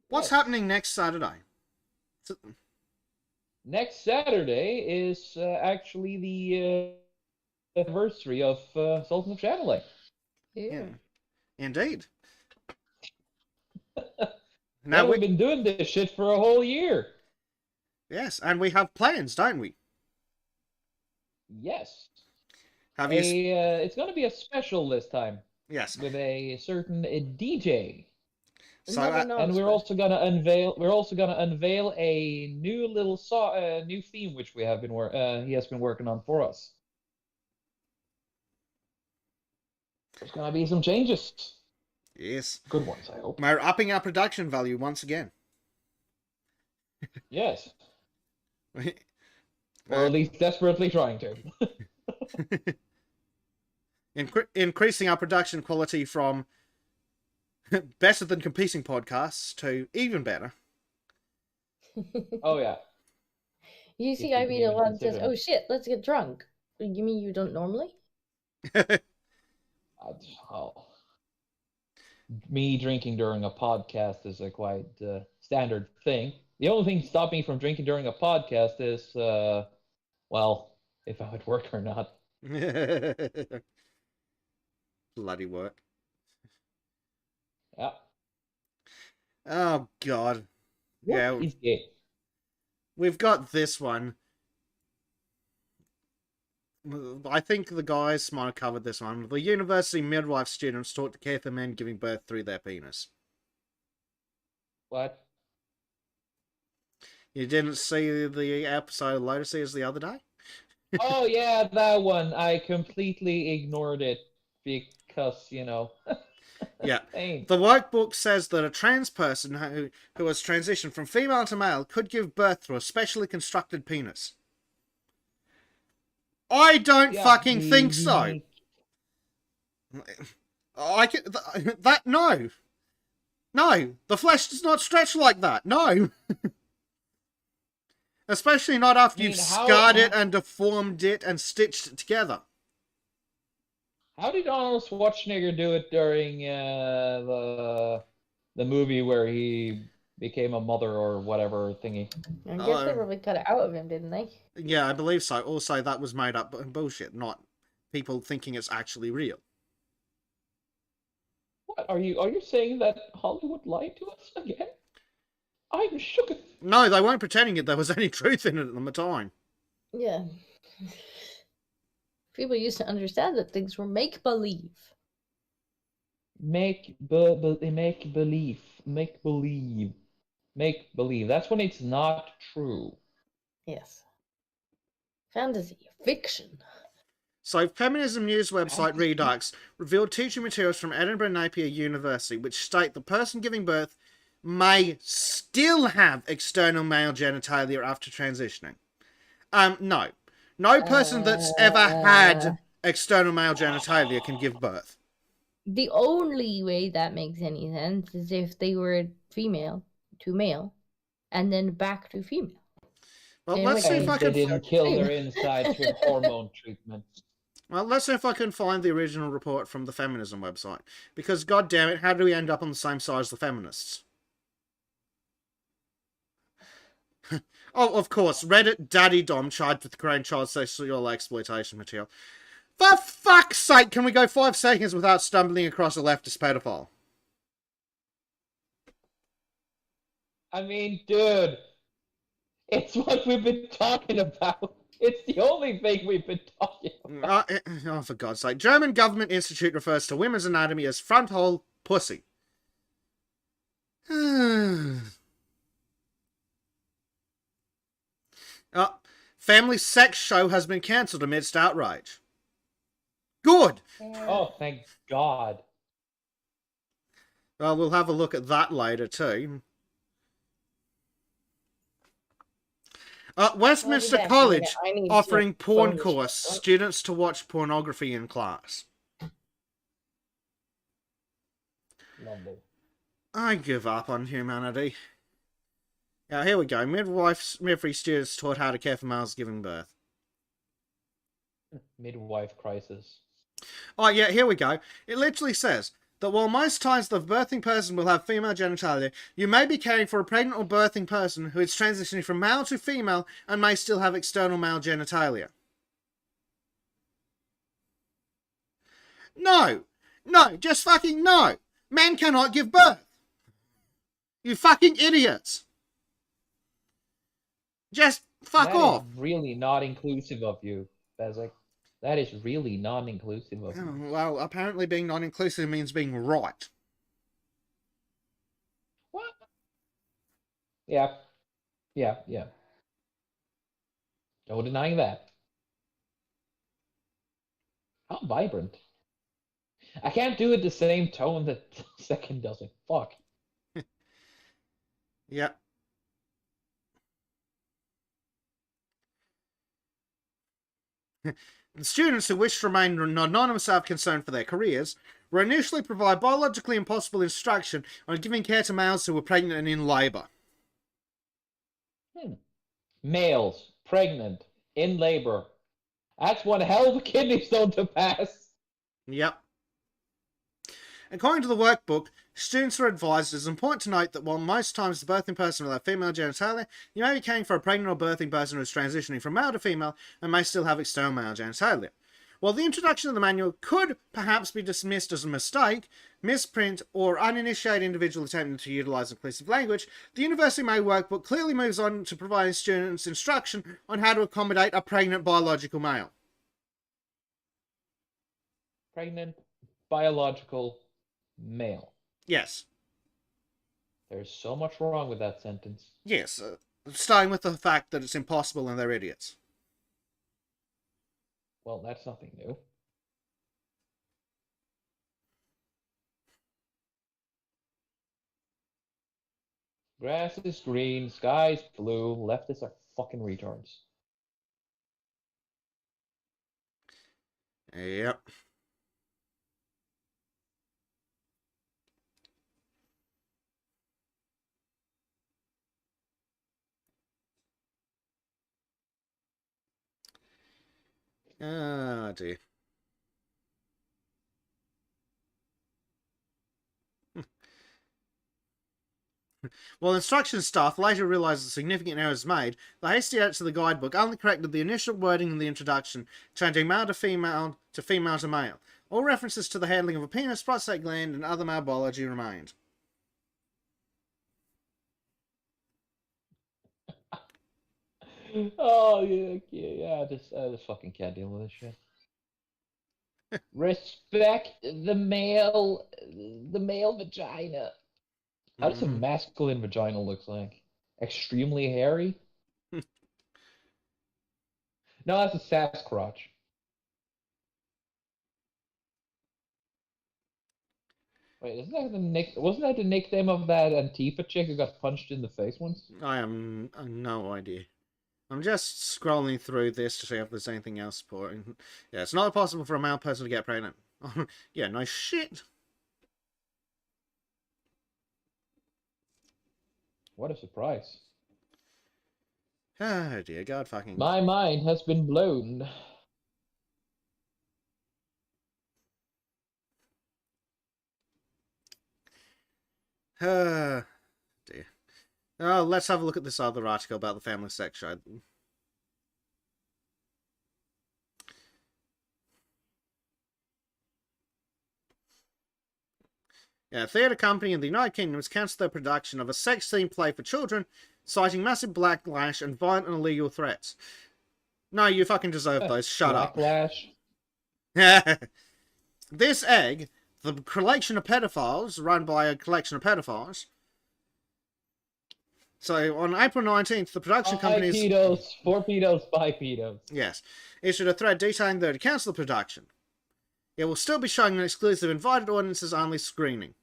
[SPEAKER 1] what's happening next Saturday?
[SPEAKER 5] Next Saturday is actually the anniversary of Sultans of Shadilay.
[SPEAKER 3] Yeah.
[SPEAKER 1] Indeed.
[SPEAKER 5] Now we've been doing this shit for a whole year.
[SPEAKER 1] Yes, and we have plans, don't we?
[SPEAKER 5] Yes.
[SPEAKER 1] Have you?
[SPEAKER 5] It's going to be a special this time.
[SPEAKER 1] Yes.
[SPEAKER 5] With a certain DJ.
[SPEAKER 1] So,
[SPEAKER 5] and we're also going to unveil a new little new theme which we have been he has been working on for us. There's going to be some changes.
[SPEAKER 1] Yes.
[SPEAKER 5] Good ones, I hope.
[SPEAKER 1] We're upping our production value once again.
[SPEAKER 5] Yes. Or at least desperately trying to.
[SPEAKER 1] Increasing our production quality from better than competing podcasts to even better.
[SPEAKER 5] Oh, yeah.
[SPEAKER 3] You see, I be the one that says, oh shit, let's get drunk. You mean you don't normally?
[SPEAKER 5] Me drinking during a podcast is a quite standard thing. The only thing stopping me from drinking during a podcast is, well, if I would work or not.
[SPEAKER 1] Bloody work.
[SPEAKER 5] Yeah.
[SPEAKER 1] Oh, God.
[SPEAKER 5] What is it?
[SPEAKER 1] We've got this one. I think the guys might have covered this one. The university midwife students taught to care for men giving birth through their penis.
[SPEAKER 5] What?
[SPEAKER 1] You didn't see the episode of Lotus Eaters the other day?
[SPEAKER 5] Oh, yeah, that one. I completely ignored it because, you know.
[SPEAKER 1] Yeah. The workbook says that a trans person who has transitioned from female to male could give birth through a specially constructed penis. I don't fucking think so. No. No, the flesh does not stretch like that. No. Especially not after you've scarred it and deformed it and stitched it together.
[SPEAKER 5] How did Arnold Schwarzenegger do it during the movie where he became a mother or whatever thingy?
[SPEAKER 3] I guess they probably cut it out of him, didn't they?
[SPEAKER 1] Yeah, I believe so. Also, that was made up bullshit, not people thinking it's actually real.
[SPEAKER 5] What are you saying that Hollywood lied to us again? I'm shook.
[SPEAKER 1] No, they weren't pretending there was any truth in it at the time.
[SPEAKER 3] Yeah. People used to understand that things were make-believe.
[SPEAKER 5] Make believe. That's when it's not true.
[SPEAKER 3] Yes. Fantasy, fiction.
[SPEAKER 1] So, feminism news website Redux revealed teaching materials from Edinburgh Napier University which state the person giving birth may still have external male genitalia after transitioning. No. No person that's ever had external male genitalia can give birth.
[SPEAKER 3] The only way that makes any sense is if they were female to male and then back to female.
[SPEAKER 1] Well,
[SPEAKER 3] In
[SPEAKER 1] let's see
[SPEAKER 3] which
[SPEAKER 1] if I
[SPEAKER 5] They
[SPEAKER 1] can.
[SPEAKER 5] didn't kill their insides with hormone treatment.
[SPEAKER 1] Well, let's see if I can find the original report from the feminism website. Because, god damn it, how do we end up on the same side as the feminists? Oh, of course, Reddit Daddy Dom charged with creating child sexual exploitation material. For fuck's sake, can we go 5 seconds without stumbling across a leftist pedophile?
[SPEAKER 5] I mean, dude, it's what we've been talking about. It's the only thing we've been talking about.
[SPEAKER 1] Oh, for God's sake. German Government Institute refers to women's anatomy as front hole pussy. Family sex show has been cancelled amidst outrage. Good!
[SPEAKER 5] Oh, thank God.
[SPEAKER 1] Well, we'll have a look at that later, too. Westminster College offering porn course. Students to watch pornography in class.
[SPEAKER 5] Lovely.
[SPEAKER 1] I give up on humanity. Now, here we go. Midwifery students taught how to care for males giving birth.
[SPEAKER 5] Midwife crisis.
[SPEAKER 1] Oh, yeah, here we go. It literally says that while most times the birthing person will have female genitalia, you may be caring for a pregnant or birthing person who is transitioning from male to female and may still have external male genitalia. No! No! Just fucking no! Men cannot give birth! You fucking idiots! Just fuck off!
[SPEAKER 5] That is really not inclusive of you, Bezic. That is really non-inclusive of you.
[SPEAKER 1] Well, apparently being non-inclusive means being right.
[SPEAKER 5] What? Yeah. Yeah, yeah. No denying that. How vibrant. I can't do it the same tone that second does it. Fuck.
[SPEAKER 1] Yeah. And students who wish to remain anonymous out of concern for their careers will initially provide biologically impossible instruction on giving care to males who are pregnant and in labour.
[SPEAKER 5] Males, pregnant, in labor. That's one hell of a kidney stone to pass.
[SPEAKER 1] Yep. According to the workbook, students are advised it is important to note that while most times the birthing person will have female genitalia, you may be caring for a pregnant or birthing person who is transitioning from male to female and may still have external male genitalia. While the introduction of the manual could perhaps be dismissed as a mistake, misprint, or uninitiated individual attempting to utilise inclusive language, the University Made workbook clearly moves on to providing students instruction on how to accommodate a pregnant biological male.
[SPEAKER 5] Pregnant, biological, male.
[SPEAKER 1] Yes.
[SPEAKER 5] There's so much wrong with that sentence.
[SPEAKER 1] Yes, starting with the fact that it's impossible and they're idiots.
[SPEAKER 5] Well, that's nothing new. Grass is green, sky's blue, leftists are fucking retards.
[SPEAKER 1] Yep. Ah, dear. While instruction staff later realised the significant errors made, the hasty edits of the guidebook only corrected the initial wording in the introduction, changing male to female to male. All references to the handling of a penis, prostate gland, and other male biology remained.
[SPEAKER 5] Oh yeah, I just fucking can't deal with this shit. Respect the male vagina. How does a masculine vagina look like? Extremely hairy? No, that's a Sasquatch. Wait, wasn't that the nickname of that Antifa chick who got punched in the face once?
[SPEAKER 1] I have no idea. I'm just scrolling through this to see if there's anything else supporting. Yeah, it's not possible for a male person to get pregnant. Yeah, no shit.
[SPEAKER 5] What a surprise.
[SPEAKER 1] Oh dear God, fucking.
[SPEAKER 5] My mind has been blown.
[SPEAKER 1] Dear. Oh, let's have a look at this other article about the family sex show. Yeah, a theatre company in the United Kingdom has cancelled their production of a sex-themed play for children, citing massive backlash and violent and illegal threats. No, you fucking deserve those. Shut
[SPEAKER 5] Backlash.
[SPEAKER 1] up. This egg, the collection of pedophiles, run by a collection of pedophiles. So, on April 19th, the production company...
[SPEAKER 5] Pedos, 4 pedos, 5 pedos.
[SPEAKER 1] Yes. Issued a thread detailing that to cancel the production. It will still be showing an exclusive invited audiences only screening.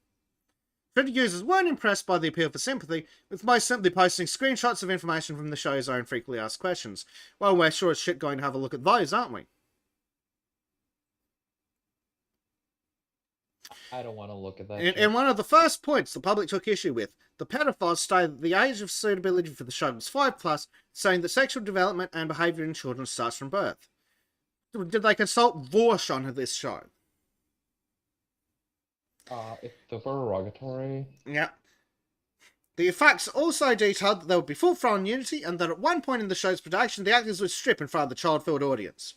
[SPEAKER 1] Twitter users weren't impressed by the appeal for sympathy, with most simply posting screenshots of information from the show's own frequently asked questions. Well, we're sure as shit going to have a look at those, aren't we?
[SPEAKER 5] I don't want to look at that.
[SPEAKER 1] In one of the first points the public took issue with, the pedophiles stated that the age of suitability for the show was 5+, saying that sexual development and behaviour in children starts from birth. Did they consult Vorsh on this show?
[SPEAKER 5] It's derogatory.
[SPEAKER 1] Yeah. The facts also detailed that there would be full-thrown nudity and that at one point in the show's production, the actors would strip in front of the child-filled audience.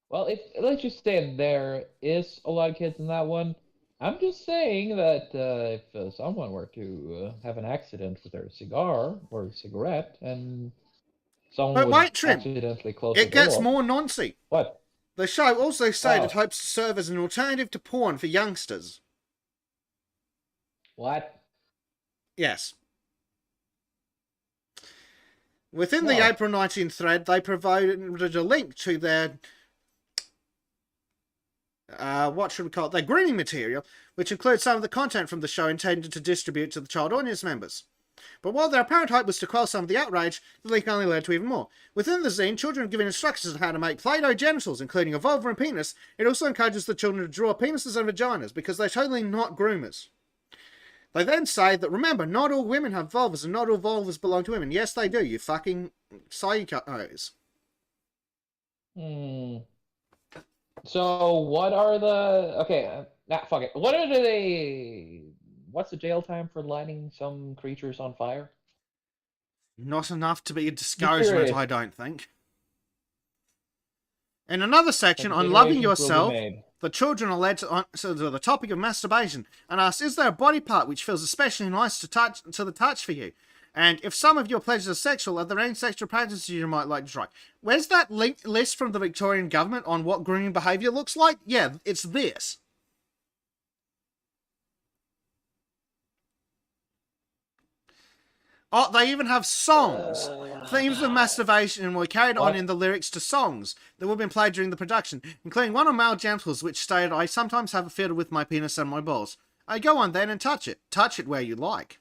[SPEAKER 5] Well, let's just say there is a lot of kids in that one. I'm just saying that if someone were to have an accident with their cigar or cigarette and someone would accidentally close the door...
[SPEAKER 1] It gets more noncy.
[SPEAKER 5] What?
[SPEAKER 1] The show also stated it hopes to serve as an alternative to porn for youngsters.
[SPEAKER 5] What?
[SPEAKER 1] Yes. Within the April 19th thread, they provided a link to their... what should we call it? Their grooming material, which includes some of the content from the show intended to distribute to the child audience members. But while their apparent hope was to quell some of the outrage, the leak only led to even more. Within the zine, children are given instructions on how to make Play-Doh genitals, including a vulva and penis. It also encourages the children to draw penises and vaginas, because they're totally not groomers. They then say that, remember, not all women have vulvas, and not all vulvas belong to women. Yes, they do, you fucking psychos.
[SPEAKER 5] So, what are the... Okay, fuck it. What are they... What's the jail time for lighting some creatures on fire?
[SPEAKER 1] Not enough to be a discouragement, I don't think. In another section on loving yourself, the children are led to the topic of masturbation and asked, is there a body part which feels especially nice to the touch for you? And if some of your pleasures are sexual, are there any sexual practices you might like to try? Where's that list from the Victorian government on what grooming behaviour looks like? Yeah, it's this. Oh, they even have songs. Themes of masturbation were carried on in the lyrics to songs that would have been played during the production, including one on male genitals which stated, I sometimes have a fiddle with my penis and my balls. I go on then and touch it. Touch it where you like.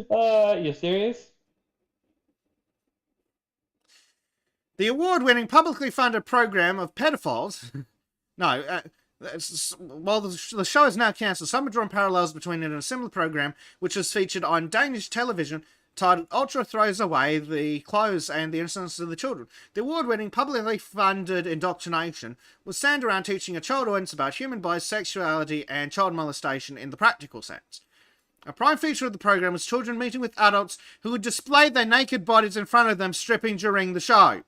[SPEAKER 5] You serious?
[SPEAKER 1] The award-winning publicly funded program of pedophiles... while the show is now cancelled, some have drawn parallels between it and a similar program which was featured on Danish television titled Ultra Throws Away the Clothes and the Innocence of the Children. The award-winning publicly funded indoctrination was centered around teaching a child audience about human bodies, sexuality and child molestation in the practical sense. A prime feature of the program was children meeting with adults who would display their naked bodies in front of them stripping during the show.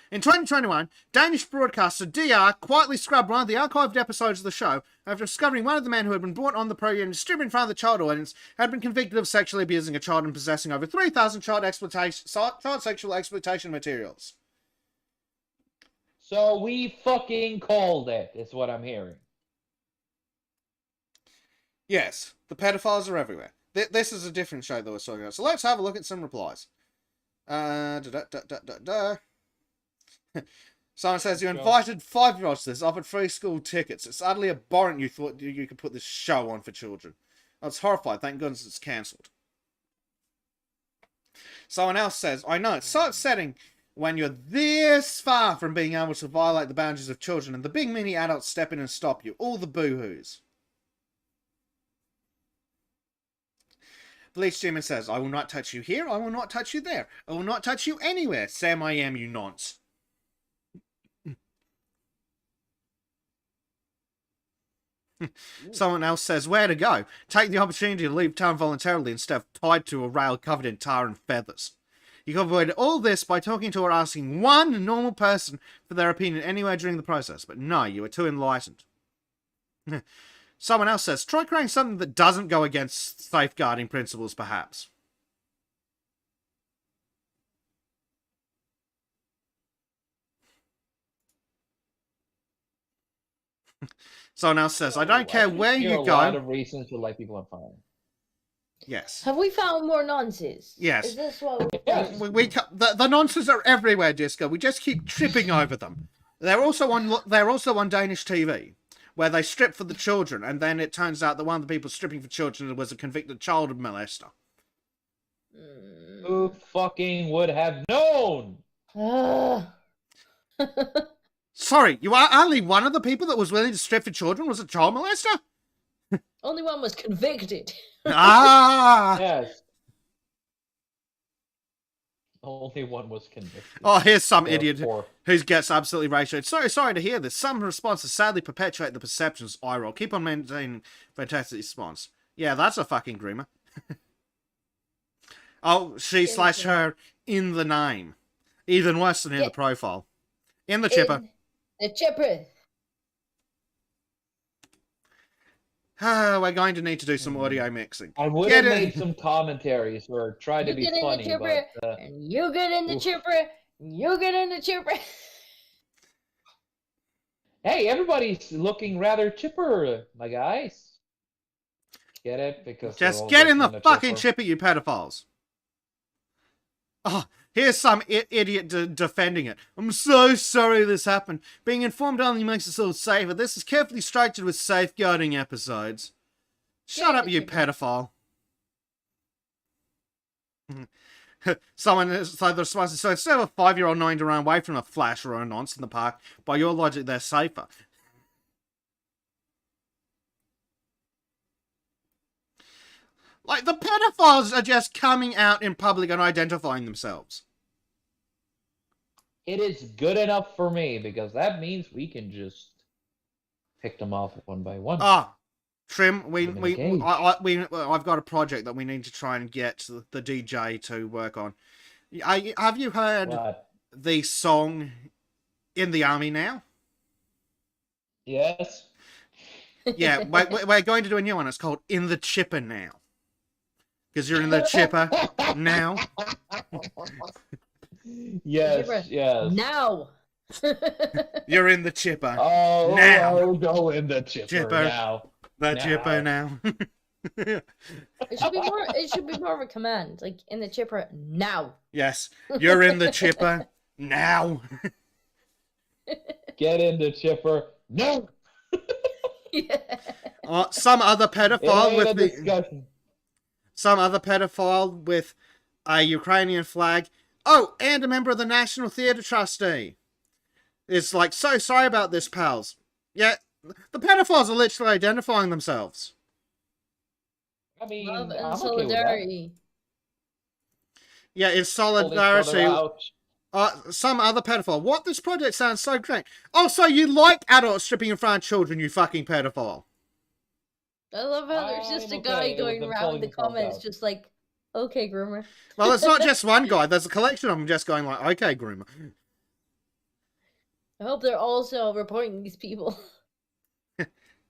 [SPEAKER 1] In 2021, Danish broadcaster DR quietly scrubbed one of the archived episodes of the show after discovering one of the men who had been brought on the program to strip in front of the child audience had been convicted of sexually abusing a child and possessing over 3,000 child sexual exploitation materials.
[SPEAKER 5] So we fucking called it, is what I'm hearing.
[SPEAKER 1] Yes, the pedophiles are everywhere. This is a different show that we're talking about. So let's have a look at some replies. Someone says, you invited 5-year-olds to this, offered free school tickets. It's utterly abhorrent you thought you could put this show on for children. I was horrified. Thank goodness it's cancelled. Someone else says, I know, it's so upsetting when you're this far from being able to violate the boundaries of children and the big mini adults step in and stop you. All the boo-hoos. Bleach Demon says, I will not touch you here, I will not touch you there. I will not touch you anywhere. Sam, I am, you nonce. Someone else says, where to go? Take the opportunity to leave town voluntarily instead of tied to a rail covered in tar and feathers. You can avoid all this by talking to or asking one normal person for their opinion anywhere during the process. But no, you are too enlightened. Someone else says, try creating something that doesn't go against safeguarding principles, perhaps. Someone else says, I don't care where you go.
[SPEAKER 5] A lot of reasons to light people on fire.
[SPEAKER 1] Yes.
[SPEAKER 3] Have we found more nonces?
[SPEAKER 1] Yes.
[SPEAKER 3] Is this what
[SPEAKER 5] Yes.
[SPEAKER 1] The nonces are everywhere, Disco. We just keep tripping over them. They're also on Danish TV, where they strip for the children, and then it turns out that one of the people stripping for children was a convicted child molester.
[SPEAKER 5] Who fucking would have known?
[SPEAKER 1] Sorry, you are only one of the people that was willing to strip for children was a child molester?
[SPEAKER 3] Only one was convicted.
[SPEAKER 1] Ah!
[SPEAKER 5] Yes. Only one was convicted.
[SPEAKER 1] Oh, here's some idiot
[SPEAKER 5] Therefore.
[SPEAKER 1] who gets absolutely ratioed. Sorry to hear this. Some responses sadly perpetuate the perceptions. Eye roll. Keep on maintaining fantastic response. Yeah, that's a fucking groomer. Oh, she/her in the name. Even worse than in the profile. In the chipper.
[SPEAKER 3] The chipper.
[SPEAKER 1] We're going to need to do some audio mixing.
[SPEAKER 5] I would have made some commentaries or tried to be
[SPEAKER 3] You get in the
[SPEAKER 5] funny,
[SPEAKER 3] chipper,
[SPEAKER 5] but...
[SPEAKER 3] and you get in the chipper, you get in the chipper.
[SPEAKER 5] Hey, everybody's looking rather chipper, my guys. Get it? Because
[SPEAKER 1] just get in the fucking chipper, you pedophiles. Oh, here's some idiot defending it. I'm so sorry this happened. Being informed only makes us all safer. This is carefully structured with safeguarding episodes. Shut up, you pedophile. So the response is, so instead of a 5-year-old knowing to run away from a flash or a nonce in the park, by your logic, they're safer. Like, the pedophiles are just coming out in public and identifying themselves.
[SPEAKER 5] It is good enough for me, because that means we can just pick them off one by one.
[SPEAKER 1] Ah, Trim, I've got a project that we need to try and get the DJ to work on. Have you heard the song In the Army Now?
[SPEAKER 5] Yes.
[SPEAKER 1] Yeah, we're going to do a new one. It's called In the Chipper Now. Because you're in the chipper now.
[SPEAKER 5] Yes, yes.
[SPEAKER 3] Now.
[SPEAKER 1] You're in the chipper.
[SPEAKER 5] Oh,
[SPEAKER 1] now.
[SPEAKER 5] I'll go in the chipper now.
[SPEAKER 1] The chipper now.
[SPEAKER 3] It should be more of a command, like in the chipper now.
[SPEAKER 1] Yes, you're in the chipper now.
[SPEAKER 5] Get in the chipper now.
[SPEAKER 3] Yeah.
[SPEAKER 1] Some other pedophile with the
[SPEAKER 5] discussion.
[SPEAKER 1] Some other pedophile with a Ukrainian flag. Oh, and a member of the National Theatre Trustee. It's like, so sorry about this, pals. Yeah, the pedophiles are literally identifying themselves.
[SPEAKER 5] I mean,
[SPEAKER 3] Love and
[SPEAKER 5] I'm
[SPEAKER 3] solidarity.
[SPEAKER 1] Yeah, in solidarity. Some other pedophile. What? This project sounds so great. Oh, so you like adults stripping in front of children, you fucking pedophile.
[SPEAKER 3] I love how there's just a guy going around the comments just like, okay, groomer.
[SPEAKER 1] Well, it's not just one guy. There's a collection of them just going like, okay, groomer.
[SPEAKER 3] I hope they're also reporting these people.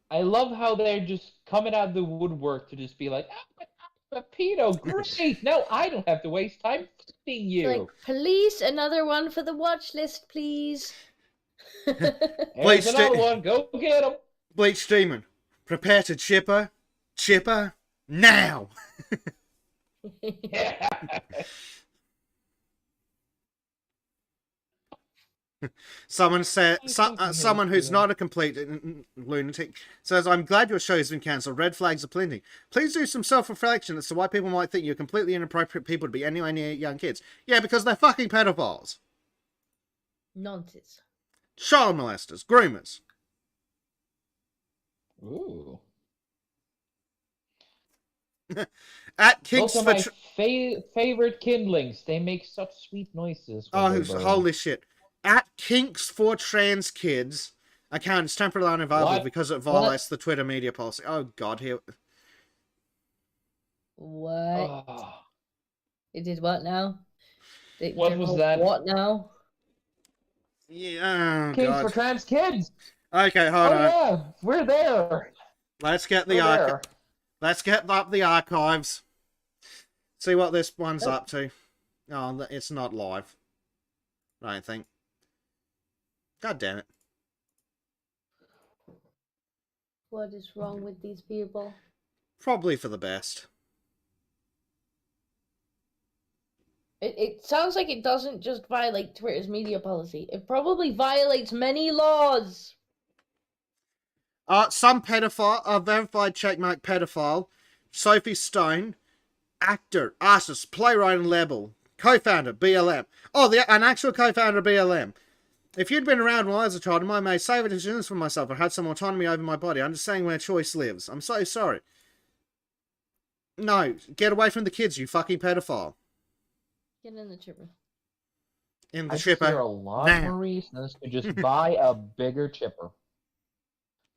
[SPEAKER 5] I love how they're just coming out of the woodwork to just be like, oh, I'm a pedo, great! Now I don't have to waste time fighting you.
[SPEAKER 3] Like, police, another one for the watch list, please.
[SPEAKER 5] There's another one, go get him!
[SPEAKER 1] Bleach Demon, prepare to chipper now! Someone said, someone who's not a complete lunatic says, I'm glad your show has been cancelled. Red flags are plenty. Please do some self-reflection as to why people might think you're completely inappropriate people to be anywhere near young kids. Yeah, because they're fucking pedophiles.
[SPEAKER 3] Nonces.
[SPEAKER 1] Child molesters, groomers.
[SPEAKER 5] Ooh.
[SPEAKER 1] At
[SPEAKER 5] Those
[SPEAKER 1] Kinks
[SPEAKER 5] are
[SPEAKER 1] for...
[SPEAKER 5] my favorite kindlings. They make such sweet noises when they burn.
[SPEAKER 1] holy shit. At Kinks for Trans Kids account is temporarily unavailable
[SPEAKER 5] What?
[SPEAKER 1] because it
[SPEAKER 5] What?
[SPEAKER 1] violates the Twitter media policy. Oh, God, here...
[SPEAKER 3] What?
[SPEAKER 5] Oh.
[SPEAKER 3] They did what now?
[SPEAKER 5] What
[SPEAKER 3] they're
[SPEAKER 5] was
[SPEAKER 3] called
[SPEAKER 5] that?
[SPEAKER 3] What now?
[SPEAKER 1] Yeah, oh,
[SPEAKER 5] Kids
[SPEAKER 1] God.
[SPEAKER 5] for trans kids.
[SPEAKER 1] Okay, hold on.
[SPEAKER 5] Yeah, we're there.
[SPEAKER 1] Let's get the
[SPEAKER 5] We're there.
[SPEAKER 1] Let's get up the archives. See what this one's up to. Oh, it's not live. I don't think. God damn it.
[SPEAKER 3] What is wrong with these people?
[SPEAKER 1] Probably for the best.
[SPEAKER 3] It sounds like it doesn't just violate Twitter's media policy. It probably violates many laws.
[SPEAKER 1] Some pedophile, verified checkmark pedophile, Sophie Stone, actor, artist, playwright and label, co-founder, BLM. Oh, an actual co-founder of BLM. If you'd been around while I was a child, I might have made safer decisions for myself and had some autonomy over my body. I'm just saying where choice lives. I'm so sorry. No, get away from the kids, you fucking pedophile.
[SPEAKER 3] Get in the chipper.
[SPEAKER 1] In the
[SPEAKER 5] I
[SPEAKER 1] chipper.
[SPEAKER 5] hear a lot
[SPEAKER 1] now.
[SPEAKER 5] more reasons to just buy a bigger chipper.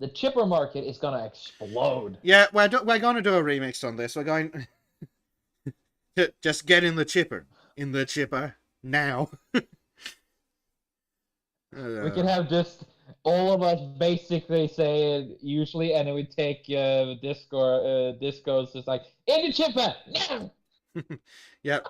[SPEAKER 5] The chipper market is gonna explode.
[SPEAKER 1] Yeah, we're going to do a remix on this. We're going to just get in the chipper. In the chipper. Now.
[SPEAKER 5] We can have just all of us basically say it usually, and then we take Disco's just like, in the chipper, now!
[SPEAKER 1] Yep.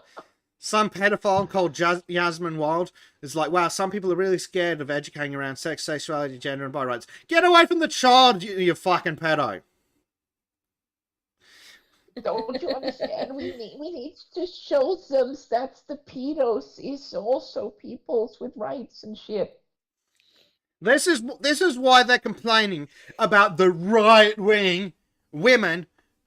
[SPEAKER 1] Some pedophile called Yasmin Wild is like, wow, some people are really scared of educating around sex, sexuality, gender, and body rights. Get away from the child, you fucking pedo.
[SPEAKER 5] Don't you understand? We need to show them that the pedos is also peoples with rights and shit.
[SPEAKER 1] This is why they're complaining about the right-wing women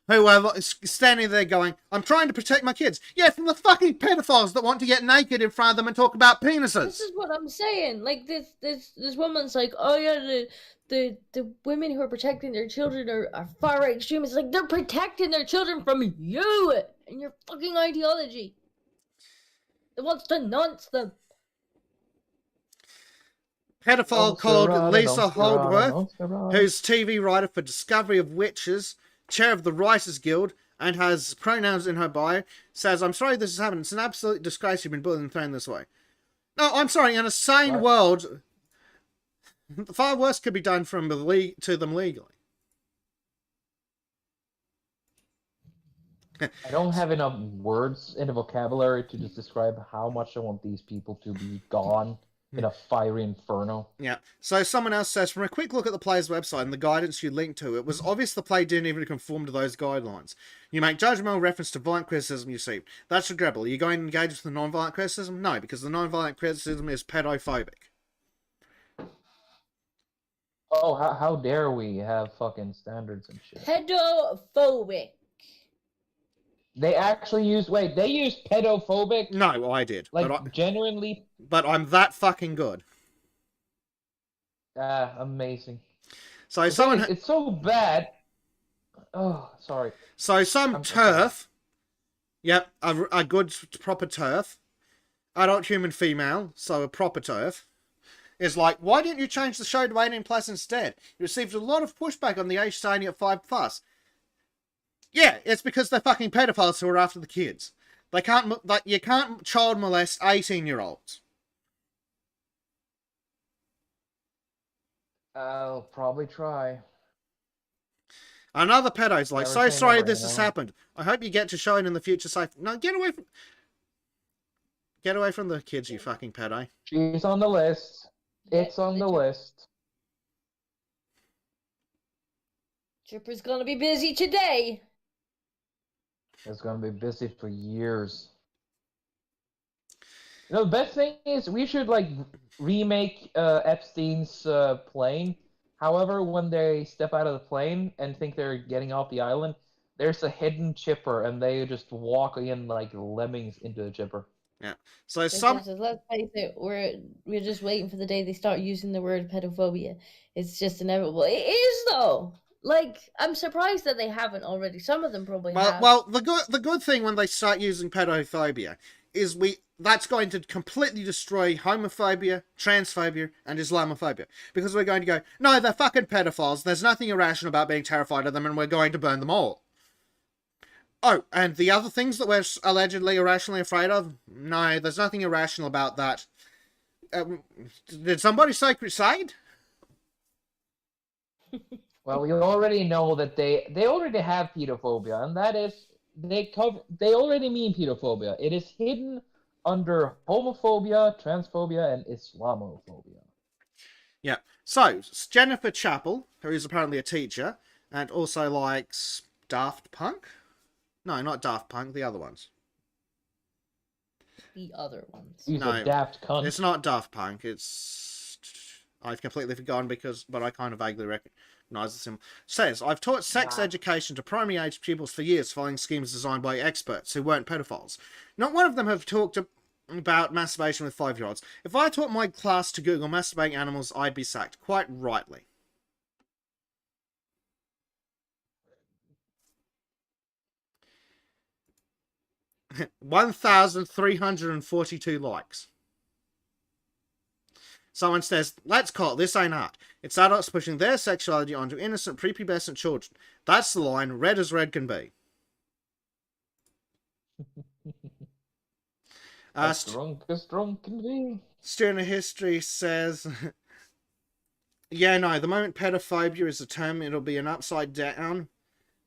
[SPEAKER 1] who are standing there going, I'm trying to protect my kids. Yeah, from the fucking pedophiles that want to get naked in front of them and talk about penises.
[SPEAKER 3] This is what I'm saying. Like this woman's like, oh yeah, the women who are protecting their children are far right extremists. Like they're protecting their children from you and your fucking ideology. It wants to nonce them.
[SPEAKER 1] Pedophile called Lisa Holdworth, who's TV writer for Discovery of Witches, chair of the Writers Guild, and has pronouns in her bio, says, I'm sorry this has happened. It's an absolute disgrace you've been bullied and thrown this way. No, I'm sorry. In a sane world, far worse could be done to them legally.
[SPEAKER 5] I don't have enough words in the vocabulary to just describe how much I want these people to be gone in a fiery inferno.
[SPEAKER 1] Yeah. So someone else says, from a quick look at the player's website and the guidance you linked to, it was obvious the play didn't even conform to those guidelines. You make judgmental reference to violent criticism you received. That's regrettable. Are you going to engage with the non-violent criticism? No, because the non-violent criticism is pedophobic.
[SPEAKER 5] Oh, how dare we have fucking standards and shit.
[SPEAKER 3] Pedophobic.
[SPEAKER 5] They actually use, they use pedophobic?
[SPEAKER 1] No, I did.
[SPEAKER 5] Like, genuinely?
[SPEAKER 1] But I'm that fucking good.
[SPEAKER 5] Amazing.
[SPEAKER 1] So someone...
[SPEAKER 5] It's so bad. Oh, sorry.
[SPEAKER 1] So some TERF, yep, a good proper TERF, adult human female, so a proper TERF, is like, why didn't you change the show to 18 plus instead? You received a lot of pushback on the age starting at 5 plus. Yeah, it's because they're fucking pedophiles who are after the kids. You can't child molest 18-year-olds.
[SPEAKER 5] I'll probably try.
[SPEAKER 1] Another pedo's like, so
[SPEAKER 5] Everything
[SPEAKER 1] sorry
[SPEAKER 5] over,
[SPEAKER 1] this has happened. I hope you get to show it in the future safe. No, get away from the kids, you fucking pedo.
[SPEAKER 5] She's on the list. It's on the list.
[SPEAKER 3] Chipper's gonna be busy today.
[SPEAKER 5] It's gonna be busy for years. You know, the best thing is we should remake Epstein's plane. However, when they step out of the plane and think they're getting off the island, there's a hidden chipper, and they just walk in like lemmings into the chipper.
[SPEAKER 1] Yeah. So some.
[SPEAKER 3] Let's face it, we're just waiting for the day they start using the word pedophobia. It's just inevitable. It is though. Like, I'm surprised that they haven't already. Some of them probably have.
[SPEAKER 1] Well, the good thing when they start using pedophobia is that's going to completely destroy homophobia, transphobia, and Islamophobia. Because we're going to go, no, they're fucking pedophiles, there's nothing irrational about being terrified of them, and we're going to burn them all. Oh, and the other things that we're allegedly irrationally afraid of? No, there's nothing irrational about that. Did somebody say crusade?
[SPEAKER 5] Well, we already know that they already have pedophobia, and that is they already mean pedophobia. It is hidden under homophobia, transphobia, and Islamophobia.
[SPEAKER 1] Yeah. So Jennifer Chappell, who is apparently a teacher and also likes Daft Punk. No, not Daft Punk. The other ones.
[SPEAKER 3] The other ones.
[SPEAKER 5] He's
[SPEAKER 1] No,
[SPEAKER 5] a daft cunt.
[SPEAKER 1] It's not Daft Punk. It's I've completely forgotten but I kind of vaguely recognize the symbol. Says, I've taught sex education to primary age pupils for years following schemes designed by experts who weren't pedophiles. Not one of them have talked about masturbation with 5-year-olds. If I taught my class to Google masturbating animals, I'd be sacked. Quite rightly. $1,342 likes. Someone says, let's call it This Ain't Art. It's adults pushing their sexuality onto innocent prepubescent children. That's the line, red as red can be.
[SPEAKER 5] Drunk as drunk can be.
[SPEAKER 1] Student of History says, yeah, no, the moment pedophobia is a term, it'll be an upside down.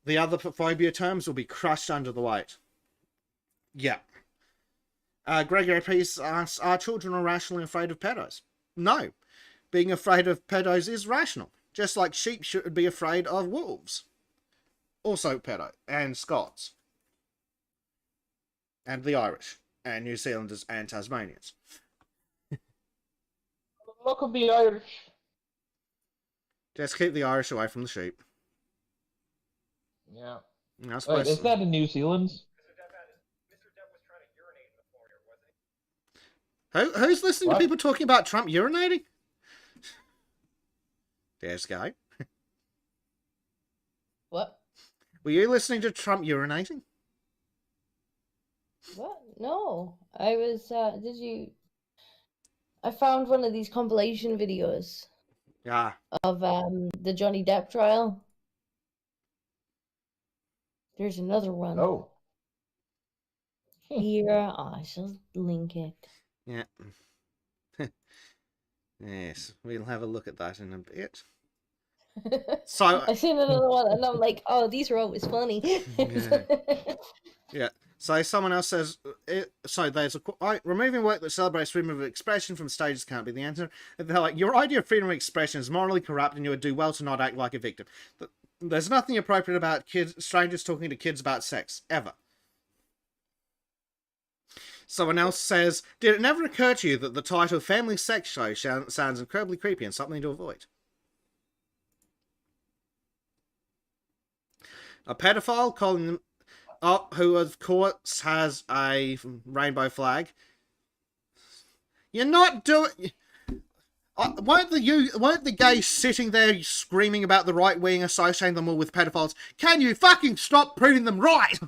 [SPEAKER 1] The other phobia terms will be crushed under the weight. Yeah. Gregory Peace asks, are children irrationally afraid of pedos? No. Being afraid of pedos is rational. Just like sheep should be afraid of wolves. Also pedo. And Scots. And the Irish. And New Zealanders and Tasmanians.
[SPEAKER 5] Look of the Irish.
[SPEAKER 1] Just keep the Irish away from the sheep.
[SPEAKER 5] Yeah.
[SPEAKER 1] Wait,
[SPEAKER 5] is that in New Zealand?
[SPEAKER 1] Who's listening to people talking about Trump urinating? There's Guy.
[SPEAKER 3] What?
[SPEAKER 1] Were you listening to Trump urinating?
[SPEAKER 3] What? No. I was, I found one of these compilation videos.
[SPEAKER 1] Yeah.
[SPEAKER 3] Of, the Johnny Depp trial. There's another one.
[SPEAKER 5] Oh.
[SPEAKER 3] Here, I shall link it.
[SPEAKER 1] Yeah. Yes, we'll have a look at that in a bit. So
[SPEAKER 3] I seen another one and I'm like, oh, these are always funny.
[SPEAKER 1] Yeah. So someone else says, there's removing work that celebrates freedom of expression from stages can't be the answer. They're like, your idea of freedom of expression is morally corrupt and you would do well to not act like a victim. There's nothing appropriate about strangers talking to kids about sex, ever. Someone else says, did it never occur to you that the title Family Sex Show sounds incredibly creepy and something to avoid? A pedophile calling them up, who of course has a rainbow flag. You're not doing... weren't the gays sitting there screaming about the right wing associating them all with pedophiles? Can you fucking stop proving them right?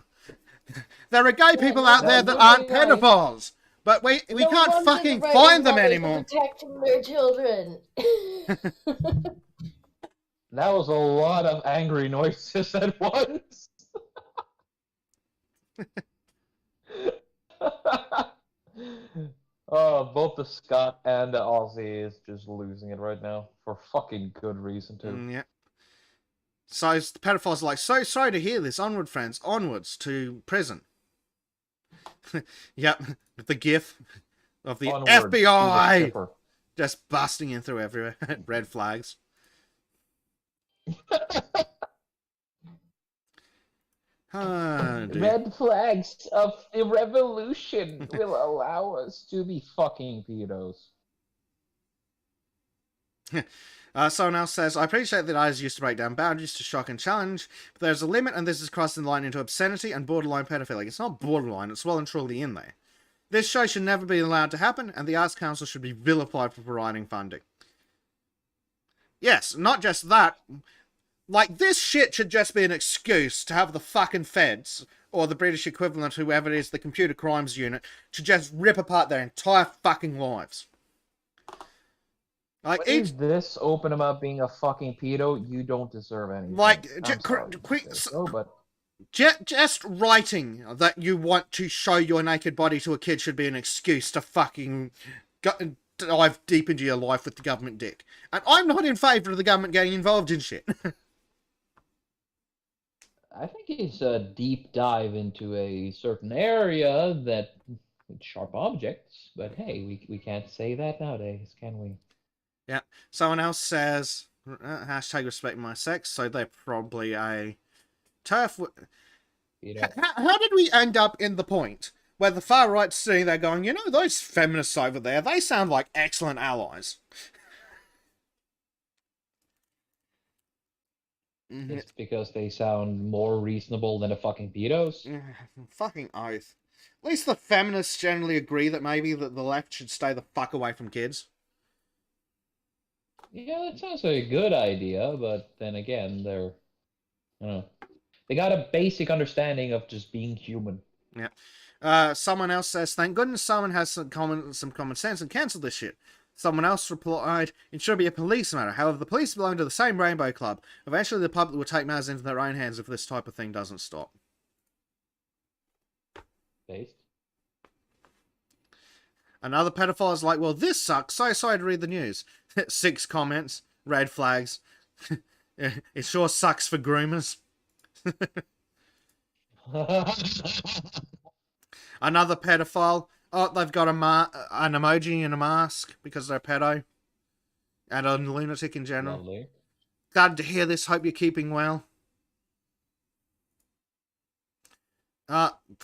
[SPEAKER 1] There are gay people out there that aren't pedophiles, but we can't fucking find them anymore.
[SPEAKER 3] Protecting their children.
[SPEAKER 5] That was a lot of angry noises at once. Both the Scot and the Aussie is just losing it right now for fucking good reason too.
[SPEAKER 1] Yeah. So the pedophiles are like, so sorry to hear this. Onward, friends. Onwards to prison. Yep. The gif of the
[SPEAKER 5] Onward
[SPEAKER 1] FBI
[SPEAKER 5] the
[SPEAKER 1] just busting in through everywhere. Red flags.
[SPEAKER 5] Red flags of the revolution will allow us to be fucking pedos.
[SPEAKER 1] Someone else says, I appreciate that I used to break down boundaries to shock and challenge, but there's a limit and this is crossing the line into obscenity and borderline pedophilia. It's not borderline, it's well and truly in there. This show should never be allowed to happen, and the Arts Council should be vilified for providing funding. Yes, not just that. Like, this shit should just be an excuse to have the fucking feds, or the British equivalent, whoever it is, the computer crimes unit, to just rip apart their entire fucking lives. Like,
[SPEAKER 5] if this open about being a fucking pedo, you don't deserve anything.
[SPEAKER 1] Like,
[SPEAKER 5] but
[SPEAKER 1] just writing that you want to show your naked body to a kid should be an excuse to fucking dive deep into your life with the government dick. And I'm not in favour of the government getting involved in shit.
[SPEAKER 5] I think it's a deep dive into a certain area that with sharp objects. But hey, we can't say that nowadays, can we?
[SPEAKER 1] Yeah. Someone else says hashtag respect my sex, so they're probably a turf. How did we end up in the point where the far right's sitting there going, you know, those feminists over there, they sound like excellent allies.
[SPEAKER 5] It's because they sound more reasonable than the fucking pedos.
[SPEAKER 1] Fucking oath. At least the feminists generally agree that maybe that the left should stay the fuck away from kids.
[SPEAKER 5] Yeah, that sounds like a good idea, but then again, they're, I don't know, they got a basic understanding of just being human.
[SPEAKER 1] Yeah. Someone else says, thank goodness someone has some common sense and cancelled this shit. Someone else replied, it should be a police matter. However, the police belong to the same Rainbow Club. Eventually, the public will take matters into their own hands if this type of thing doesn't stop.
[SPEAKER 5] Based.
[SPEAKER 1] Another pedophile is like, well, this sucks. So sorry to read the news. 6 comments. Red flags. It sure sucks for groomers. Another pedophile. Oh, they've got an emoji and a mask because they're a pedo. And a lunatic in general.
[SPEAKER 5] Lovely.
[SPEAKER 1] Glad to hear this. Hope you're keeping well.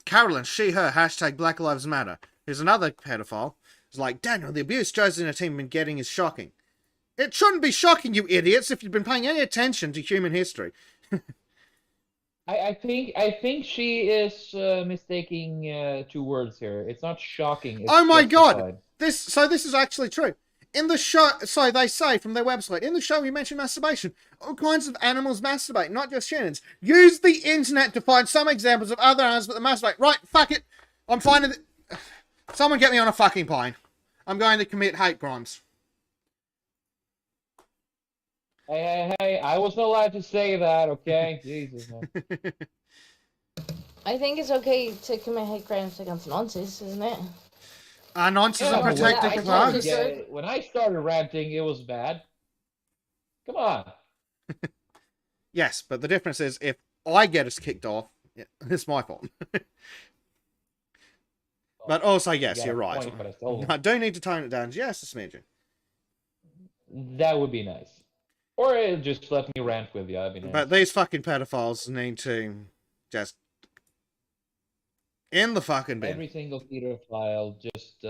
[SPEAKER 1] Carolyn, she, her, hashtag Black Lives Matter. Here's another pedophile. It's like, Daniel, the abuse Joe's in her team have been getting is shocking. It shouldn't be shocking, you idiots, if you've been paying any attention to human history.
[SPEAKER 5] I think she is mistaking 2 words here. It's not shocking. It's
[SPEAKER 1] oh my
[SPEAKER 5] justified.
[SPEAKER 1] god! This is actually true. In the show, so they say from their website, in the show we mentioned masturbation. All kinds of animals masturbate, not just humans. Use the internet to find some examples of other animals that masturbate. Right, fuck it. I'm finding it. Someone get me on a fucking plane. I'm going to commit hate crimes.
[SPEAKER 5] Hey, I wasn't allowed to say that, okay? Jesus, man.
[SPEAKER 3] I think it's okay to commit hate crimes against nonces, isn't it?
[SPEAKER 1] Nonces are protected class.
[SPEAKER 5] When I started ranting, it was bad. Come on.
[SPEAKER 1] Yes, but the difference is if I get us kicked off, it's my fault. But also, yes, you're right.
[SPEAKER 5] Point,
[SPEAKER 1] I do need to tone it down just a smidgen.
[SPEAKER 5] That would be nice. Or just let me rant with you. That'd be nice.
[SPEAKER 1] But these fucking pedophiles need to just in the fucking bin.
[SPEAKER 5] Every single pedophile, just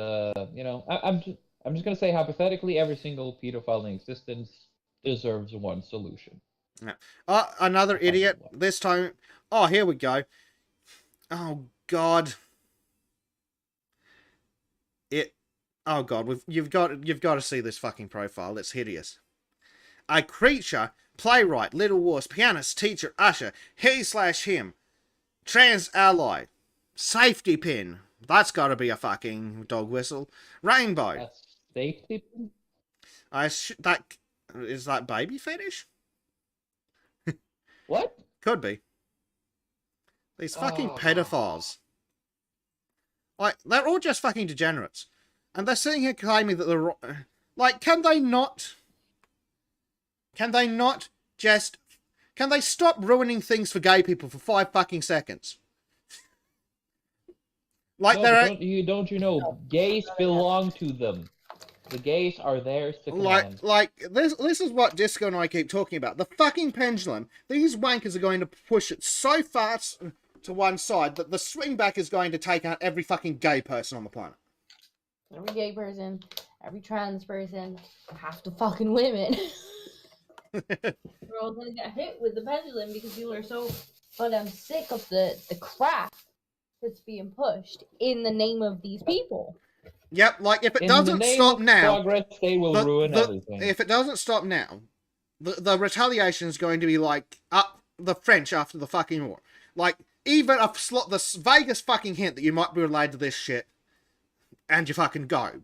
[SPEAKER 5] you know, I'm just gonna say hypothetically, every single pedophile in existence deserves one solution.
[SPEAKER 1] Yeah. Another idiot. This time. Oh, here we go. Oh God. Oh God. You've got to see this fucking profile. It's hideous. A creature, playwright, little horse, pianist, teacher, usher, he/him, trans ally, safety pin. That's got to be a fucking dog whistle. Rainbow.
[SPEAKER 5] That's safety pin?
[SPEAKER 1] Is that baby fetish?
[SPEAKER 5] What?
[SPEAKER 1] Could be. These fucking pedophiles. Like, they're all just fucking degenerates. And they're sitting here claiming that they're... Like, can they stop ruining things for gay people for 5 fucking seconds? Like,
[SPEAKER 5] no, don't you know, gays belong to them. The gays are theirs to command.
[SPEAKER 1] Like this is what Disco and I keep talking about. The fucking pendulum. These wankers are going to push it so fast to one side that the swing back is going to take out every fucking gay person on the planet.
[SPEAKER 3] Every gay person, every trans person, half the fucking women. We're all gonna get hit with the pendulum because people are so goddamn sick of the crap that's being pushed in the name of these people.
[SPEAKER 1] Yep, like if it
[SPEAKER 5] In the
[SPEAKER 1] doesn't
[SPEAKER 5] name
[SPEAKER 1] stop
[SPEAKER 5] of
[SPEAKER 1] now,
[SPEAKER 5] progress, they will ruin everything.
[SPEAKER 1] if it doesn't stop now, the retaliation is going to be like the French after the fucking war. Like, even the vaguest fucking hint that you might be related to this shit, and you fucking go.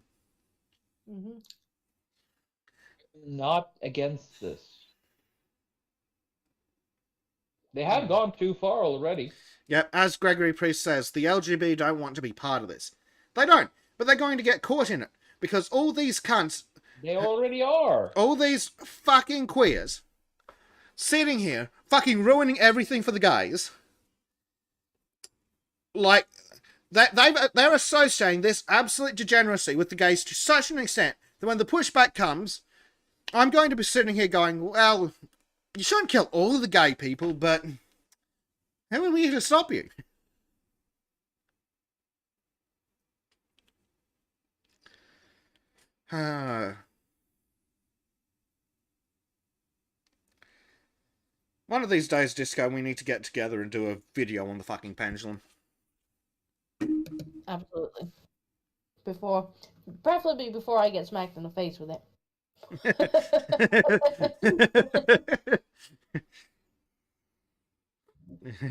[SPEAKER 3] Mm-hmm.
[SPEAKER 5] Not against this. They have gone too far already.
[SPEAKER 1] Yep, as Gregory Priest says, the LGB don't want to be part of this. They don't, but they're going to get caught in it. Because all these cunts...
[SPEAKER 5] They already are.
[SPEAKER 1] All these fucking queers sitting here, fucking ruining everything for the gays. Like, they're associating this absolute degeneracy with the gays to such an extent that when the pushback comes, I'm going to be sitting here going, well, you shouldn't kill all of the gay people, but how are we here to stop you? One of these days, Disco, we need to get together and do a video on the fucking pendulum.
[SPEAKER 3] Absolutely. Preferably before I get smacked in the face with it.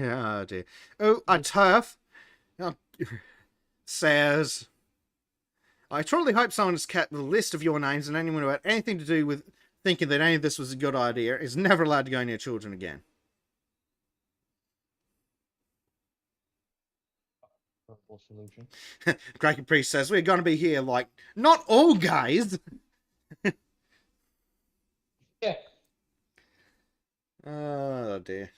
[SPEAKER 1] Oh dear. Oh, a turf says, I truly hope someone has kept the list of your names, and anyone who had anything to do with thinking that any of this was a good idea is never allowed to go near children again.
[SPEAKER 5] Solution.
[SPEAKER 1] Kraken Priest says, we're going to be here like, not all guys.
[SPEAKER 5] Yeah.
[SPEAKER 1] Oh dear.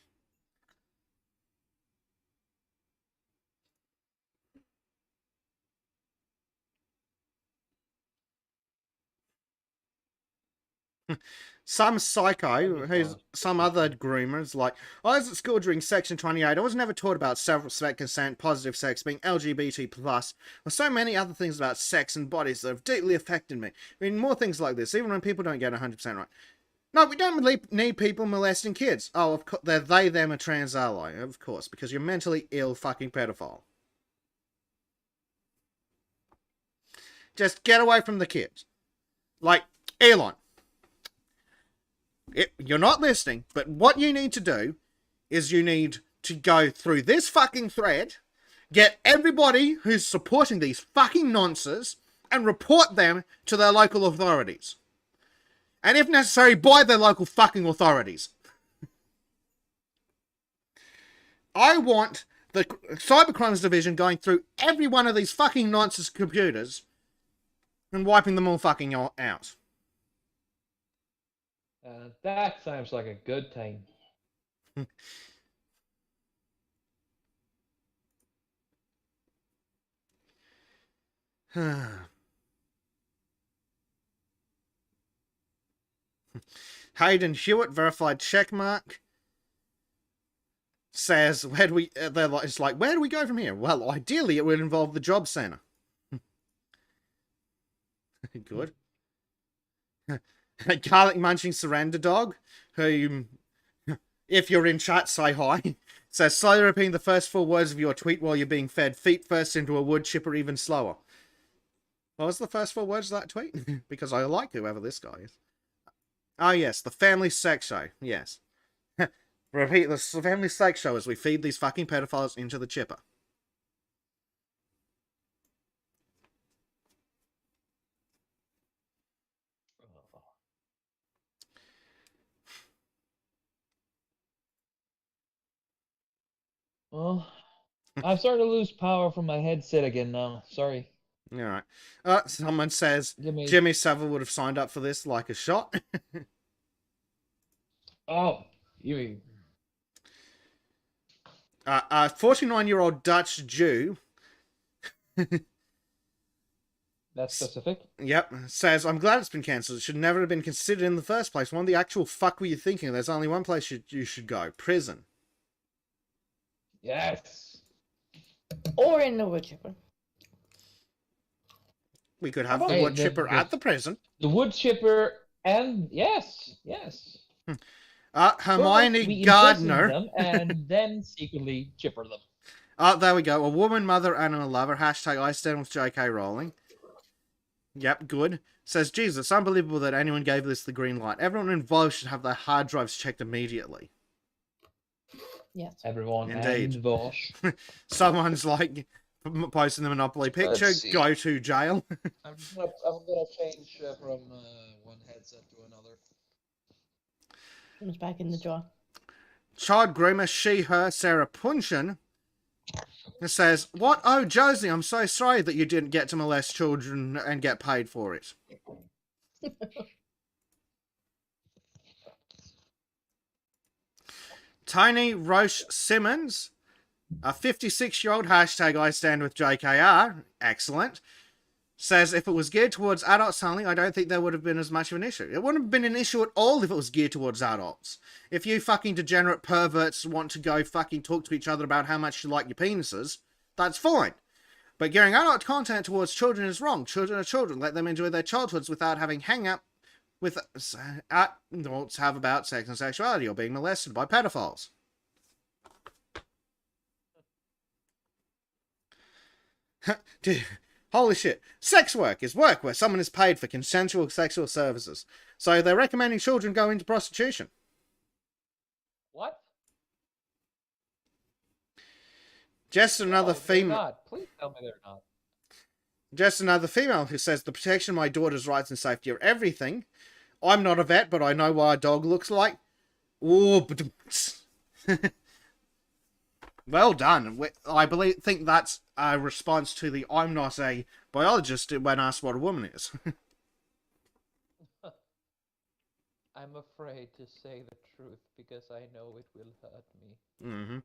[SPEAKER 1] Some psycho, who's some other groomers, like, I was at school during Section 28. I was never taught about self-respect, consent, positive sex, being LGBT+, or so many other things about sex and bodies that have deeply affected me. I mean, more things like this, even when people don't get 100% right. No, we don't need people molesting kids. Oh, of course, they're they, them, a trans ally, of course, because you're mentally ill fucking pedophile. Just get away from the kids. Like, Elon. You're not listening, but what you need to do is you need to go through this fucking thread, get everybody who's supporting these fucking nonces, and report them to their local authorities. And if necessary, by their local fucking authorities. I want the Cybercrimes Division going through every one of these fucking nonsense computers and wiping them all fucking out.
[SPEAKER 5] That sounds like a good time.
[SPEAKER 1] Hayden Hewitt, verified checkmark, says, where do we, it's like, where do we go from here? Well, ideally it would involve the job center. Good. Garlic munching surrender dog, who, if you're in chat, say hi, says, slowly repeating the first 4 words of your tweet while you're being fed. Feet first into a wood chipper even slower. What was the first 4 words of that tweet? Because I like whoever this guy is. Oh yes, the family sex show. Yes. Repeat, the family sex show as we feed these fucking pedophiles into the chipper.
[SPEAKER 5] Well, I'm starting to lose power from my headset again now. Sorry.
[SPEAKER 1] Alright. Someone says Jimmy Savile would have signed up for this like a shot.
[SPEAKER 5] Oh, you.
[SPEAKER 1] A 49-year-old Dutch Jew.
[SPEAKER 5] That's specific.
[SPEAKER 1] Yep. Says, I'm glad it's been cancelled. It should never have been considered in the first place. What the actual fuck were you thinking? There's only one place you should go. Prison.
[SPEAKER 5] Yes.
[SPEAKER 3] Or in the wood chipper.
[SPEAKER 1] We could have the wood chipper at the prison.
[SPEAKER 5] The wood chipper and yes.
[SPEAKER 1] Hermione Gardner.
[SPEAKER 5] Them and then secretly chipper them.
[SPEAKER 1] Oh, there we go. A woman, mother, and a lover. Hashtag I stand with J.K. Rowling. Yep, good. Says, Jesus, unbelievable that anyone gave this the green light. Everyone involved should have their hard drives checked immediately.
[SPEAKER 3] Yes.
[SPEAKER 5] Everyone
[SPEAKER 1] Indeed.
[SPEAKER 5] involved.
[SPEAKER 1] Someone's like posting the Monopoly picture,
[SPEAKER 2] Let's see.
[SPEAKER 1] go to jail.
[SPEAKER 2] I'm gonna change from one headset to another.
[SPEAKER 3] Comes back in the jar.
[SPEAKER 1] Child groomer, she, her, Sarah Punshin, says, what? Oh, Josie, I'm so sorry that you didn't get to molest children and get paid for it. Tony Roche Simmons, a 56-year-old, hashtag I stand with JKR, excellent, says, if it was geared towards adults only, I don't think there would have been as much of an issue. It wouldn't have been an issue at all if it was geared towards adults. If you fucking degenerate perverts want to go fucking talk to each other about how much you like your penises, that's fine. But gearing adult content towards children is wrong. Children are children. Let them enjoy their childhoods without having hang-up with adults have about sex and sexuality or being molested by pedophiles. Dude, holy shit. Sex work is work where someone is paid for consensual sexual services. So they're recommending children go into prostitution.
[SPEAKER 2] What?
[SPEAKER 1] Just another
[SPEAKER 2] No, they're
[SPEAKER 1] female.
[SPEAKER 2] not. Please tell me they're not.
[SPEAKER 1] Just another female who says the protection of my daughter's rights and safety are everything. I'm not a vet, but I know what a dog looks like. Ooh, well done. I think that's a response to the I'm not a biologist when asked what a woman is.
[SPEAKER 2] I'm afraid to say the truth because I know it will hurt me.
[SPEAKER 1] Mm-hmm.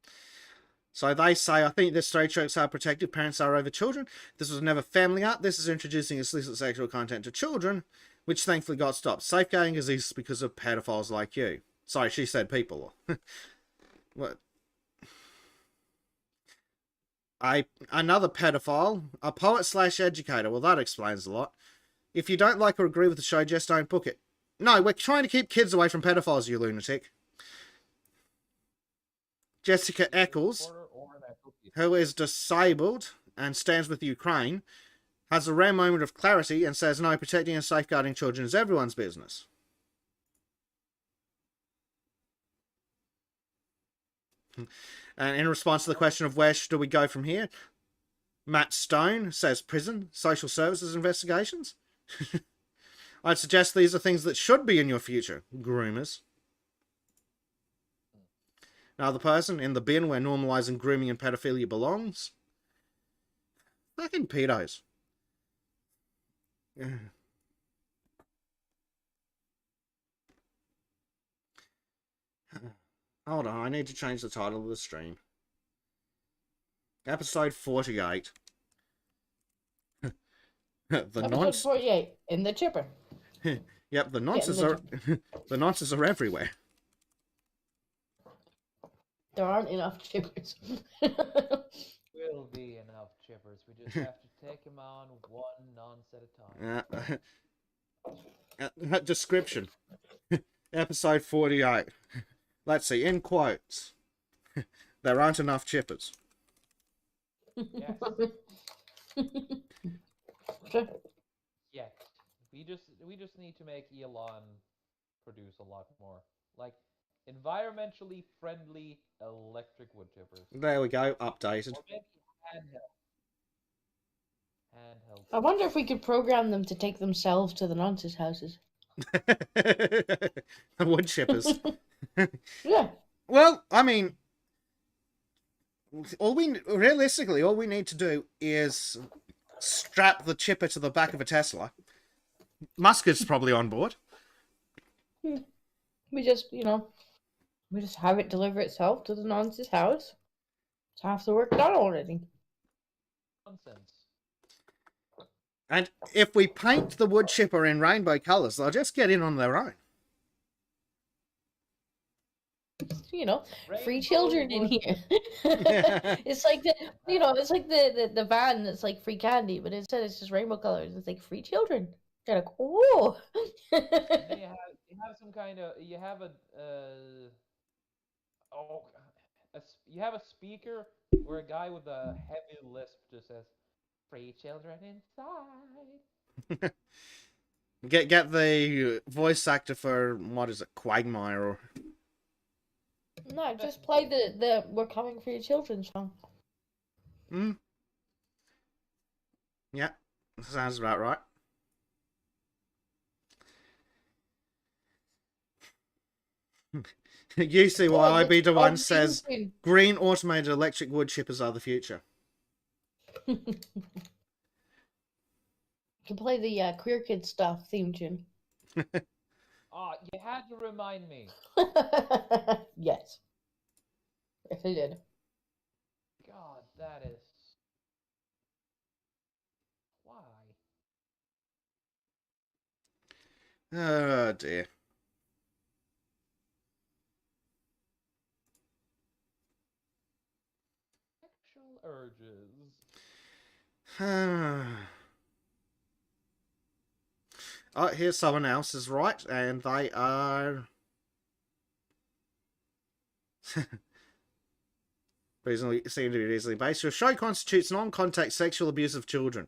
[SPEAKER 1] So they say, I think the straight jokes are protected, parents are over children. This was never family art. This is introducing explicit sexual content to children, which thankfully got stopped. Safeguarding exists because of pedophiles like you. Sorry, she said people. What? Another pedophile, a poet/educator. Well, that explains a lot. If you don't like or agree with the show, just don't book it. No, we're trying to keep kids away from pedophiles, you lunatic. Jessica Eccles, who is disabled and stands with Ukraine, has a rare moment of clarity and says, no, protecting and safeguarding children is everyone's business. And in response to the question of where do we go from here, Matt Stone says prison, social services investigations. I'd suggest these are things that should be in your future, groomers. Another person in the bin where normalizing grooming and pedophilia belongs. Fucking pedos. Hold on, I need to change the title of the stream. Episode 48.
[SPEAKER 3] Episode 48 in the chipper.
[SPEAKER 1] Yep, the nonces are the nonces are everywhere.
[SPEAKER 3] There aren't enough chippers.
[SPEAKER 2] Will be enough chippers. We just have to take them on one nonce at a time.
[SPEAKER 1] Description. Episode 48. Let's see, in quotes. There aren't enough chippers.
[SPEAKER 2] Yes.
[SPEAKER 3] Sure.
[SPEAKER 2] Yes. We just need to make Elon produce a lot more. Like environmentally friendly electric wood chippers.
[SPEAKER 1] There we go, updated.
[SPEAKER 2] Or maybe handheld.
[SPEAKER 3] I wonder if we could program them to take themselves to the nonces' houses.
[SPEAKER 1] The wood chippers.
[SPEAKER 3] Yeah.
[SPEAKER 1] Well, I mean, all we need to do is strap the chipper to the back of a Tesla. Musk is probably on board.
[SPEAKER 3] We just have it deliver itself to the nonce's house. It's half the work done already.
[SPEAKER 2] Nonsense.
[SPEAKER 1] And if we paint the wood chipper in rainbow colours, they'll just get in on their own.
[SPEAKER 3] Free children in here. It's like the van that's like free candy, but instead it's just rainbow colors. It's like free children. They're like, oh.
[SPEAKER 2] You have some kind of a
[SPEAKER 8] you have a speaker where a guy with a heavy lisp just says, "Free children inside."
[SPEAKER 1] Get the voice actor for what is it, Quagmire or
[SPEAKER 3] No, just play the "We're Coming for Your Children" song.
[SPEAKER 1] Yeah, sounds about right. UCYIB the one says green automated electric wood chippers are the future.
[SPEAKER 3] You can play the Queer Kid Stuff theme tune.
[SPEAKER 8] Oh, you had to remind me.
[SPEAKER 3] Yes. Yes, I did.
[SPEAKER 8] God, that is... Why?
[SPEAKER 1] Oh dear.
[SPEAKER 8] Sexual urges.
[SPEAKER 1] Oh, here's someone else is right, and they are seem to be reasonably based. Your show constitutes non-contact sexual abuse of children.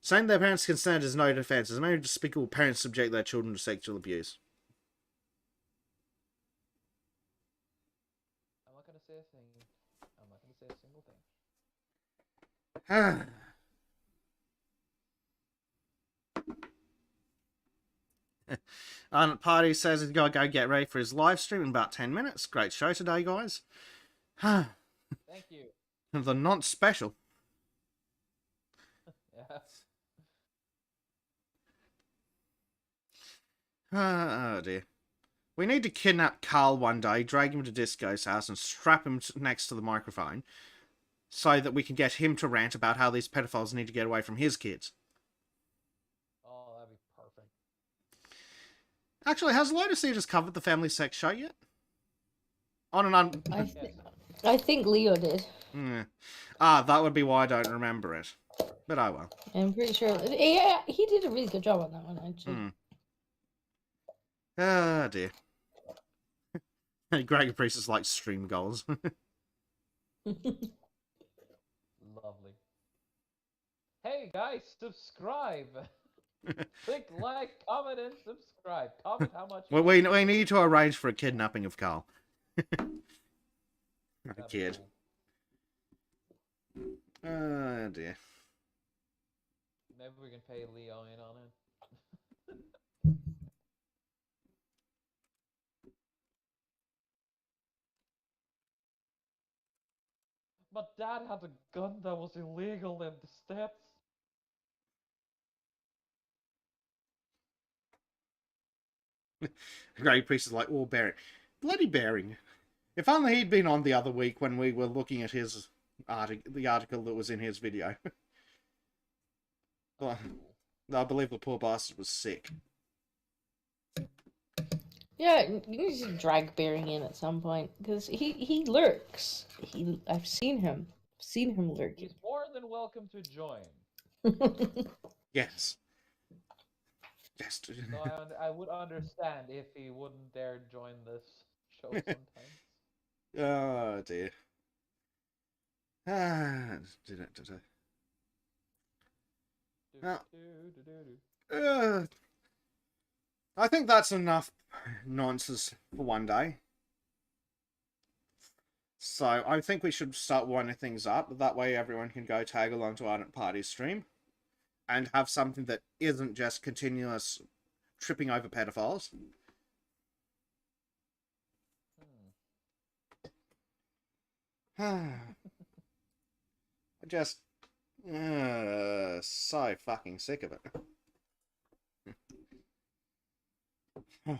[SPEAKER 1] Saying their parents' consent is no defense, as many despicable parents subject their children to sexual abuse.
[SPEAKER 8] I'm not gonna say a thing. I'm not gonna say a single thing.
[SPEAKER 1] Party says he's got to go get ready for his live stream in about 10 minutes. Great show today, guys.
[SPEAKER 8] Thank you.
[SPEAKER 1] The Nonce special.
[SPEAKER 8] Yeah.
[SPEAKER 1] Oh dear. We need to kidnap Carl one day, drag him to Disco's house, and strap him next to the microphone so that we can get him to rant about how these pedophiles need to get away from his kids.
[SPEAKER 8] Oh, that'd be perfect.
[SPEAKER 1] Actually, has Lotus Eaters covered the family sex show yet?
[SPEAKER 3] I think Leo did.
[SPEAKER 1] That would be why I don't remember it. But I will.
[SPEAKER 3] I'm pretty sure. Yeah, he did a really good job on that one, actually.
[SPEAKER 1] Oh dear. Gregor Priest is like stream goals.
[SPEAKER 8] Lovely. Hey guys, subscribe. Click like, comment, and subscribe. Comment how much.
[SPEAKER 1] Well, we need to arrange for a kidnapping of Carl. A kid.
[SPEAKER 8] Cool.
[SPEAKER 1] Oh dear.
[SPEAKER 8] Maybe we can pay Leo in on it. But Dad had a gun that was illegal in the steps.
[SPEAKER 1] Grey Priest is like, oh, Bering. Bloody Bering. If only he'd been on the other week when we were looking at his the article that was in his video. Well, I believe the poor bastard was sick.
[SPEAKER 3] Yeah, you need to drag Bering in at some point, because he lurks. I've seen him. Lurking.
[SPEAKER 8] He's more than welcome to join.
[SPEAKER 1] Yes. Yes.
[SPEAKER 8] So I would understand if he wouldn't dare join this show sometimes.
[SPEAKER 1] Oh dear. I think that's enough nonsense for one day. So I think we should start winding things up. That way everyone can go tag along to Ardent Party's stream and have something that isn't just continuous tripping over pedophiles. Just so fucking sick of it.
[SPEAKER 8] They'll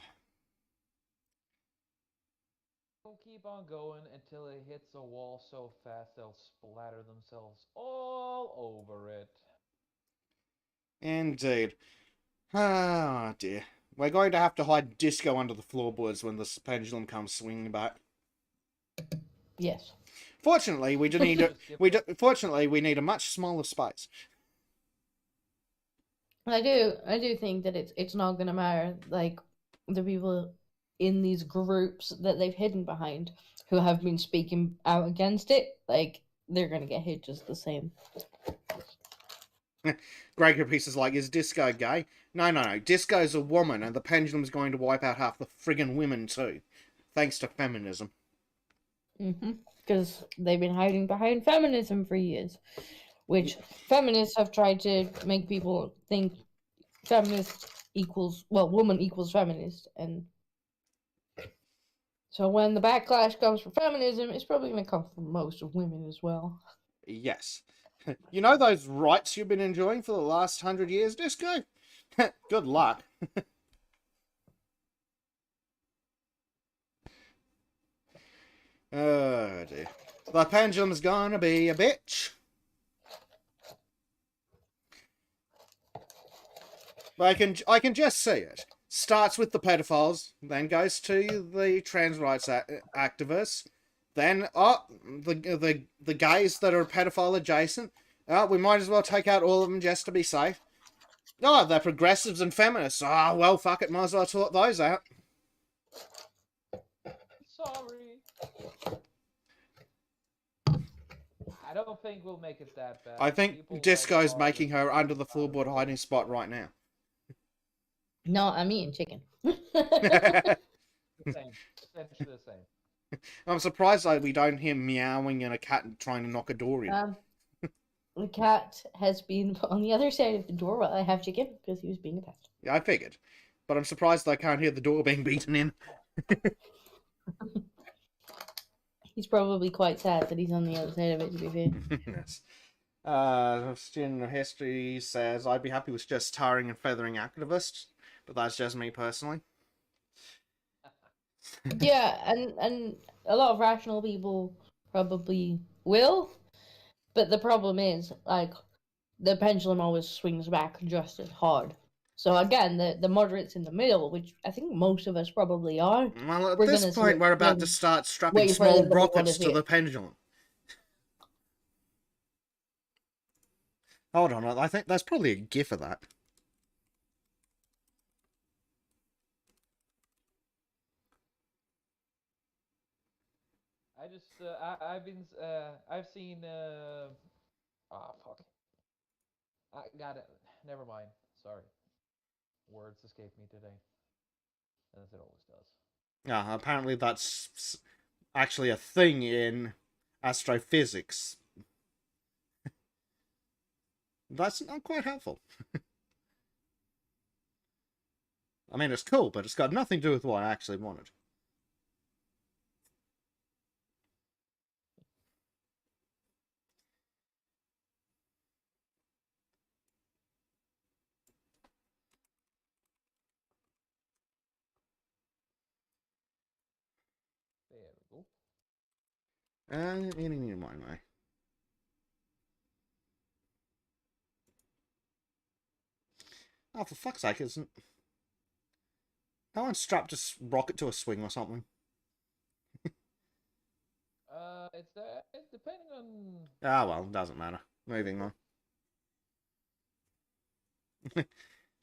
[SPEAKER 8] keep on going until it hits a wall so fast they'll splatter themselves all over it.
[SPEAKER 1] Indeed. Oh dear. We're going to have to hide Disco under the floorboards when the pendulum comes swinging back.
[SPEAKER 3] Yes.
[SPEAKER 1] Fortunately, we need a much smaller space.
[SPEAKER 3] I do think that it's not gonna matter, like, the people in these groups that they've hidden behind who have been speaking out against it, like, they're gonna get hit just the same.
[SPEAKER 1] Gregor Peace is like, is Disco gay? No. Disco's a woman, and the pendulum's going to wipe out half the friggin' women too. Thanks to feminism.
[SPEAKER 3] Because they've been hiding behind feminism for years. Which feminists have tried to make people think feminist equals, well, woman equals feminist. And so when the backlash comes from feminism, it's probably going to come from most of women as well.
[SPEAKER 1] Yes. You know those rights you've been enjoying for the last 100 years, Disco? Good luck. Oh dear. The pendulum's gonna be a bitch. I can just see it. Starts with the pedophiles, then goes to the trans rights activists, then the gays that are pedophile adjacent. We might as well take out all of them just to be safe. Oh, they're progressives and feminists. Ah, well, fuck it, might as well sort those out.
[SPEAKER 8] Sorry. I don't think we'll make it that bad.
[SPEAKER 1] I think
[SPEAKER 8] People
[SPEAKER 1] Disco's
[SPEAKER 8] like
[SPEAKER 1] making her
[SPEAKER 8] Barbie.
[SPEAKER 1] under the floorboard hiding spot right now.
[SPEAKER 3] No, I'm eating chicken.
[SPEAKER 8] Same. Essentially the same.
[SPEAKER 1] I'm surprised that we don't hear meowing and a cat trying to knock a door in.
[SPEAKER 3] The cat has been on the other side of the door while I have chicken because he was being a pest.
[SPEAKER 1] Yeah, I figured. But I'm surprised I can't hear the door being beaten in.
[SPEAKER 3] He's probably quite sad that he's on the other side of it, to be fair.
[SPEAKER 1] Yes. Student of History says, I'd be happy with just tarring and feathering activists, but that's just me personally.
[SPEAKER 3] Yeah, and a lot of rational people probably will, but the problem is, like, the pendulum always swings back just as hard. So again, the moderates in the middle, which I think most of us probably are.
[SPEAKER 1] Well, at
[SPEAKER 3] we're
[SPEAKER 1] this
[SPEAKER 3] gonna
[SPEAKER 1] point,
[SPEAKER 3] see
[SPEAKER 1] we're about
[SPEAKER 3] them
[SPEAKER 1] to start strapping
[SPEAKER 3] way
[SPEAKER 1] small
[SPEAKER 3] further than we
[SPEAKER 1] rockets
[SPEAKER 3] wanna
[SPEAKER 1] to
[SPEAKER 3] see
[SPEAKER 1] the
[SPEAKER 3] it.
[SPEAKER 1] pendulum. Hold on, I think there's probably a gif of that.
[SPEAKER 8] I just I've seen fuck. I got it. Never mind. Sorry. Words escape me today. As it always does.
[SPEAKER 1] Yeah, apparently that's actually a thing in astrophysics. That's not quite helpful. I mean, it's cool, but it's got nothing to do with what I actually wanted.
[SPEAKER 8] There we go.
[SPEAKER 1] Any mind way. Oh, for fuck's sake, isn't no one strapped a rocket to a swing or something?
[SPEAKER 8] It's depending on.
[SPEAKER 1] Ah, well, doesn't matter. Moving on.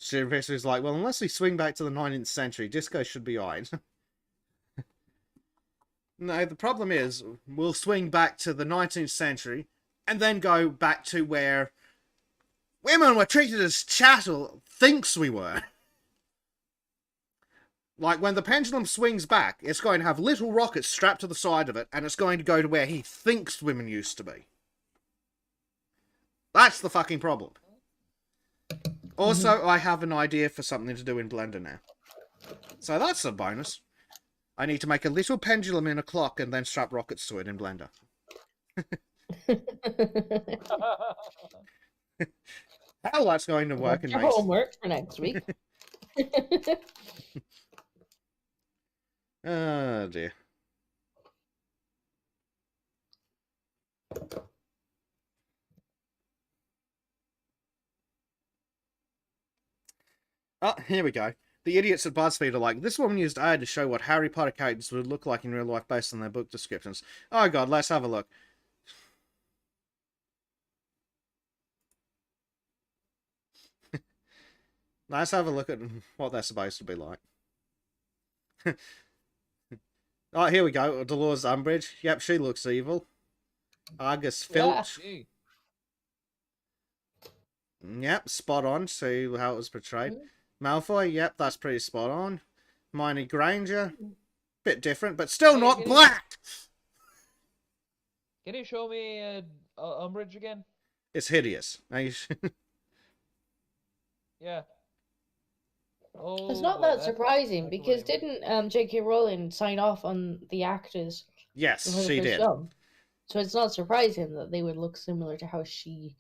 [SPEAKER 1] Professor is like, well, unless we swing back to the 19th century, disco should be alright. No, the problem is, we'll swing back to the 19th century, and then go back to where women were treated as chattel, thinks we were. Like, when the pendulum swings back, it's going to have little rockets strapped to the side of it, and it's going to go to where he thinks women used to be. That's the fucking problem. Also, I have an idea for something to do in Blender now. So that's a bonus. I need to make a little pendulum in a clock and then strap rockets to it in Blender. How that's going to work in
[SPEAKER 3] Your
[SPEAKER 1] next...
[SPEAKER 3] homework for next week.
[SPEAKER 1] Oh dear. Oh, here we go. The idiots at BuzzFeed are like, this woman used AI to show what Harry Potter characters would look like in real life based on their book descriptions. Oh god, let's have a look. Let's have a look at what they're supposed to be like. Oh, here we go. Dolores Umbridge. Yep, she looks evil. Argus
[SPEAKER 3] Yeah.
[SPEAKER 1] Filch.
[SPEAKER 8] Gee.
[SPEAKER 1] Yep, spot on. See how it was portrayed. Malfoy. Yep, that's pretty spot on. Hermione Granger. Bit different, but still
[SPEAKER 8] Hey,
[SPEAKER 1] not
[SPEAKER 8] can
[SPEAKER 1] black.
[SPEAKER 8] Can you show me Umbridge again?
[SPEAKER 1] It's hideous.
[SPEAKER 8] Yeah. Oh,
[SPEAKER 3] It's not
[SPEAKER 8] boy,
[SPEAKER 3] that
[SPEAKER 8] that's
[SPEAKER 3] surprising
[SPEAKER 8] exactly
[SPEAKER 3] because
[SPEAKER 8] what I mean.
[SPEAKER 3] didn't J.K. Rowling sign off on the actors
[SPEAKER 1] Yes,
[SPEAKER 3] before the
[SPEAKER 1] she
[SPEAKER 3] first
[SPEAKER 1] did.
[SPEAKER 3] film? So it's not surprising that they would look similar to how she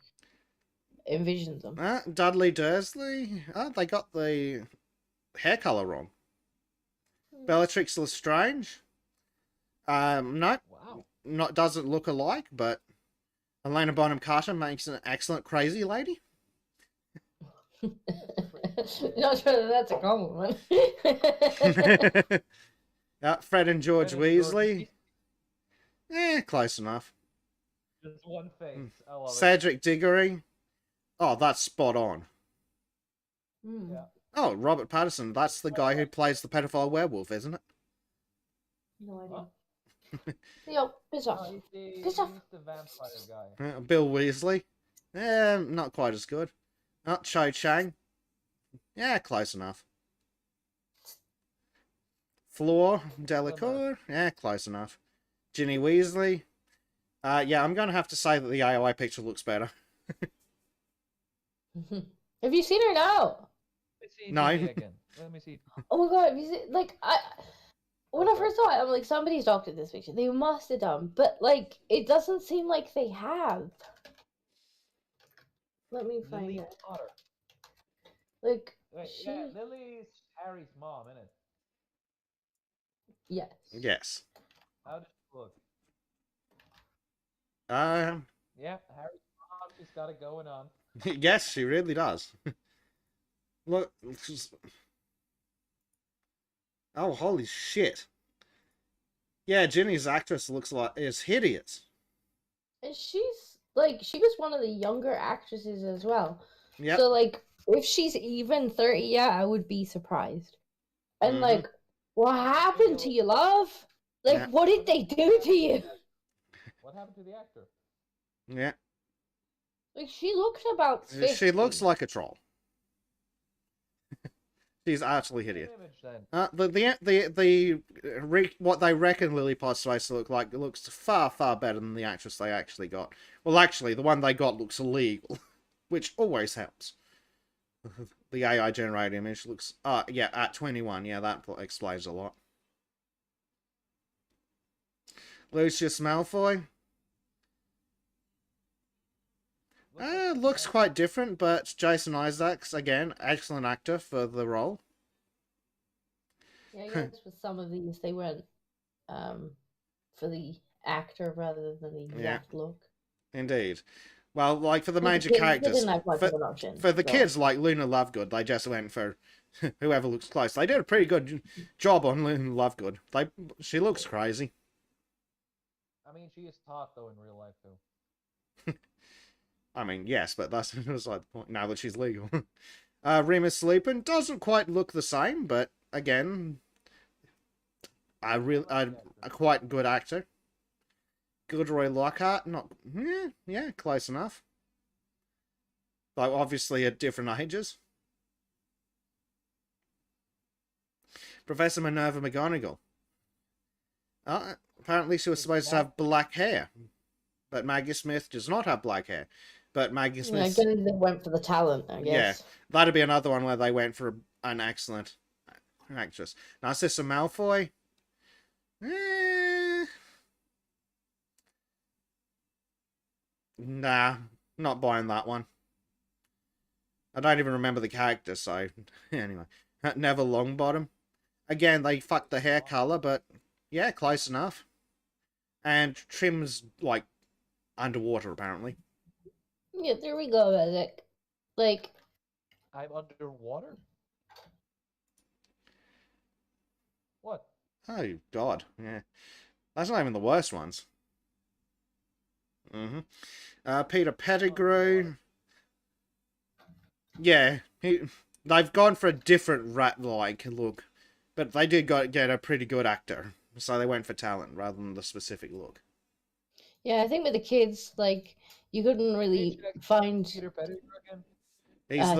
[SPEAKER 3] envisioned them.
[SPEAKER 1] Dudley Dursley. They got the hair color wrong. Bellatrix Lestrange. No,
[SPEAKER 8] Wow.
[SPEAKER 1] doesn't look alike, but Helena Bonham Carter makes an excellent crazy lady.
[SPEAKER 3] Not sure that that's a compliment.
[SPEAKER 1] Fred and George
[SPEAKER 8] Fred and George
[SPEAKER 1] Weasley. Close enough.
[SPEAKER 8] Just one face. I love it.
[SPEAKER 1] Cedric Diggory. Oh, that's spot on.
[SPEAKER 3] Hmm.
[SPEAKER 8] Yeah.
[SPEAKER 1] Oh, Robert Pattinson. That's the guy who plays the pedophile werewolf, isn't it?
[SPEAKER 3] No idea.
[SPEAKER 8] What?
[SPEAKER 3] Yo, piss off.
[SPEAKER 8] Oh, he's
[SPEAKER 3] Piss off.
[SPEAKER 8] the vampire guy.
[SPEAKER 1] Bill Weasley. Not quite as good. Cho Chang. Yeah, close enough. Fleur Delacour. Yeah, close enough. Ginny Weasley. Yeah, I'm going to have to say that the AOI picture looks better.
[SPEAKER 3] Have you seen her now?
[SPEAKER 8] Let me see
[SPEAKER 1] No.
[SPEAKER 8] Ginny again. Let me see.
[SPEAKER 3] Oh my god, have you seen, like, when I first saw it, I'm like, somebody's doctored this picture. They must have done, but like, it doesn't seem like they have. Let me find
[SPEAKER 8] Lily
[SPEAKER 3] it.
[SPEAKER 8] Potter.
[SPEAKER 3] Like,
[SPEAKER 8] Wait,
[SPEAKER 3] she...
[SPEAKER 8] yeah, Lily's Harry's mom, isn't it?
[SPEAKER 3] Yes.
[SPEAKER 1] Yes.
[SPEAKER 8] How does she look?
[SPEAKER 1] Yeah,
[SPEAKER 8] Harry's mom, she's got it going on.
[SPEAKER 1] yes, she really does. Look. Oh, holy shit. Yeah, Ginny's actress is hideous.
[SPEAKER 3] And she's, like, she was one of the younger actresses as well.
[SPEAKER 1] Yep.
[SPEAKER 3] So, like, if she's even 30, yeah, I would be surprised. And, like, what happened to you, love? Like,
[SPEAKER 1] Yeah.
[SPEAKER 3] what did they do to you?
[SPEAKER 8] What happened to the actor?
[SPEAKER 1] Yeah.
[SPEAKER 3] Like, she looks about 50.
[SPEAKER 1] She looks like a troll. She's actually hideous. What they reckon Lily Potter's supposed to look like looks far, far better than the actress they actually got. Well, actually, the one they got looks illegal, which always helps. The AI generated image looks... yeah, at 21. Yeah, that explains a lot. Lucius Malfoy. Looks quite different, but Jason Isaacs, again, excellent actor for the role.
[SPEAKER 3] Yeah, I guess with some of these, they went for the actor rather than the exact look.
[SPEAKER 1] Indeed. Well, like for the major
[SPEAKER 3] kids
[SPEAKER 1] characters,
[SPEAKER 3] didn't have much of an option,
[SPEAKER 1] for the
[SPEAKER 3] so.
[SPEAKER 1] kids like Luna Lovegood, they just went for whoever looks close. They did a pretty good job on Luna Lovegood. She looks crazy.
[SPEAKER 8] I mean, she is hot though in real life too.
[SPEAKER 1] I mean, yes, but that's beside the point. Now that she's legal. Remus Lupin doesn't quite look the same, but again, a quite good actor. Gilderoy Lockhart, yeah, close enough. Though obviously at different ages. Professor Minerva McGonagall. Apparently she was supposed to have black hair, but Maggie Smith does not have black hair. But Maggie Smith...
[SPEAKER 3] Yeah, they went for the talent, I guess.
[SPEAKER 1] Yeah, that'd be another one where they went for an excellent actress. Narcissa Malfoy. Nah, not buying that one. I don't even remember the character, so... Anyway. Neville Longbottom. Again, they fucked the hair colour, but... Yeah, close enough. And Trim's, like, underwater, apparently.
[SPEAKER 3] Yeah, there we go, Isaac. Like...
[SPEAKER 8] I'm underwater? What?
[SPEAKER 1] Oh, God. Yeah. That's not even the worst ones. Peter Pettigrew. Yeah. They've gone for a different rat-like look. But they did get a pretty good actor So they went for talent rather than the specific look.
[SPEAKER 3] Yeah, I think with the kids, like, you couldn't really find
[SPEAKER 8] Peter Pettigrew again?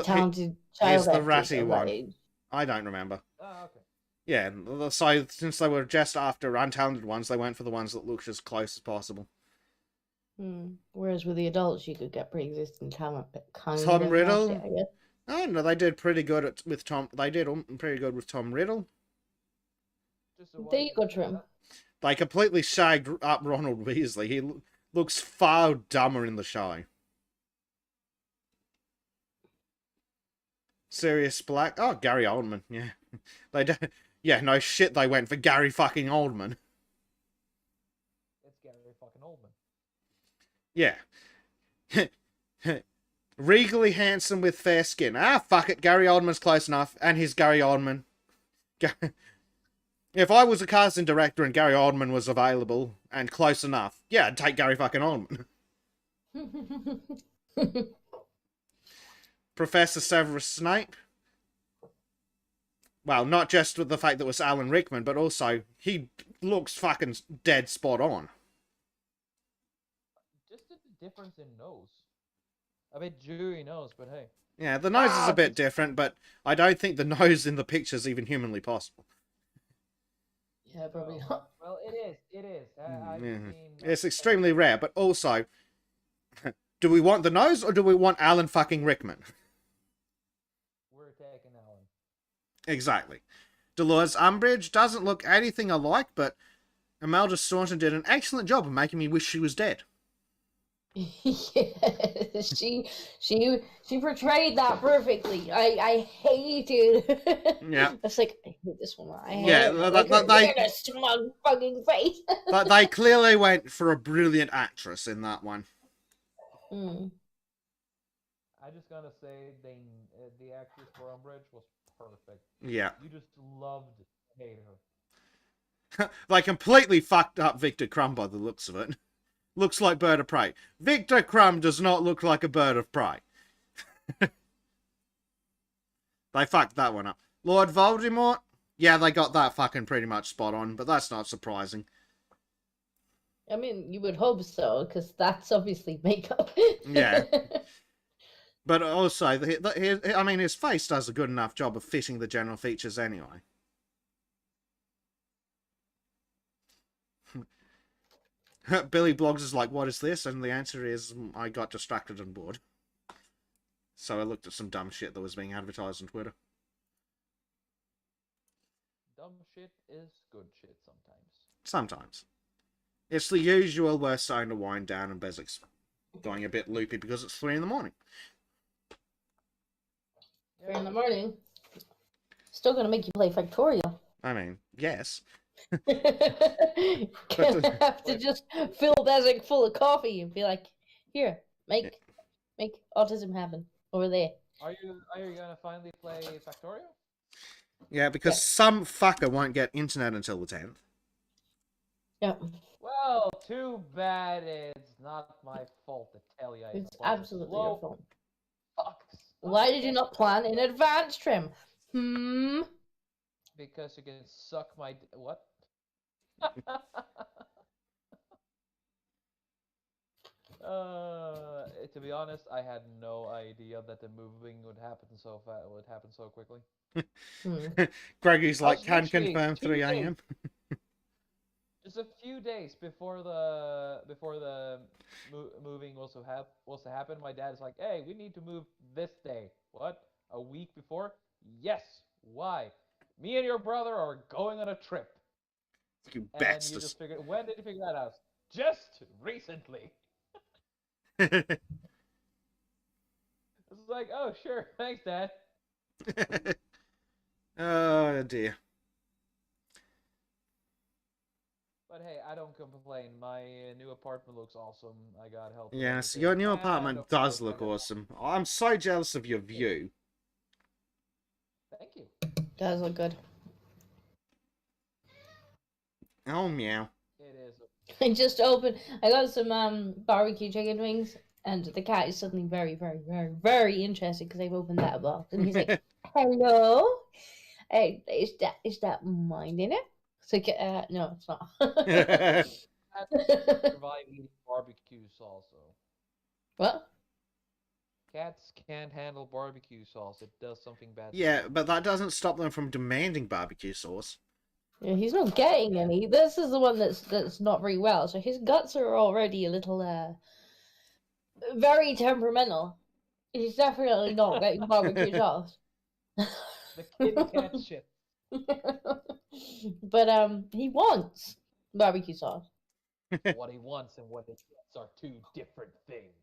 [SPEAKER 3] talented
[SPEAKER 1] he's
[SPEAKER 3] child
[SPEAKER 1] the
[SPEAKER 3] actors
[SPEAKER 1] ratty
[SPEAKER 3] of that
[SPEAKER 1] one.
[SPEAKER 3] age.
[SPEAKER 1] I don't remember.
[SPEAKER 8] Oh, okay.
[SPEAKER 1] Yeah, so since they were just after untalented ones, they went for the ones that looked as close as possible.
[SPEAKER 3] Whereas with the adults, you could get pre-existing talent, but kind
[SPEAKER 1] Tom
[SPEAKER 3] of
[SPEAKER 1] Riddle?
[SPEAKER 3] ratty, I guess.
[SPEAKER 1] Oh no, they did pretty good with Tom. They did pretty good with Tom Riddle.
[SPEAKER 3] There you go, Trim.
[SPEAKER 1] They completely shagged up Ronald Weasley. He looks far dumber in the show. Sirius Black. Oh, Gary Oldman. Yeah, they did. Yeah, no shit. They went for Gary fucking Oldman.
[SPEAKER 8] It's Gary fucking Oldman.
[SPEAKER 1] Yeah. Regally handsome with fair skin. Ah, fuck it. Gary Oldman's close enough, and he's Gary Oldman. If I was a casting director and Gary Oldman was available and close enough, yeah, I'd take Gary fucking Oldman. Professor Severus Snape. Well, not just with the fact that it was Alan Rickman, but also he looks fucking dead spot on.
[SPEAKER 8] Just a difference in nose. A bit dewy nose, but hey.
[SPEAKER 1] Yeah, the nose is a bit different, but I don't think the nose in the picture is even humanly possible.
[SPEAKER 3] Yeah, probably not.
[SPEAKER 8] Well, it is. It is. I've seen,
[SPEAKER 1] it's extremely rare, but also, do we want the nose or do we want Alan fucking Rickman?
[SPEAKER 8] We're taking Alan.
[SPEAKER 1] Exactly. Dolores Umbridge doesn't look anything alike, but Imelda Staunton did an excellent job of making me wish she was dead.
[SPEAKER 3] Yeah, she portrayed that perfectly. I hated.
[SPEAKER 1] Yeah.
[SPEAKER 3] It's like I hate this woman. I hate
[SPEAKER 1] Yeah,
[SPEAKER 3] her smug fucking face.
[SPEAKER 1] But they clearly went for a brilliant actress in that one.
[SPEAKER 3] Mm.
[SPEAKER 8] I just gotta say, the actress for Umbridge was perfect.
[SPEAKER 1] Yeah.
[SPEAKER 8] You just loved to hate her.
[SPEAKER 1] They completely fucked up Victor Crumb by the looks of it. Looks like Bird of Prey. Victor Crumb does not look like a bird of prey. They fucked that one up. Lord Voldemort? Yeah, they got that fucking pretty much spot on, but that's not surprising.
[SPEAKER 3] I mean, you would hope so, because that's obviously makeup.
[SPEAKER 1] Yeah. But also, I mean, his face does a good enough job of fitting the general features anyway. Billy Bloggs is like, what is this? And the answer is, I got distracted and bored. So I looked at some dumb shit that was being advertised on Twitter.
[SPEAKER 8] Dumb shit is good shit sometimes.
[SPEAKER 1] Sometimes. It's the usual, we're starting to wind down and Bezik's going a bit loopy because it's 3 in the morning.
[SPEAKER 3] 3 in the morning. Still gonna make you play Factorial.
[SPEAKER 1] I mean, yes.
[SPEAKER 3] Gonna have to just fill Bezic full of coffee and be like, here, make autism happen over there.
[SPEAKER 8] Are you gonna finally play Factorial?
[SPEAKER 1] Yeah, because some fucker won't get internet until the 10th.
[SPEAKER 3] Yep.
[SPEAKER 8] Well, too bad. It's not my fault to tell you.
[SPEAKER 3] It's absolutely your fault.
[SPEAKER 8] Fucks.
[SPEAKER 3] Why did you not plan in advance, Trim?
[SPEAKER 8] Because you can suck my what? To be honest, I had no idea that the moving would happen so fast. Would happen so quickly.
[SPEAKER 1] Gregory's like, can
[SPEAKER 8] literally
[SPEAKER 1] confirm
[SPEAKER 8] 2
[SPEAKER 1] 3 a.m.
[SPEAKER 8] Just a few days before the moving was to happen, my dad's like, "Hey, we need to move this day." What? A week before? Yes. Why? Me and your brother are going on a trip.
[SPEAKER 1] You
[SPEAKER 8] And
[SPEAKER 1] best.
[SPEAKER 8] you just figured. When did you figure that out? Just recently. It's like, oh sure, thanks, Dad.
[SPEAKER 1] Oh dear.
[SPEAKER 8] But hey, I don't complain. My new apartment looks awesome. I got help. with
[SPEAKER 1] Yes,
[SPEAKER 8] everything.
[SPEAKER 1] your new
[SPEAKER 8] And
[SPEAKER 1] apartment
[SPEAKER 8] of
[SPEAKER 1] does
[SPEAKER 8] course,
[SPEAKER 1] look
[SPEAKER 8] I got-
[SPEAKER 1] awesome. I'm so jealous of your view.
[SPEAKER 8] Thank you.
[SPEAKER 3] Does look good.
[SPEAKER 1] Oh meow.
[SPEAKER 8] It is.
[SPEAKER 3] I just opened. I got some barbecue chicken wings, and the cat is suddenly very, very, very, very interested because I've opened that box, and he's like, "Hello, is that mine in it?" So, no, it's not.
[SPEAKER 8] Survive eating barbecue sauce, though.
[SPEAKER 3] What?
[SPEAKER 8] Cats can't handle barbecue sauce. It does something bad.
[SPEAKER 1] Yeah, but that doesn't stop them from demanding barbecue sauce.
[SPEAKER 3] Yeah, he's not getting any. This is the one that's not very well. So his guts are already a little very temperamental. He's definitely not getting barbecue sauce.
[SPEAKER 8] The kitty cat shit.
[SPEAKER 3] But he wants barbecue sauce.
[SPEAKER 8] What he wants and what he gets are two different things.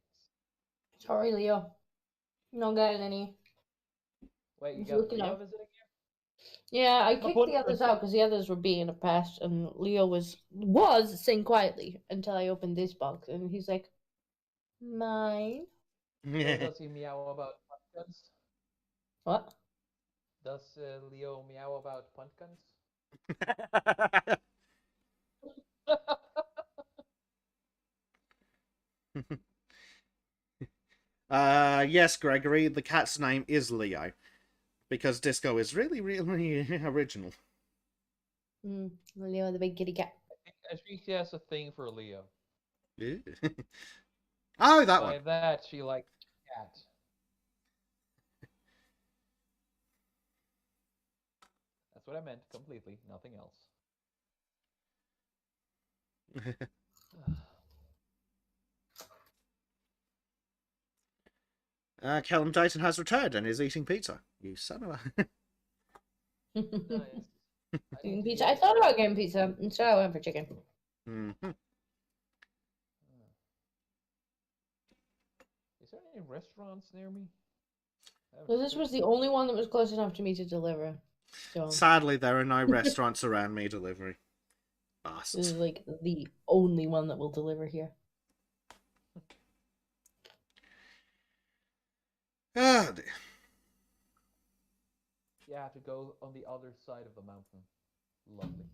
[SPEAKER 3] Sorry, Leo. Not getting any.
[SPEAKER 8] Wait, you
[SPEAKER 3] He's
[SPEAKER 8] got
[SPEAKER 3] looking
[SPEAKER 8] Leo
[SPEAKER 3] up.
[SPEAKER 8] visiting you?
[SPEAKER 3] Yeah, I
[SPEAKER 8] The
[SPEAKER 3] kicked
[SPEAKER 8] point
[SPEAKER 3] the others
[SPEAKER 8] is-
[SPEAKER 3] out because the others were being a pest, and Leo was sitting quietly until I opened this box, and he's like, "Mine."
[SPEAKER 8] So does he meow about pumpkins?
[SPEAKER 3] What?
[SPEAKER 8] Does Leo meow about pumpkins?
[SPEAKER 1] Yes, Gregory, the cat's name is Leo. Because Disco is really, really original.
[SPEAKER 3] Leo the big kitty cat.
[SPEAKER 8] I think she has a thing for Leo.
[SPEAKER 1] Ew. Oh, that
[SPEAKER 8] By
[SPEAKER 1] one.
[SPEAKER 8] that, she likes cats. That's what I meant completely, nothing else.
[SPEAKER 1] Callum Dayton has returned and is eating pizza. You son of a...
[SPEAKER 8] Nice.
[SPEAKER 3] Eating pizza. I thought about getting pizza. Instead, I went for chicken.
[SPEAKER 1] Mhm.
[SPEAKER 8] Is there any restaurants near me?
[SPEAKER 3] So this was the only one that was close enough to me to deliver. So
[SPEAKER 1] Sadly, there are no restaurants around me delivery.
[SPEAKER 3] this
[SPEAKER 1] Bastards.
[SPEAKER 3] is like the only one that will deliver here.
[SPEAKER 1] Oh, dear.
[SPEAKER 8] You have to go on the other side of the mountain. Lovely.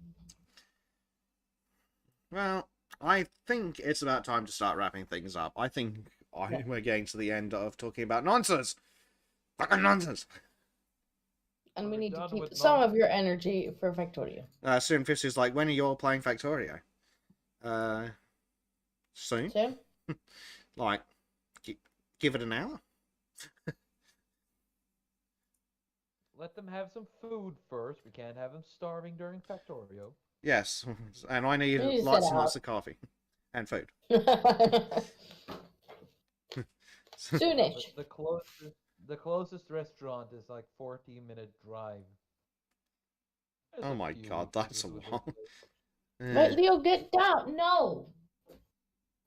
[SPEAKER 1] Well, I think it's about time to start wrapping things up. I think
[SPEAKER 3] Yeah.
[SPEAKER 1] we're getting to the end of talking about nonsense. Fucking nonsense.
[SPEAKER 3] And we
[SPEAKER 8] We're
[SPEAKER 3] need to
[SPEAKER 8] done
[SPEAKER 3] keep
[SPEAKER 8] with
[SPEAKER 3] some of
[SPEAKER 8] nonsense.
[SPEAKER 3] your energy for Factorio.
[SPEAKER 1] Soon Fish is like, when are you all playing Factorio? Soon?
[SPEAKER 3] Soon?
[SPEAKER 1] Like, give it an hour?
[SPEAKER 8] Let them have some food first. We can't have them starving during Factorio.
[SPEAKER 1] Yes, and I need
[SPEAKER 3] Please
[SPEAKER 1] lots
[SPEAKER 3] sit
[SPEAKER 1] and lots
[SPEAKER 3] out.
[SPEAKER 1] of coffee. And food.
[SPEAKER 3] Soonish.
[SPEAKER 8] The closest restaurant is like 14-minute drive. There's
[SPEAKER 1] Oh
[SPEAKER 8] a
[SPEAKER 1] my
[SPEAKER 8] few
[SPEAKER 1] god,
[SPEAKER 8] we can
[SPEAKER 1] that's a
[SPEAKER 8] do with
[SPEAKER 1] lot.
[SPEAKER 8] this.
[SPEAKER 3] Right, Leo, get down. No.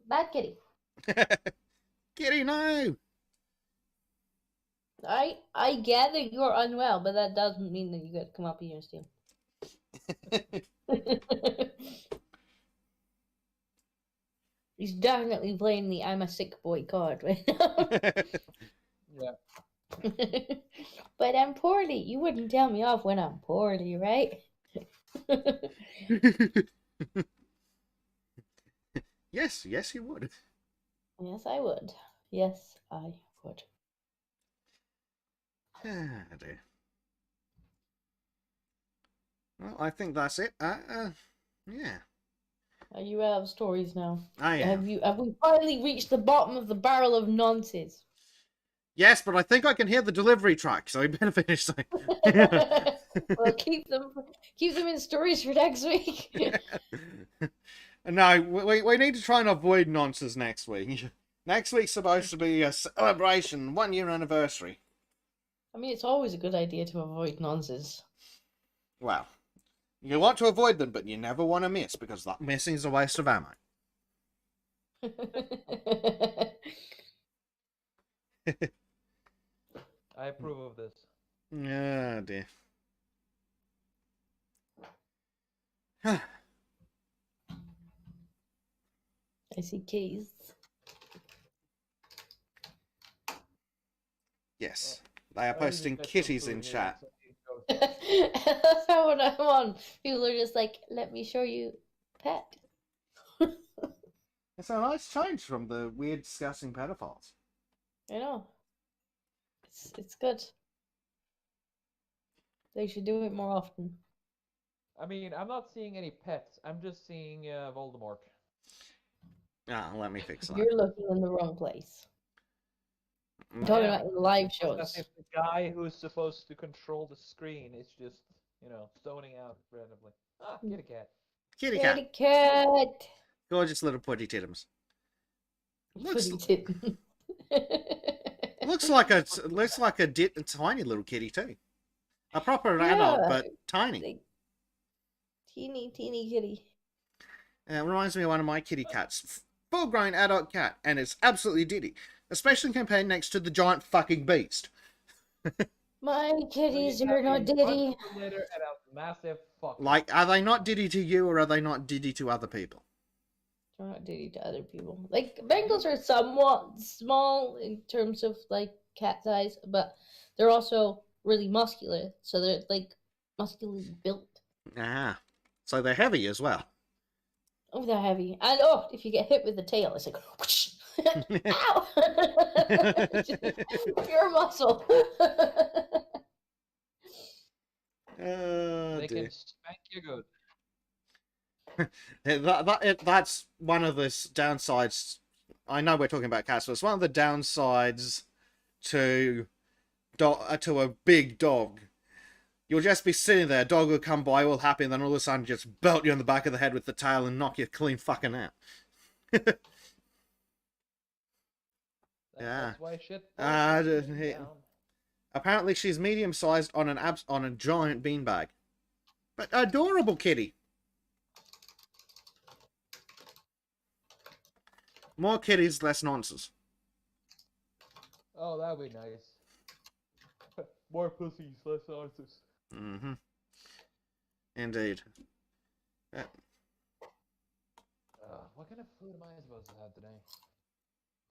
[SPEAKER 3] Bad kitty.
[SPEAKER 1] Kitty, no!
[SPEAKER 3] I get that you're unwell, but that doesn't mean that you get to come up here and steal. He's definitely playing the I'm a sick boy card right now.
[SPEAKER 8] Yeah.
[SPEAKER 3] But I'm poorly. You wouldn't tell me off when I'm poorly, right?
[SPEAKER 1] Yes, you would.
[SPEAKER 3] Yes, I would. Yes, I would.
[SPEAKER 1] Ah, dear. Well, I think that's it. Yeah.
[SPEAKER 3] Are you out of stories now?
[SPEAKER 1] I am.
[SPEAKER 3] Have we finally reached the bottom of the barrel of nonsense?
[SPEAKER 1] Yes, but I think I can hear the delivery truck, so we better finish soon.
[SPEAKER 3] Well, keep them in stories for next week.
[SPEAKER 1] No, we need to try and avoid nonsense next week. Next week's supposed to be a celebration, 1 year anniversary.
[SPEAKER 3] I mean, it's always a good idea to avoid nonsense.
[SPEAKER 1] Well, you want to avoid them, but you never want to miss, because that missing is a waste of ammo.
[SPEAKER 8] I approve of this.
[SPEAKER 1] Oh dear.
[SPEAKER 3] I see keys.
[SPEAKER 1] Yes, they are
[SPEAKER 8] I need to
[SPEAKER 1] posting
[SPEAKER 8] get some
[SPEAKER 1] kitties
[SPEAKER 8] food
[SPEAKER 1] in
[SPEAKER 8] here,
[SPEAKER 1] chat.
[SPEAKER 8] so I need to go.
[SPEAKER 3] That's how when I'm on, people are just like, "Let me show you pet."
[SPEAKER 1] It's a nice change from the weird discussing pedophiles.
[SPEAKER 3] I know. It's good. They should do it more often.
[SPEAKER 8] I mean, I'm not seeing any pets. I'm just seeing Voldemort.
[SPEAKER 1] Ah, let me fix that.
[SPEAKER 3] You're looking in the wrong place. I'm talking
[SPEAKER 8] Yeah.
[SPEAKER 3] about in live
[SPEAKER 8] As
[SPEAKER 3] shows.
[SPEAKER 8] if the guy who's supposed to control the screen is just, zoning out randomly. Ah, kitty cat.
[SPEAKER 1] Kitty cat.
[SPEAKER 3] Kitty cat.
[SPEAKER 1] Gorgeous little putty tittums. Looks
[SPEAKER 3] Pretty
[SPEAKER 1] looks like a tiny little kitty too. A proper adult,
[SPEAKER 3] Yeah.
[SPEAKER 1] but tiny.
[SPEAKER 3] Like, teeny kitty.
[SPEAKER 1] It reminds me of one of my kitty cats. Full-grown adult cat, and it's absolutely ditty. Especially compared next to the giant fucking beast.
[SPEAKER 3] My kitties
[SPEAKER 8] So you
[SPEAKER 3] are
[SPEAKER 8] have
[SPEAKER 3] not
[SPEAKER 8] a
[SPEAKER 3] ditty.
[SPEAKER 8] bunch of litter and a massive fuck.
[SPEAKER 1] Like, are they not ditty to you, or are they not ditty to other people?
[SPEAKER 3] They're not ditty to other people. Like, Bengals are somewhat small in terms of, like, cat size, but they're also really muscular. So they're, like, muscularly built.
[SPEAKER 1] Ah, so they're heavy as well.
[SPEAKER 3] Oh, they're heavy. And, if you get hit with the tail, it's like, whoosh. Ow! Pure muscle.
[SPEAKER 1] Oh,
[SPEAKER 8] They
[SPEAKER 1] dear.
[SPEAKER 8] can spank you good.
[SPEAKER 1] That's one of the downsides. I know we're talking about cats, but it's one of the downsides to a big dog. You'll just be sitting there, dog will come by all happy, and then all of a sudden just belt you on the back of the head with the tail and knock you clean fucking out. Yeah.
[SPEAKER 8] That's why shit.
[SPEAKER 1] Apparently she's medium-sized on a giant beanbag. But adorable kitty. More kitties, less nonsense.
[SPEAKER 8] Oh, that'd be nice. More pussies, less artists.
[SPEAKER 1] Mm-hmm. Indeed.
[SPEAKER 8] What kind of food am I supposed to have today?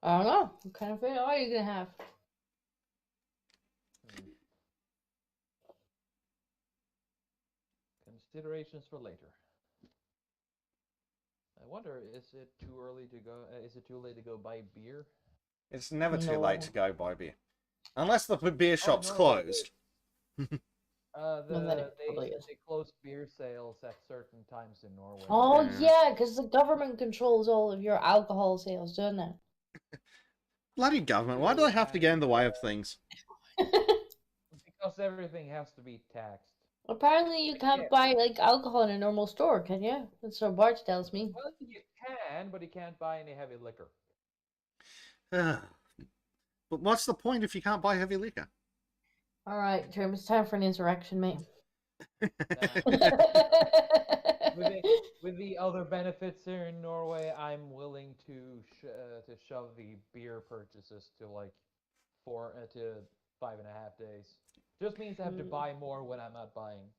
[SPEAKER 3] I don't know. What kind of food are you gonna have?
[SPEAKER 8] Considerations for later. I wonder, is it too early to go? Is it too late to go buy beer?
[SPEAKER 1] It's never too
[SPEAKER 3] No.
[SPEAKER 1] late to go buy beer. Unless the beer shop's
[SPEAKER 8] no,
[SPEAKER 1] closed.
[SPEAKER 3] Well, then it probably is.
[SPEAKER 8] They close beer sales at certain times in Norway.
[SPEAKER 3] Oh,
[SPEAKER 1] Yeah.
[SPEAKER 3] yeah, because the government controls all of your alcohol sales, doesn't it?
[SPEAKER 1] Bloody government, why do they have to get in the way of things?
[SPEAKER 8] Because everything has to be taxed.
[SPEAKER 3] Apparently, you can't buy, like, alcohol in a normal store, can you? That's what Bart tells me.
[SPEAKER 8] Well, you can, but you can't buy any heavy liquor.
[SPEAKER 1] But what's the point if you can't buy heavy liquor?
[SPEAKER 3] Alright, Jeremy, it's time for an insurrection, mate.
[SPEAKER 8] With the other benefits here in Norway, I'm willing to shove the beer purchases to like 4 to 5.5 days. Just means I have to buy more when I'm not buying.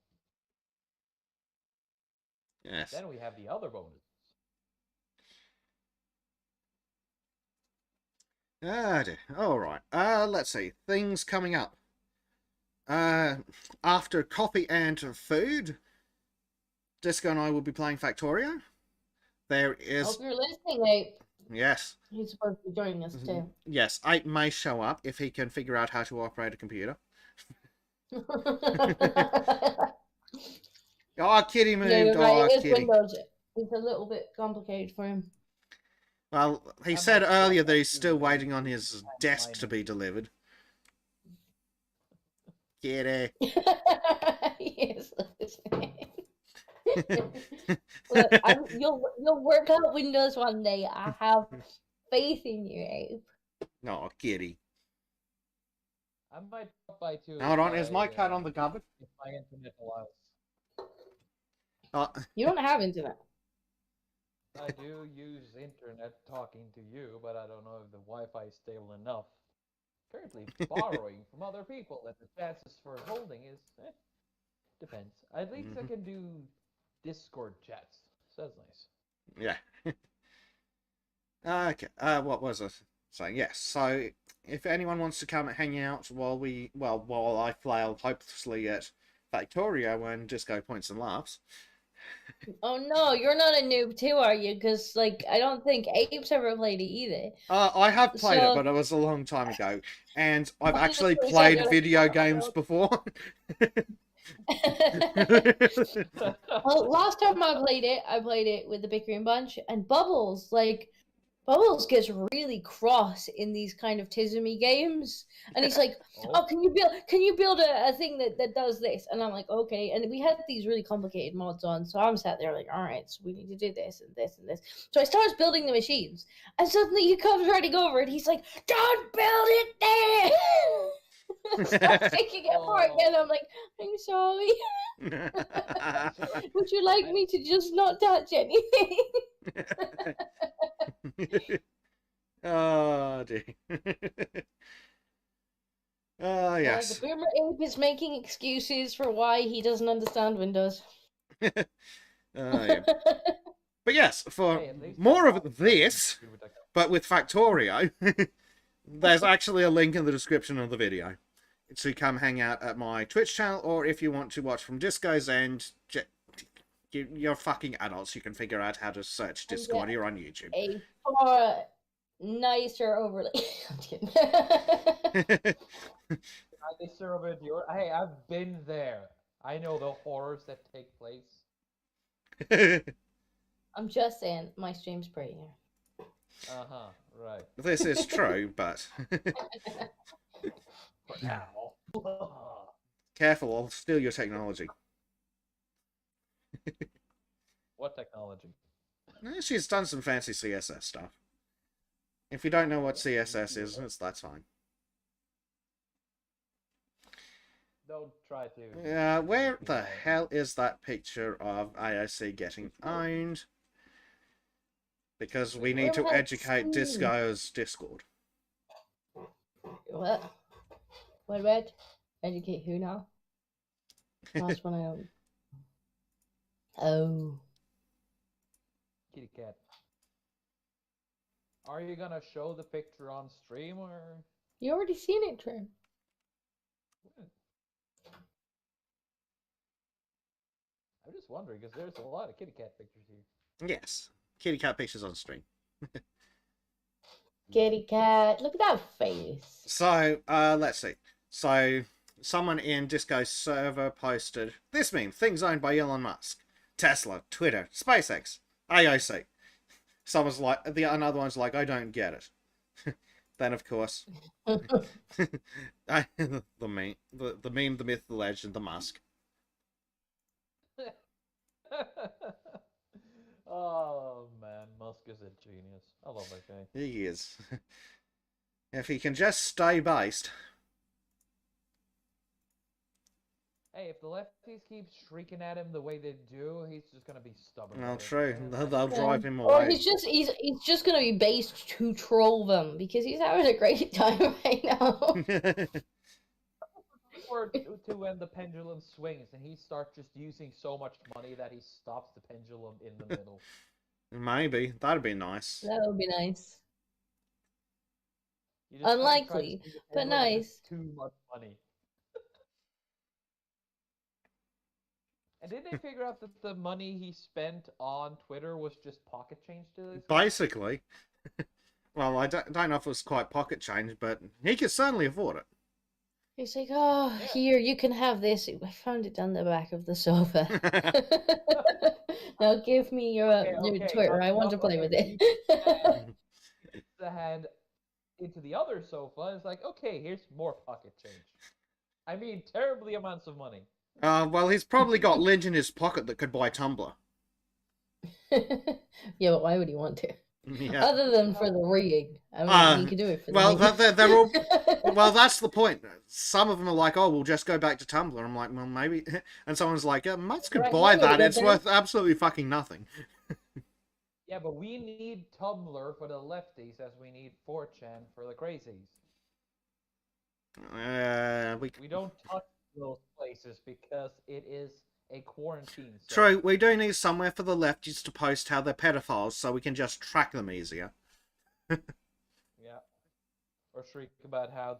[SPEAKER 1] Yes.
[SPEAKER 8] Then we have the other bonuses.
[SPEAKER 1] Alright. Let's see. Things coming up. After coffee and food, Disco and I will be playing Factorio. There is...
[SPEAKER 3] Hope you're listening, Ape.
[SPEAKER 1] Yes.
[SPEAKER 3] He's supposed to be joining us, too.
[SPEAKER 1] Yes, Ape may show up if he can figure out how to operate a computer. Oh, kitty moved.
[SPEAKER 3] Yeah, you're right.
[SPEAKER 1] Oh,
[SPEAKER 3] It is
[SPEAKER 1] kitty.
[SPEAKER 3] Windows. It's a little bit complicated for him.
[SPEAKER 1] Well, he said earlier that he's still waiting on his desk to be delivered. Kitty.
[SPEAKER 3] Yes, listening. Look, you'll work out Windows one day. I have faith in you, Abe.
[SPEAKER 1] No, kitty.
[SPEAKER 8] I might drop by too.
[SPEAKER 1] Hold on, is my cat on the cupboard?
[SPEAKER 8] If my internet allows.
[SPEAKER 3] You don't have internet.
[SPEAKER 8] I do use internet talking to you, but I don't know if the Wi-Fi is stable enough. Currently borrowing from other people, and the chances for holding is depends. At least I can do Discord chats, so that's nice.
[SPEAKER 1] Yeah. Okay. What was I saying? Yes. So, if anyone wants to come and hang out while I flail hopelessly at Factorio and Disco points and laughs.
[SPEAKER 3] Oh no, you're not a noob too, are you? Because like I don't think Abe's ever played it either.
[SPEAKER 1] I have played it, but it was a long time ago, and I've actually played video games before.
[SPEAKER 3] Well, last time I played it with the Bickering Bunch, and Bubbles gets really cross in these kind of tismy games, and he's like, "Oh, can you build a thing that does this?" And I'm like, "Okay." And we had these really complicated mods on, so I'm sat there like, "All right, so we need to do this and this and this." So I starts building the machines, and suddenly he comes running over, and he's like, "Don't build it there!" Start taking it apart again. I'm like, "I'm sorry." Would you like me to just not touch anything?
[SPEAKER 1] Oh dear. Oh yes.
[SPEAKER 3] The boomer ape is making excuses for why he doesn't understand Windows.
[SPEAKER 1] Yeah. But yes, for
[SPEAKER 8] Hey, at least
[SPEAKER 1] more
[SPEAKER 8] I'm
[SPEAKER 1] of
[SPEAKER 8] not
[SPEAKER 1] this,
[SPEAKER 8] agree with that guy.
[SPEAKER 1] but with Factorio, there's actually a link in the description of the video to come hang out at my Twitch channel, or if you want to watch from Disco's end, you're fucking adults. You can figure out how to search Disco when you're on YouTube.
[SPEAKER 3] A far nicer overlay. I'm kidding.
[SPEAKER 8] Nicer over your. Hey, I've been there. I know the horrors that take place.
[SPEAKER 3] I'm just saying, my stream's prettier.
[SPEAKER 8] Uh-huh, right.
[SPEAKER 1] This is true, but
[SPEAKER 8] For now.
[SPEAKER 1] careful, I'll steal your technology.
[SPEAKER 8] What technology?
[SPEAKER 1] She's done some fancy CSS stuff. If you don't know what CSS is, that's fine.
[SPEAKER 8] Don't try to.
[SPEAKER 1] Yeah, where the hell is that picture of AOC getting owned? Because we need to educate Disco's Discord.
[SPEAKER 3] What? What about educate who now? Last one I own. Oh.
[SPEAKER 8] Kitty cat. Are you gonna show the picture on stream or?
[SPEAKER 3] You already seen it, Trim.
[SPEAKER 8] I'm just wondering because there's a lot of kitty cat pictures here.
[SPEAKER 1] Yes, kitty cat pictures on stream.
[SPEAKER 3] Kitty cat. Look at that face.
[SPEAKER 1] So, let's see. So, someone in Disco's server posted this meme: things owned by Elon Musk, Tesla, Twitter, SpaceX, AOC. Someone's like, another one's like, I don't get it. Then, of course, the meme, the myth, the legend, the Musk.
[SPEAKER 8] Oh man, Musk is a genius. I love that guy.
[SPEAKER 1] He is. If he can just stay based.
[SPEAKER 8] Hey, if the lefties keep shrieking at him the way they do, he's just gonna be stubborn.
[SPEAKER 1] Well,
[SPEAKER 8] about it.
[SPEAKER 1] true.
[SPEAKER 8] And
[SPEAKER 1] They'll drive him
[SPEAKER 3] Or
[SPEAKER 1] away.
[SPEAKER 3] he's just gonna be based to troll them because he's having a great time right now.
[SPEAKER 8] or to when the pendulum swings and he starts just using so much money that he stops the pendulum in the middle.
[SPEAKER 1] Maybe. That'd be nice.
[SPEAKER 3] That would be nice.
[SPEAKER 8] You just try to
[SPEAKER 3] Unlikely,
[SPEAKER 8] swing the
[SPEAKER 3] but
[SPEAKER 8] pendulum and
[SPEAKER 3] nice.
[SPEAKER 8] it's too much money. And did they figure out that the money he spent on Twitter was just pocket change to this?
[SPEAKER 1] Basically. Well, I don't know if it was quite pocket change, but he could certainly afford it.
[SPEAKER 3] He's like, oh,
[SPEAKER 8] Yeah.
[SPEAKER 3] here, you can have this. I found it on the back of the sofa. Now give me your
[SPEAKER 8] Okay,
[SPEAKER 3] Twitter. I want to play with it.
[SPEAKER 8] The hand into the other sofa. It's like, okay, here's more pocket change. I mean, terribly amounts of money.
[SPEAKER 1] Well, he's probably got lint in his pocket that could buy Tumblr.
[SPEAKER 3] Yeah, but why would he want to?
[SPEAKER 1] Yeah.
[SPEAKER 3] Other than for the rigging. I mean, he could do it for the
[SPEAKER 1] Well,
[SPEAKER 3] rigging.
[SPEAKER 1] they're all. Well, that's the point. Some of them are like, "Oh, we'll just go back to Tumblr." I'm like, "Well, maybe." And someone's like, "Musk could
[SPEAKER 3] Right,
[SPEAKER 1] buy
[SPEAKER 3] yeah,
[SPEAKER 1] that.
[SPEAKER 3] but
[SPEAKER 1] It's
[SPEAKER 3] then-
[SPEAKER 1] worth absolutely fucking nothing."
[SPEAKER 8] Yeah, but we need Tumblr for the lefties as we need 4chan for the crazies. We don't touch those places because it is a quarantine zone.
[SPEAKER 1] True, we do need somewhere for the lefties to post how they're pedophiles so we can just track them easier.
[SPEAKER 8] Yeah. Or shriek about how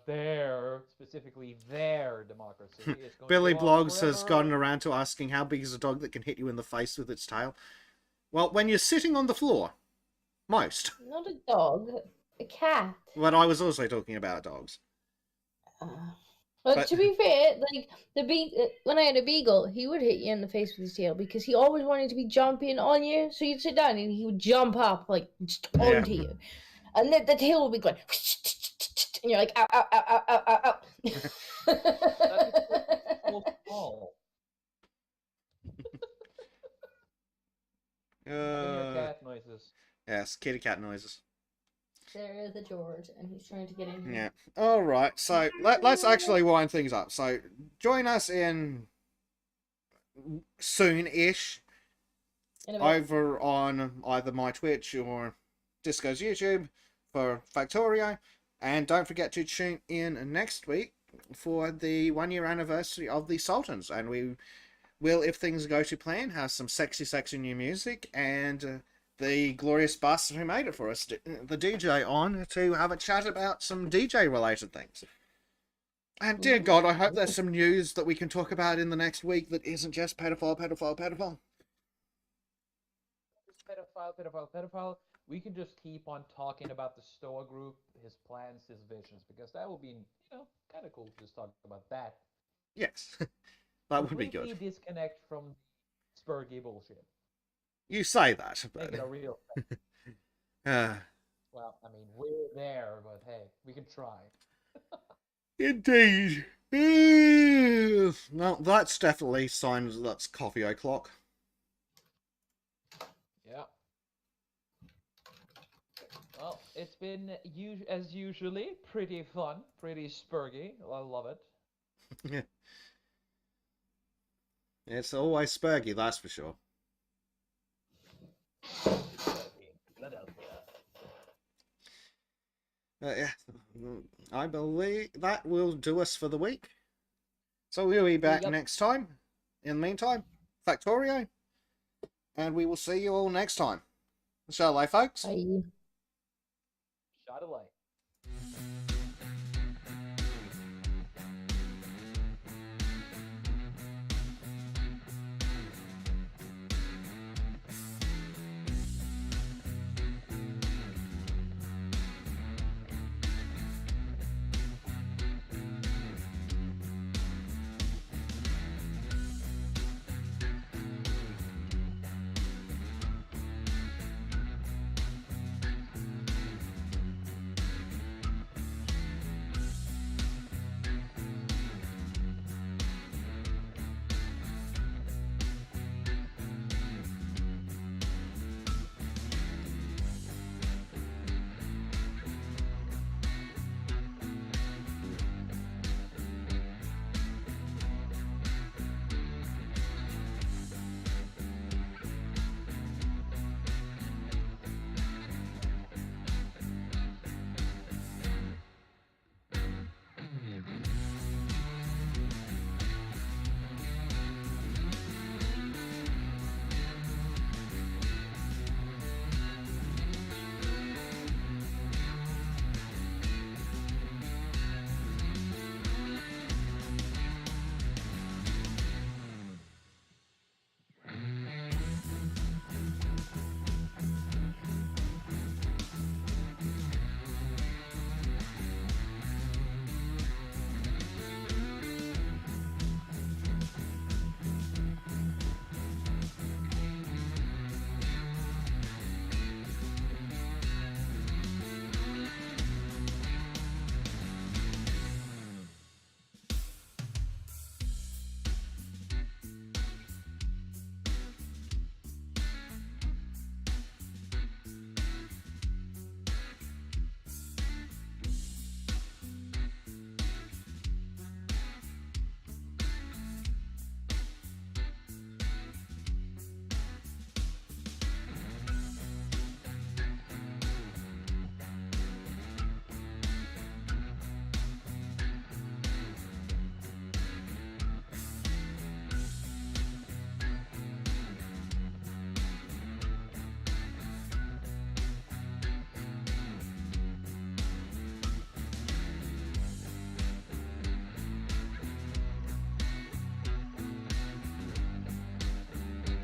[SPEAKER 8] specifically their democracy is going
[SPEAKER 1] Billy
[SPEAKER 8] to go on
[SPEAKER 1] Blogs has
[SPEAKER 8] forever.
[SPEAKER 1] gotten around to asking how big is a dog that can hit you in the face with its tail. Well, when you're sitting on the floor, most.
[SPEAKER 3] Not a dog, a cat.
[SPEAKER 1] But I was also talking about dogs.
[SPEAKER 3] But to be fair, like when I had a beagle, he would hit you in the face with his tail because he always wanted to be jumping on you. So you'd sit down and he would jump up like just onto you, and then the tail would be going, and you're like, ow, ow, ow, ow, ow, ow, ow.
[SPEAKER 8] So small. I can hear cat noises.
[SPEAKER 1] Yes, kitty cat noises.
[SPEAKER 3] There is a George, and he's trying to get in here.
[SPEAKER 1] Yeah. All right. So let's actually wind things up. So join us in soon-ish over on either my Twitch or Disco's YouTube for Factorio, and don't forget to tune in next week for the 1-year anniversary of the Sultans, and we will, if things go to plan, have some sexy new music and the glorious bastard who made it for us, the DJ, on to have a chat about some DJ related things. And dear God, I hope there's some news that we can talk about in the next week that isn't just pedophile.
[SPEAKER 8] Pedophile. We can just keep on talking about the Stoa group, his plans, his visions, because that would be, kind of cool to just talk about that.
[SPEAKER 1] Yes, that would be good.
[SPEAKER 8] Completely disconnect from Spurgy bullshit.
[SPEAKER 1] You say that, but...
[SPEAKER 8] Make it a real thing. Well, I mean, we're there, but hey, we can try.
[SPEAKER 1] Indeed. Well, that's definitely signs that's coffee o'clock.
[SPEAKER 8] Yeah. Well, it's been, as usually, pretty fun, pretty spurgy. I love it.
[SPEAKER 1] Yeah. It's always spurgy, that's for sure. Yeah, I believe that will do us for the week. So we'll be back next time. In the meantime, Factorio, and we will see you all next time. Shadilay, folks.
[SPEAKER 3] Bye.
[SPEAKER 8] Shadilay.